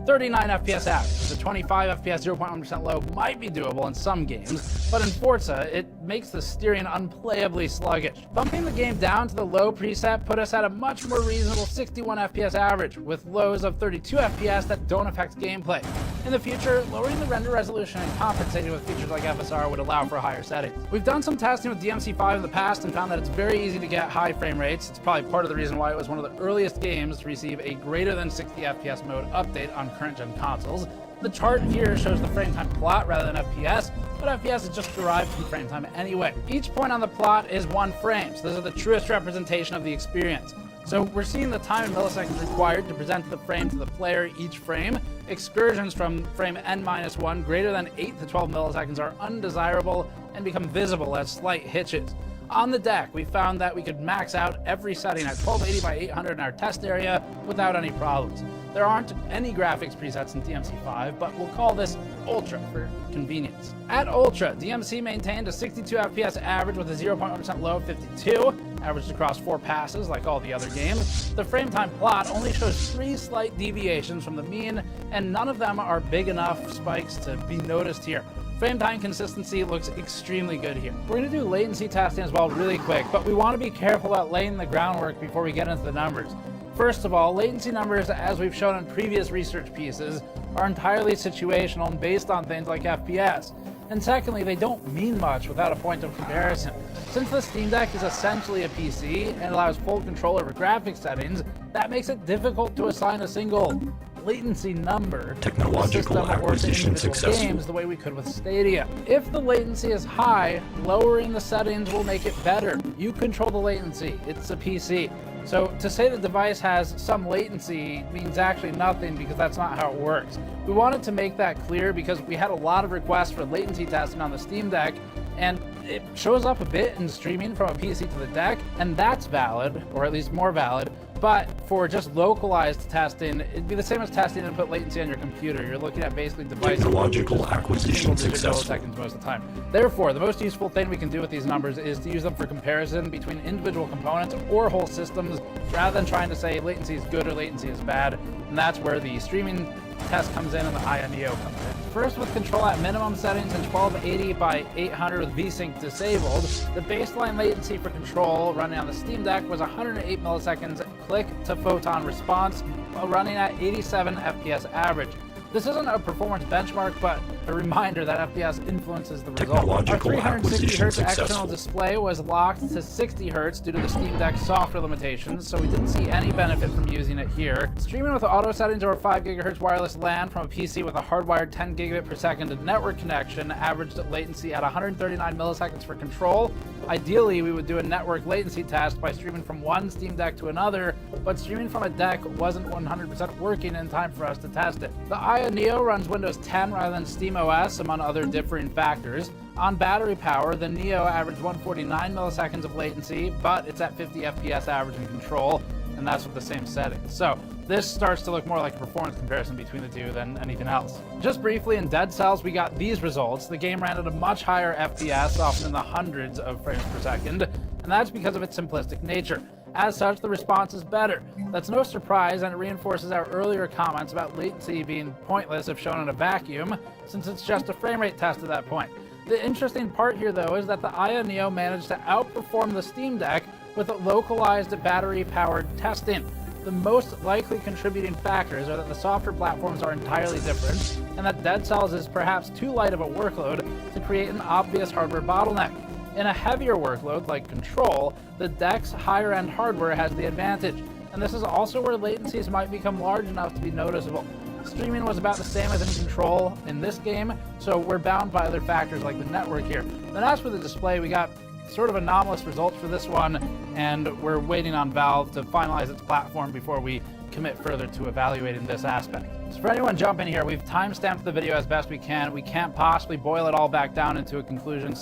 39 FPS average. The 25 FPS 0.1% low might be doable in some games, but in Forza, it makes the steering unplayably sluggish. Bumping the game down to the low preset put us at a much more reasonable 61 FPS average, with lows of 32 FPS that don't affect gameplay. In the future, lowering the render resolution and compensating with features like FSR would allow for higher settings. We've done some testing with DMC5 in the past and found that it's very easy to get high frame rates. It's probably part of the reason why it was one of the earliest games to receive a greater than 60 FPS mode update on current-gen consoles. The chart here shows the frame time plot rather than FPS, but FPS is just derived from frame time anyway. Each point on the plot is 1 frame, so this is the truest representation of the experience. So we're seeing the time in milliseconds required to present the frame to the player each frame. Excursions from frame n-1 greater than 8 to 12 milliseconds are undesirable and become visible as slight hitches. On the deck, we found that we could max out every setting at 1280 by 800 in our test area without any problems. There aren't any graphics presets in DMC5, but we'll call this Ultra for convenience. At Ultra, DMC maintained a 62 FPS average with a 0.1% low of 52, averaged across 4 passes like all the other games. The frame time plot only shows 3 slight deviations from the mean, and none of them are big enough spikes to be noticed here. Frame time consistency looks extremely good here. We're going to do latency testing as well really quick, but we want to be careful about laying the groundwork before we get into the numbers. First of all, latency numbers, as we've shown in previous research pieces, are entirely situational and based on things like FPS. And secondly, they don't mean much without a point of comparison. Since the Steam Deck is essentially a PC and allows full control over graphics settings, that makes it difficult to assign a single latency number Technological acquisition successful. Games the way we could with Stadia. If the latency is high, lowering the settings will make it better. You control the latency. It's a PC. So to say the device has some latency means actually nothing, because that's not how it works. We wanted to make that clear because we had a lot of requests for latency testing on the Steam Deck, and it shows up a bit in streaming from a PC to the deck, and that's valid, or at least more valid. But for just localized testing, it'd be the same as testing input latency on your computer. You're looking at basically devices. Technological acquisition successful. Milliseconds most of the time. Therefore, the most useful thing we can do with these numbers is to use them for comparison between individual components or whole systems, rather than trying to say latency is good or latency is bad. And that's where the streaming test comes in and the INEO comes in. First, with control at minimum settings in 1280 by 800 with VSync disabled, the baseline latency for control running on the Steam Deck was 108 milliseconds click to photon response, while running at 87 FPS average. This isn't a performance benchmark, but a reminder that FPS influences the result. Our 360 Hz external display was locked to 60 Hz due to the Steam Deck software limitations, so we didn't see any benefit from using it here. Streaming with auto settings over 5 GHz wireless LAN from a PC with a hardwired 10 gigabit per second network connection averaged latency at 139 milliseconds for control. Ideally, we would do a network latency test by streaming from one Steam Deck to another, but streaming from a deck wasn't 100% working in time for us to test it. The INEO runs Windows 10 rather than SteamOS, among other differing factors. On battery power, the Neo averaged 149 milliseconds of latency, but it's at 50 FPS average in control, and that's with the same settings. So this starts to look more like a performance comparison between the two than anything else. Just briefly, in Dead Cells, we got these results. The game ran at a much higher FPS, often in the hundreds of frames per second, and that's because of its simplistic nature. As such, the response is better. That's no surprise, and it reinforces our earlier comments about latency being pointless if shown in a vacuum, since it's just a frame rate test at that point. The interesting part here, though, is that the INEO managed to outperform the Steam Deck with localized battery-powered testing. The most likely contributing factors are that the software platforms are entirely different, and that Dead Cells is perhaps too light of a workload to create an obvious hardware bottleneck. In a heavier workload like Control, the deck's higher-end hardware has the advantage, and this is also where latencies might become large enough to be noticeable. Streaming was about the same as in Control in this game, so we're bound by other factors like the network here. Then as for the display, we got sort of anomalous results for this one, and we're waiting on Valve to finalize its platform before we commit further to evaluating this aspect. So for anyone jumping here, we've time-stamped the video as best we can. We can't possibly boil it all back down into a conclusion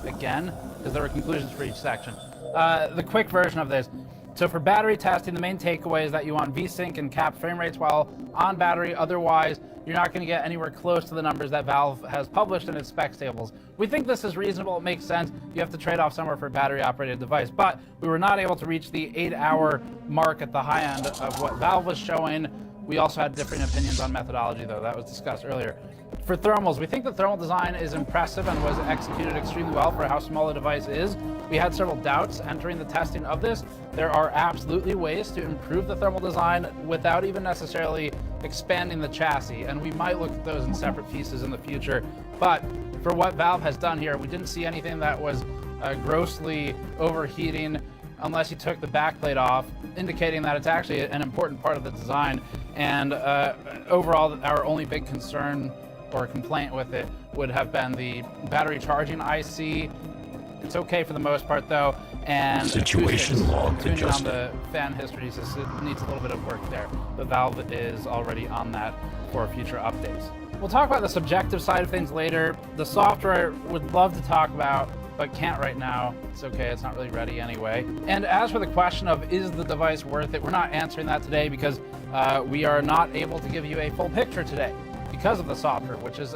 again, because there are conclusions for each section. The quick version of this. So for battery testing, the main takeaway is that you want VSync and capped frame rates while on battery. Otherwise, you're not going to get anywhere close to the numbers that Valve has published in its specs tables. We think this is reasonable. It makes sense. You have to trade off somewhere for a battery-operated device. But we were not able to reach the 8-hour mark at the high end of what Valve was showing. We also had different opinions on methodology, though. That was discussed earlier. For thermals, we think the thermal design is impressive and was executed extremely well for how small the device is. We had several doubts entering the testing of this. There are absolutely ways to improve the thermal design without even necessarily expanding the chassis, and we might look at those in separate pieces in the future. But for what Valve has done here, we didn't see anything that was grossly overheating unless you took the backplate off, indicating that it's actually an important part of the design. And overall, our only big concern or complaint with it would have been the battery charging IC. It's okay for the most part, though, and situation log tuning on adjusted. the fan history says it needs a little bit of work there. But Valve is already on that for future updates. We'll talk about the subjective side of things later. The software would love to talk about, but can't right now. It's okay, it's not really ready anyway. And as for the question of is the device worth it, we're not answering that today because we are not able to give you a full picture today because of the software, which is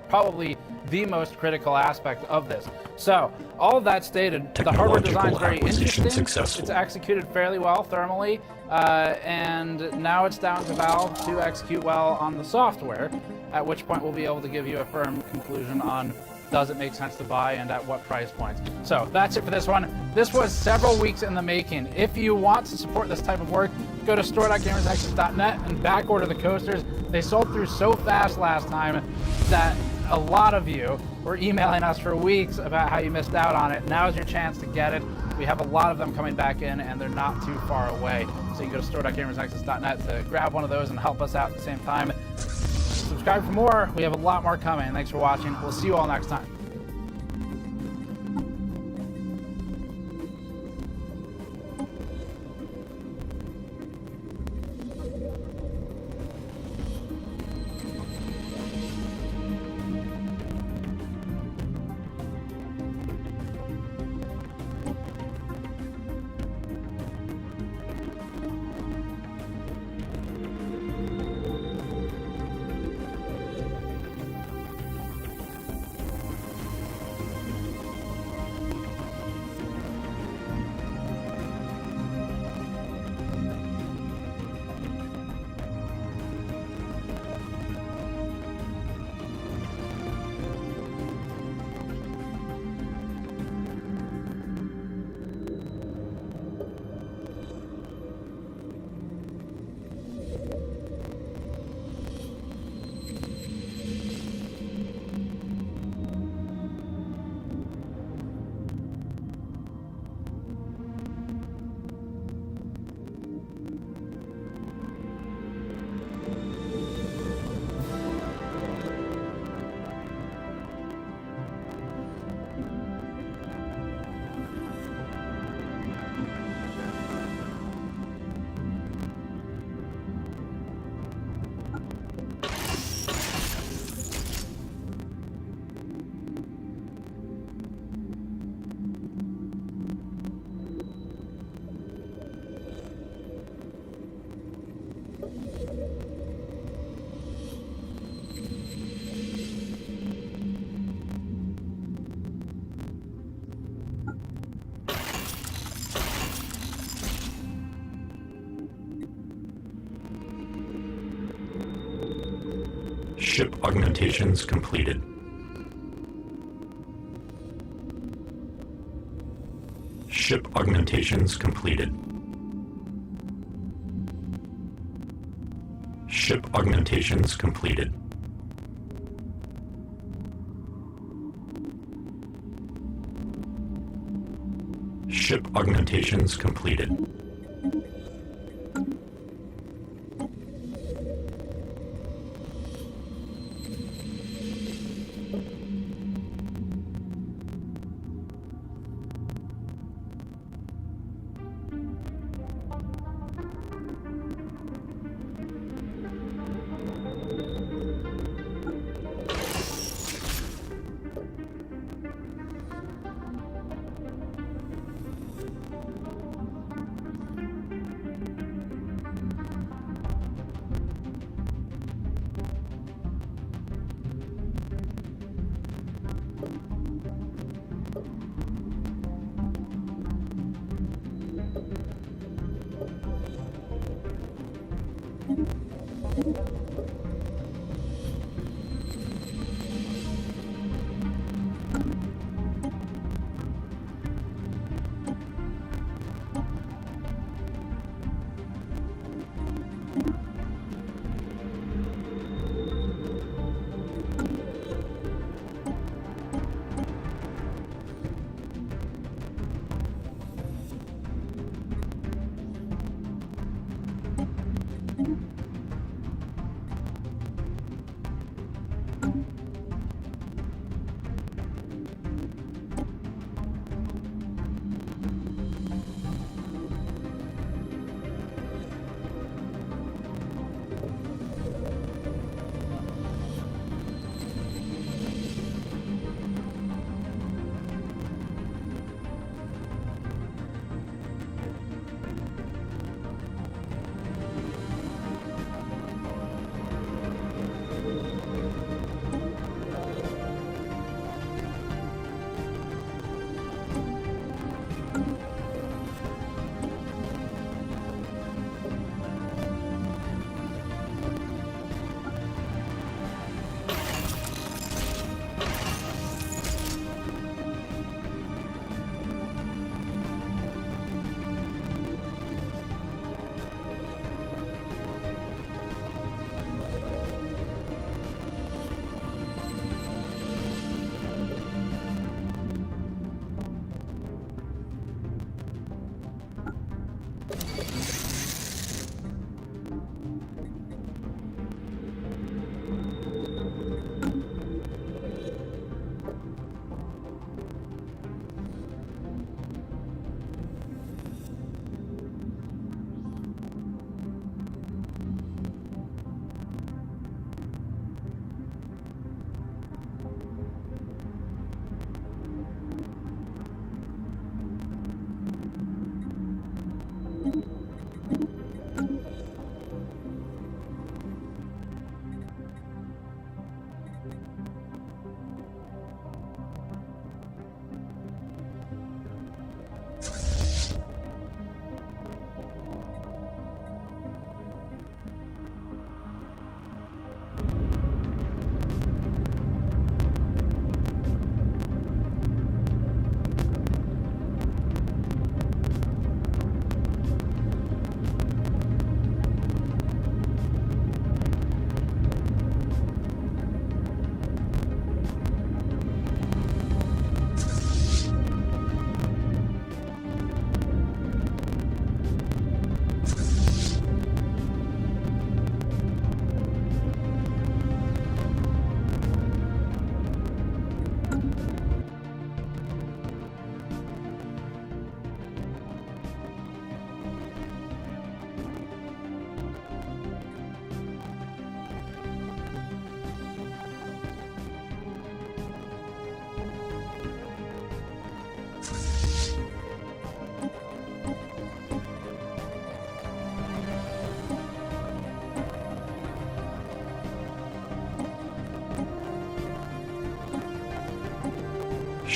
probably the most critical aspect of this. So, all of that stated, the hardware design is very interesting. It's executed fairly well thermally, and now it's down to Valve to execute well on the software, at which point we'll be able to give you a firm conclusion on does it make sense to buy and at what price points. So that's it for this one. This was several weeks in the making. If you want to support this type of work, go to store.gamersnexus.net and back order the coasters. They sold through so fast last time that a lot of you were emailing us for weeks about how you missed out on it. Now's your chance to get it. We have a lot of them coming back in and they're not too far away. So you can go to store.gamersnexus.net to grab one of those and help us out at the same time. Subscribe for more. We have a lot more coming. Thanks for watching. We'll see you all next time. Ship augmentations completed. Ship augmentations completed. Ship augmentations completed. Ship augmentations completed.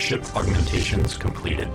Ship augmentations completed.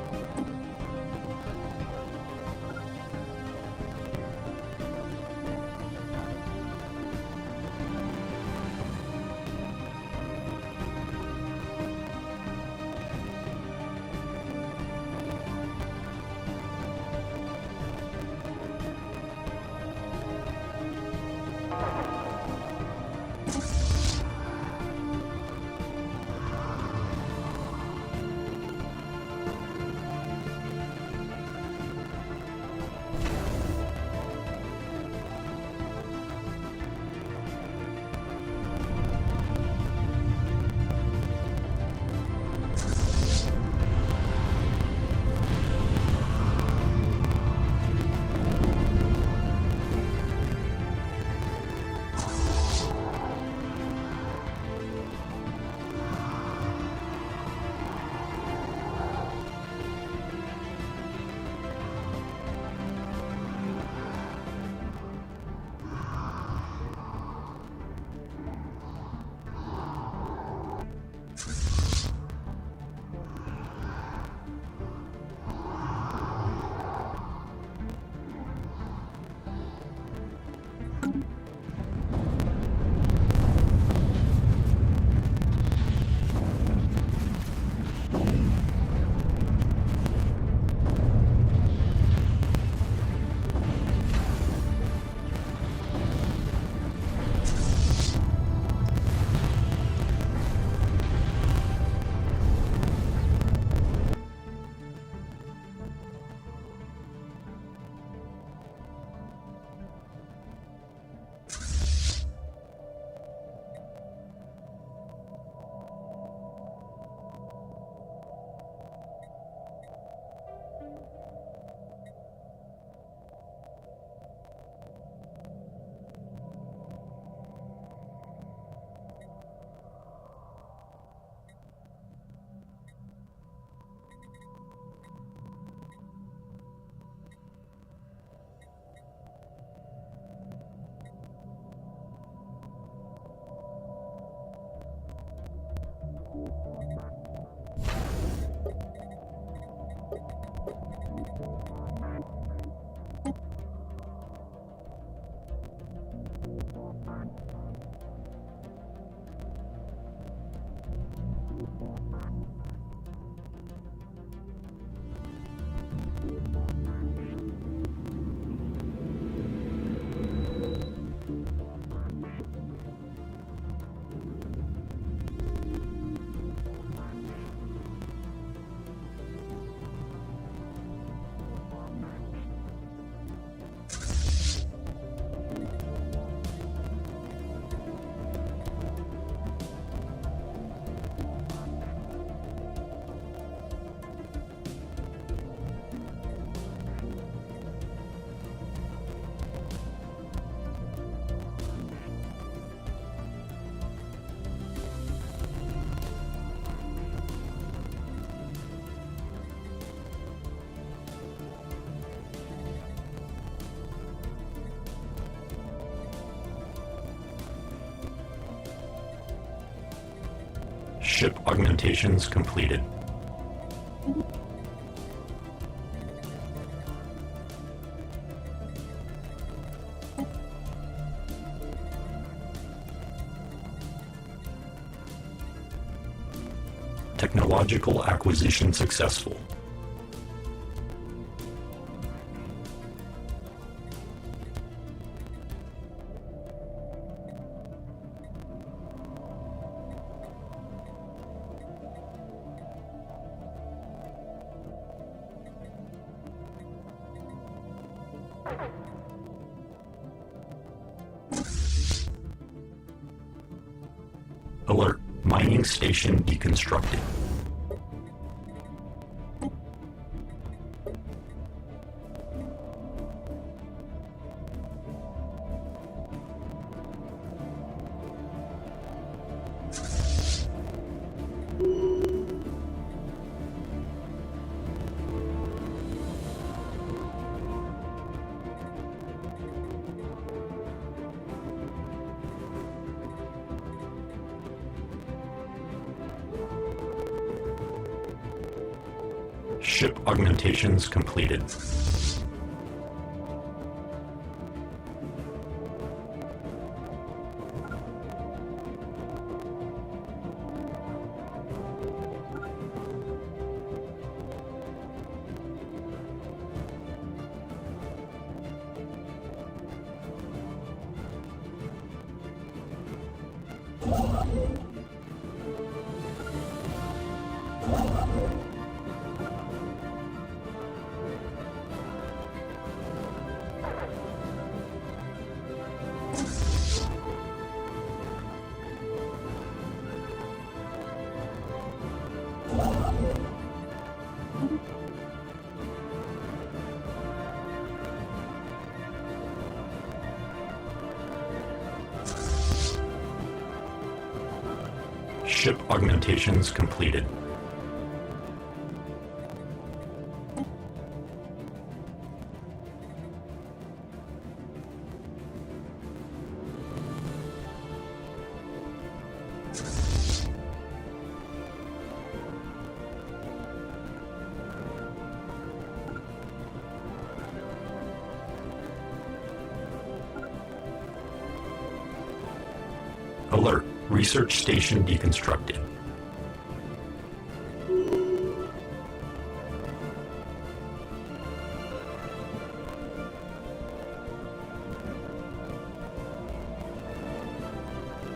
Ship augmentations completed. Technological acquisition successful. Alert, mining station deconstructed. Ship augmentations completed. Ship augmentations completed. Alert, research station deconstructed.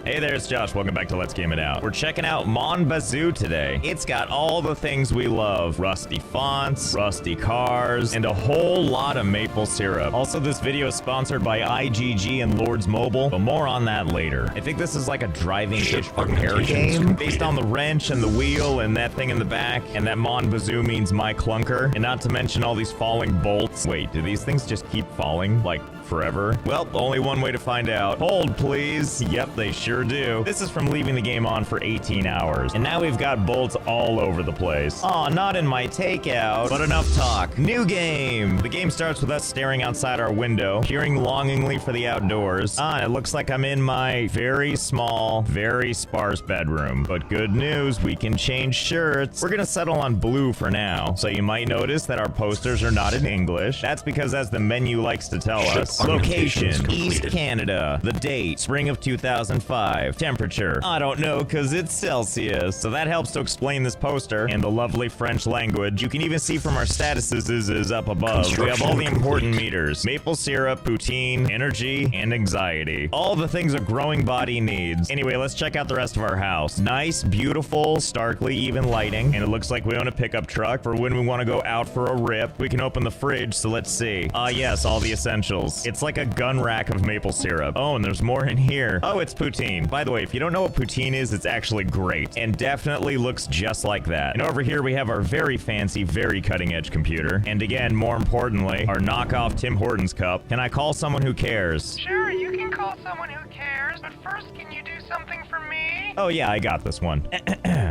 Hey there, it's Josh. Welcome back to Let's Game It Out. We're checking out Mon Bazoo today. It's got all the things we love. Rusty fonts, rusty cars, and a whole lot of maple syrup. Also, this video is sponsored by IGG and Lords Mobile, but more on that later. I think this is like a driving itch repair game based on the wrench and the wheel and that thing in the back, and that Mon Bazoo means my clunker, and not to mention all these falling bolts. Wait, do these things just keep falling, like, forever? Well, only one way to find out. Hold, please. Yep, they sure do. This is from leaving the game on for 18 hours, and now we've got bolts all over the place. Aw, not in my takeout. But enough talk. New game. The game starts with us staring outside our window, peering longingly for the outdoors. Ah, it looks like I'm in my very small, very sparse bedroom. But good news, we can change shirts. We're gonna settle on blue for now. So you might notice that our posters are not in English. That's because, as the menu likes to tell us, location, East Canada. The date, spring of 2005. Temperature, I don't know, cause it's Celsius. So that helps to explain this poster and the lovely French language. You can even see from our statuses is up above. We have all the important meters. Maple syrup, poutine, energy, and anxiety. All the things a growing body needs. Anyway, let's check out the rest of our house. Nice, beautiful, starkly even lighting. And it looks like we own a pickup truck for when we want to go out for a rip. We can open the fridge, so let's see. Yes, all the essentials. It's like a gun rack of maple syrup. Oh, and there's more in here. Oh, it's poutine. By the way, if you don't know what poutine is, it's actually great and definitely looks just like that. And over here we have our very fancy, very cutting-edge computer. And again, more importantly, our knockoff Tim Hortons cup. Can I call someone who cares? Sure, you can call someone who cares, but first, can you do something for me? Oh yeah, I got this one.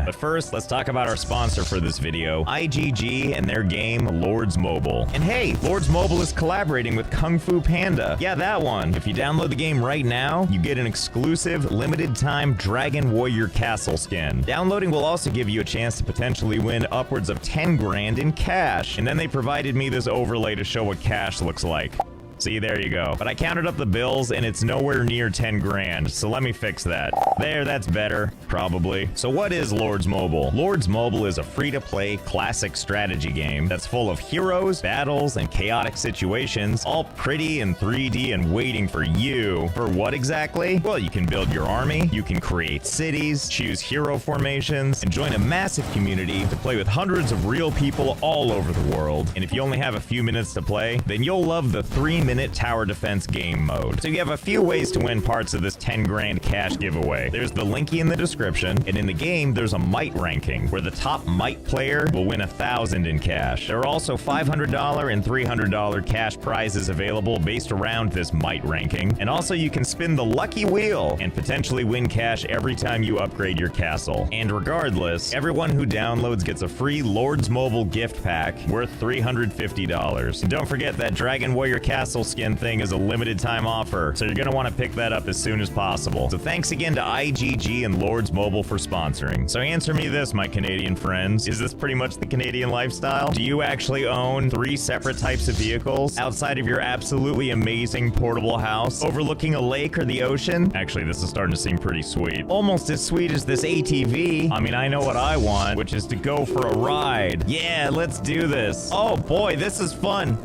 But first, let's talk about our sponsor for this video, IGG and their game, Lords Mobile. And hey, Lords Mobile is collaborating with Kung Fu Panda. Yeah, that one. If you download the game right now, you get an exclusive, limited-time Dragon Warrior Castle skin. Downloading will also give you a chance to potentially win upwards of 10 grand in cash. And then they provided me this overlay to show what cash looks like. See, there you go. But I counted up the bills and it's nowhere near 10 grand, so let me fix that. There, that's better, probably. So what is Lords Mobile? Lords Mobile is a free-to-play classic strategy game that's full of heroes, battles, and chaotic situations, all pretty and 3D and waiting for you. For what exactly? Well, you can build your army, you can create cities, choose hero formations, and join a massive community to play with hundreds of real people all over the world. And if you only have a few minutes to play, then you'll love the 3-minute tower defense game mode. So you have a few ways to win parts of this 10 grand cash giveaway. There's the linky in the description, and in the game there's a might ranking where the top might player will win 1,000 in cash. There are also $500 and $300 cash prizes available based around this might ranking, and also you can spin the lucky wheel and potentially win cash every time you upgrade your castle. And regardless, everyone who downloads gets a free Lords Mobile gift pack worth $350. And don't forget that Dragon Warrior Castle skin thing is a limited time offer, so you're gonna want to pick that up as soon as possible. So thanks again to IGG and Lords Mobile for sponsoring. So answer me this, my Canadian friends. Is this pretty much the Canadian lifestyle? Do you actually own 3 separate types of vehicles outside of your absolutely amazing portable house overlooking a lake or the ocean? Actually, this is starting to seem pretty sweet. Almost as sweet as this ATV. I mean, I know what I want, which is to go for a ride. Yeah, let's do this. Oh boy, this is fun.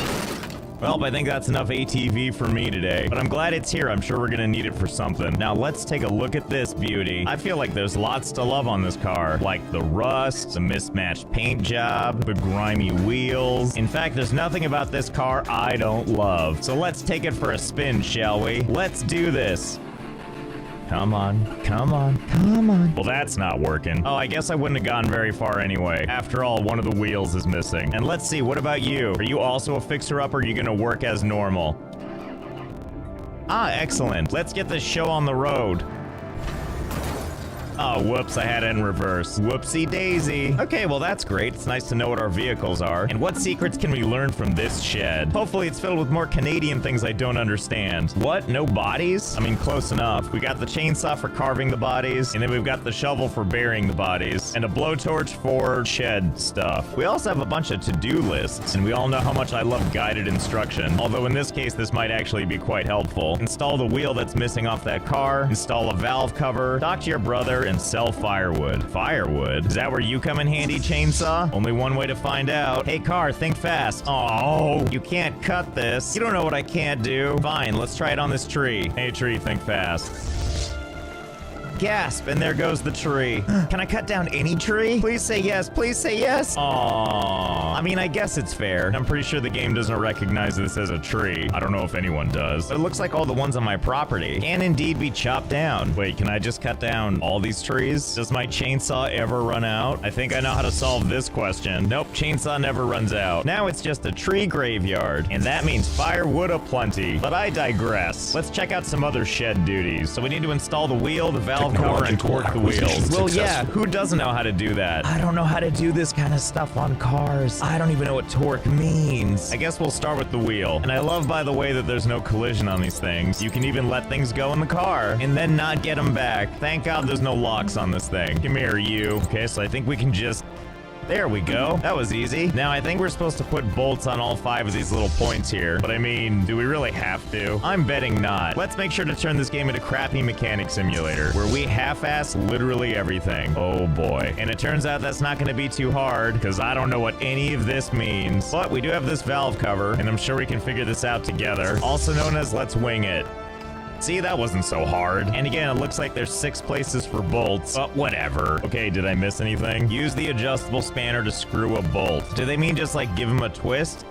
Well, I think that's enough ATV for me today, but I'm glad it's here. I'm sure we're gonna need it for something. Now let's take a look at this beauty. I feel like there's lots to love on this car, like the rust, the mismatched paint job, the grimy wheels. In fact, there's nothing about this car I don't love. So let's take it for a spin, shall we? Let's do this. Come on, come on, come on. Well, that's not working. Oh, I guess I wouldn't have gone very far anyway. After all, one of the wheels is missing. And let's see, what about you? Are you also a fixer-up, or are you gonna work as normal? Ah, excellent. Let's get this show on the road. Oh, whoops, I had it in reverse. Whoopsie daisy. Okay, well, that's great. It's nice to know what our vehicles are. And what secrets can we learn from this shed? Hopefully it's filled with more Canadian things I don't understand. What? No bodies? I mean, close enough. We got the chainsaw for carving the bodies, and then we've got the shovel for burying the bodies, and a blowtorch for shed stuff. We also have a bunch of to-do lists, and we all know how much I love guided instruction. Although in this case, this might actually be quite helpful. Install the wheel that's missing off that car, install a valve cover, talk to your brother, and sell firewood. Firewood? Is that where you come in handy, chainsaw? Only one way to find out. Hey, car, think fast. Oh, you can't cut this. You don't know what I can't do. Fine, let's try it on this tree. Hey, tree, think fast. Gasp, and there goes the tree. Can I cut down any tree? Please say yes, please say yes. Aww. I mean, I guess it's fair. I'm pretty sure the game doesn't recognize this as a tree. I don't know if anyone does. But it looks like all the ones on my property can indeed be chopped down. Wait, can I just cut down all these trees? Does my chainsaw ever run out? I think I know how to solve this question. Nope, chainsaw never runs out. Now it's just a tree graveyard, and that means firewood aplenty. But I digress. Let's check out some other shed duties. So we need to install the wheel, the valve cover, and torque the wheels. Well, yeah, who doesn't know how to do that? I don't know how to do this kind of stuff on cars. I don't even know what torque means. I guess we'll start with the wheel. And I love, by the way, that there's no collision on these things. You can even let things go in the car and then not get them back. Thank God there's no locks on this thing. Come here, you. Okay, so I think we can just... There we go. That was easy. Now, I think we're supposed to put bolts on all 5 of these little points here. But I mean, do we really have to? I'm betting not. Let's make sure to turn this game into Crappy Mechanic Simulator, where we half-ass literally everything. Oh boy. And it turns out that's not going to be too hard, because I don't know what any of this means. But we do have this valve cover, and I'm sure we can figure this out together. Also known as Let's Wing It. See, that wasn't so hard. And again, it looks like there's 6 places for bolts. But whatever. Okay, did I miss anything? Use the adjustable spanner to screw a bolt. Do they mean just like give him a twist?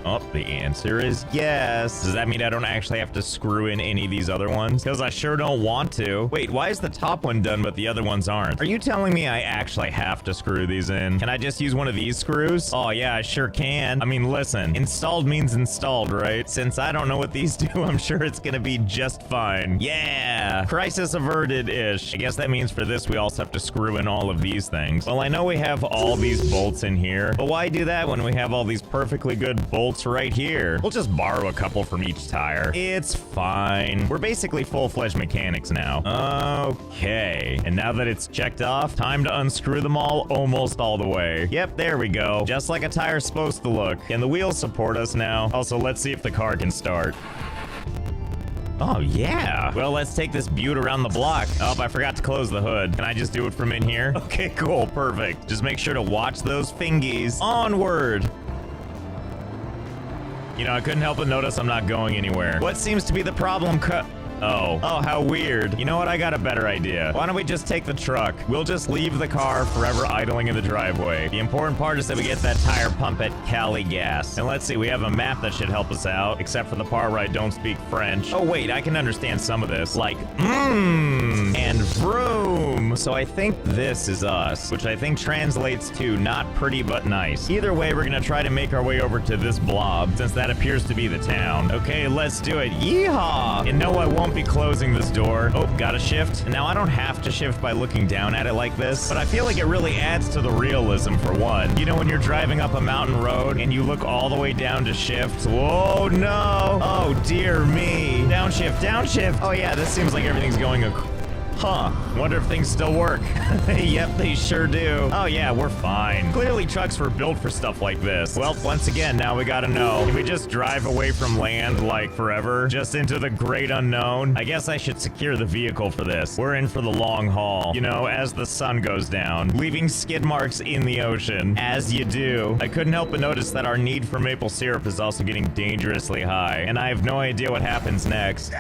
Oh, the answer is yes. Does that mean I don't actually have to screw in any of these other ones? Because I sure don't want to. Wait, why is the top one done but the other ones aren't? Are you telling me I actually have to screw these in? Can I just use one of these screws? Oh yeah, I sure can. I mean, listen, installed means installed, right? Since I don't know what these do, I'm sure it's gonna be just fine. Yeah, crisis averted-ish. I guess that means for this we also have to screw in all of these things. Well, I know we have all these bolts in here, but why do that when we have all these perfectly good bolts right here? We'll just borrow a couple from each tire. It's fine. We're basically full-fledged mechanics now. Okay, and now that it's checked off, time to unscrew them all almost all the way. Yep, there we go. Just like a tire's supposed to look. Can the wheels support us now? Also, let's see if the car can start. Oh, yeah. Well, let's take this beaut around the block. Oh, I forgot to close the hood. Can I just do it from in here? Okay, cool. Perfect. Just make sure to watch those fingies. Onward. You know, I couldn't help but notice I'm not going anywhere. What seems to be the problem? Oh, how weird. You know what? I got a better idea. Why don't we just take the truck? We'll just leave the car forever idling in the driveway. The important part is that we get that tire pump at Cali Gas. And let's see, we have a map that should help us out, except for the part where I don't speak French. Oh, wait, I can understand some of this. Like, and vroom. So I think this is us, which I think translates to not pretty but nice. Either way, we're gonna try to make our way over to this blob, since that appears to be the town. Okay, let's do it. Yeehaw! And no, I won't be closing this door. Oh, gotta shift. And now I don't have to shift by looking down at it like this, but I feel like it really adds to the realism for one. You know, when you're driving up a mountain road and you look all the way down to shift. Whoa, no. Oh, dear me. Downshift, downshift. Oh yeah, this seems like everything's going Huh, wonder if things still work. Yep, they sure do. Oh yeah, we're fine. Clearly trucks were built for stuff like this. Well, once again, now we gotta know. Can we just drive away from land like forever? Just into the great unknown? I guess I should secure the vehicle for this. We're in for the long haul. You know, as the sun goes down, leaving skid marks in the ocean. As you do. I couldn't help but notice that our need for maple syrup is also getting dangerously high, and I have no idea what happens next.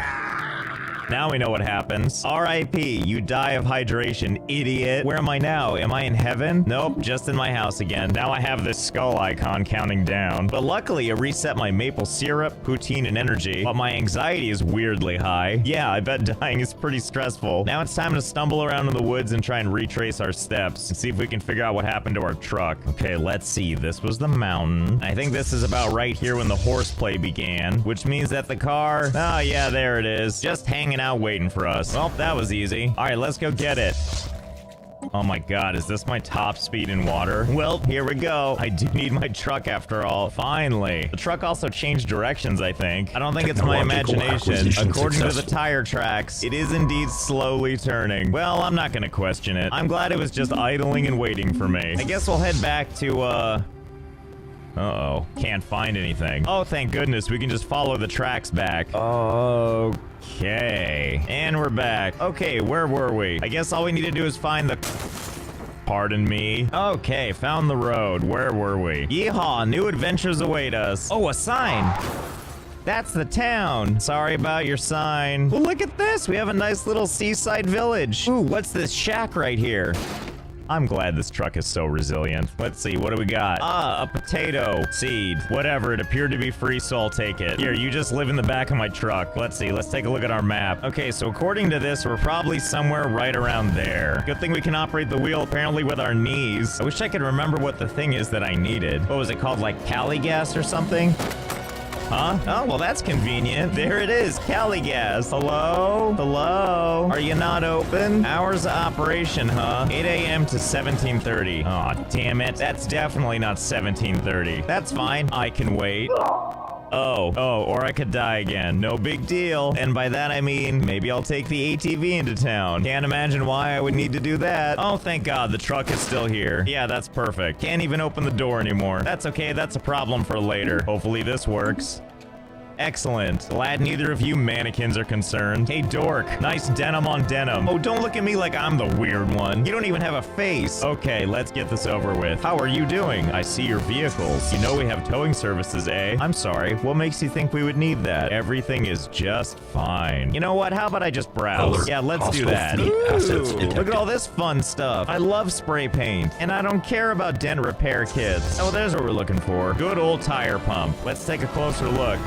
Now we know what happens. R.I.P. You die of hydration, idiot. Where am I now? Am I in heaven? Nope, just in my house again. Now I have this skull icon counting down. But luckily, it reset my maple syrup, poutine, and energy, but my anxiety is weirdly high. Yeah, I bet dying is pretty stressful. Now it's time to stumble around in the woods and try and retrace our steps and see if we can figure out what happened to our truck. Okay, let's see. This was the mountain. I think this is about right here when the horseplay began, which means that the car... Oh, yeah, there it is. Just hanging out waiting for us. Well, that was easy. All right, let's go get it. Oh my god, is this my top speed in water? Well, here we go. I do need my truck after all. Finally. The truck also changed directions, I think. I don't think it's my imagination. According to the tire tracks, it is indeed slowly turning. Well, I'm not gonna question it. I'm glad it was just idling and waiting for me. I guess we'll head back to, uh-oh. Can't find anything. Oh, thank goodness. We can just follow the tracks back. Okay. And we're back. Okay, where were we? I guess all we need to do is find the... Pardon me. Okay, found the road. Where were we? Yeehaw, new adventures await us. Oh, a sign. That's the town. Sorry about your sign. Well, look at this. We have a nice little seaside village. Ooh, what's this shack right here? I'm glad this truck is so resilient. Let's see, what do we got? Ah, a potato seed. Whatever, it appeared to be free, so I'll take it. Here, you just live in the back of my truck. Let's see, let's take a look at our map. Okay, so according to this, we're probably somewhere right around there. Good thing we can operate the wheel apparently with our knees. I wish I could remember what the thing is that I needed. What was it called, like Cali Gas or something? Huh? Oh, well, that's convenient. There it is, Cali Gas. Hello? Hello? Are you not open? Hours of operation, huh? 8 a.m. to 17:30. Aw, damn it. That's definitely not 17:30. That's fine. I can wait. Oh, or I could die again. No big deal. And by that I mean, maybe I'll take the ATV into town. Can't imagine why I would need to do that. Oh, thank God, the truck is still here. Yeah, that's perfect. Can't even open the door anymore. That's okay, that's a problem for later. Hopefully this works. Excellent. Glad neither of you mannequins are concerned. Hey, dork. Nice denim on denim. Oh, don't look at me like I'm the weird one. You don't even have a face. Okay, let's get this over with. How are you doing? I see your vehicles. You know we have towing services, eh? I'm sorry. What makes you think we would need that? Everything is just fine. You know what? How about I just browse? Alert. Yeah, let's do Hostile that. fleet assets Ooh, detected. look at all this fun stuff. I love spray paint, and I don't care about dent repair kits. Oh, there's what we're looking for. Good old tire pump. Let's take a closer look.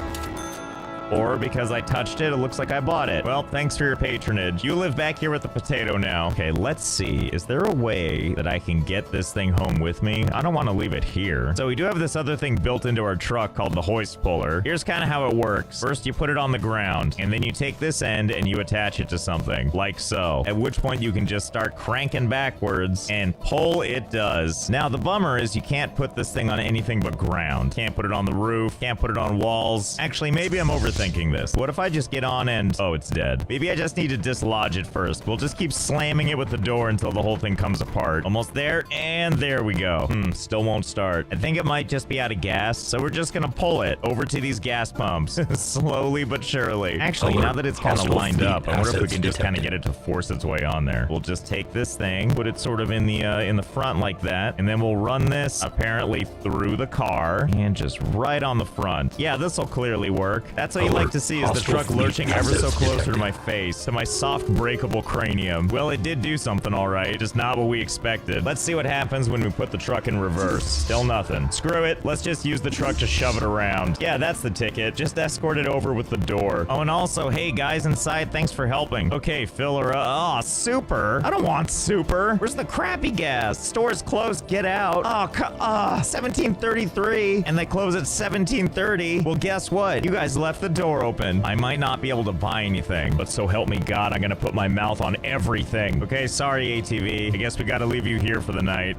Or because I touched it, it looks like I bought it. Well, thanks for your patronage. You live back here with the potato now. Okay, let's see. Is there a way that I can get this thing home with me? I don't want to leave it here. So we do have this other thing built into our truck called the hoist puller. Here's kind of how it works. First, you put it on the ground, and then you take this end and you attach it to something, like so. At which point you can just start cranking backwards, and pull it does. Now, the bummer is you can't put this thing on anything but ground. Can't put it on the roof, can't put it on walls. Actually, maybe I'm overthinking this. What if I just get on and... Oh, it's dead. Maybe I just need to dislodge it first. We'll just keep slamming it with the door until the whole thing comes apart. Almost there, and there we go. Still won't start. I think it might just be out of gas, so we're just gonna pull it over to these gas pumps. Slowly but surely. Actually, now that it's kind of lined up, I wonder if we can just kind of get it to force its way on there. We'll just take this thing, put it sort of in the front like that, and then we'll run this apparently through the car and just right on the front. Yeah, this will clearly work. That's what you like to see, is the truck lurching ever so closer to my face, to my soft breakable cranium. Well, it did do something all right, just not what we expected. Let's see what happens when we put the truck in reverse. Still nothing. Screw it, let's just use the truck to shove it around. Yeah, that's the ticket. Just escort it over with the door. Oh, and also, hey guys inside, thanks for helping. Okay, fill her up. Oh, super. I don't want super. Where's the crappy gas? Store's closed, get out. Oh, 17:33, and they close at 17:30. Well, guess what? You guys left the door open. I might not be able to buy anything, but so help me God, I'm gonna put my mouth on everything. Okay, sorry ATV. I guess we gotta leave you here for the night.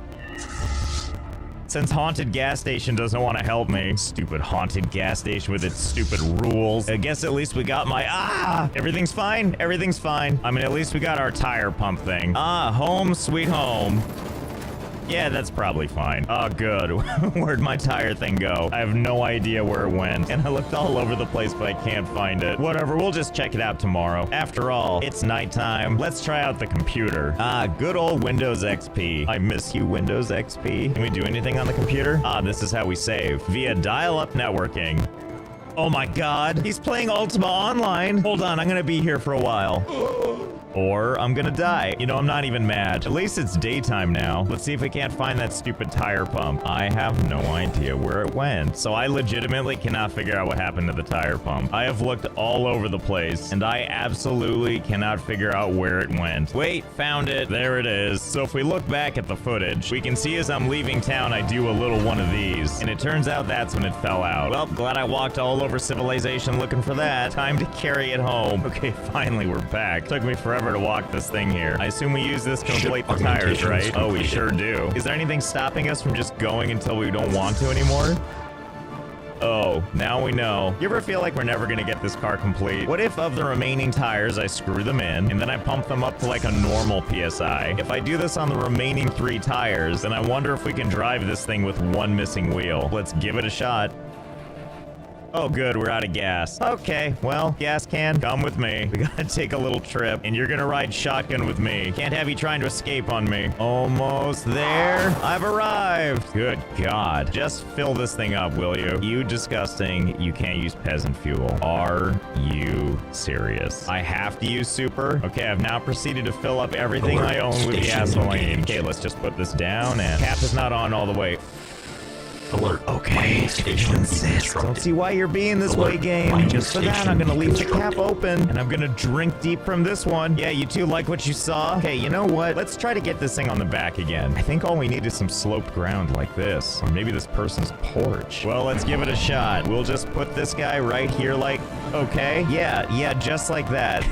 Since Haunted Gas Station doesn't want to help me. Stupid Haunted Gas Station with its stupid rules. I guess at least we got my... Everything's fine. Everything's fine. I mean, at least we got our tire pump thing. Home sweet home. Yeah, that's probably fine. Oh, good. Where'd my tire thing go? I have no idea where it went, and I looked all over the place, but I can't find it. Whatever, we'll just check it out tomorrow. After all, it's nighttime. Let's try out the computer. Good old Windows XP. I miss you, Windows XP. Can we do anything on the computer? This is how we save. Via dial-up networking. Oh my God, he's playing Ultima Online. Hold on, I'm gonna be here for a while. Or I'm gonna die. You know, I'm not even mad. At least it's daytime now. Let's see if we can't find that stupid tire pump. I have no idea where it went. So I legitimately cannot figure out what happened to the tire pump. I have looked all over the place, and I absolutely cannot figure out where it went. Wait, found it. There it is. So if we look back at the footage, we can see as I'm leaving town, I do a little one of these. And it turns out that's when it fell out. Well, glad I walked all over civilization looking for that. Time to carry it home. Okay, finally we're back. Took me forever to walk this thing here. I assume we use this to inflate the tires, right? Oh, we sure do. Is there anything stopping us from just going until we don't want to anymore? Oh, now we know. You ever feel like we're never gonna get this car complete? What if of the remaining tires, I screw them in, and then I pump them up to like a normal PSI? If I do this on the remaining 3 tires, then I wonder if we can drive this thing with 1 missing wheel. Let's give it a shot. Oh, good, we're out of gas. Okay, well, gas can, come with me. We gotta take a little trip, and you're gonna ride shotgun with me. Can't have you trying to escape on me. Almost there. I've arrived. Good God. Just fill this thing up, will you? You disgusting. You can't use peasant fuel. Are you serious? I have to use super? Okay, I've now proceeded to fill up everything I own with gasoline. Okay, let's just put this down, and cap is not on all the way. Alert. Okay, you insist. Don't see why you're being this way, game. Just for that, I'm gonna leave the cap open, and I'm gonna drink deep from this one. Yeah, you two like what you saw? Okay, you know what? Let's try to get this thing on the back again. I think all we need is some sloped ground like this, or maybe this person's porch. Well, let's give it a shot. We'll just put this guy right here like, okay. Yeah, just like that.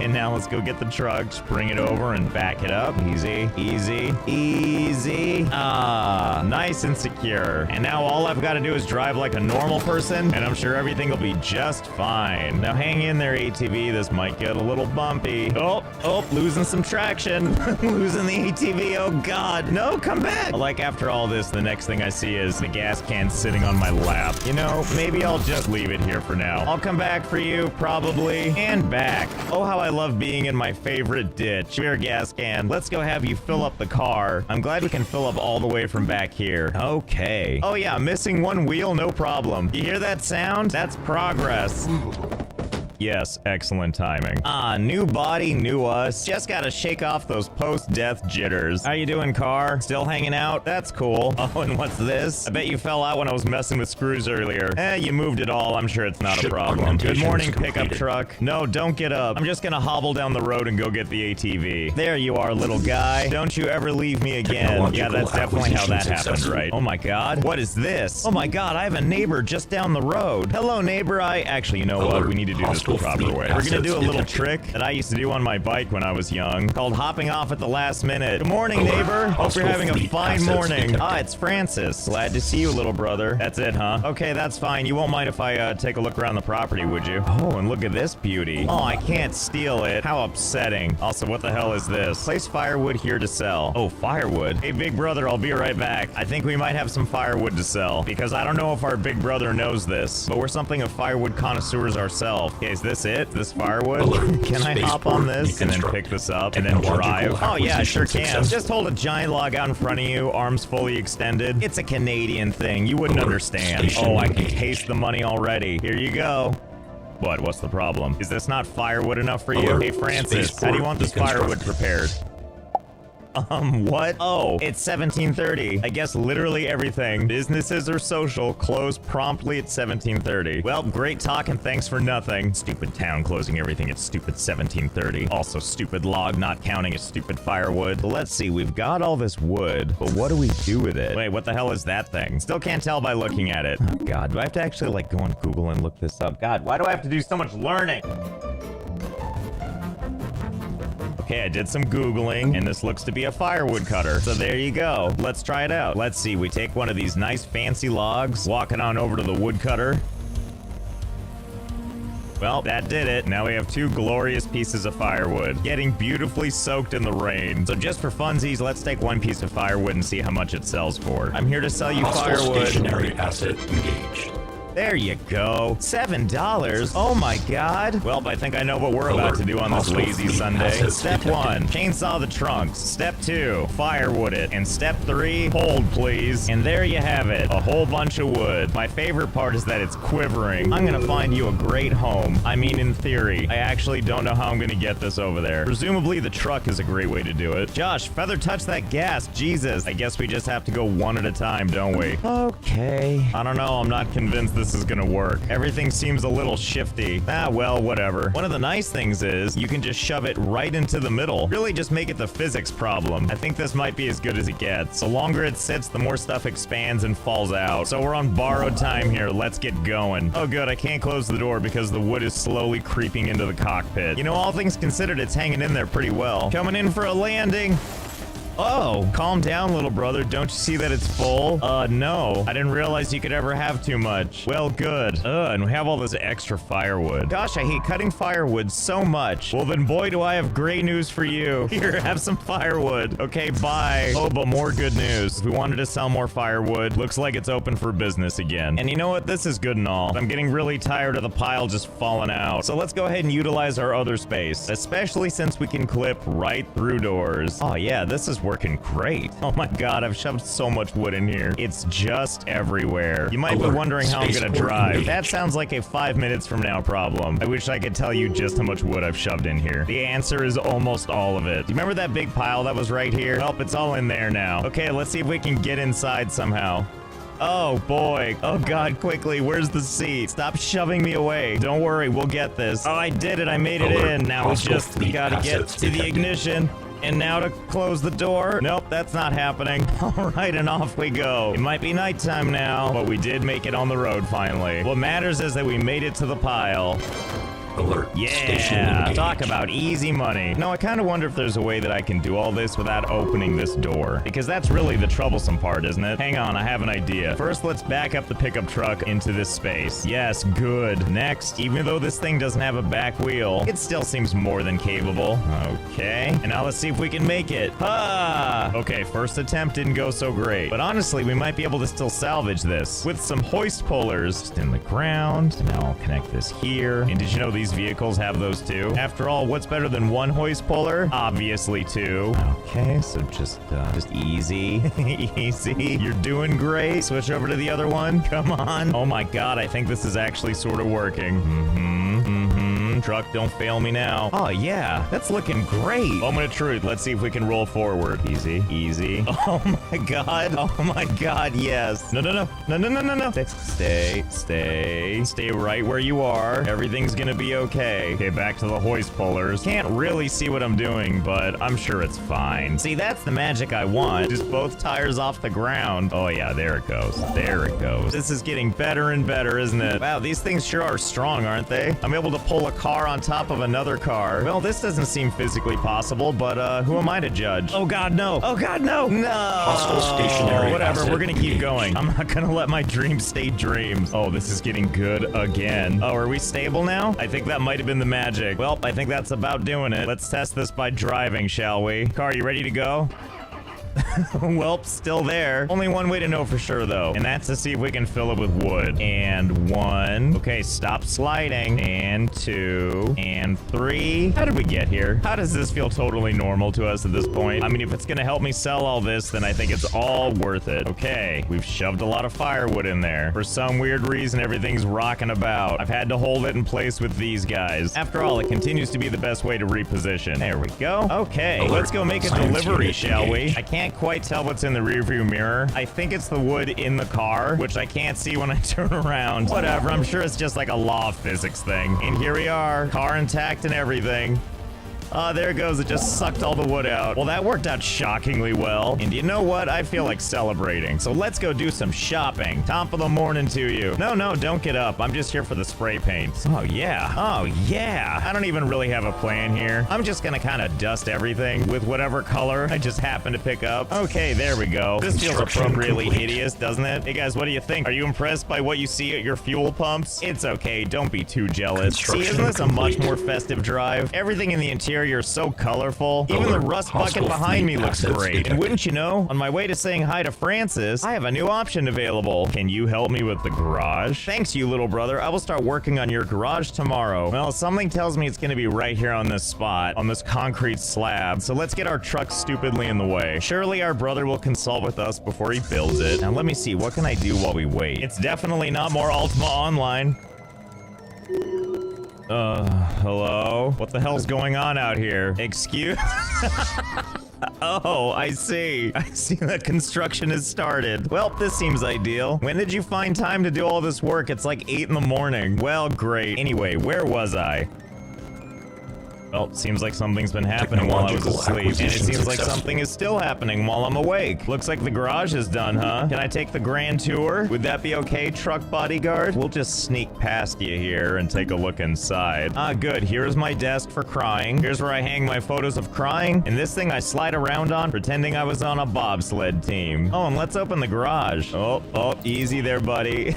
And now let's go get the truck, just bring it over and back it up. Easy, easy, easy. Nice and secure. And And now all I've got to do is drive like a normal person, and I'm sure everything will be just fine. Now hang in there, ATV. This might get a little bumpy. Oh, losing some traction. Losing the ATV. Oh, God. No, come back. Like, after all this, the next thing I see is the gas can sitting on my lap. You know, maybe I'll just leave it here for now. I'll come back for you, probably, and back. Oh, how I love being in my favorite ditch. Come here, gas can. Let's go have you fill up the car. I'm glad we can fill up all the way from back here. Okay. Oh, yeah, missing one wheel, no problem. You hear that sound? That's progress. Yes, excellent timing. New body, new us. Just gotta shake off those post-death jitters. How you doing, car? Still hanging out? That's cool. Oh, and what's this? I bet you fell out when I was messing with screws earlier. You moved it all. I'm sure it's not a problem. Good morning, pickup truck. No, don't get up. I'm just gonna hobble down the road and go get the ATV. There you are, little guy. Don't you ever leave me again. Yeah, that's definitely how that happened, right? Oh my God, what is this? Oh my God, I have a neighbor just down the road. Hello, neighbor. Actually, you know what? We need to do this the proper way. We're gonna do a little trick that I used to do on my bike when I was young, called hopping off at the last minute. Good morning, neighbor. Hope you're having a fine morning. It's Francis. Glad to see you, little brother. That's it, huh? Okay, that's fine. You won't mind if I take a look around the property, would you? Oh, and look at this beauty. Oh, I can't steal it. How upsetting. Also, what the hell is this? Place firewood here to sell. Oh, firewood. Hey, big brother, I'll be right back. I think we might have some firewood to sell, because I don't know if our big brother knows this, but we're something of firewood connoisseurs ourselves. Okay, is this it? This firewood? Can I hop on this and then pick this up and then drive? Oh yeah, I sure can. Just hold a giant log out in front of you, arms fully extended. It's a Canadian thing. You wouldn't understand. Oh, I can taste the money already. Here you go. What? What's the problem? Is this not firewood enough for you? Hey, Francis, how do you want this firewood prepared? What? Oh, it's 17:30. I guess literally everything, businesses or social, close promptly at 17:30. Well, great talk and thanks for nothing. Stupid town closing everything at stupid 17:30. Also stupid log not counting as stupid firewood. Let's see, we've got all this wood, but what do we do with it? Wait, what the hell is that thing? Still can't tell by looking at it. Oh God, do I have to actually like go on Google and look this up? God, why do I have to do so much learning? Okay, I did some Googling, and this looks to be a firewood cutter. So there you go. Let's try it out. Let's see, we take one of these nice fancy logs, walk it on over to the wood cutter. Well, that did it. Now we have two glorious pieces of firewood, getting beautifully soaked in the rain. So just for funsies, let's take one piece of firewood and see how much it sells for. I'm here to sell you firewood. Stationary asset engaged. There you go. $7? Oh my God. Well, I think I know what we're about to do on this lazy Sunday. Step 1, chainsaw the trunks. Step 2, firewood it. And step 3, hold please. And there you have it, a whole bunch of wood. My favorite part is that it's quivering. I'm gonna find you a great home. I mean, in theory. I actually don't know how I'm gonna get this over there. Presumably the truck is a great way to do it. Josh, feather touch that gas, Jesus. I guess we just have to go one at a time, don't we? Okay. I don't know, I'm not convinced this is gonna work. Everything seems a little shifty. Well, whatever. One of the nice things is you can just shove it right into the middle. Really just make it the physics problem. I think this might be as good as it gets. The longer it sits, the more stuff expands and falls out. So we're on borrowed time here. Let's get going. Oh good, I can't close the door because the wood is slowly creeping into the cockpit. You know, all things considered, it's hanging in there pretty well. Coming in for a landing. Oh, calm down, little brother. Don't you see that it's full? No. I didn't realize you could ever have too much. Well, good. And we have all this extra firewood. Gosh, I hate cutting firewood so much. Well, then boy, do I have great news for you. Here, have some firewood. Okay, bye. Oh, but more good news. If we wanted to sell more firewood, looks like it's open for business again. And you know what? This is good and all. I'm getting really tired of the pile just falling out. So let's go ahead and utilize our other space, especially since we can clip right through doors. Oh yeah, this is working great. Oh my God, I've shoved so much wood in here. It's just everywhere. You might be wondering how I'm gonna drive. That sounds like a 5 minutes from now problem. I wish I could tell you just how much wood I've shoved in here. The answer is almost all of it. Do you remember that big pile that was right here? Well, it's all in there now. Okay, let's see if we can get inside somehow. Oh boy. Oh God, quickly, where's the seat? Stop shoving me away. Don't worry, we'll get this. Oh, I did it, I made it in. Now we just gotta get to the ignition. And now to close the door. Nope, that's not happening. All right, and off we go. It might be nighttime now, but we did make it on the road finally. What matters is that we made it to the pile. Alert. Station Yeah, engaged. talk about easy money. No, I kind of wonder if there's a way that I can do all this without opening this door. Because that's really the troublesome part, isn't it? Hang on, I have an idea. First, let's back up the pickup truck into this space. Yes, good. Next, even though this thing doesn't have a back wheel, it still seems more than capable. Okay, and now let's see if we can make it. Ah! Okay, first attempt didn't go so great. But honestly, we might be able to still salvage this with some hoist pullers just in the ground. So now I'll connect this here. And did you know these vehicles have those too? After all, what's better than one hoist puller? Obviously two. Okay, so just easy. Easy. You're doing great. Switch over to the other one. Come on. Oh my god, I think this is actually sort of working. Truck, don't fail me now. Oh yeah, that's looking great. Moment of truth. Let's see if we can roll forward. Easy, easy. Oh my god. Oh my god, yes. No. Stay right where you are. Everything's gonna be okay. Okay, back to the hoist pullers. Can't really see what I'm doing, but I'm sure it's fine. See, that's the magic I want. Just both tires off the ground. Oh yeah, there it goes. There it goes. This is getting better and better, isn't it? Wow, these things sure are strong, aren't they? I'm able to pull a car on top of another car. Well, this doesn't seem physically possible, but who am I to judge? Oh god, no. Oh god, no. No. Hostile stationary Whatever, asset we're gonna keep engaged. going. I'm not gonna let my dreams stay dreams. Oh, this is getting good again. Oh, are we stable now? I think that might have been the magic. Well, I think that's about doing it. Let's test this by driving, shall we? Car, you ready to go? Welp, still there. Only one way to know for sure, though, and that's to see if we can fill it with wood. And 1. Okay, stop sliding. And 2. And 3. How did we get here? How does this feel totally normal to us at this point? I mean, if it's gonna help me sell all this, then I think it's all worth it. Okay, we've shoved a lot of firewood in there. For some weird reason, everything's rocking about. I've had to hold it in place with these guys. After all, it continues to be the best way to reposition. There we go. Okay, Alert. let's go make a Science delivery, unit shall we? engaged. I can't quite tell what's in the rearview mirror. I think it's the wood in the car, which I can't see when I turn around. Whatever, I'm sure it's just like a law of physics thing. And here we are, car intact and everything. There it goes. It just sucked all the wood out. Well, that worked out shockingly well. And you know what? I feel like celebrating. So let's go do some shopping. Top of the morning to you. No, don't get up. I'm just here for the spray paints. Oh, yeah. Oh, yeah. I don't even really have a plan here. I'm just gonna kind of dust everything with whatever color I just happen to pick up. Okay, there we go. This feels appropriately hideous, doesn't it? Hey, guys, what do you think? Are you impressed by what you see at your fuel pumps? It's okay. Don't be too jealous. See, isn't this a much more festive drive? Everything in the interior is so colorful. Even the rust bucket behind me looks great. And wouldn't you know, on my way to saying hi to Francis, I have a new option available. Can you help me with the garage? Thanks, you little brother. I will start working on your garage tomorrow. Well, something tells me it's going to be right here on this spot, on this concrete slab. So let's get our truck stupidly in the way. Surely our brother will consult with us before he builds it. Now let me see, what can I do while we wait? It's definitely not more Ultima Online. Hello? What the hell's going on out here? Excuse? Oh, I see. I see that construction has started. Well, this seems ideal. When did you find time to do all this work? It's like 8 in the morning. Well, great. Anyway, where was I? Well, it seems like something's been happening while I was asleep, and it seems like something is still happening while I'm awake. Looks like the garage is done, huh? Can I take the grand tour? Would that be okay, truck bodyguard? We'll just sneak past you here and take a look inside. Ah, good. Here's my desk for crying. Here's where I hang my photos of crying, and this thing I slide around on, pretending I was on a bobsled team. Oh, and let's open the garage. Oh, easy there, buddy.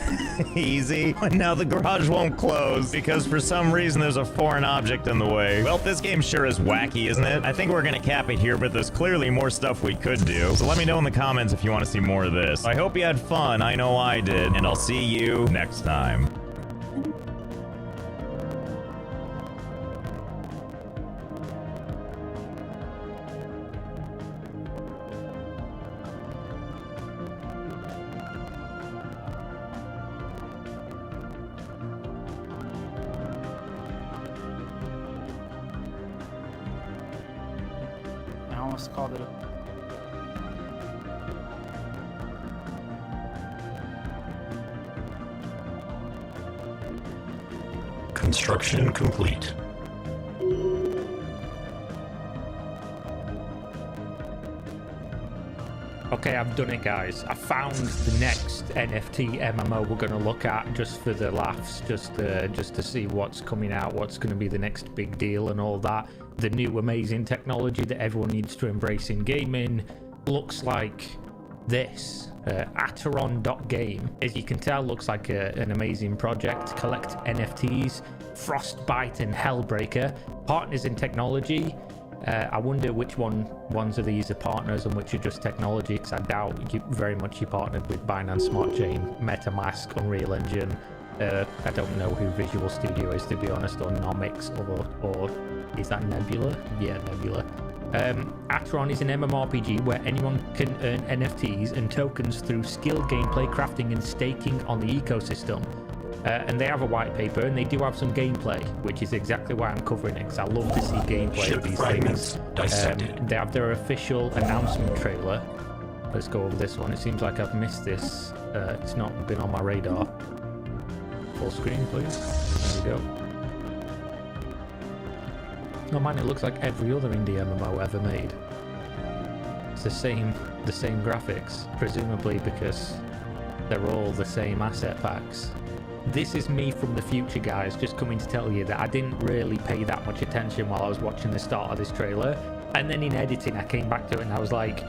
Easy. Now the garage won't close, because for some reason there's a foreign object in the way. Well, this game sure is wacky, isn't it? I think we're gonna cap it here, but there's clearly more stuff we could do. So let me know in the comments if you want to see more of this. I hope you had fun. I know I did. And I'll see you next time. I almost called it a... Construction complete. Okay, I've done it, guys. I found the next NFT MMO we're going to look at just for the laughs, just to see what's coming out, what's going to be the next big deal and all that. The new amazing technology that everyone needs to embrace in gaming looks like this. Ateron.game, as you can tell, looks like an amazing project. Collect NFTs, Frostbite and Hellbreaker, partners in technology. I wonder which ones of these are partners and which are just technology, because I doubt very much you partnered with Binance Smart Chain, MetaMask, Unreal Engine. I don't know who Visual Studio is, to be honest, or Nomics, or is that Nebula? Yeah, Nebula. Ateron is an MMORPG where anyone can earn NFTs and tokens through skill, gameplay, crafting, and staking on the ecosystem. And they have a white paper, and they do have some gameplay, which is exactly why I'm covering it, because I love to see gameplay of these things. They have their official announcement trailer. Let's go over this one. It seems like I've missed this. It's not been on my radar. Full screen, please. There we go. Oh man, it looks like every other indie MMO ever made. It's the same graphics, presumably because they're all the same asset packs. This is me from the future, guys, just coming to tell you that I didn't really pay that much attention while I was watching the start of this trailer, and then in editing I came back to it and I was like,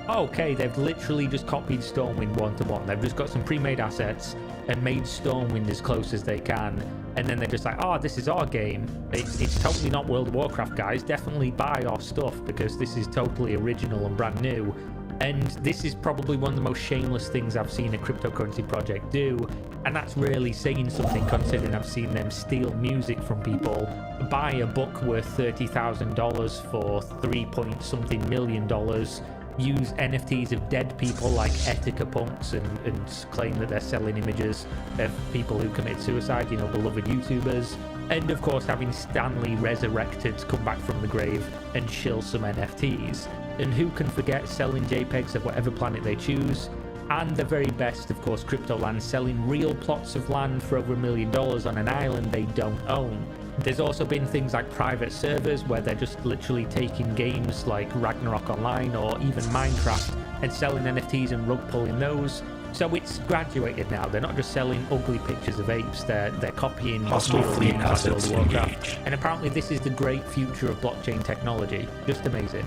oh, okay, they've literally just copied Stormwind 1-to-1. They've just got some pre-made assets and made Stormwind as close as they can, and then they're just like, oh, this is our game. It's totally not World of Warcraft, guys. Definitely buy our stuff, because this is totally original and brand new. And this is probably one of the most shameless things I've seen a cryptocurrency project do, and that's really saying something, considering I've seen them steal music from people, buy a book worth $30,000 for $3-point-something million, use NFTs of dead people like Etika punks and claim that they're selling images of people who commit suicide, you know, beloved YouTubers, and of course having Stanley resurrected come back from the grave and shill some NFTs. And who can forget selling JPEGs of whatever planet they choose, and the very best, of course, Cryptoland selling real plots of land for over $1 million on an island they don't own. There's also been things like private servers where they're just literally taking games like Ragnarok Online or even Minecraft and selling NFTs and rug pulling those. So it's graduated now. They're not just selling ugly pictures of apes, they're copying Hostile fleet assets engaged. And apparently this is the great future of blockchain technology. Just amazing.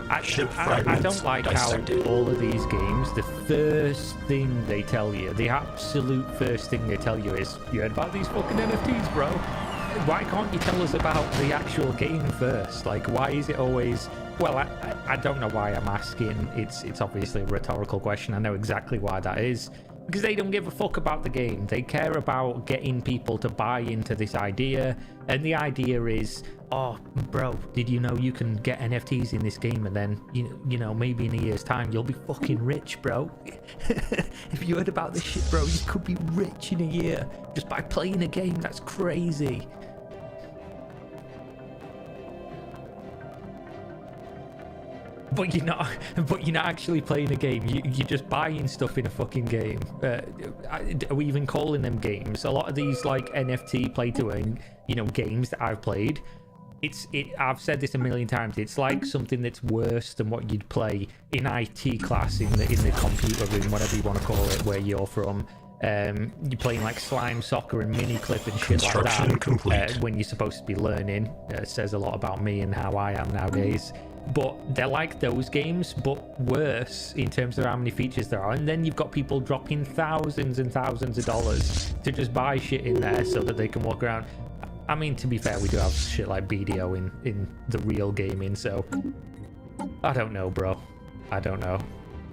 I don't like how all of these games, the first thing they tell you, the absolute first thing they tell you is, you heard about these fucking NFTs, bro? Why can't you tell us about the actual game first? Like, why is it always... Well, I don't know why I'm asking. It's obviously a rhetorical question. I know exactly why that is. Because they don't give a fuck about the game. They care about getting people to buy into this idea. And the idea is, oh, bro, did you know you can get NFTs in this game? And then, you know, maybe in a year's time, you'll be fucking rich, bro. If you heard about this shit, bro, you could be rich in a year just by playing a game. That's crazy. But you're not actually playing a game. You're just buying stuff in a fucking game. Are we even calling them games? A lot of these like NFT play to earn, games that I've played. I've said this a million times. It's like something that's worse than what you'd play in IT class in the computer room, whatever you want to call it, where you're from. You're playing like slime soccer and mini clip and shit like that when you're supposed to be learning. It says a lot about me and how I am nowadays. But they're like those games, but worse in terms of how many features there are. And then you've got people dropping thousands and thousands of dollars to just buy shit in there so that they can walk around. I mean, to be fair, we do have shit like BDO in the real gaming, so I don't know, bro. I don't know.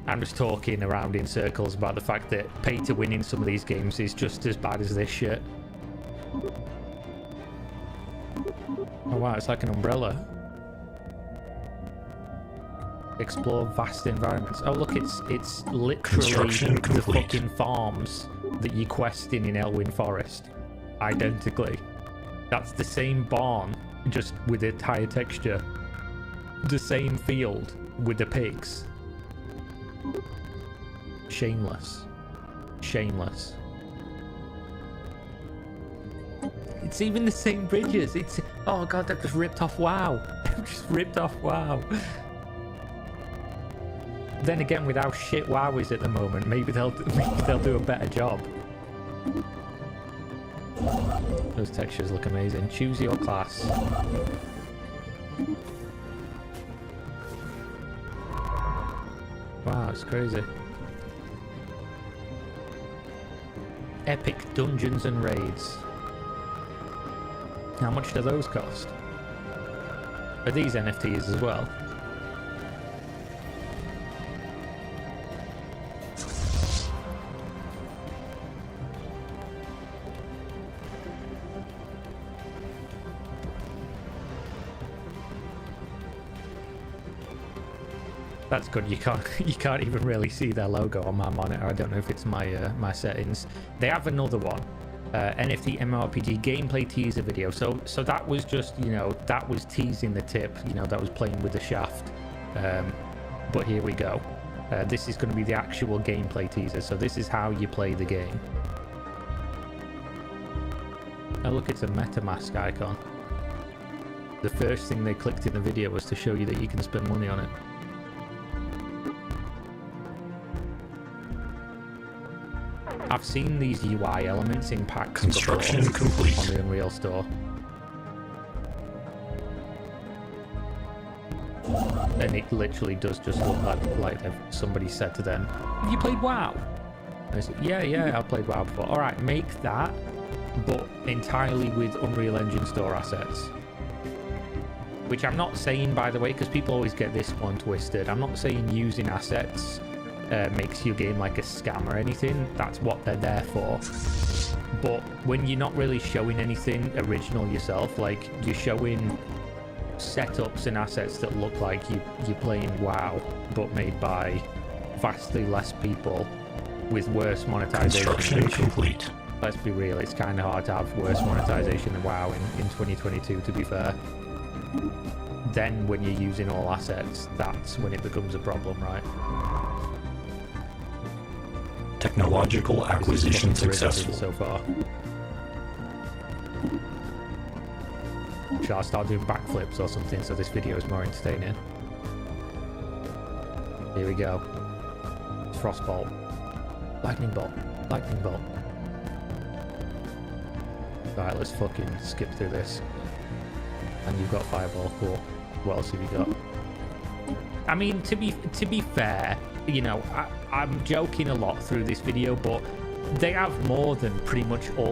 I'm just talking around in circles about the fact that pay to win in some of these games is just as bad as this shit. Oh wow, it's like an umbrella. Explore vast environments. Oh look, it's literally the fucking farms that you're questing in Elwyn Forest. Identically. That's the same barn, just with a higher texture. The same field with the pigs. Shameless. Shameless. It's even the same bridges. Oh god, that just ripped off WoW. just ripped off WoW. Then again, with how shit WoW is at the moment, maybe they'll do a better job. Those textures look amazing. Choose your class. Wow, it's crazy. Epic dungeons and raids. How much do those cost? Are these NFTs as well? That's good. You can't even really see their logo on my monitor. I don't know if it's my my settings. They have another one, NFT MMORPG gameplay teaser video. So that was just, you know, that was teasing the tip. You know, that was playing with the shaft. But here we go. This is going to be the actual gameplay teaser. So this is how you play the game. Oh look, it's a MetaMask icon. The first thing they clicked in the video was to show you that you can spend money on it. I've seen these UI elements in packs Construction complete on the Unreal Store. And it literally does just look like somebody said to them, "Have you played WoW?" And I said, yeah, I've played WoW before. Alright, make that, but entirely with Unreal Engine Store assets. Which I'm not saying, by the way, because people always get this one twisted. I'm not saying using assets makes your game like a scam or anything. That's what they're there for. But when you're not really showing anything original yourself, like you're showing setups and assets that look like you're playing WoW, but made by vastly less people with worse monetization. Construction complete. Let's be real, it's kind of hard to have worse monetization than WoW in 2022, to be fair. Then when you're using all assets, that's when it becomes a problem, right? Technological acquisition successful. So far. Shall I start doing backflips or something so this video is more entertaining? Here we go. Frostbolt. Lightning bolt. Lightning bolt. Right, let's fucking skip through this. And you've got fireball. Cool. What else have you got? I mean, to be fair, you know, I'm joking a lot through this video, but they have more than pretty much all